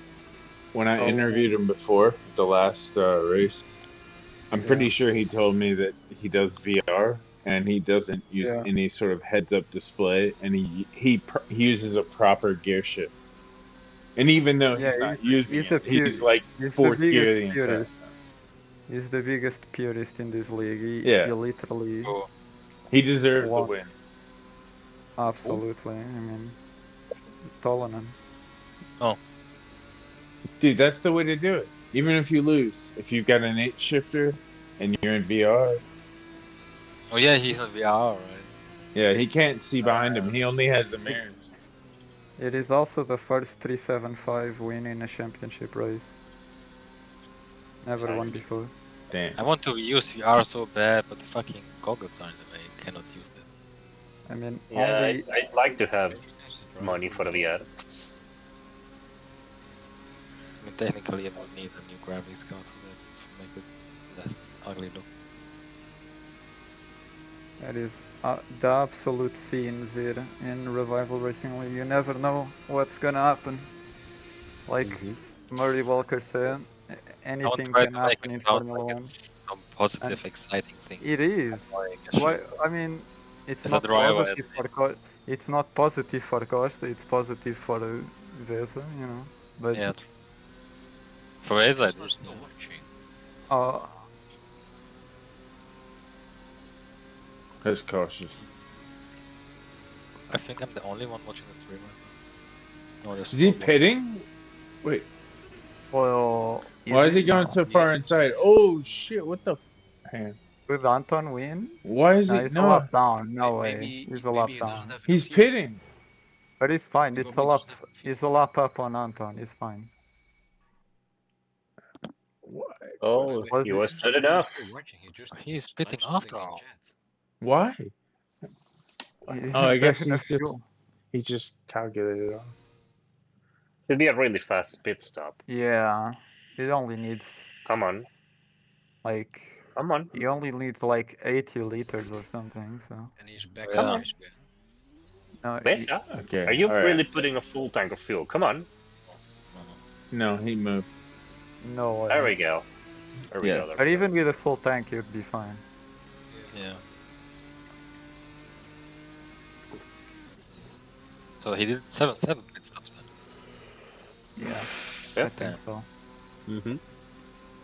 When I interviewed him before the last race, I'm pretty sure he told me that he does VR and he doesn't use any sort of heads-up display, and he uses a proper gear shift. And even though he's not using it, he's like fourth gear the entire time. He's the biggest purist in this league. He literally. Oh. He deserves the win. Absolutely. I mean, Tolanen. Oh. Dude, that's the way to do it. Even if you lose, if you've got an 8 shifter and you're in VR. Oh yeah, he's in VR, right? Yeah, he can't see behind him. He only has the mirrors. It is also the first 375 win in a championship race. Never won before. Damn. I want to use VR so bad, but the fucking goggles are in the way. I cannot use them. I mean, Yeah, I'd like to have money for the VR. I mean, technically, I would need a new graphics card for that to make it less ugly look. That is the absolute scenes here in Revival Racing League. You never know what's gonna happen. Like Murray Walker said, anything can happen in Formula One. Some positive, exciting thing. It is. Why? I mean, it's As a not driver, positive for it's not positive for Costa. It's positive for Vesa, you know. But yeah, for Vesa, it is. Still watching. That's cautious. I think I'm the only one watching the stream right now. No, Is he pitting? Wait. Well, why is he going so far inside? Oh shit! What the? With Anton win? Why is he? He's No. a lap down. No way. He's a lap down. He's pitting. But it's fine. It's a lap. It's a lap up on Anton. It's fine. Oh, he was good enough. He's pitting after all. Why? Oh, I guess he just calculated it off. It'd be a really fast pit stop. Yeah, it only needs. Come on. Like. Come on. He only needs like 80 liters or something. So. And he's back Come on. No, Besa, okay. Are you really putting a full tank of fuel? Come on. No, he moved. No way. There we go. There we Yeah. go. There Or we go. even with a full tank, you'd be fine. Yeah. So he did 7 pit stops then. Yeah, I Yep. think Damn. so. Mm-hmm.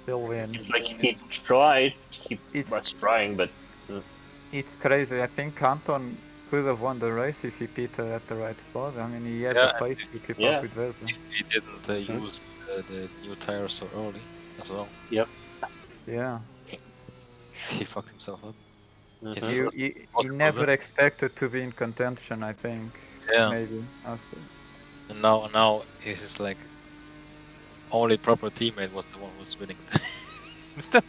Still win. Seems like he tried. He It's was trying, but it's crazy. I think Anton could have won the race if he pitted at the right spot. I mean, he had Yeah, the pace to keep yeah. up with Vesa. if he didn't Mhm. use the new tires so early as well, Yep. Yeah, he fucked himself up. His Mhm. first he possible never win. expected to be in contention. I think Yeah, maybe after. and now his like only proper teammate was the one who was winning. Instead.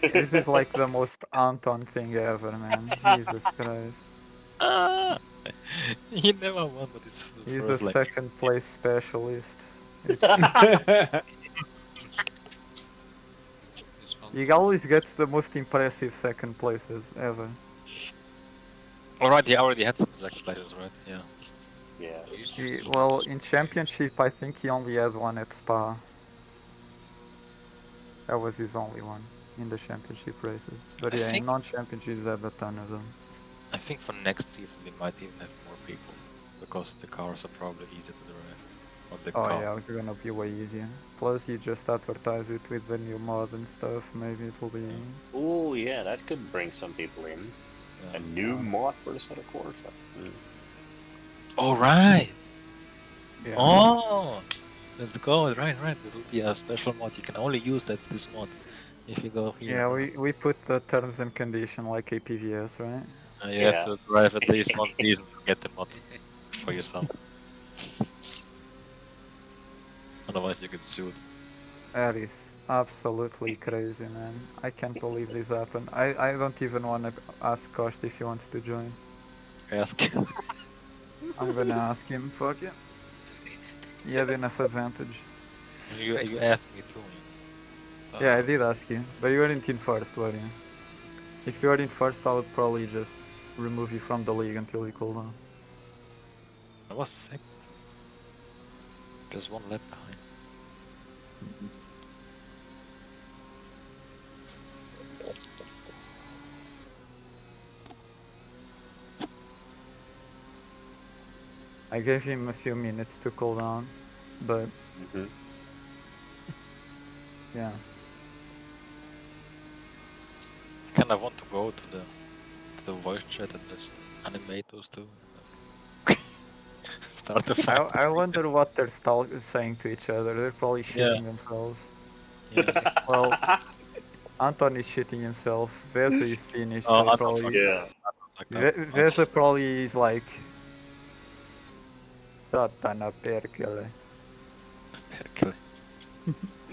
This is like the most Anton thing ever, man. Jesus Christ. Ah, he never won, but his He's a first like second place specialist. He always gets the most impressive second places ever. alright, he already had some second places, right? Yeah. Yeah. Well, in championship, I think he only had one at Spa. That was his only one in the championship races. But I yeah, in think non-championships, he had a ton of them. I think for next season we might even have more people because the cars are probably easier to drive. Or the Oh car. yeah, it's gonna be way easier. Plus, you just advertise it with the new mods and stuff. Maybe it'll be. Oh yeah, that could bring some people in. Yeah. A new mod for Assetto Corsa. Oh right. Yeah. Oh, let's go. Right. This will be a special mod. You can only use this mod if you go here. Yeah, we put the terms and condition like APVS, right? You have Yeah. to drive at least one season to get the mod for yourself. Otherwise, you get sued. That is absolutely crazy, man. I can't believe this happened. I don't even want to ask Kost if he wants to join. Ask. I'm gonna ask him. Fuck it. He has enough advantage. You asked me too. Yeah, I did ask you, but you weren't in first, were you? If you were in first, I would probably just remove you from the league until you cool down. I was second. Just one lap behind. I gave him a few minutes to cool down, but yeah. I kind of want to go to the voice chat and just animate those two. Start the fight. I wonder what they're saying to each other. They're probably Yeah. shitting themselves. Yeah. Well, Anton is shitting himself. Vesa is finished, Oh, so Anton probably. fucked Yeah. Vesa probably is like. Satana perkele. Perkele.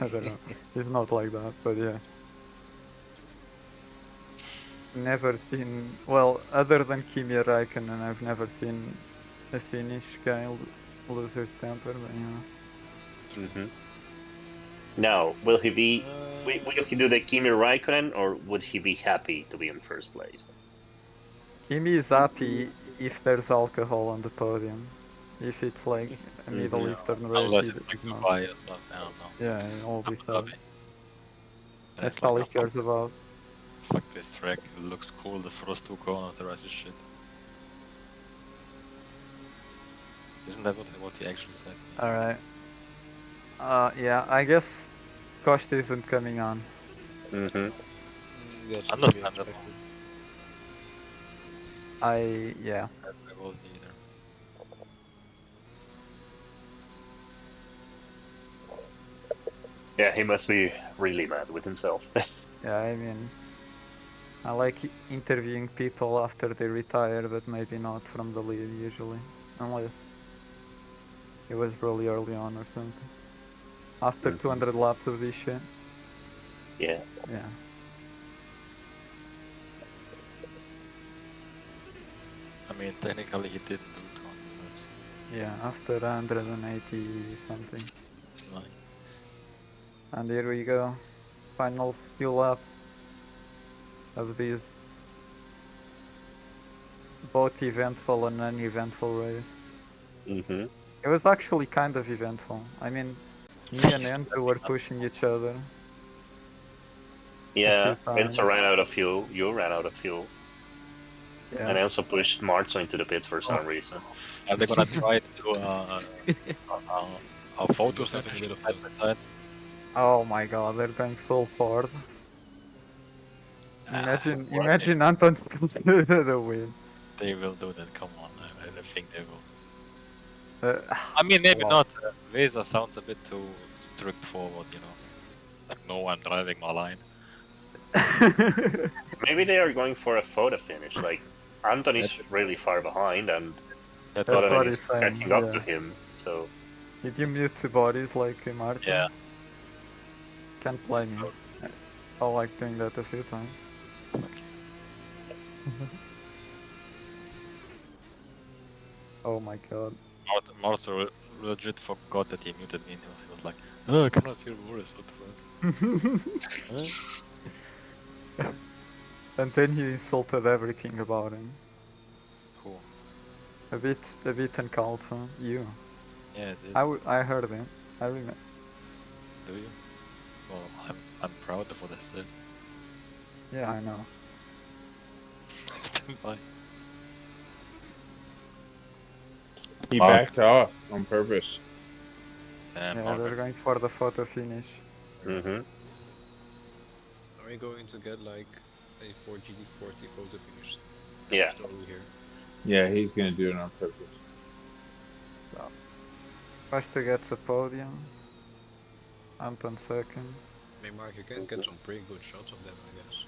I don't know. It's not like that, but yeah. Never seen. Well, other than Kimi Räikkönen, I've never seen a Finnish guy lose his temper, but yeah. Now, will he be? Will he do the Kimi Raikkonen, or would he be happy to be in first place? Kimi is happy if there's alcohol on the podium. If it's like a Middle Yeah, Eastern race, unless he's it's like not. Dubai or stuff, I don't know. Yeah, he'll be Abu sad. Dhabi. That's It's all like, he cares about. fuck this track. It looks cool. The first two corners, the rest is shit. Isn't that what he actually said? Alright. Yeah, I guess Kost isn't coming on. That's Understandable. Yeah. I won't either. Yeah, he must be really mad with himself. Yeah, I mean, I like interviewing people after they retire, but maybe not from the lead usually. Unless it was really early on or something. After 200 laps of this shit. Yeah. Yeah. I mean, technically he didn't do 200 laps. Yeah, after 180 something. Like, And here we go. Final few laps of this both eventful and uneventful race. It was actually kind of eventful. I mean, Me and Andrew were pushing each other. Yeah, times. Enzo ran out of fuel. You ran out of fuel. Yeah. And Enzo pushed Marzo into the pits for some reason. Are they gonna try to do a photo Just having a finish bit of side fun. by side? Oh my god, they're going full forward. Imagine, What? imagine Anton consider the win. They will do that. Come on, I think they will. Uh, I mean, maybe wow. not. Vesa sounds a bit too strict forward, you know. Like, no, I'm driving my line. Maybe they are going for a photo finish. Like Anton is really far behind, and That's what Toronen he's is saying. catching up Yeah. to him. So Did you mute the bodies like Martin? Yeah. Can't blame you. I like doing that a few times. Fuck you. Oh my god. Marcel legit forgot that he muted me, and he was like, "Oh, I cannot hear Boris. What the fuck?" Huh? And then he insulted everything about him. Who? A bit uncalled for you. Yeah, I did. I heard him. I remember. Do you? Well, I'm proud of what I said. Yeah, I know. Stand by. He Mark. backed off on purpose. Yeah, Mark. they're going for the photo finish. mm-hmm. Are we going to get like a 4GT40 photo finish Yeah. story here? Yeah, he's gonna do it on purpose. So, first to get the podium. Anton second. I mean, Mark, you can get some pretty good shots of them, I guess.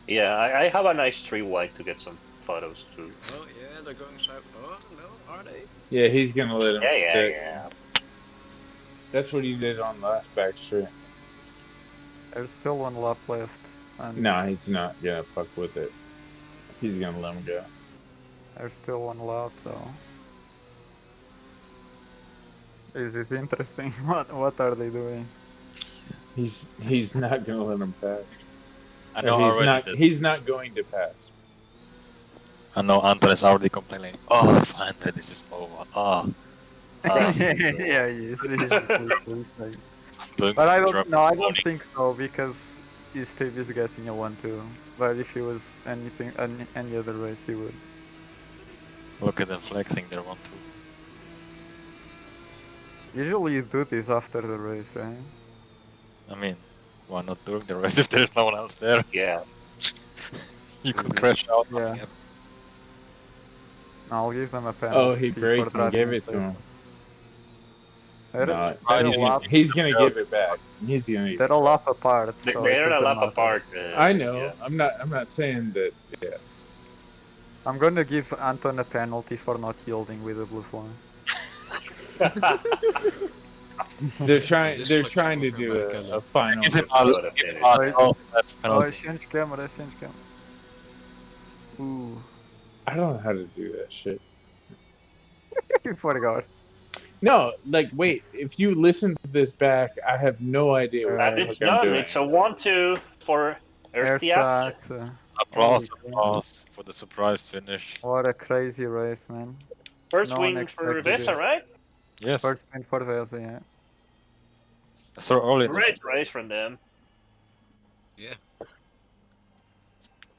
Yeah, I have a nice tree white to get some photos too. Oh, yeah, they're going south. Oh, no, are they? Yeah, he's gonna let him Yeah, stick. yeah. That's what he did on last back straight. There's still one lap left. And No, he's not gonna fuck with it. He's gonna let him go. there's still one lap, so. This is interesting. What are they doing? He's not gonna let him pass. I know he's already not. that. He's not going to pass. I know Anton is already complaining. Oh, finally this is over. Oh. yeah, he is. Doing But I some don't. drop No, I don't morning. think so because Steve is getting a 1-2. But if he was any other race, he would. Look at them flexing their 1-2. Usually you do this after the race, right? I mean, why not during the race if there's no one else there? Yeah. You could crash out. Yeah. Nothing happened. I'll give them a penalty. Oh, he braked for and driving gave it to him. They're, No, they're, he's gonna give it back. He's gonna. they're a lap apart. They, So they're it a doesn't lap matter. apart. I know. Yeah. I'm not saying that. Yeah. I'm gonna give Anton a penalty for not yielding with the blue flag. They're trying. This They're looks trying to over do by Kelly. a final. Give him What a give him finish. a Oh, that's penalty. change camera, change camera. Ooh. I don't know how to do that shit. You forgot. No, like wait. If you listen to this back, I have no idea what And the it's fuck I'm done. doing. It's a 1-2 for Ersti Asset. Applause, Holy applause for the surprise finish. What a crazy race, man. First No one win for expected Vesa, it. right? Yes, First win for Vesa, yeah. so early. Great race from them. Yeah.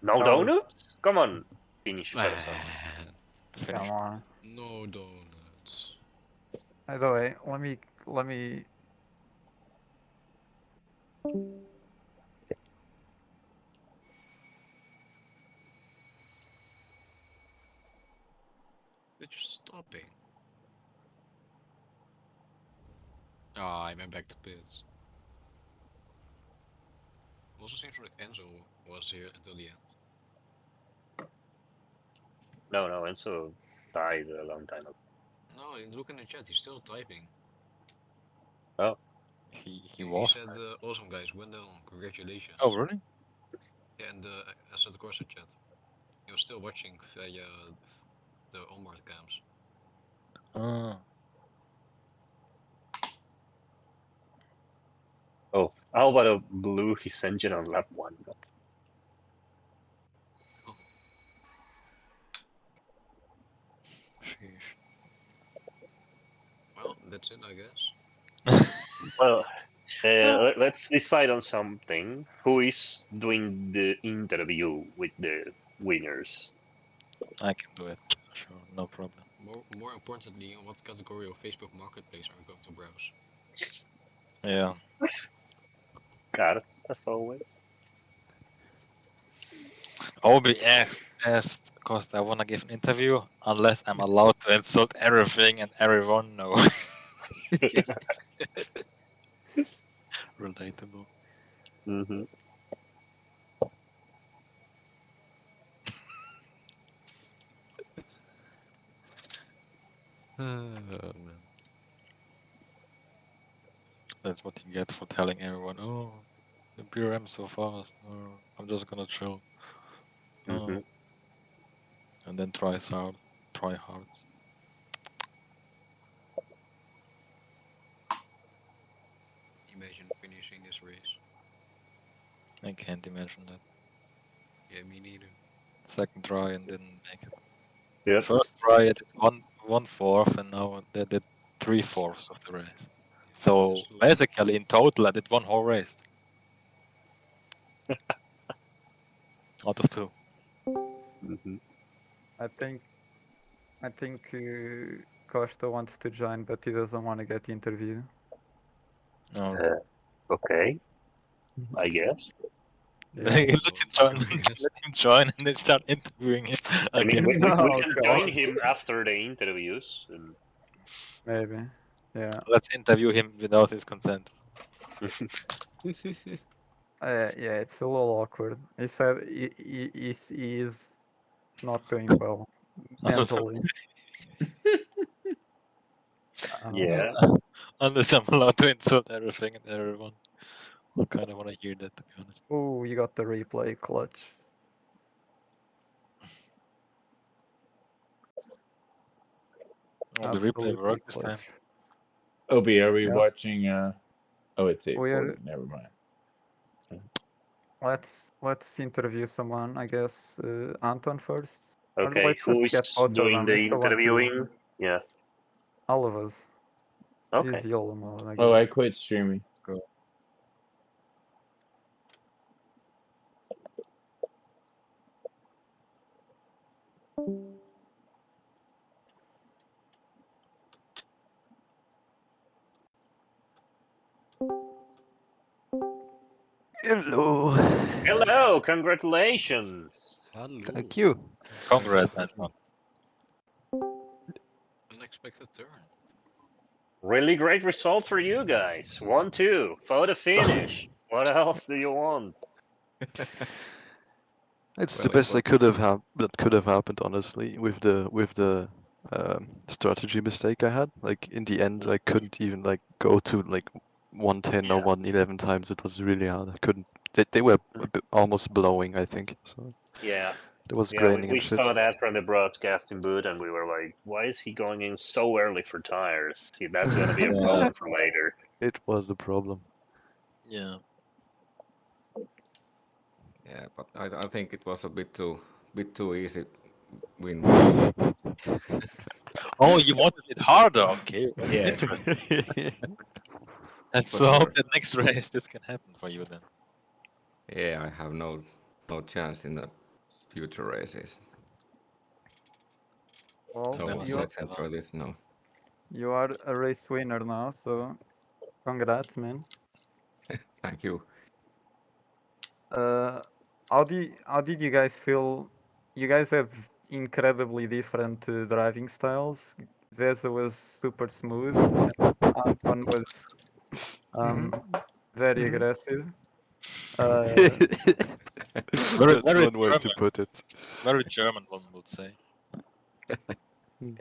No That was- donuts? Come on, finish. Man, Finish. Come on. no donuts. By the way, let me. But you're stopping. Ah, I went back to pits. Also seems like Enzo was here until the end. No, Enzo died a long time ago. No, look in the chat, he's still typing. Oh. He He was. said, awesome guys, well done, congratulations. Oh, really? Yeah, in the Assetto Corsa chat. He was still watching via the onboard cams. Oh, how about a blew his engine on lap 1? Well, that's it, I guess. Well, let's decide on something. Who is doing the interview with the winners? I can do it. Sure, no problem. More importantly, what category of Facebook Marketplace are we going to browse? Yeah. Cards, as always. I will be asked because I want to give an interview unless I'm allowed to insult everything and everyone. No. Relatable. Mm-hmm. Man. That's what you get for telling everyone, oh, the BRM so fast. Oh, I'm just gonna chill. Mm-hmm. Oh. And then try hard. Try hard. Imagine finishing this race. I can't imagine that. Yeah, me neither. Second try and didn't make it. Yep. First try I did one fourth and now they did 3/4 of the race. So That's basically in total I did one whole race. Out of 2. Mm-hmm. I think Costa wants to join, but he doesn't want to get interviewed. No. Okay, I guess. Yeah. Let him join and then start interviewing him I mean, again. we Oh, can God. join him after the interviews. And... Maybe. Yeah. Let's interview him without his consent. Yeah, it's a little awkward. He said he is not doing well mentally. Yeah. Unless I'm allowed to insult everything and everyone. I kind of want to hear that, to be honest. Oh, you got the replay clutch. Oh, the replay Absolutely worked this time. clutch. Obi, are we Yeah. watching? Oh, it's 8:40. We're Never mind. let's interview someone. I guess Anton first. Or Okay, let's who just is get both of doing them. the It's a 1-2. interviewing? Yeah. All of us. Okay. Easy YOLO mode, I guess. Oh, I quit streaming. Go. Hello. Hello, congratulations. Hello. Thank you. Congrats, Anton. Unexpected turn. Really great result for you guys. 1-2, photo finish. What else do you want? It's Well, the it best was- that could have happened, honestly, with the strategy mistake I had. Like in the end, I couldn't even like go to like 110 or Yeah. 111 times. It was really hard. I couldn't. They were a bit, almost blowing, I think. So Yeah. it was Yeah, draining we and shit. saw that from the broadcasting booth, and we were like, "Why is he going in so early for tires? See, that's going to be a Yeah. problem for later." It was a problem. Yeah. Yeah, but I think it was a bit too easy win. Oh, you wanted it harder? Okay. Well, Yeah. interesting. And For so I hope sure. that next race this can happen for you then. Yeah, I have no chance in the future races. Well, So Never say let's never. enjoy this now. you are a race winner now, so congrats, man. Thank you. How did you guys feel? You guys have incredibly different driving styles. Vesa was super smooth, and Anton was very Mhm. aggressive. Very, That's very one way to German. put it. Very German, one would say.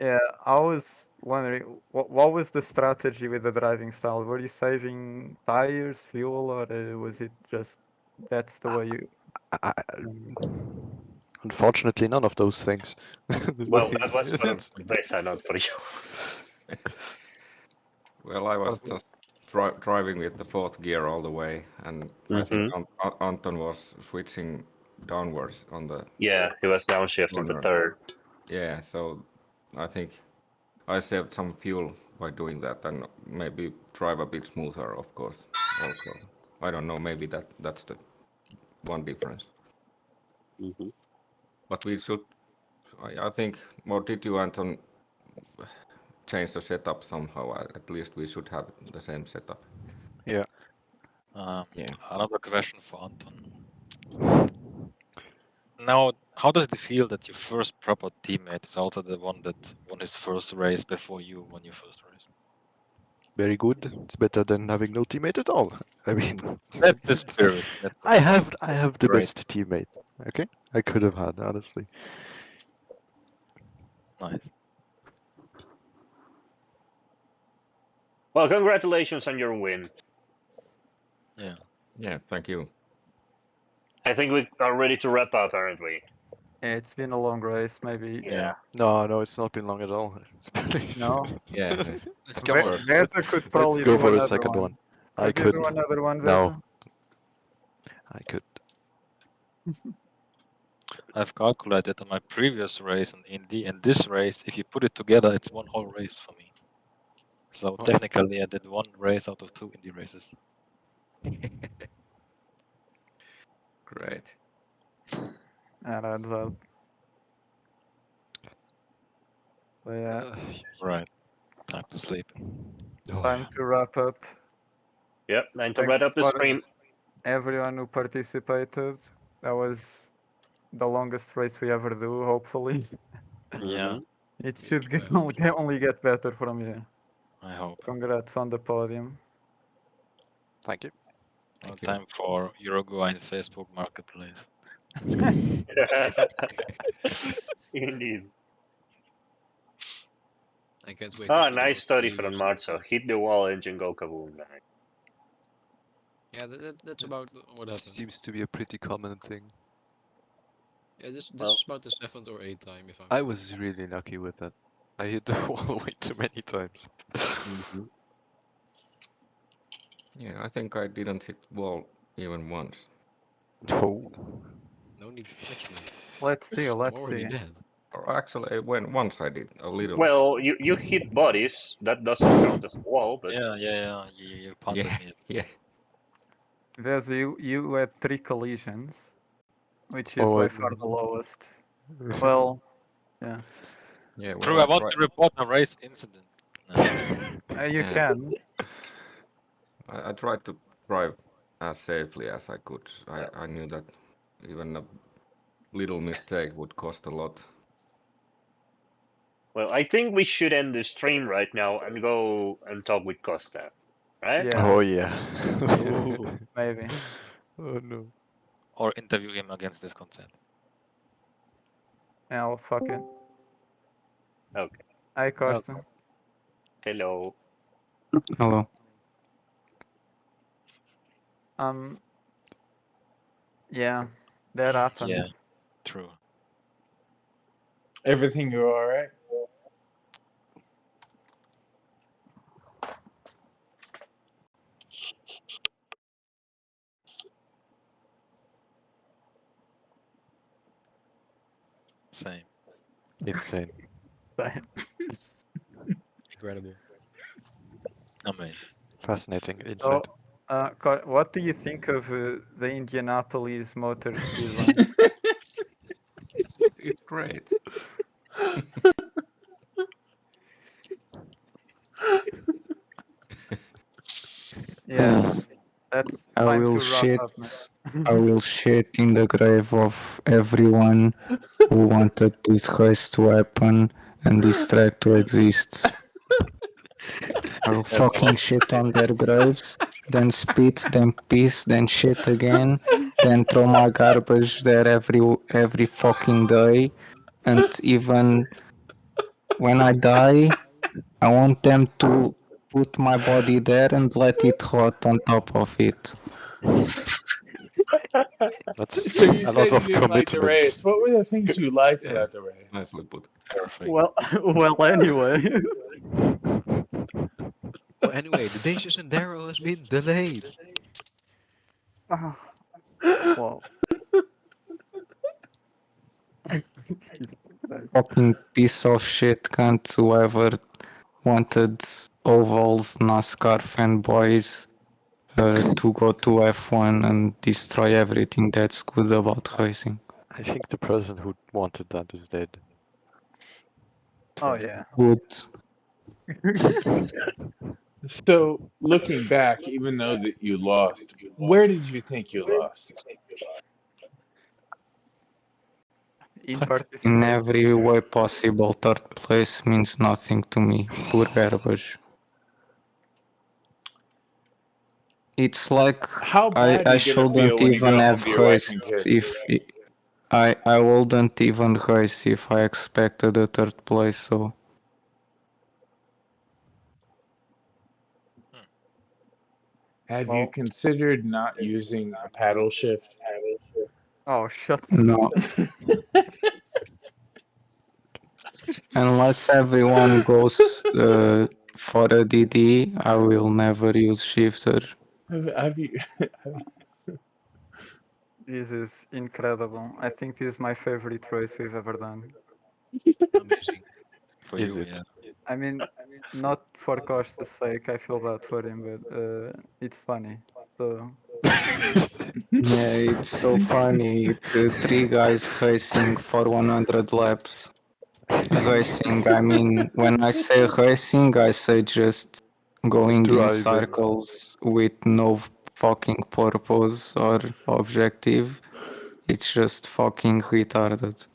Yeah, I was wondering what was the strategy with the driving style? Were you saving tires, fuel, or was it just that's the way you? I, unfortunately, none of those things. Well, that was for It's- Vesa, not for you. Well, I was Okay. just driving with the fourth gear all the way, and I think Mm-hmm. Anton was switching downwards on the Yeah, he was downshifting the corner. third. Yeah, so I think I saved some fuel by doing that, and maybe drive a bit smoother, of course. Also, I don't know. Maybe that's the one difference. Mhm. But we should. I think. Or did you, Anton, change the setup somehow? At least we should have the same setup. Yeah. Yeah. Another question for Anton. Now, how does it feel that your first proper teammate is also the one that won his first race before you won your first race? Very good. It's better than having no teammate at all. I mean, That's the spirit. That's the I spirit. have the Great. best teammate. Okay, I could have had, honestly. Nice. Well, congratulations on your win. Yeah. Yeah. Thank you. I think we are ready to wrap up, aren't we? Yeah, it's been a long race, maybe. Yeah. No, it's not been long at all. It's been No? Yeah. Come on, Vesa could let's probably go do for a another second one. I Could you could. do another one, No, Vesa? I could. I've calculated on my previous race in Indy and this race, if you put it together, it's one whole race for me. So Oh. technically, I did one race out of 2 Indy races. Great. That adds up. So yeah, Right. Time to sleep. Oh, time to wrap up. Yep, time to Thanks wrap up the for stream. everyone who participated. That was the longest race we ever do, hopefully. Yeah, Mhm. It should I hope only get better from here. I hope. Congrats on the podium. Thank you. Now Thank you. time for Uruguay and Facebook Marketplace. Indeed. I can't wait to Ah, see the nice work study you from use. Marzo. Hit the wall, engine go kaboom. Nice. Yeah, that's about what happened. Seems to be a pretty common thing. Yeah, this Well- is about the 7th or 8th time, if I'm. I was really lucky with that. I hit the wall way too many times. Mhm. Yeah. I think I didn't hit wall even once. No. No need to flex, man. Let's see, I'm let's already see. dead. Or actually, when once I did a little. Well, you hit bodies. That doesn't count as a wall, but Yeah. You punted Yeah. me. Yeah. There's you had 3 collisions, which is Oh, by I- far the lowest. Well, yeah. Yeah. Well, True, I want tried- to report a race incident. No. You Yeah. can. I tried to drive as safely as I could. I knew that even a little mistake would cost a lot. well, I think we should end the stream right now and go and talk with Costa, right? Yeah, Oh yeah. maybe. Oh no. Or interview him against this consent. I'll fuck it. Okay. Hi, Carsten. Hello. Hello. Yeah, that happened. Yeah, true. Everything go all right? Same. Insane. Incredible. Amazing. Fascinating So, insight. what do you think of the Indianapolis Motor Speedway? It's great. Yeah, that's I time will to wrap shit. up, man. I will shit in the grave of everyone who wanted this race to happen and this track to exist. I will fucking shit on their graves, then spit, then piss, then shit again, then throw my garbage there every fucking day, and even when I die, I want them to put my body there and let it rot on top of it. That's So you a said lot you of didn't like the race. commitment. What were the things you liked Yeah. about the race? Nicely put. Perfect. Well, anyway. Well, anyway, the Dacious Enduro has been delayed. Wow. Fucking piece of shit, cunt, whoever wanted ovals NASCAR fanboys to go to F1 and destroy everything that's good about racing. I think the person who wanted that is dead. Oh yeah. Good. So, looking back, even though that you lost, where did you think you lost? In In participation. every way possible, third place means nothing to me. Pure garbage. It's like How bad are I you gonna feel shouldn't when you even go home have to your wife and raced kids? if I wouldn't even race if I expected a third place. So Have you Well, considered not using a paddle shift? oh shut. no, unless everyone goes for a DD, I will never use shifter. Have you? This is incredible. I think this is my favorite race we've ever done. Amazing. For Is you, it? yeah. I mean, not for Costa's sake, I feel bad for him, but it's funny. So Yeah, it's so funny. The three guys racing for 100 laps. Racing, I mean, when I say racing, I say just going in Driving. circles with no fucking purpose or objective. It's just fucking retarded.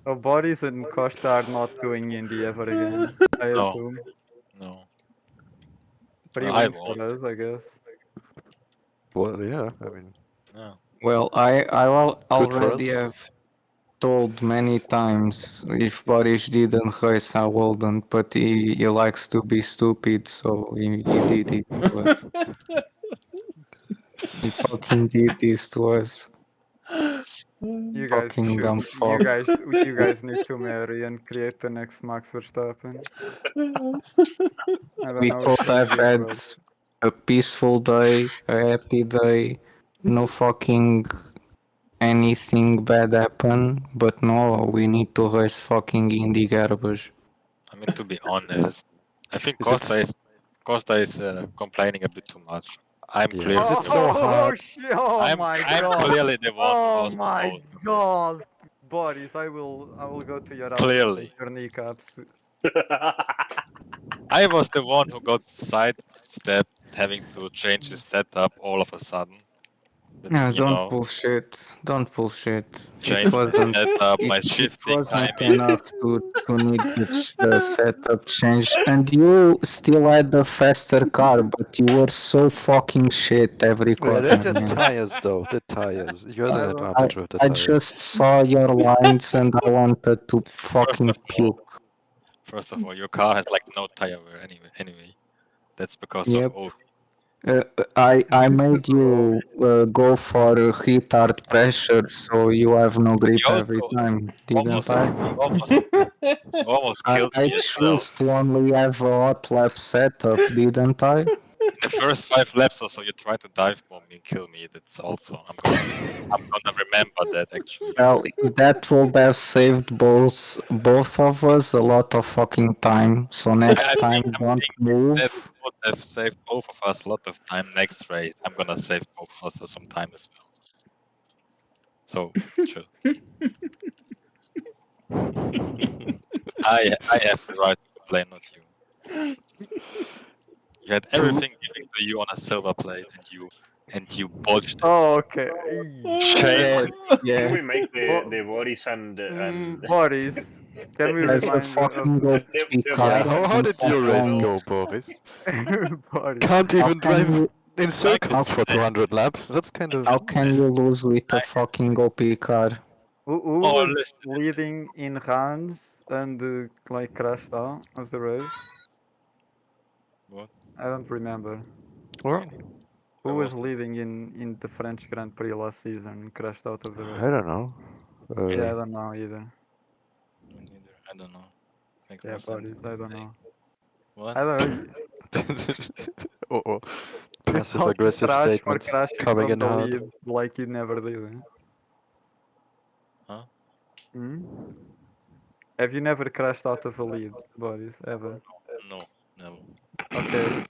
so Boris and Costa are not doing Indy ever again, I No, assume. no. Free Well, I win for won't. us, I guess. Well, yeah, I mean, No. Well, I good for already us. have told many times if Boris didn't race, I wouldn't, but he likes to be stupid, so he did it to us. He fucking did this to us. You guys Fucking should. dumb You fuck. guys need to marry and create the next Max Verstappen. I don't We know could which one have of you had will. a peaceful day, a happy day, no fucking anything bad happen, but no, we need to race fucking indie garbage. I mean, to be honest, I think Is it? Costa is complaining a bit too much. I'm Yeah. clearly Is it the so one. hard? shit! Oh my I'm god! clearly the one who Oh lost the my most of this. god! Boris, I will go to your house and Clearly, break your kneecaps. I was the one who got sidestepped, having to change his setup all of a sudden. Then, Yeah, you don't know, bullshit. Don't bullshit. It change my wasn't. setup, my It shifting wasn't timing. enough to need the setup change, and you still had the faster car, but you were so fucking shit every Yeah, corner, the man. tires though, the tires. You had I an don't. advantage with the I tires. just saw your lines and I wanted to fucking puke. First of all, your car has like no tire wear anyway. That's because of Yep. OV. I made you go for retard pressure, so you have no grip You every also time, didn't almost, I? you almost killed I me as well. choose to only have a hot lap setup, didn't I? In the first 5 laps or so, you tried to dive bomb me and kill me. That's also I'm gonna remember that actually. Well, that would have saved both of us a lot of fucking time. So next I time, think don't that move. would have saved both of us a lot of time. Next race, I'm gonna save both of us some time as well. So sure, I have the right to complain, not you. You had everything given to you on a silver plate, and you botched it. Oh, okay. Shame Yeah, on you. Can yeah. we make Bo- the Boris and Boris, can we There's a remind of fucking OP the car. Yeah, how Boris did And your race and go, Boris? Boris? Can't how even can drive you in circles how, for 200 laps. That's kind of. how can you lose with a fucking OP car? Who Oh, was listen. leading in runs and like crashed out of the race? What? I don't remember. Well, Who Where was was that? leading in the French Grand Prix last season and crashed out of the I race? don't know. Yeah, I don't know either. Me neither. I don't know. Makes no Yeah, sense. Boris, I don't know. What? I don't know. Uh-oh. You Passive talk aggressive trash for statements crashing coming from in the hard. lead like you never did. Huh? Hmm? Have you never crashed out of a lead, Boris? Ever? No, never. Okay.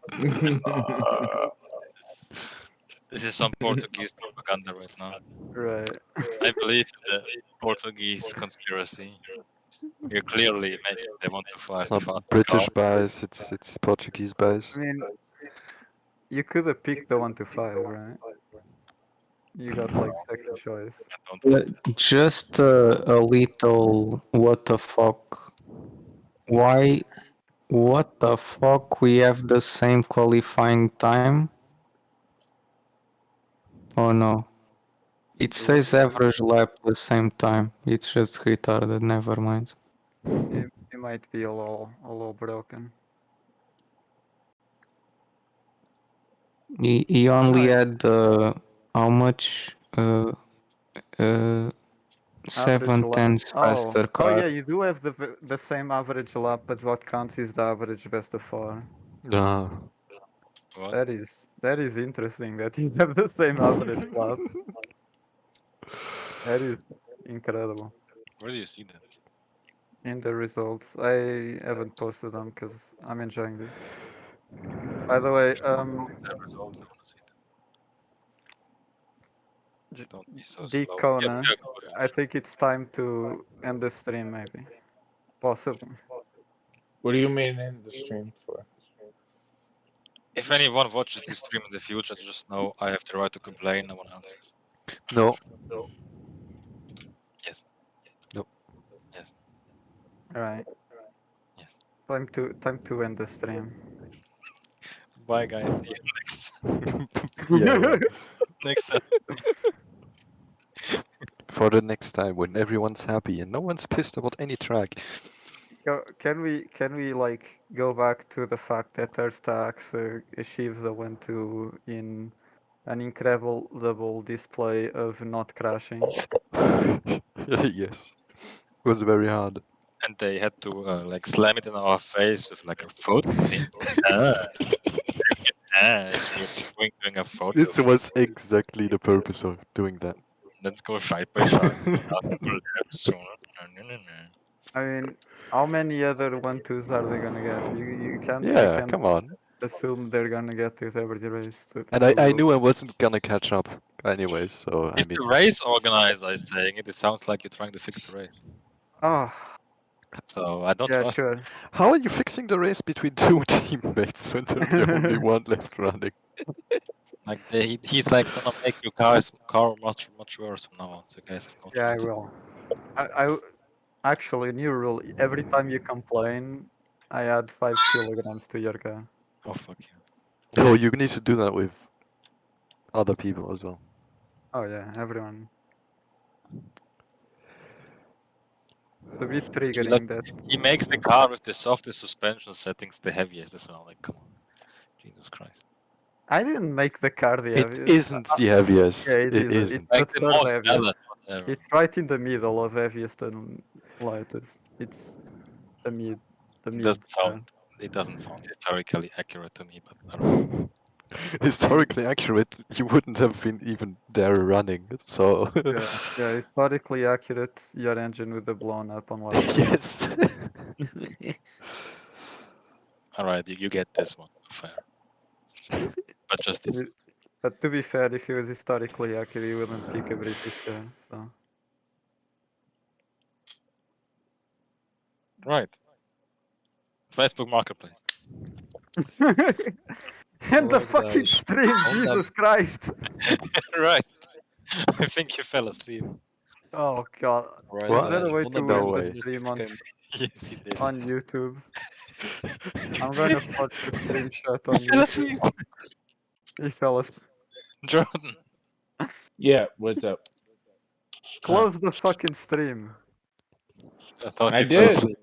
This is some Portuguese propaganda right now. Right. I believe in the Portuguese conspiracy. You're clearly making the 125 It's the not fastest British car. bias, it's Portuguese bias. I mean, you could have picked the 125, right? You got like second choice. I don't want to. Just a little what the fuck. Why? What the fuck? We have the same qualifying time? Oh no. It The one says average lap the same time. It's just retarded, never mind. it might be a little broken. He only Ah, had how much? average 7 lap. tenths faster Oh car. yeah, you do have the same average lap, but what counts is the average best of 4. Ah. What? That is interesting that you have the same average lap. That is incredible. Where do you see that? In the results, I haven't posted them because I'm enjoying this. By the way, The results, I want to see that. Don't be so slow. Kona, Yeah, good. I think it's time to end the stream, maybe. Possibly. What do you mean in the stream for? If anyone watches this stream in the future, just know I have the right to complain. No one else has. No. Yes. No. Yes. Alright. Yes. Time to end the stream. Bye, guys. See you next. Yeah. Next time. For the next time when everyone's happy and no one's pissed about any track. Can we like go back to the fact that Erstax achieves a 1-2 in an incredible double display of not crashing? Yes. It was very hard. And they had to like slam it in our face with like a photo thing. If you're doing a photo. This was exactly the purpose of doing that. Let's go side by side. Soon. No. I mean, how many other 1-2s are they gonna get? You can't Yeah, come on. assume they're gonna get it every race. And I knew I wasn't gonna catch up anyways, so I If mean. the race organizer is saying it, it sounds like you're trying to fix the race. Oh. So I don't Yeah, trust. sure. How are you fixing the race between two teammates when there's the only one left running? Like he's like gonna make your car much worse from now on. So you guys have no Yeah, I chance. will. I actually, new rule. Every time you complain, I add 5 kilograms to your car. Oh fuck you. Oh, you need to do that with other people as well. Oh yeah, everyone. It's a bit triggering that. He makes the car with the softest suspension settings the heaviest as well. Like come on, Jesus Christ. I didn't make the car the It heaviest. isn't the heaviest. Yeah, it It isn't. isn't. It's Like the the third most heaviest. balanced, whatever. It's right in the middle of heaviest and lightest. It's the mid. The mid. It doesn't sound historically accurate to me, but I don't know. Historically accurate, you wouldn't have been even there running, so... Yeah, historically accurate, your engine would have blown up on lap 1. Yes! Alright, you get this one, fair. But just this. But to be fair, if he was historically accurate, he wouldn't pick a British car, so... Right. Facebook Marketplace. And the Alright, fucking guys. stream, On that- Jesus Christ! Right. I think you fell asleep. Oh god. Right, What? Is there a guys, way on to that end way. the stream on, Yes, he did. on YouTube? I'm gonna post the screenshot on He fell YouTube. asleep. He fell asleep. Jordan. Yeah, what's up? Close the fucking stream. I thought I you fell did. asleep.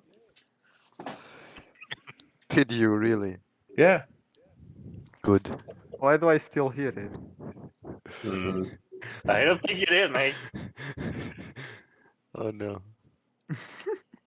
Did you really? Yeah. Good. Why do I still hear it? I don't think you did, mate. Oh no.